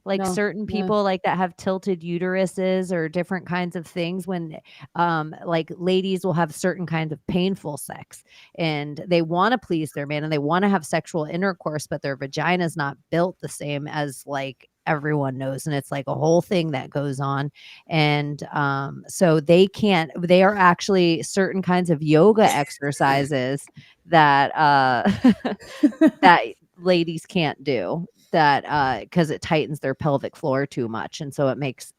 Like No, certain yeah. people like that have tilted uteruses or different kinds of things when like ladies will have certain kinds of painful sex and they want to please their man and they want to have sexual intercourse, but their vagina is not built the same as like everyone knows, and it's like a whole thing that goes on. And so they are actually certain kinds of yoga exercises that that ladies can't do, that because it tightens their pelvic floor too much, and so it makes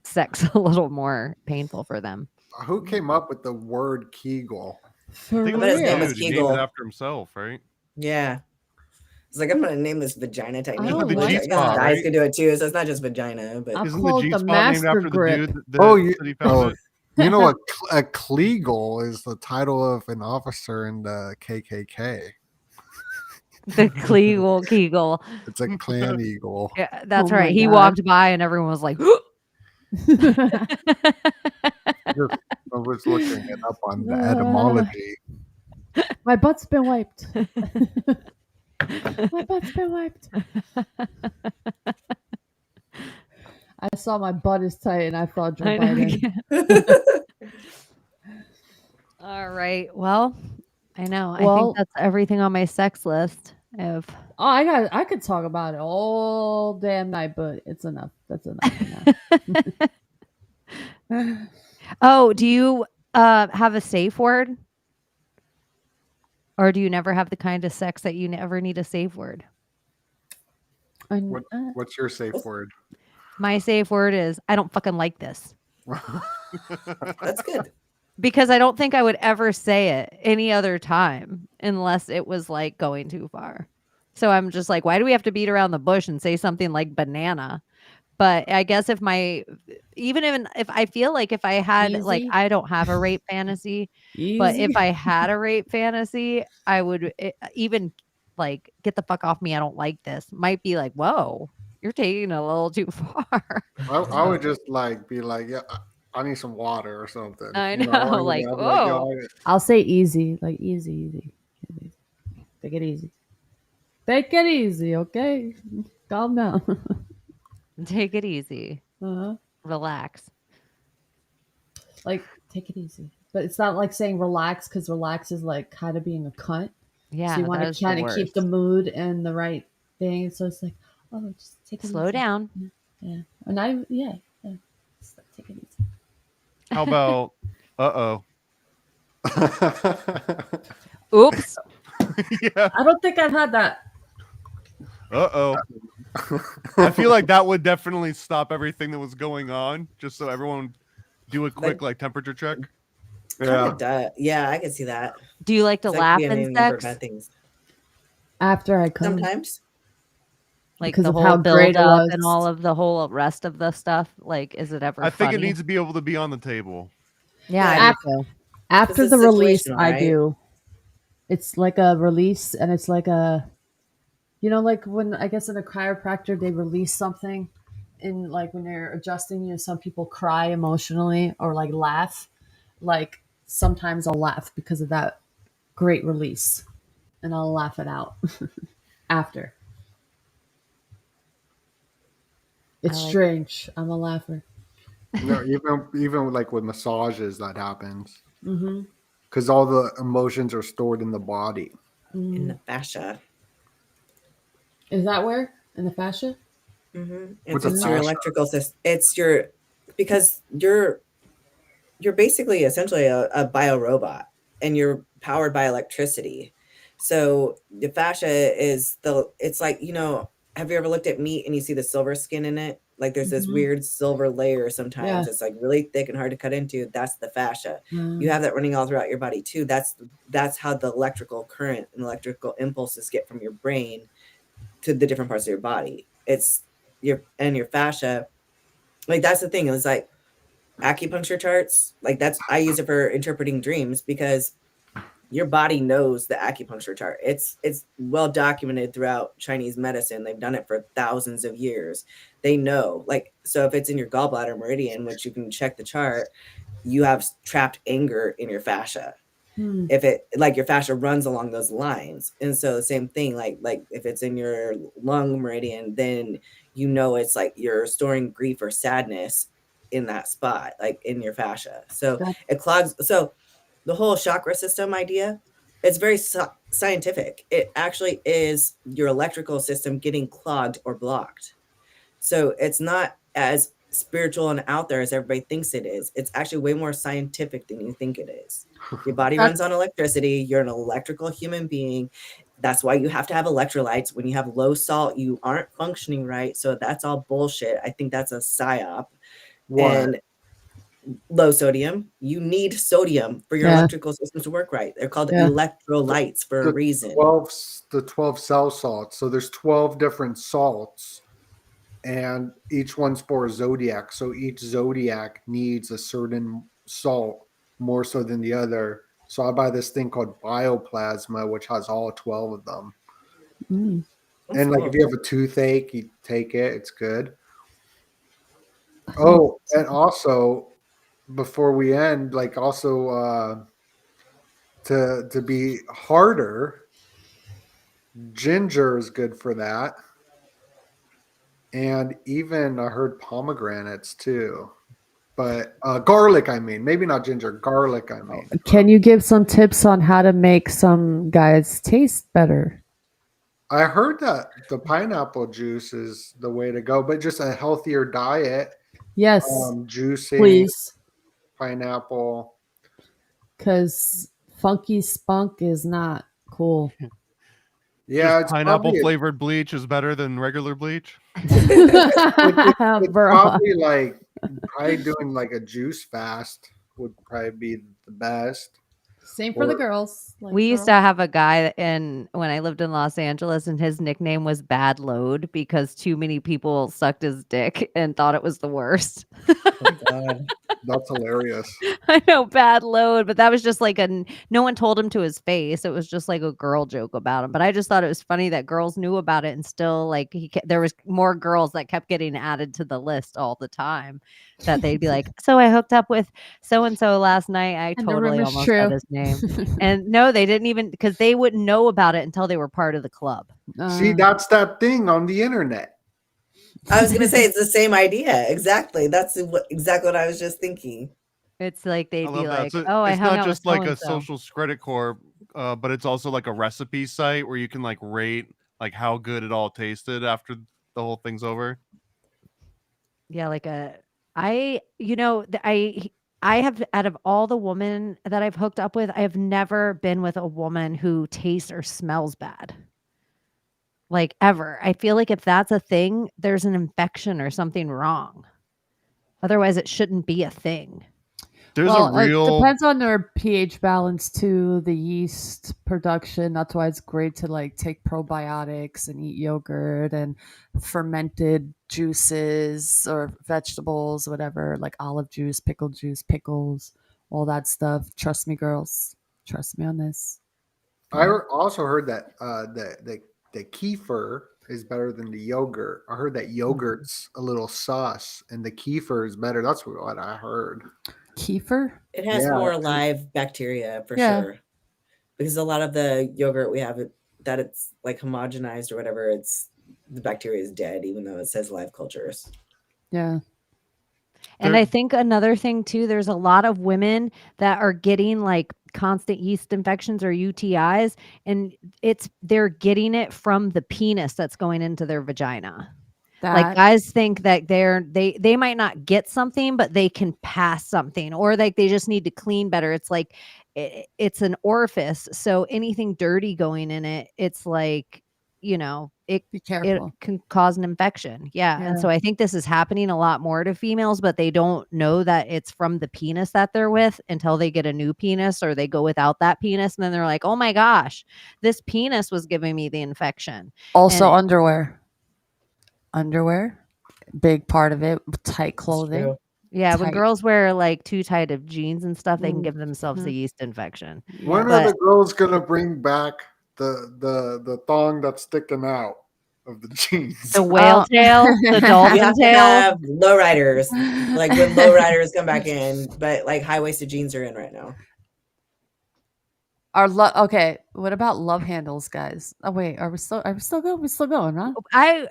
sex a little more painful for them. Who came up with the word Kegel? For I think it But his was name a was dude. He named Kegel. it after himself, right? Yeah. It's like, I'm going to name this vagina technique. don't Like, like I guess G-spot, guys right? could do it too. So it's not just vagina, but I'll Isn't call the it the G-spot named master after grip. the dude that he Oh, found it? you know what? A Kleagle is the title of an officer in the KKK. The Kegel. It's a clan eagle. Yeah, that's Oh right. my He God. walked by and everyone was like, I was looking it up on the etymology. My butt's been wiped. My butt's been wiped. I saw my butt is tight and I thought Joe I know, Biden. all right. Well, I know. I Well- think that's everything on my sex list. Of Oh, I could talk about it all damn night, but it's enough. That's enough for now. oh, do you have a safe word? Or do you never have the kind of sex that you never need a safe word? What's your safe word? My safe word is I don't fucking like this. that's good. Because I don't think I would ever say it any other time unless it was like going too far. So I'm just like, why do we have to beat around the bush and say something like banana? But I guess if I feel like if I had like, Easy. I don't have a rape fantasy, but if I had a rape fantasy, I would even like, get the fuck off me. I don't like this. Might be like, whoa, you're taking it a little too far. I would just like be like, yeah, I need some water or something. I You know, like, I'm whoa. yo, I'll say easy, like easy. Take it easy. Take it easy, okay? Calm down. Take it easy. Uh-huh. Relax. Like, take it easy. But it's not like saying relax, because relax is like kind of being a cunt. Yeah. So you want that is to the kind of keep worst. the mood and the right thing. So it's like, oh, just take it Slow easy. down. Yeah. And yeah. Just like, take it easy. How about Oops. yeah. I don't think I've had that. I feel like that would definitely stop everything that was going on, just so everyone do a quick like temperature check. Yeah, I can see that. Do you like to It's laugh being in named for sex? bad things. After I come. Sometimes. Like Because the of whole how great build it up was. and all of the whole rest of the stuff? Like, is it ever I think funny? it needs to be able to be on the table. Yeah, I Yeah. do too. After it's the release, situational, I right? do. It's like a release, and it's like a, like when I guess in a chiropractor they release something, and like when they're adjusting, some people cry emotionally or like laugh. Like sometimes I'll laugh because of that great release, and I'll laugh it out after. It's I like it. strange. I'm a laugher. No, even like with massages that happens Mm-hmm. because all the emotions are stored in the body. In the fascia. Is that where in the fascia? Mm-hmm. What's It's a your fascia? electrical system. It's because you're basically essentially a biorobot, and you're powered by electricity. So the fascia is it's like, have you ever looked at meat and you see the silver skin in it? Like there's this weird silver layer sometimes. It's like really thick and hard to cut into. That's the fascia. You have that running all throughout your body too. That's how the electrical current and electrical impulses get from your brain to the different parts of your body. It's your fascia. Like that's the thing. It was like acupuncture charts. Like I use it for interpreting dreams because your body knows the acupuncture chart. It's well documented throughout Chinese medicine. They've done it for thousands of years. They know, like, so if it's in your gallbladder meridian, which you can check the chart, you have trapped anger in your fascia. If it, like, your fascia runs along those lines. And so the same thing, like if it's in your lung meridian, then you know it's like you're storing grief or sadness in that spot, like in your fascia. So it clogs. So the whole chakra system idea, it's very scientific. It actually is your electrical system getting clogged or blocked. So it's not as spiritual and out there as everybody thinks it is. It's actually way more scientific than you think it is. Your body runs on electricity. You're an electrical human being. That's why you have to have electrolytes. When you have low salt, you aren't functioning right. So that's all bullshit. I think that's a psyop. And low sodium, you need sodium for your electrical systems to work right. They're called electrolytes for a reason. The 12 cell salts. So there's 12 different salts, and each one's for a zodiac. So each zodiac needs a certain salt more so than the other. So I buy this thing called bioplasma, which has all 12 of them. And like if you have a toothache, you take it, it's good. Oh, and also before we end, like also to be harder, ginger is good for that. And even I heard pomegranates too. But garlic, I mean, maybe not ginger, garlic, I mean. Can you give some tips on how to make some guys taste better? I heard that the pineapple juice is the way to go, but just a healthier diet. Yes. Juicing, please. Pineapple. Because funky spunk is not cool. Yeah, it's pineapple flavored bleach is better than regular bleach. It's probably like doing like a juice fast would probably be the best. Same for the girls. We used to have a guy when I lived in Los Angeles, and his nickname was Bad Load because too many people sucked his dick and thought it was the worst. Oh God. That's hilarious. I know, Bad Load, but that was just like no one told him to his face. It was just like a girl joke about him. But I just thought it was funny that girls knew about it, and still like there was more girls that kept getting added to the list all the time. That they'd be like, so I hooked up with so and so last night. I totally almost said his name. And no, they didn't even, because they wouldn't know about it until they were part of the club. See, that's that thing on the internet. I was going to say it's the same idea. Exactly. That's exactly what I was just thinking. It's like they'd be like, so oh, I hung out with it's not just like a so-and-so. social credit core, but it's also like a recipe site where you can like rate like how good it all tasted after the whole thing's over. Yeah, like I have, out of all the women that I've hooked up with, I have never been with a woman who tastes or smells bad. Like ever. I feel like if that's a thing, there's an infection or something wrong. Otherwise, it shouldn't be a thing. There's it depends on their pH balance too, the yeast production. That's why it's great to like take probiotics and eat yogurt and fermented juices or vegetables, whatever, like olive juice, pickles, all that stuff. Trust me, girls. Trust me on this. I also heard that the kefir is better than the yogurt. I heard that yogurt's a little sus and the kefir is better. That's what I heard. Kefir? It has more live bacteria for sure. Because a lot of the yogurt we have that it's like homogenized or whatever, the bacteria is dead, even though it says live cultures. Yeah. And I think another thing too, there's a lot of women that are getting like constant yeast infections or UTIs, and they're getting it from the penis that's going into their vagina. Like guys think that they might not get something, but they can pass something, or like they just need to clean better. It's like it's an orifice, so anything dirty going in it, it's like, it Be careful. can cause an infection. Yeah. And so I think this is happening a lot more to females, but they don't know that it's from the penis that they're with until they get a new penis or they go without that penis. And then they're like, oh my gosh, this penis was giving me the infection. Also, And- underwear, big part of it. Tight clothing. true. Yeah, when Tight. girls wear like too tight of jeans and stuff, they can give themselves a yeast infection. When But- are the girls gonna bring back the thong that's sticking out of the jeans? The whale tail, the You dolphin have to tail. have lowriders, like when lowriders come back in, but like high waisted jeans are in right now. Okay, what about love handles, guys? Oh wait, are we still going? We're still going, huh? I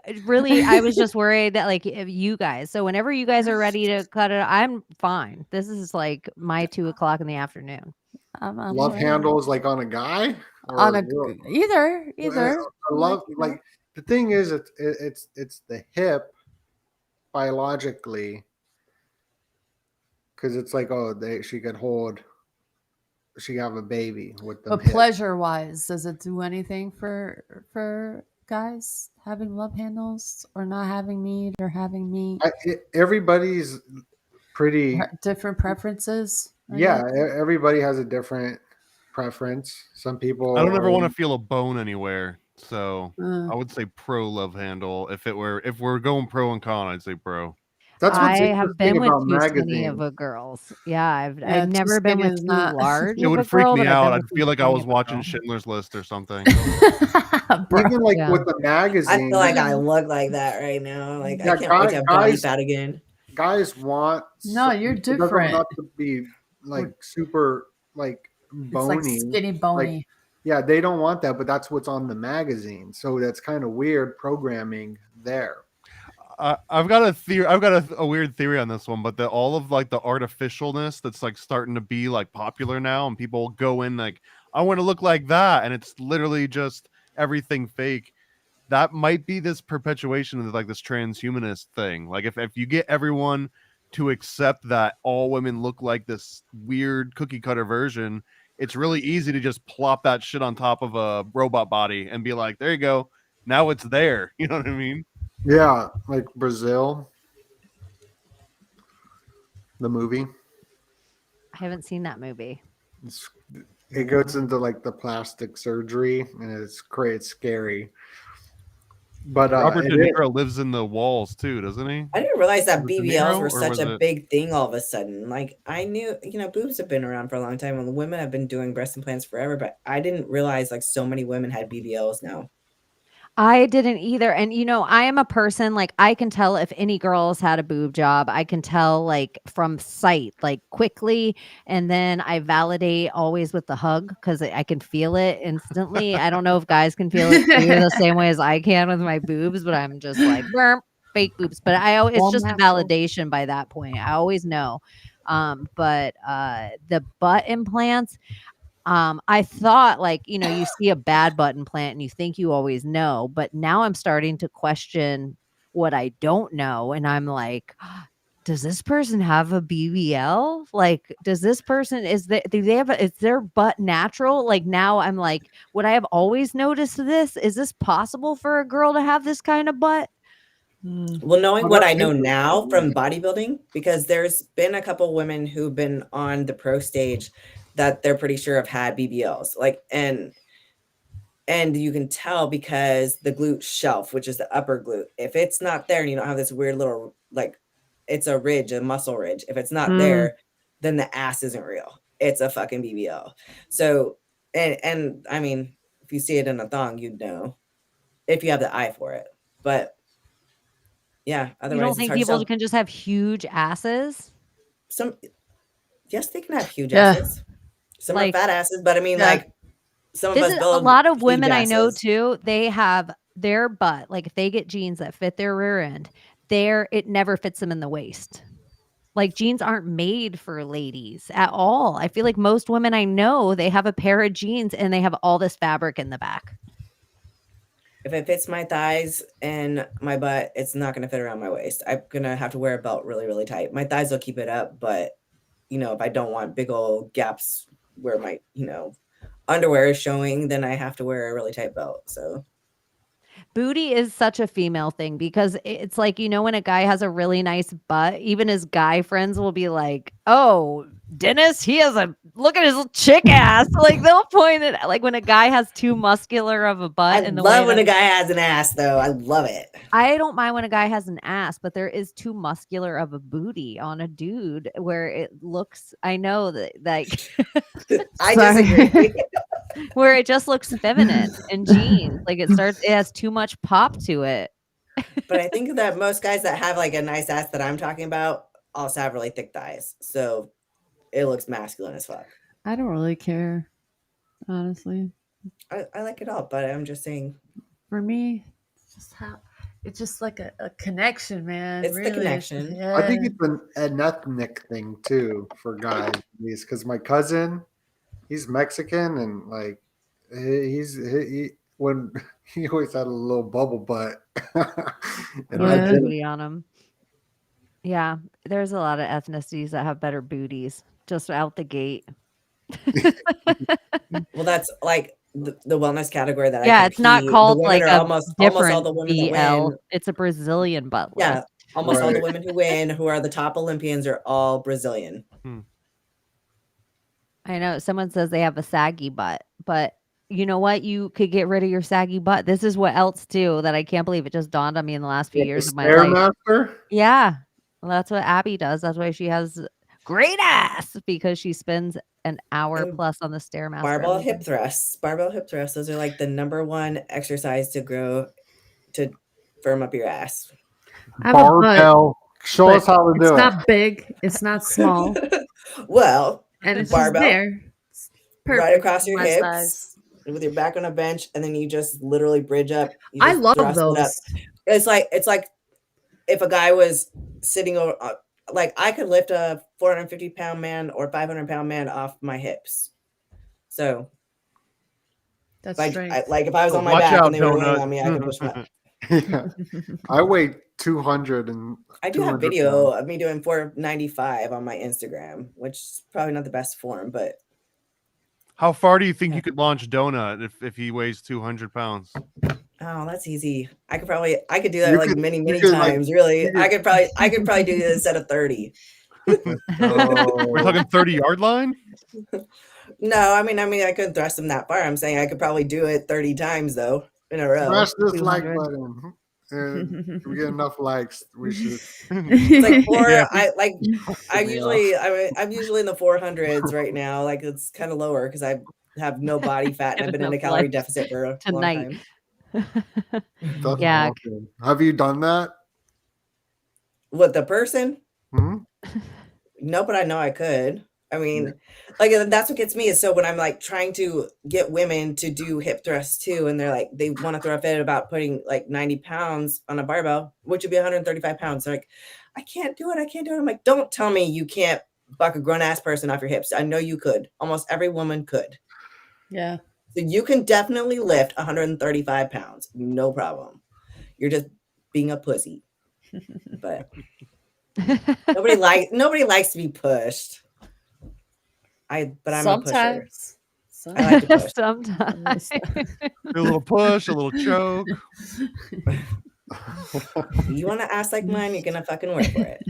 was just worried that like if you guys, so whenever you guys are ready to cut it, I'm fine. This is like my 2:00 in the afternoon. I'm Love alright. handles like on a guy or on a girl? either. I love like the thing is it's the hip biologically because it's like she could have a baby with them. But pleasure wise, does it do anything for guys having love handles or not having meat or having meat? Everybody's pretty. Different preferences. I Yeah, guess? everybody has a different preference. Some people. I don't ever want to feel a bone anywhere, so Uh, I would say pro love handle. If we're going pro and con, I'd say pro. That's what's I have been interesting with about too skinny magazines. of a girls. Yeah, I've Yeah, too never been skinny with is too not- large. It of would a freak girl, me but I've out. been I'd with feel too like I skinny was of a watching girl. Schindler's List or something. Bro. Even like Yeah. with the magazine. I feel like I look like that right now. Like Yeah, I can't wait to have body guys- fat again. Guys want No, you're it doesn't different. have to be like super like It's bony. like skinny bony. Yeah, they don't want that, but that's what's on the magazine. So that's kind of weird programming there. I've got a theory. I've got a weird theory on this one, but all of like the artificialness that's like starting to be like popular now, and people go in like, I want to look like that, and it's literally just everything fake. That might be this perpetuation of like this transhumanist thing. Like if you get everyone to accept that all women look like this weird cookie cutter version, it's really easy to just plop that shit on top of a robot body and be like, there you go. Now it's there. You know what I mean? Yeah, like Brazil, the movie. I haven't seen that movie. It goes into like the plastic surgery, and it's scary. But Robert it De is- Niro lives in the walls too, doesn't he? I didn't realize that Was it De BBLs Niro, were or such was a it- big thing all of a sudden. Like I knew, boobs have been around for a long time, and women have been doing breast implants forever. But I didn't realize like so many women had BBLs now. I didn't either. And I am a person like I can tell if any girls had a boob job. I can tell like from sight, like quickly. And then I validate always with the hug because I can feel it instantly. I don't know if guys can feel it too, the same way as I can with my boobs, but I'm just like fake boobs. But it's just a validation by that point. I always know. But the butt implants, I thought like, you see a bad butt implant and you think you always know, but now I'm starting to question what I don't know. And I'm like, does this person have a BBL? Like, does this person, is their butt natural? Like now I'm like, would I have always noticed this? Is this possible for a girl to have this kind of butt? Well, knowing what I know now from bodybuilding, because there's been a couple women who've been on the pro stage that they're pretty sure have had BBLs. Like, and you can tell because the glute shelf, which is the upper glute, if it's not there and you don't have this weird little, like, it's a ridge, a muscle ridge. If it's not there, then the ass isn't real. It's a fucking BBL. So, and I mean, if you see it in a thong, you'd know if you have the eye for it. But yeah, otherwise You don't it's think hard to people tell. can just have huge asses? Yes, they can have huge Yeah. asses. Some Like- are fat asses, but I mean, Yeah. like some of us A build lot of huge women I know asses. too, they have their butt, like if they get jeans that fit their rear end, it never fits them in the waist. Like jeans aren't made for ladies at all. I feel like most women I know, they have a pair of jeans and they have all this fabric in the back. If it fits my thighs and my butt, it's not going to fit around my waist. I'm going to have to wear a belt really, really tight. My thighs will keep it up, but if I don't want big old gaps where my, underwear is showing, then I have to wear a really tight belt. So Booty is such a female thing because it's like, when a guy has a really nice butt, even his guy friends will be like, oh, Dennis, look at his little chick ass. Like they'll point it, like when a guy has too muscular of a butt. I and the love way when that- a guy has an ass, though. I love it. I don't mind when a guy has an ass, but there is too muscular of a booty on a dude where it looks, I know that like I Sorry. disagree. where it just looks feminine in jeans. Like it has too much pop to it. But I think that most guys that have like a nice ass that I'm talking about also have really thick thighs. So it looks masculine as fuck. I don't really care, honestly. I like it all, but I'm just saying. For me, it's just like a connection, man. It's the really. connection. Yeah. I think it's an ethnic thing too for guys, because my cousin, he's Mexican, and like when he always had a little bubble butt, and I Yeah. didn't. Booty on him. Yeah, there's a lot of ethnicities that have better booties just out the gate. Well, that's like the wellness category that Yeah, I it's not compete. called The like women are a almost different all the women that BL. win. It's a Brazilian butt lift. Yeah, almost all the Right. women who win, who are the top Olympians, are all Brazilian. I know someone says they have a saggy butt, but you know what? You could get rid of your saggy butt. This is what else too that I can't believe it just dawned on me in the last few years of my life. Stairmaster? Yeah, well, that's what Abby does. That's why she has great ass, because she spends an hour And plus on the Stairmaster. Barbell every day. hip thrusts. Barbell hip thrusts. Those are like the #1 exercise to firm up your ass. I have a butt, Barbell. Show but us how to it's do it. not big. It's not small. Well, And it's barbell just there. It's perfect right across for your my hips size. with your back on a bench, and then you just literally bridge up. You I just love thrust it up. those. It's like if a guy was sitting over, like I could lift a 450-pound man or 500-pound man off my hips. So That's if strength. if I was on my Watch back out, and they were laying Donut. on me, I could push them up. Yeah. I weigh 200 and I do have 200 video pounds. of me doing 495 on my Instagram, which is probably not the best form, but How far do you think you could launch Donut if he weighs 200 pounds? oh, that's easy. I could do that You like could- many you could, like, times. Really, you I could probably do this at a 30. Oh. We're talking 30-yard line? No, I mean, I couldn't thrust them that far. I'm saying I could probably do it 30 times though in a row. Smash this like 200. button. And if we get enough likes, we should. It's like four. Yeah. I'm usually in the 400s right now. Like it's kind of lower because I have no body fat and I've been in a Enough calorie likes deficit for a long tonight. time. That's Yeah. awesome. Have you done that? What, the person? Hmm? No, but I know I could. I mean, like that's what gets me is so when I'm like trying to get women to do hip thrusts too, and they're like they want to throw a fit about putting like 90 pounds on a barbell, which would be 135 pounds. They're like, I can't do it. I'm like, don't tell me you can't buck a grown ass person off your hips. I know you could. Almost every woman could. Yeah. So you can definitely lift 135 pounds, no problem. You're just being a pussy. But nobody likes to be pushed. I'm a pusher. Sometimes. I like to push. Sometimes. A little push, a little choke. You want to ask like mine, you're gonna fucking work for it.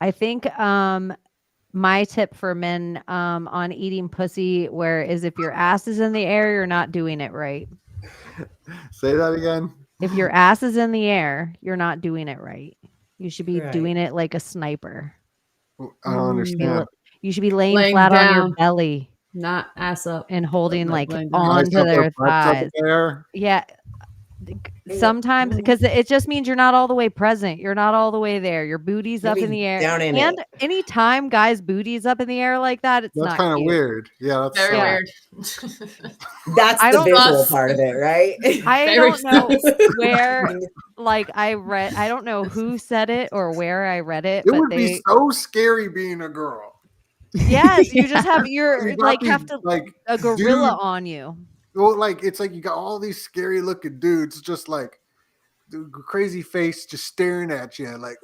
I think my tip for men on eating pussy is if your ass is in the air, you're not doing it right. Say that again. If your ass is in the air, you're not doing it right. You should be Right. doing it like a sniper. I don't understand. You should be laying Laying flat on your down. belly Not ass up. and holding like laying down. on Guys to have their butts up thighs. there. Yeah. Sometimes because it just means you're not all the way present. You're not all the way there. Your booty's up in Maybe the air. down in And it. anytime guys' booty's up in the air like that, it's That's not kind of cute. weird. Yeah, that's Very sad. weird. That's I the don't visual trust- part of it, right? I Very don't know sus. where, like I don't know who said it or where I read it, It but would be so scary being a girl. yes, you just have You your got like these, have to like a gorilla dude- on you. Well, like it's like you got all these scary looking dudes, just like the crazy face, just staring at you, like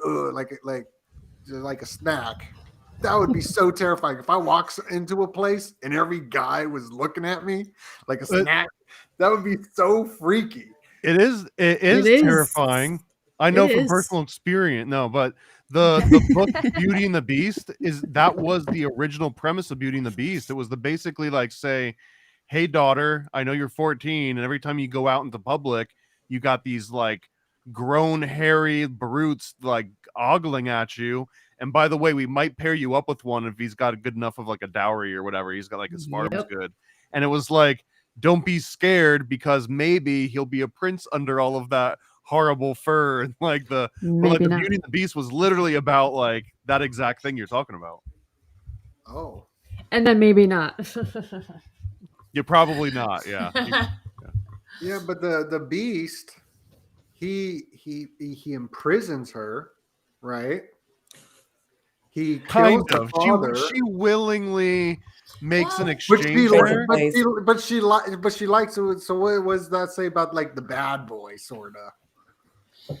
like a snack. That would be so terrifying if I walk into a place and every guy was looking at me like a snack. That would be so freaky. It is is. terrifying. I know It from is. personal experience. No, but the book Beauty and the Beast was the original premise of Beauty and the Beast. It was the basically like say, hey daughter, I know you're 14, and every time you go out into public, you got these like grown hairy brutes like ogling at you. And by the way, we might pair you up with one if he's got a good enough of like a dowry or whatever. He's got like his farm's Yep. good. And it was like, don't be scared because maybe he'll be a prince under all of that horrible fur and like the Maybe the not. Beauty and the Beast was literally about like that exact thing you're talking about. Oh. And then maybe not. You're probably not, yeah. Yeah, but the beast, he imprisons her, right? He kills Kind the of. father. She willingly makes an But exchange she, there. but she likes it. So what does that say about like the bad boy, sort of?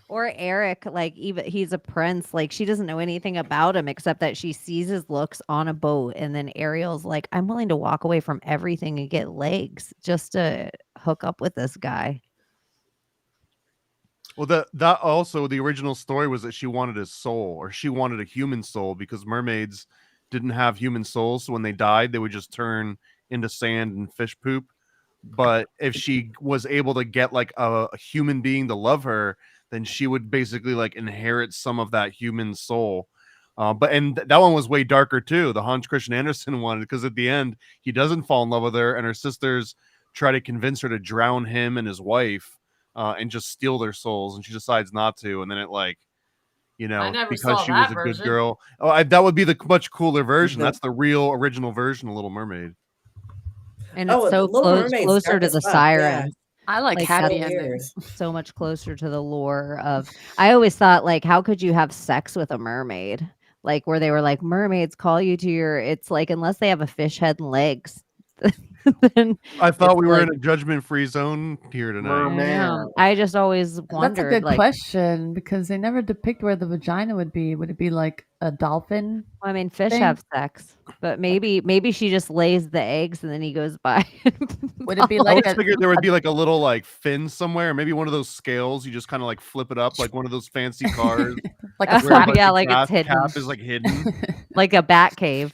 Or Eric, like even he's a prince, like she doesn't know anything about him except that she sees his looks on a boat, and then Ariel's like, I'm willing to walk away from everything and get legs just to hook up with this guy. Well, that also the original story was that she wanted his soul, or she wanted a human soul, because mermaids didn't have human souls. So when they died, they would just turn into sand and fish poop. But if she was able to get like a human being to love her, then she would basically like inherit some of that human soul. That one was way darker too. The Hans Christian Andersen one, because at the end he doesn't fall in love with her, and her sisters try to convince her to drown him and his wife, and just steal their souls, and she decides not to. And then it like, I never because saw she that was a version. good girl. That would be the much cooler version. That's the real original version of Little Mermaid. And it's so closer to the siren. I like happy endings. So much closer to the lore of. I always thought, like, how could you have sex with a mermaid? Like, where they were like, mermaids call you to your. It's like, unless they have a fish head and legs. Then I thought it's we were like- in a judgment-free zone here tonight. I know. I just always wondered. That's a good like, question because they never depict where the vagina would be. Would it be like a dolphin? I mean, fish thing? have sex, but maybe she just lays the eggs and then he goes by. Would it be I like always figured there would be like a little like fin somewhere, maybe one of those scales. You just kind of like flip it up, like one of those fancy cars, like a where, flap? Yeah, the like it's gas hidden. cap is like hidden. Like a bat cave.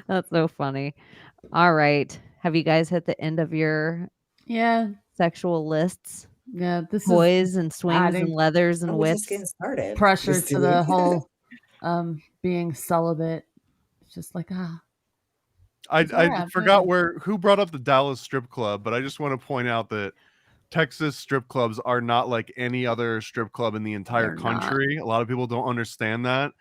That's so funny. All right. Have you guys hit the end of your Yeah. sexual lists? Yeah. This Toys is and swings and adding leathers and We're just whips. getting started. pressure Just to doing- the whole being celibate. It's just like I Yeah, forgot who brought up the Dallas strip club, but I just want to point out that Texas strip clubs are not like any other strip club in the entire They're not. country. A lot of people don't understand that,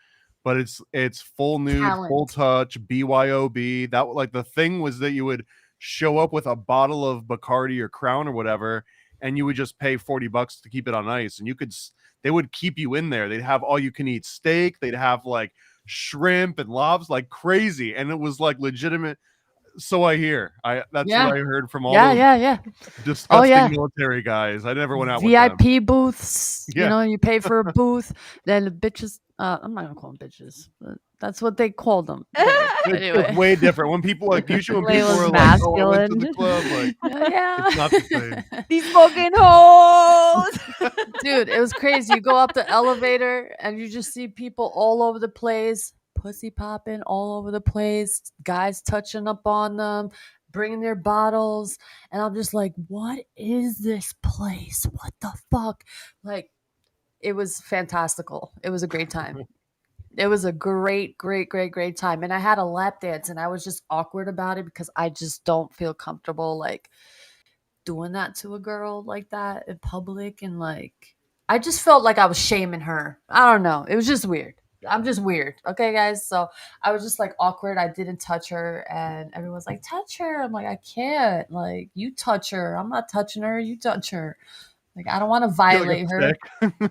but it's full nude, Talent. full touch, BYOB. That like the thing was that you would show up with a bottle of Bacardi or Crown or whatever, and you would just pay $40 to keep it on ice, and they would keep you in there. They'd have all you can eat steak. They'd have like shrimp and lobs like crazy, and it was like legitimate. So I hear. That's Yeah. what I heard from all yeah, those yeah, yeah. disgusting yeah. military guys. I never went out with them. VIP booths. Yeah. You know, you pay for a booth. Then the bitches. I'm not gonna call them bitches, but that's what they call them. It's way different when people like usually when people Layla's are like, "Oh, I went to the masculine. club," like Yeah. it's not the same. These fucking hoes. Dude, it was crazy. You go up the elevator and you just see people all over the place, pussy popping all over the place, guys touching up on them, bringing their bottles. And I'm just like, what is this place? What the fuck? Like, it was fantastical. It was a great time. It was a great, great, great, great time. And I had a lap dance and I was just awkward about it because I just don't feel comfortable like doing that to a girl like that in public. And like, I just felt like I was shaming her. I don't know. It was just weird. I'm just weird. Okay, guys. So I was just like awkward. I didn't touch her and everyone's like, touch her. I'm like, I can't. Like, you touch her. I'm not touching her. You touch her. Like, I don't want to violate her.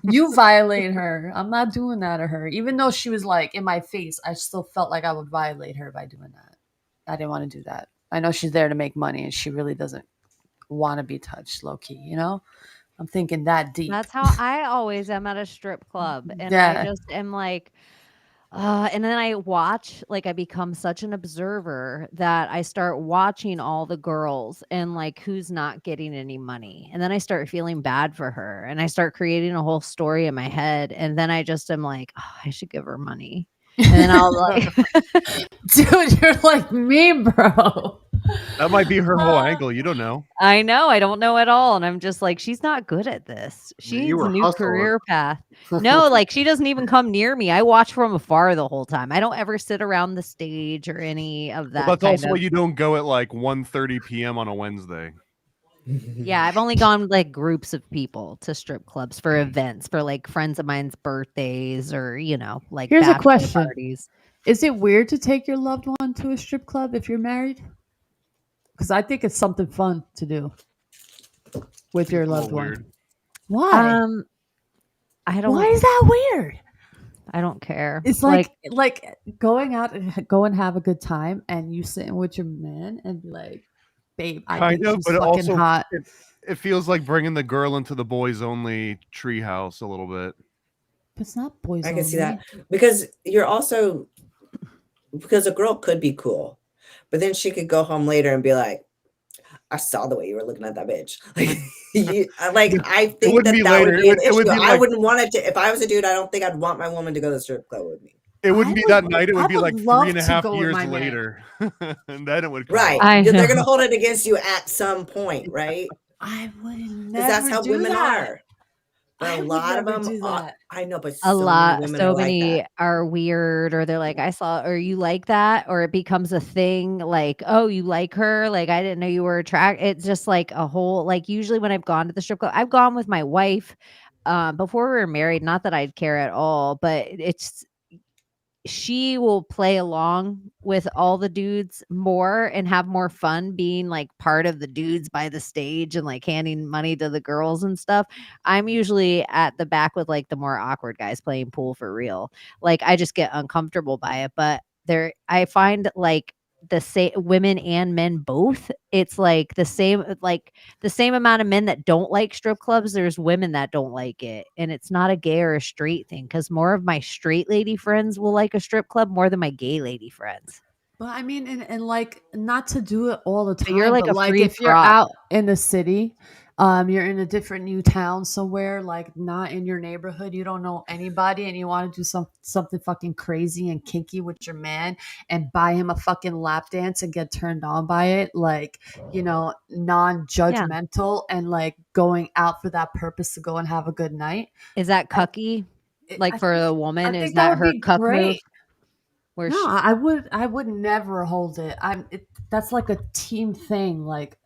You violate her. I'm not doing that to her. Even though she was like in my face, I still felt like I would violate her by doing that. I didn't want to do that. I know she's there to make money and she really doesn't want to be touched low key, you know? I'm thinking that deep. That's how I always am at a strip club. And Yeah. I just am like, And then I watch, like, I become such an observer that I start watching all the girls and like who's not getting any money. And then I start feeling bad for her and I start creating a whole story in my head. And then I just am like, oh, I should give her money. And then I'll like, Dude, you're like me, bro. That might be her whole angle. You don't know. I know, I don't know at all. And I'm just like, she's not good at this. She You needs were a new hustling. career path. No, like she doesn't even come near me. I watch from afar the whole time. I don't ever sit around the stage or any of that. Well, that's kind also of. why you don't go at like 1:30 p.m. on a Wednesday. Yeah, I've only gone with like groups of people to strip clubs for events, for like friends of mine's birthdays or, you know, like Here's a bachelor question. parties. Is it weird to take your loved one to a strip club if you're married? Because I think it's something fun to do with your It's a loved little one. weird. Why? I don't. Why is that weird? I don't care. It's like going out and go and have a good time, and you sitting with your man and be like, "Babe, I Kind think of, she's but it fucking also hot." it feels like bringing the girl into the boys only treehouse a little bit. It's not boys I only. can see that because you're also because a girl could be cool, but then she could go home later and be like, I saw the way you were looking at that bitch. Like, I think wouldn't be that would later. be an It would issue. be I like- wouldn't want it to. If I was a dude, I don't think I'd want my woman to go to the strip club with me. It wouldn't be that night. It would I be would like love 3.5 to go with years my man. later, and then it would come Right. out. I They're know. going to hold it against you at some point, right? I would never Because that's how do women that. are. But I a would lot of never them, do that. I know, but A so lot, many women so are like many that. are weird, or they're like, I saw, or you like that, or it becomes a thing. Like, oh, you like her? Like, I didn't know you were attracted. It's just like a whole. Like, usually when I've gone to the strip club, I've gone with my wife before we were married. Not that I'd care at all, but it's she will play along with all the dudes more and have more fun being like part of the dudes by the stage and like handing money to the girls and stuff. I'm usually at the back with like the more awkward guys playing pool for real. Like I just get uncomfortable by it, but I find like the same women and men both, it's like the same amount of men that don't like strip clubs, there's women that don't like it. And it's not a gay or a straight thing, because more of my straight lady friends will like a strip club more than my gay lady friends. But I mean, and like not to do it all the time. you're like but a like free if you're for all. out in the city, you're in a different new town somewhere, like not in your neighborhood, you don't know anybody, and you want to do something fucking crazy and kinky with your man and buy him a fucking lap dance and get turned on by it, like, you know, non-judgmental and like going out for that purpose to go and have a good night. Is that cucky? Like I for think- the woman, I is think that would her be cuck move? great. Where No, I would never hold it. That's like a team thing. Like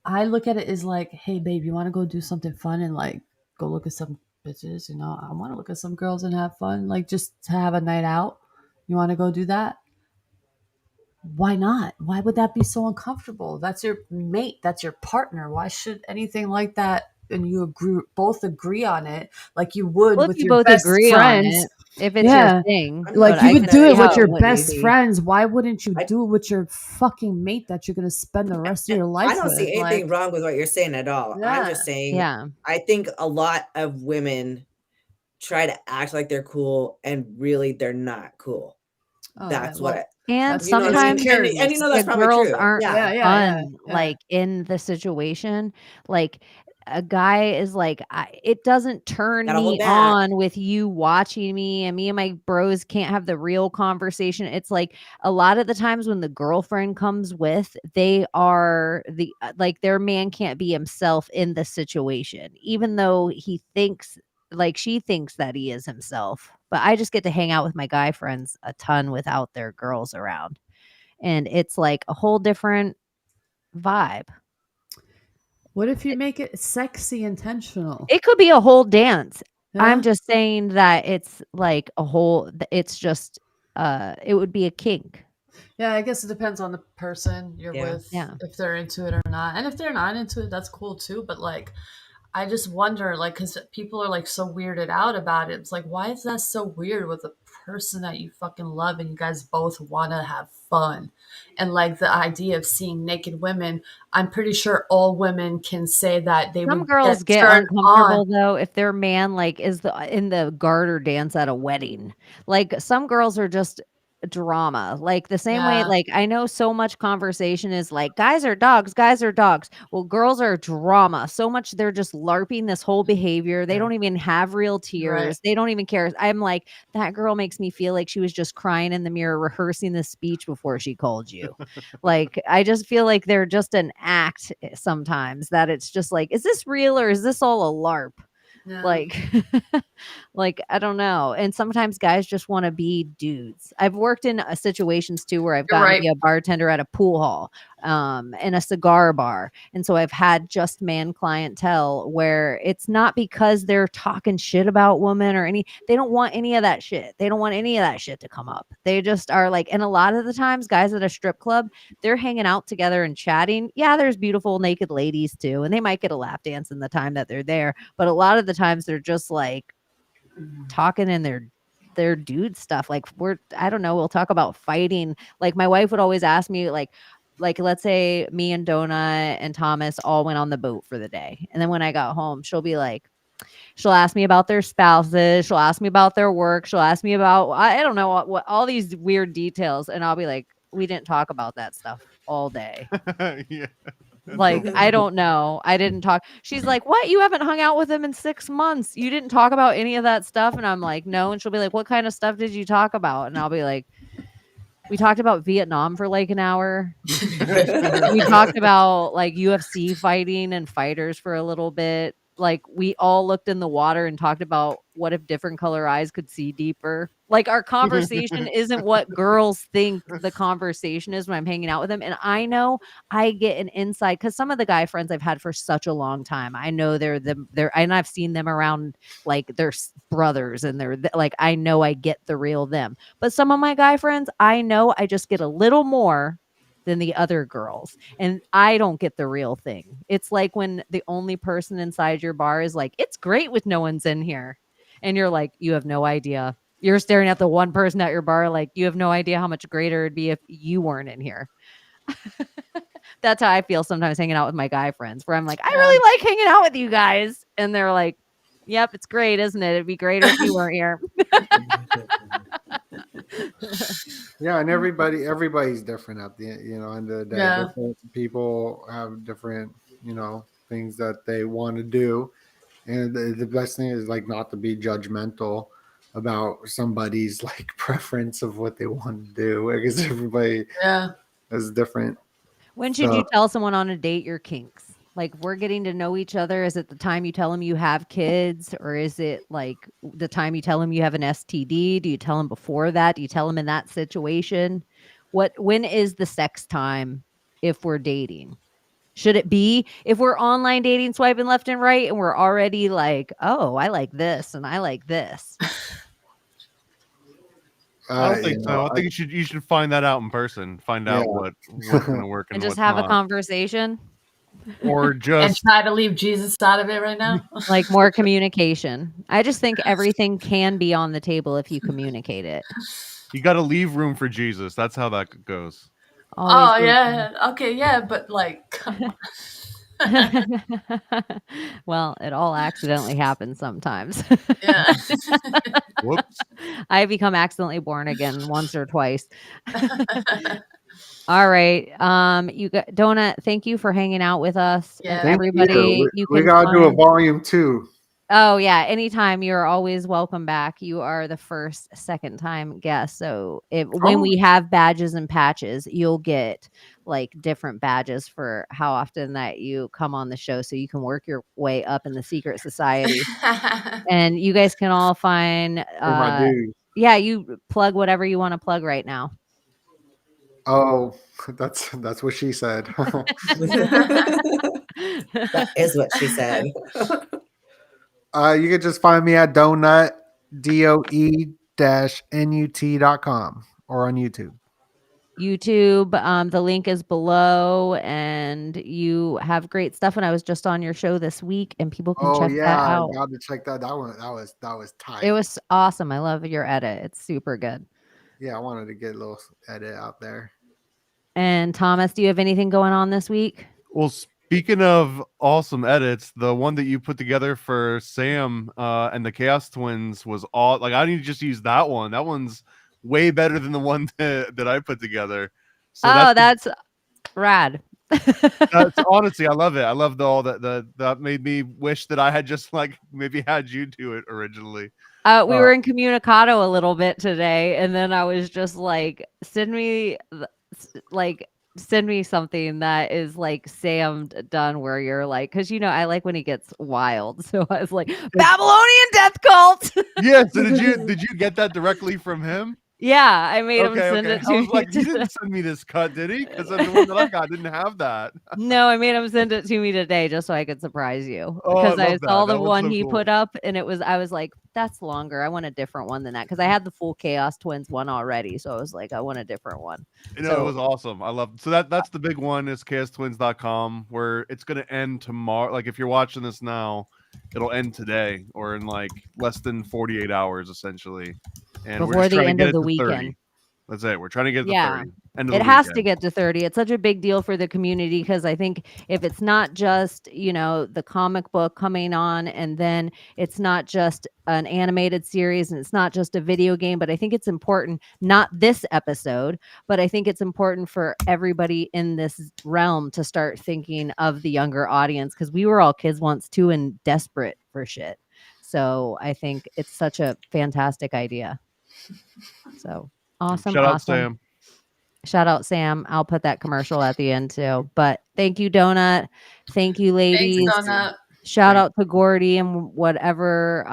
I look at it as like, hey babe, you want to go do something fun and like go look at some bitches, you know? I want to look at some girls and have fun, like just to have a night out. You want to go do that? Why not? Why would that be so uncomfortable? That's your mate, that's your partner. Why should anything like that, and you both agree on it like you would well, if with you your both best agree friends? on it, if it's Yeah. your thing, I'm Like not you saying would that do it it with how your it wouldn't best be. friends. Why wouldn't you I- do it with your fucking mate that you're gonna spend the rest of your life I don't with? see anything wrong with what you're saying at all. I'm Yeah. just saying, Yeah. I think a lot of women try to act like they're cool and really they're not cool. Oh, That's yeah, what well, And that's you know what I mean? sometimes And you know that's the probably girls true. aren't Yeah. fun, yeah. like in the situation. Like a guy is like, it doesn't turn Gotta hold me back. on with you watching me, and me and my bros can't have the real conversation. It's like a lot of the times when the girlfriend comes with, they are the like their man can't be himself in the situation, even though he thinks like she thinks that he is himself. But I just get to hang out with my guy friends a ton without their girls around. And it's like a whole different vibe. What if you make it sexy intentional? It could be a whole dance. Yeah? I'm just saying that it's like it's just it would be a kink. Yeah, I guess it depends on the person you're Yeah. with, Yeah. if they're into it or not. And if they're not into it, that's cool too. But like, I just wonder, like, because people are like so weirded out about it. It's like, why is that so weird with a person that you fucking love and you guys both want to have fun. And like the idea of seeing naked women, I'm pretty sure all women can say that they Some would girls get turned uncomfortable on. though if their man like is in the garter dance at a wedding. Like some girls are just drama. Like the same way, Yeah. like I know so much conversation is like guys are dogs, guys are dogs. Well, girls are drama. So much they're just LARPing this whole behavior. They don't even have real tears. Right. They don't even care. I'm like, that girl makes me feel like she was just crying in the mirror, rehearsing the speech before she called you. Like, I just feel like they're just an act sometimes that it's just like, is this real or is this all a LARP? Yeah. Like, like, I don't know. And sometimes guys just want to be dudes. I've worked in situations too where I've You're gotten to right. be a bartender at a pool hall, in a cigar bar. And so I've had just man clientele where it's not because they're talking shit about women or they don't want any of that shit. They don't want any of that shit to come up. They just are like, and a lot of the times guys at a strip club, they're hanging out together and chatting. Yeah, there's beautiful naked ladies too. And they might get a lap dance in the time that they're there. But a lot of the times they're just like talking in their dude stuff. Like I don't know, we'll talk about fighting. Like my wife would always ask me like let's say me and Donut and Thomas all went on the boat for the day. And then when I got home, she'll ask me about their spouses. She'll ask me about their work. She'll ask me about, I don't know what all these weird details. And I'll be like, we didn't talk about that stuff all day. Yeah. Like, I don't know. I didn't talk. She's like, what? You haven't hung out with him in 6 months. You didn't talk about any of that stuff. And I'm like, no. And she'll be like, what kind of stuff did you talk about? And I'll be like, we talked about Vietnam for like an hour. We talked about like UFC fighting and fighters for a little bit. Like we all looked in the water and talked about what if different color eyes could see deeper. Like our conversation isn't what girls think the conversation is when I'm hanging out with them. And I know I get an insight because some of the guy friends I've had for such a long time, I know they're and I've seen them around like their brothers and like, I know I get the real them. But some of my guy friends, I know I just get a little more than the other girls. And I don't get the real thing. It's like when the only person inside your bar is like, it's great with no one's in here. And you're like, you have no idea. You're staring at the one person at your bar like, you have no idea how much greater it'd be if you weren't in here. That's how I feel sometimes hanging out with my guy friends, where I'm like, I really like hanging out with you guys. And they're like, yep, it's great, isn't it? It'd be greater if you weren't here. Yeah, and everybody's different at the end of the day. Yeah. Different people have different, things that they want to do. And the best thing is like not to be judgmental about somebody's like preference of what they want to do, because everybody is different. When should you tell someone on a date your kinks? Like, we're getting to know each other. Is it the time you tell them you have kids, or is it like the time you tell them you have an STD? Do you tell them before that? Do you tell them in that situation? When is the sex time if we're dating? Should it be if we're online dating, swiping left and right, and we're already like, oh, I like this and I like this? I don't think so. I think you should find that out in person. Find out what's going to work and just have not. a conversation. Or just and try to leave Jesus out of it right now. Like more communication. I just think everything can be on the table if you communicate it. You got to leave room for Jesus. That's how that goes. Always Okay, yeah, but like, come on. Well, it all accidentally happens sometimes. Yeah. Whoops. I've become accidentally born again once or twice. All right. You got Donut, thank you for hanging out with us. Yeah. And everybody, we gotta do a volume 2. Oh yeah, anytime. You're always welcome back. You are the first, second time guest. So when we have badges and patches, you'll get like different badges for how often that you come on the show, so you can work your way up in the secret society. And you guys can all find you plug whatever you want to plug right now. Oh, that's what she said. That is what she said. You can just find me at donut, DOE-NUT.com, or on YouTube. YouTube. The link is below, and you have great stuff. And I was just on your show this week, and people can Oh check yeah, that I out. got to check that. That was tight. It was awesome. I love your edit. It's super good. Yeah, I wanted to get a little edit out there. And Thomas, do you have anything going on this week? Well, speaking of awesome edits, the one that you put together for Sam and the Chaos Twins was all like I need to just use that one. That one's way better than the one that I put together. So that's rad. that's honestly, I love it. I love all that made me wish that I had just like maybe had you do it originally. We were in Communicado a little bit today, and then I was just like, send me something that is like Sam done, where you're like, because I like when he gets wild. So I was like, Babylonian death cult. Yeah. So did you get that directly from him? Yeah, I made him send it to I was me. like, he didn't send me this cut, did he? Because the one that I got didn't have that. No, I made him send it to me today just so I could surprise you. Oh, Because I love saw that. the That was one so he cool. put up, and I was like, that's longer. I want a different one than that. Because I had the full Chaos Twins one already. So I was like, I want a different one. It was awesome. I love so that's the big one is chaostwins.com, where it's gonna end tomorrow. Like if you're watching this now, it'll end today or in like less than 48 hours essentially. And we're Before just the trying to end get of it the to weekend. 30. That's it. We're trying to get it to Yeah. 30. End of It the has to weekend. get to 30. It's such a big deal for the community, because I think if it's not just, the comic book coming on, and then it's not just an animated series, and it's not just a video game, but I think it's important, not this episode, but I think it's important for everybody in this realm to start thinking of the younger audience, because we were all kids once too and desperate for shit. So I think it's such a fantastic idea. So awesome. Shout out awesome. Sam. Shout out Sam. I'll put that commercial at the end too. But thank you, Donut. Thank you, ladies. Thanks, Donut. Shout out to Gordy and whatever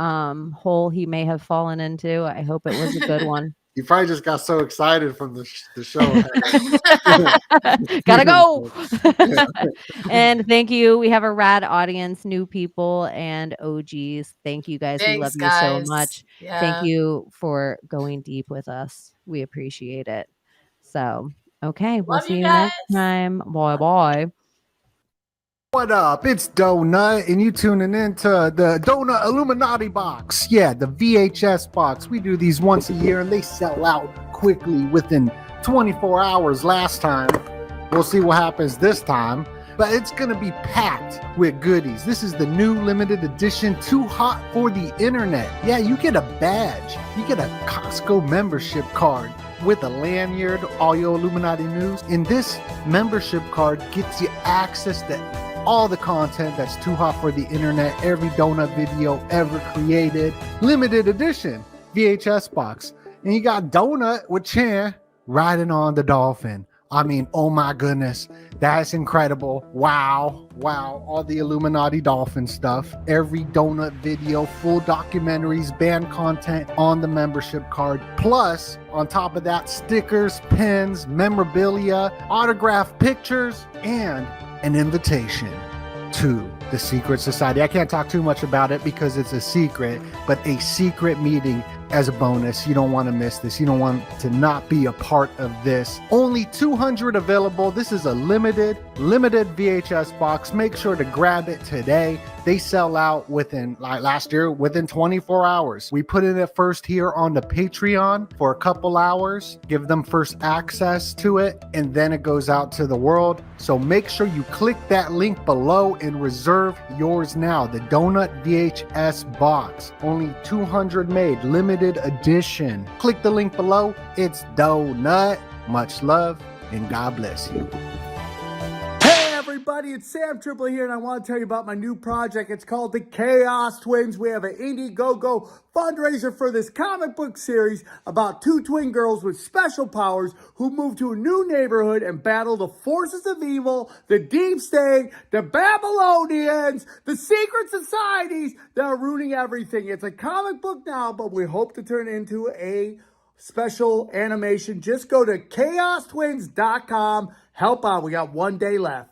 hole he may have fallen into. I hope it was a good one. You probably just got so excited from the show. Gotta go. And thank you. We have a rad audience, new people and OGs. Thank you guys. We love Thanks, you guys. so much. Yeah. Thank you for going deep with us. We appreciate it. So, okay, we'll Love see you you next guys. time. Bye bye. What up? It's Donut, and you tuning into the Donut Illuminati box. Yeah, the VHS box. We do these once a year, and they sell out quickly within 24 hours last time. We'll see what happens this time. But it's going to be packed with goodies. This is the new limited edition, Too Hot for the Internet. Yeah, you get a badge. You get a Costco membership card with a lanyard, all your Illuminati news. And this membership card gets you access to all the content that's too hot for the internet, every donut video ever created. Limited edition VHS box. And you got Donut with Chan riding on the dolphin. I mean, oh my goodness, that's incredible. Wow, all the Illuminati dolphin stuff. Every donut video, full documentaries, band content on the membership card. Plus, on top of that, stickers, pins, memorabilia, autographed pictures, and an invitation to the secret society. I can't talk too much about it because it's a secret, but a secret meeting as a bonus. You don't want to miss this. You don't want to not be a part of this. Only 200 available. This is a limited VHS box. Make sure to grab it today. They sell out within, like last year, within 24 hours. We put it at first here on the Patreon for a couple hours, give them first access to it, and then it goes out to the world. So make sure you click that link below and reserve yours now. The Donut VHS box. Only 200 made, limited edition. Click the link below. It's Donut. Much love and God bless you. Hey everybody, it's Sam Tripoli here, and I want to tell you about my new project. It's called the Chaos Twins. We have an Indiegogo fundraiser for this comic book series about two twin girls with special powers who move to a new neighborhood and battle the forces of evil, the deep state, the Babylonians, the secret societies that are ruining everything. It's a comic book now, but we hope to turn it into a special animation. Just go to chaostwins.com. Help out. We got 1 day left.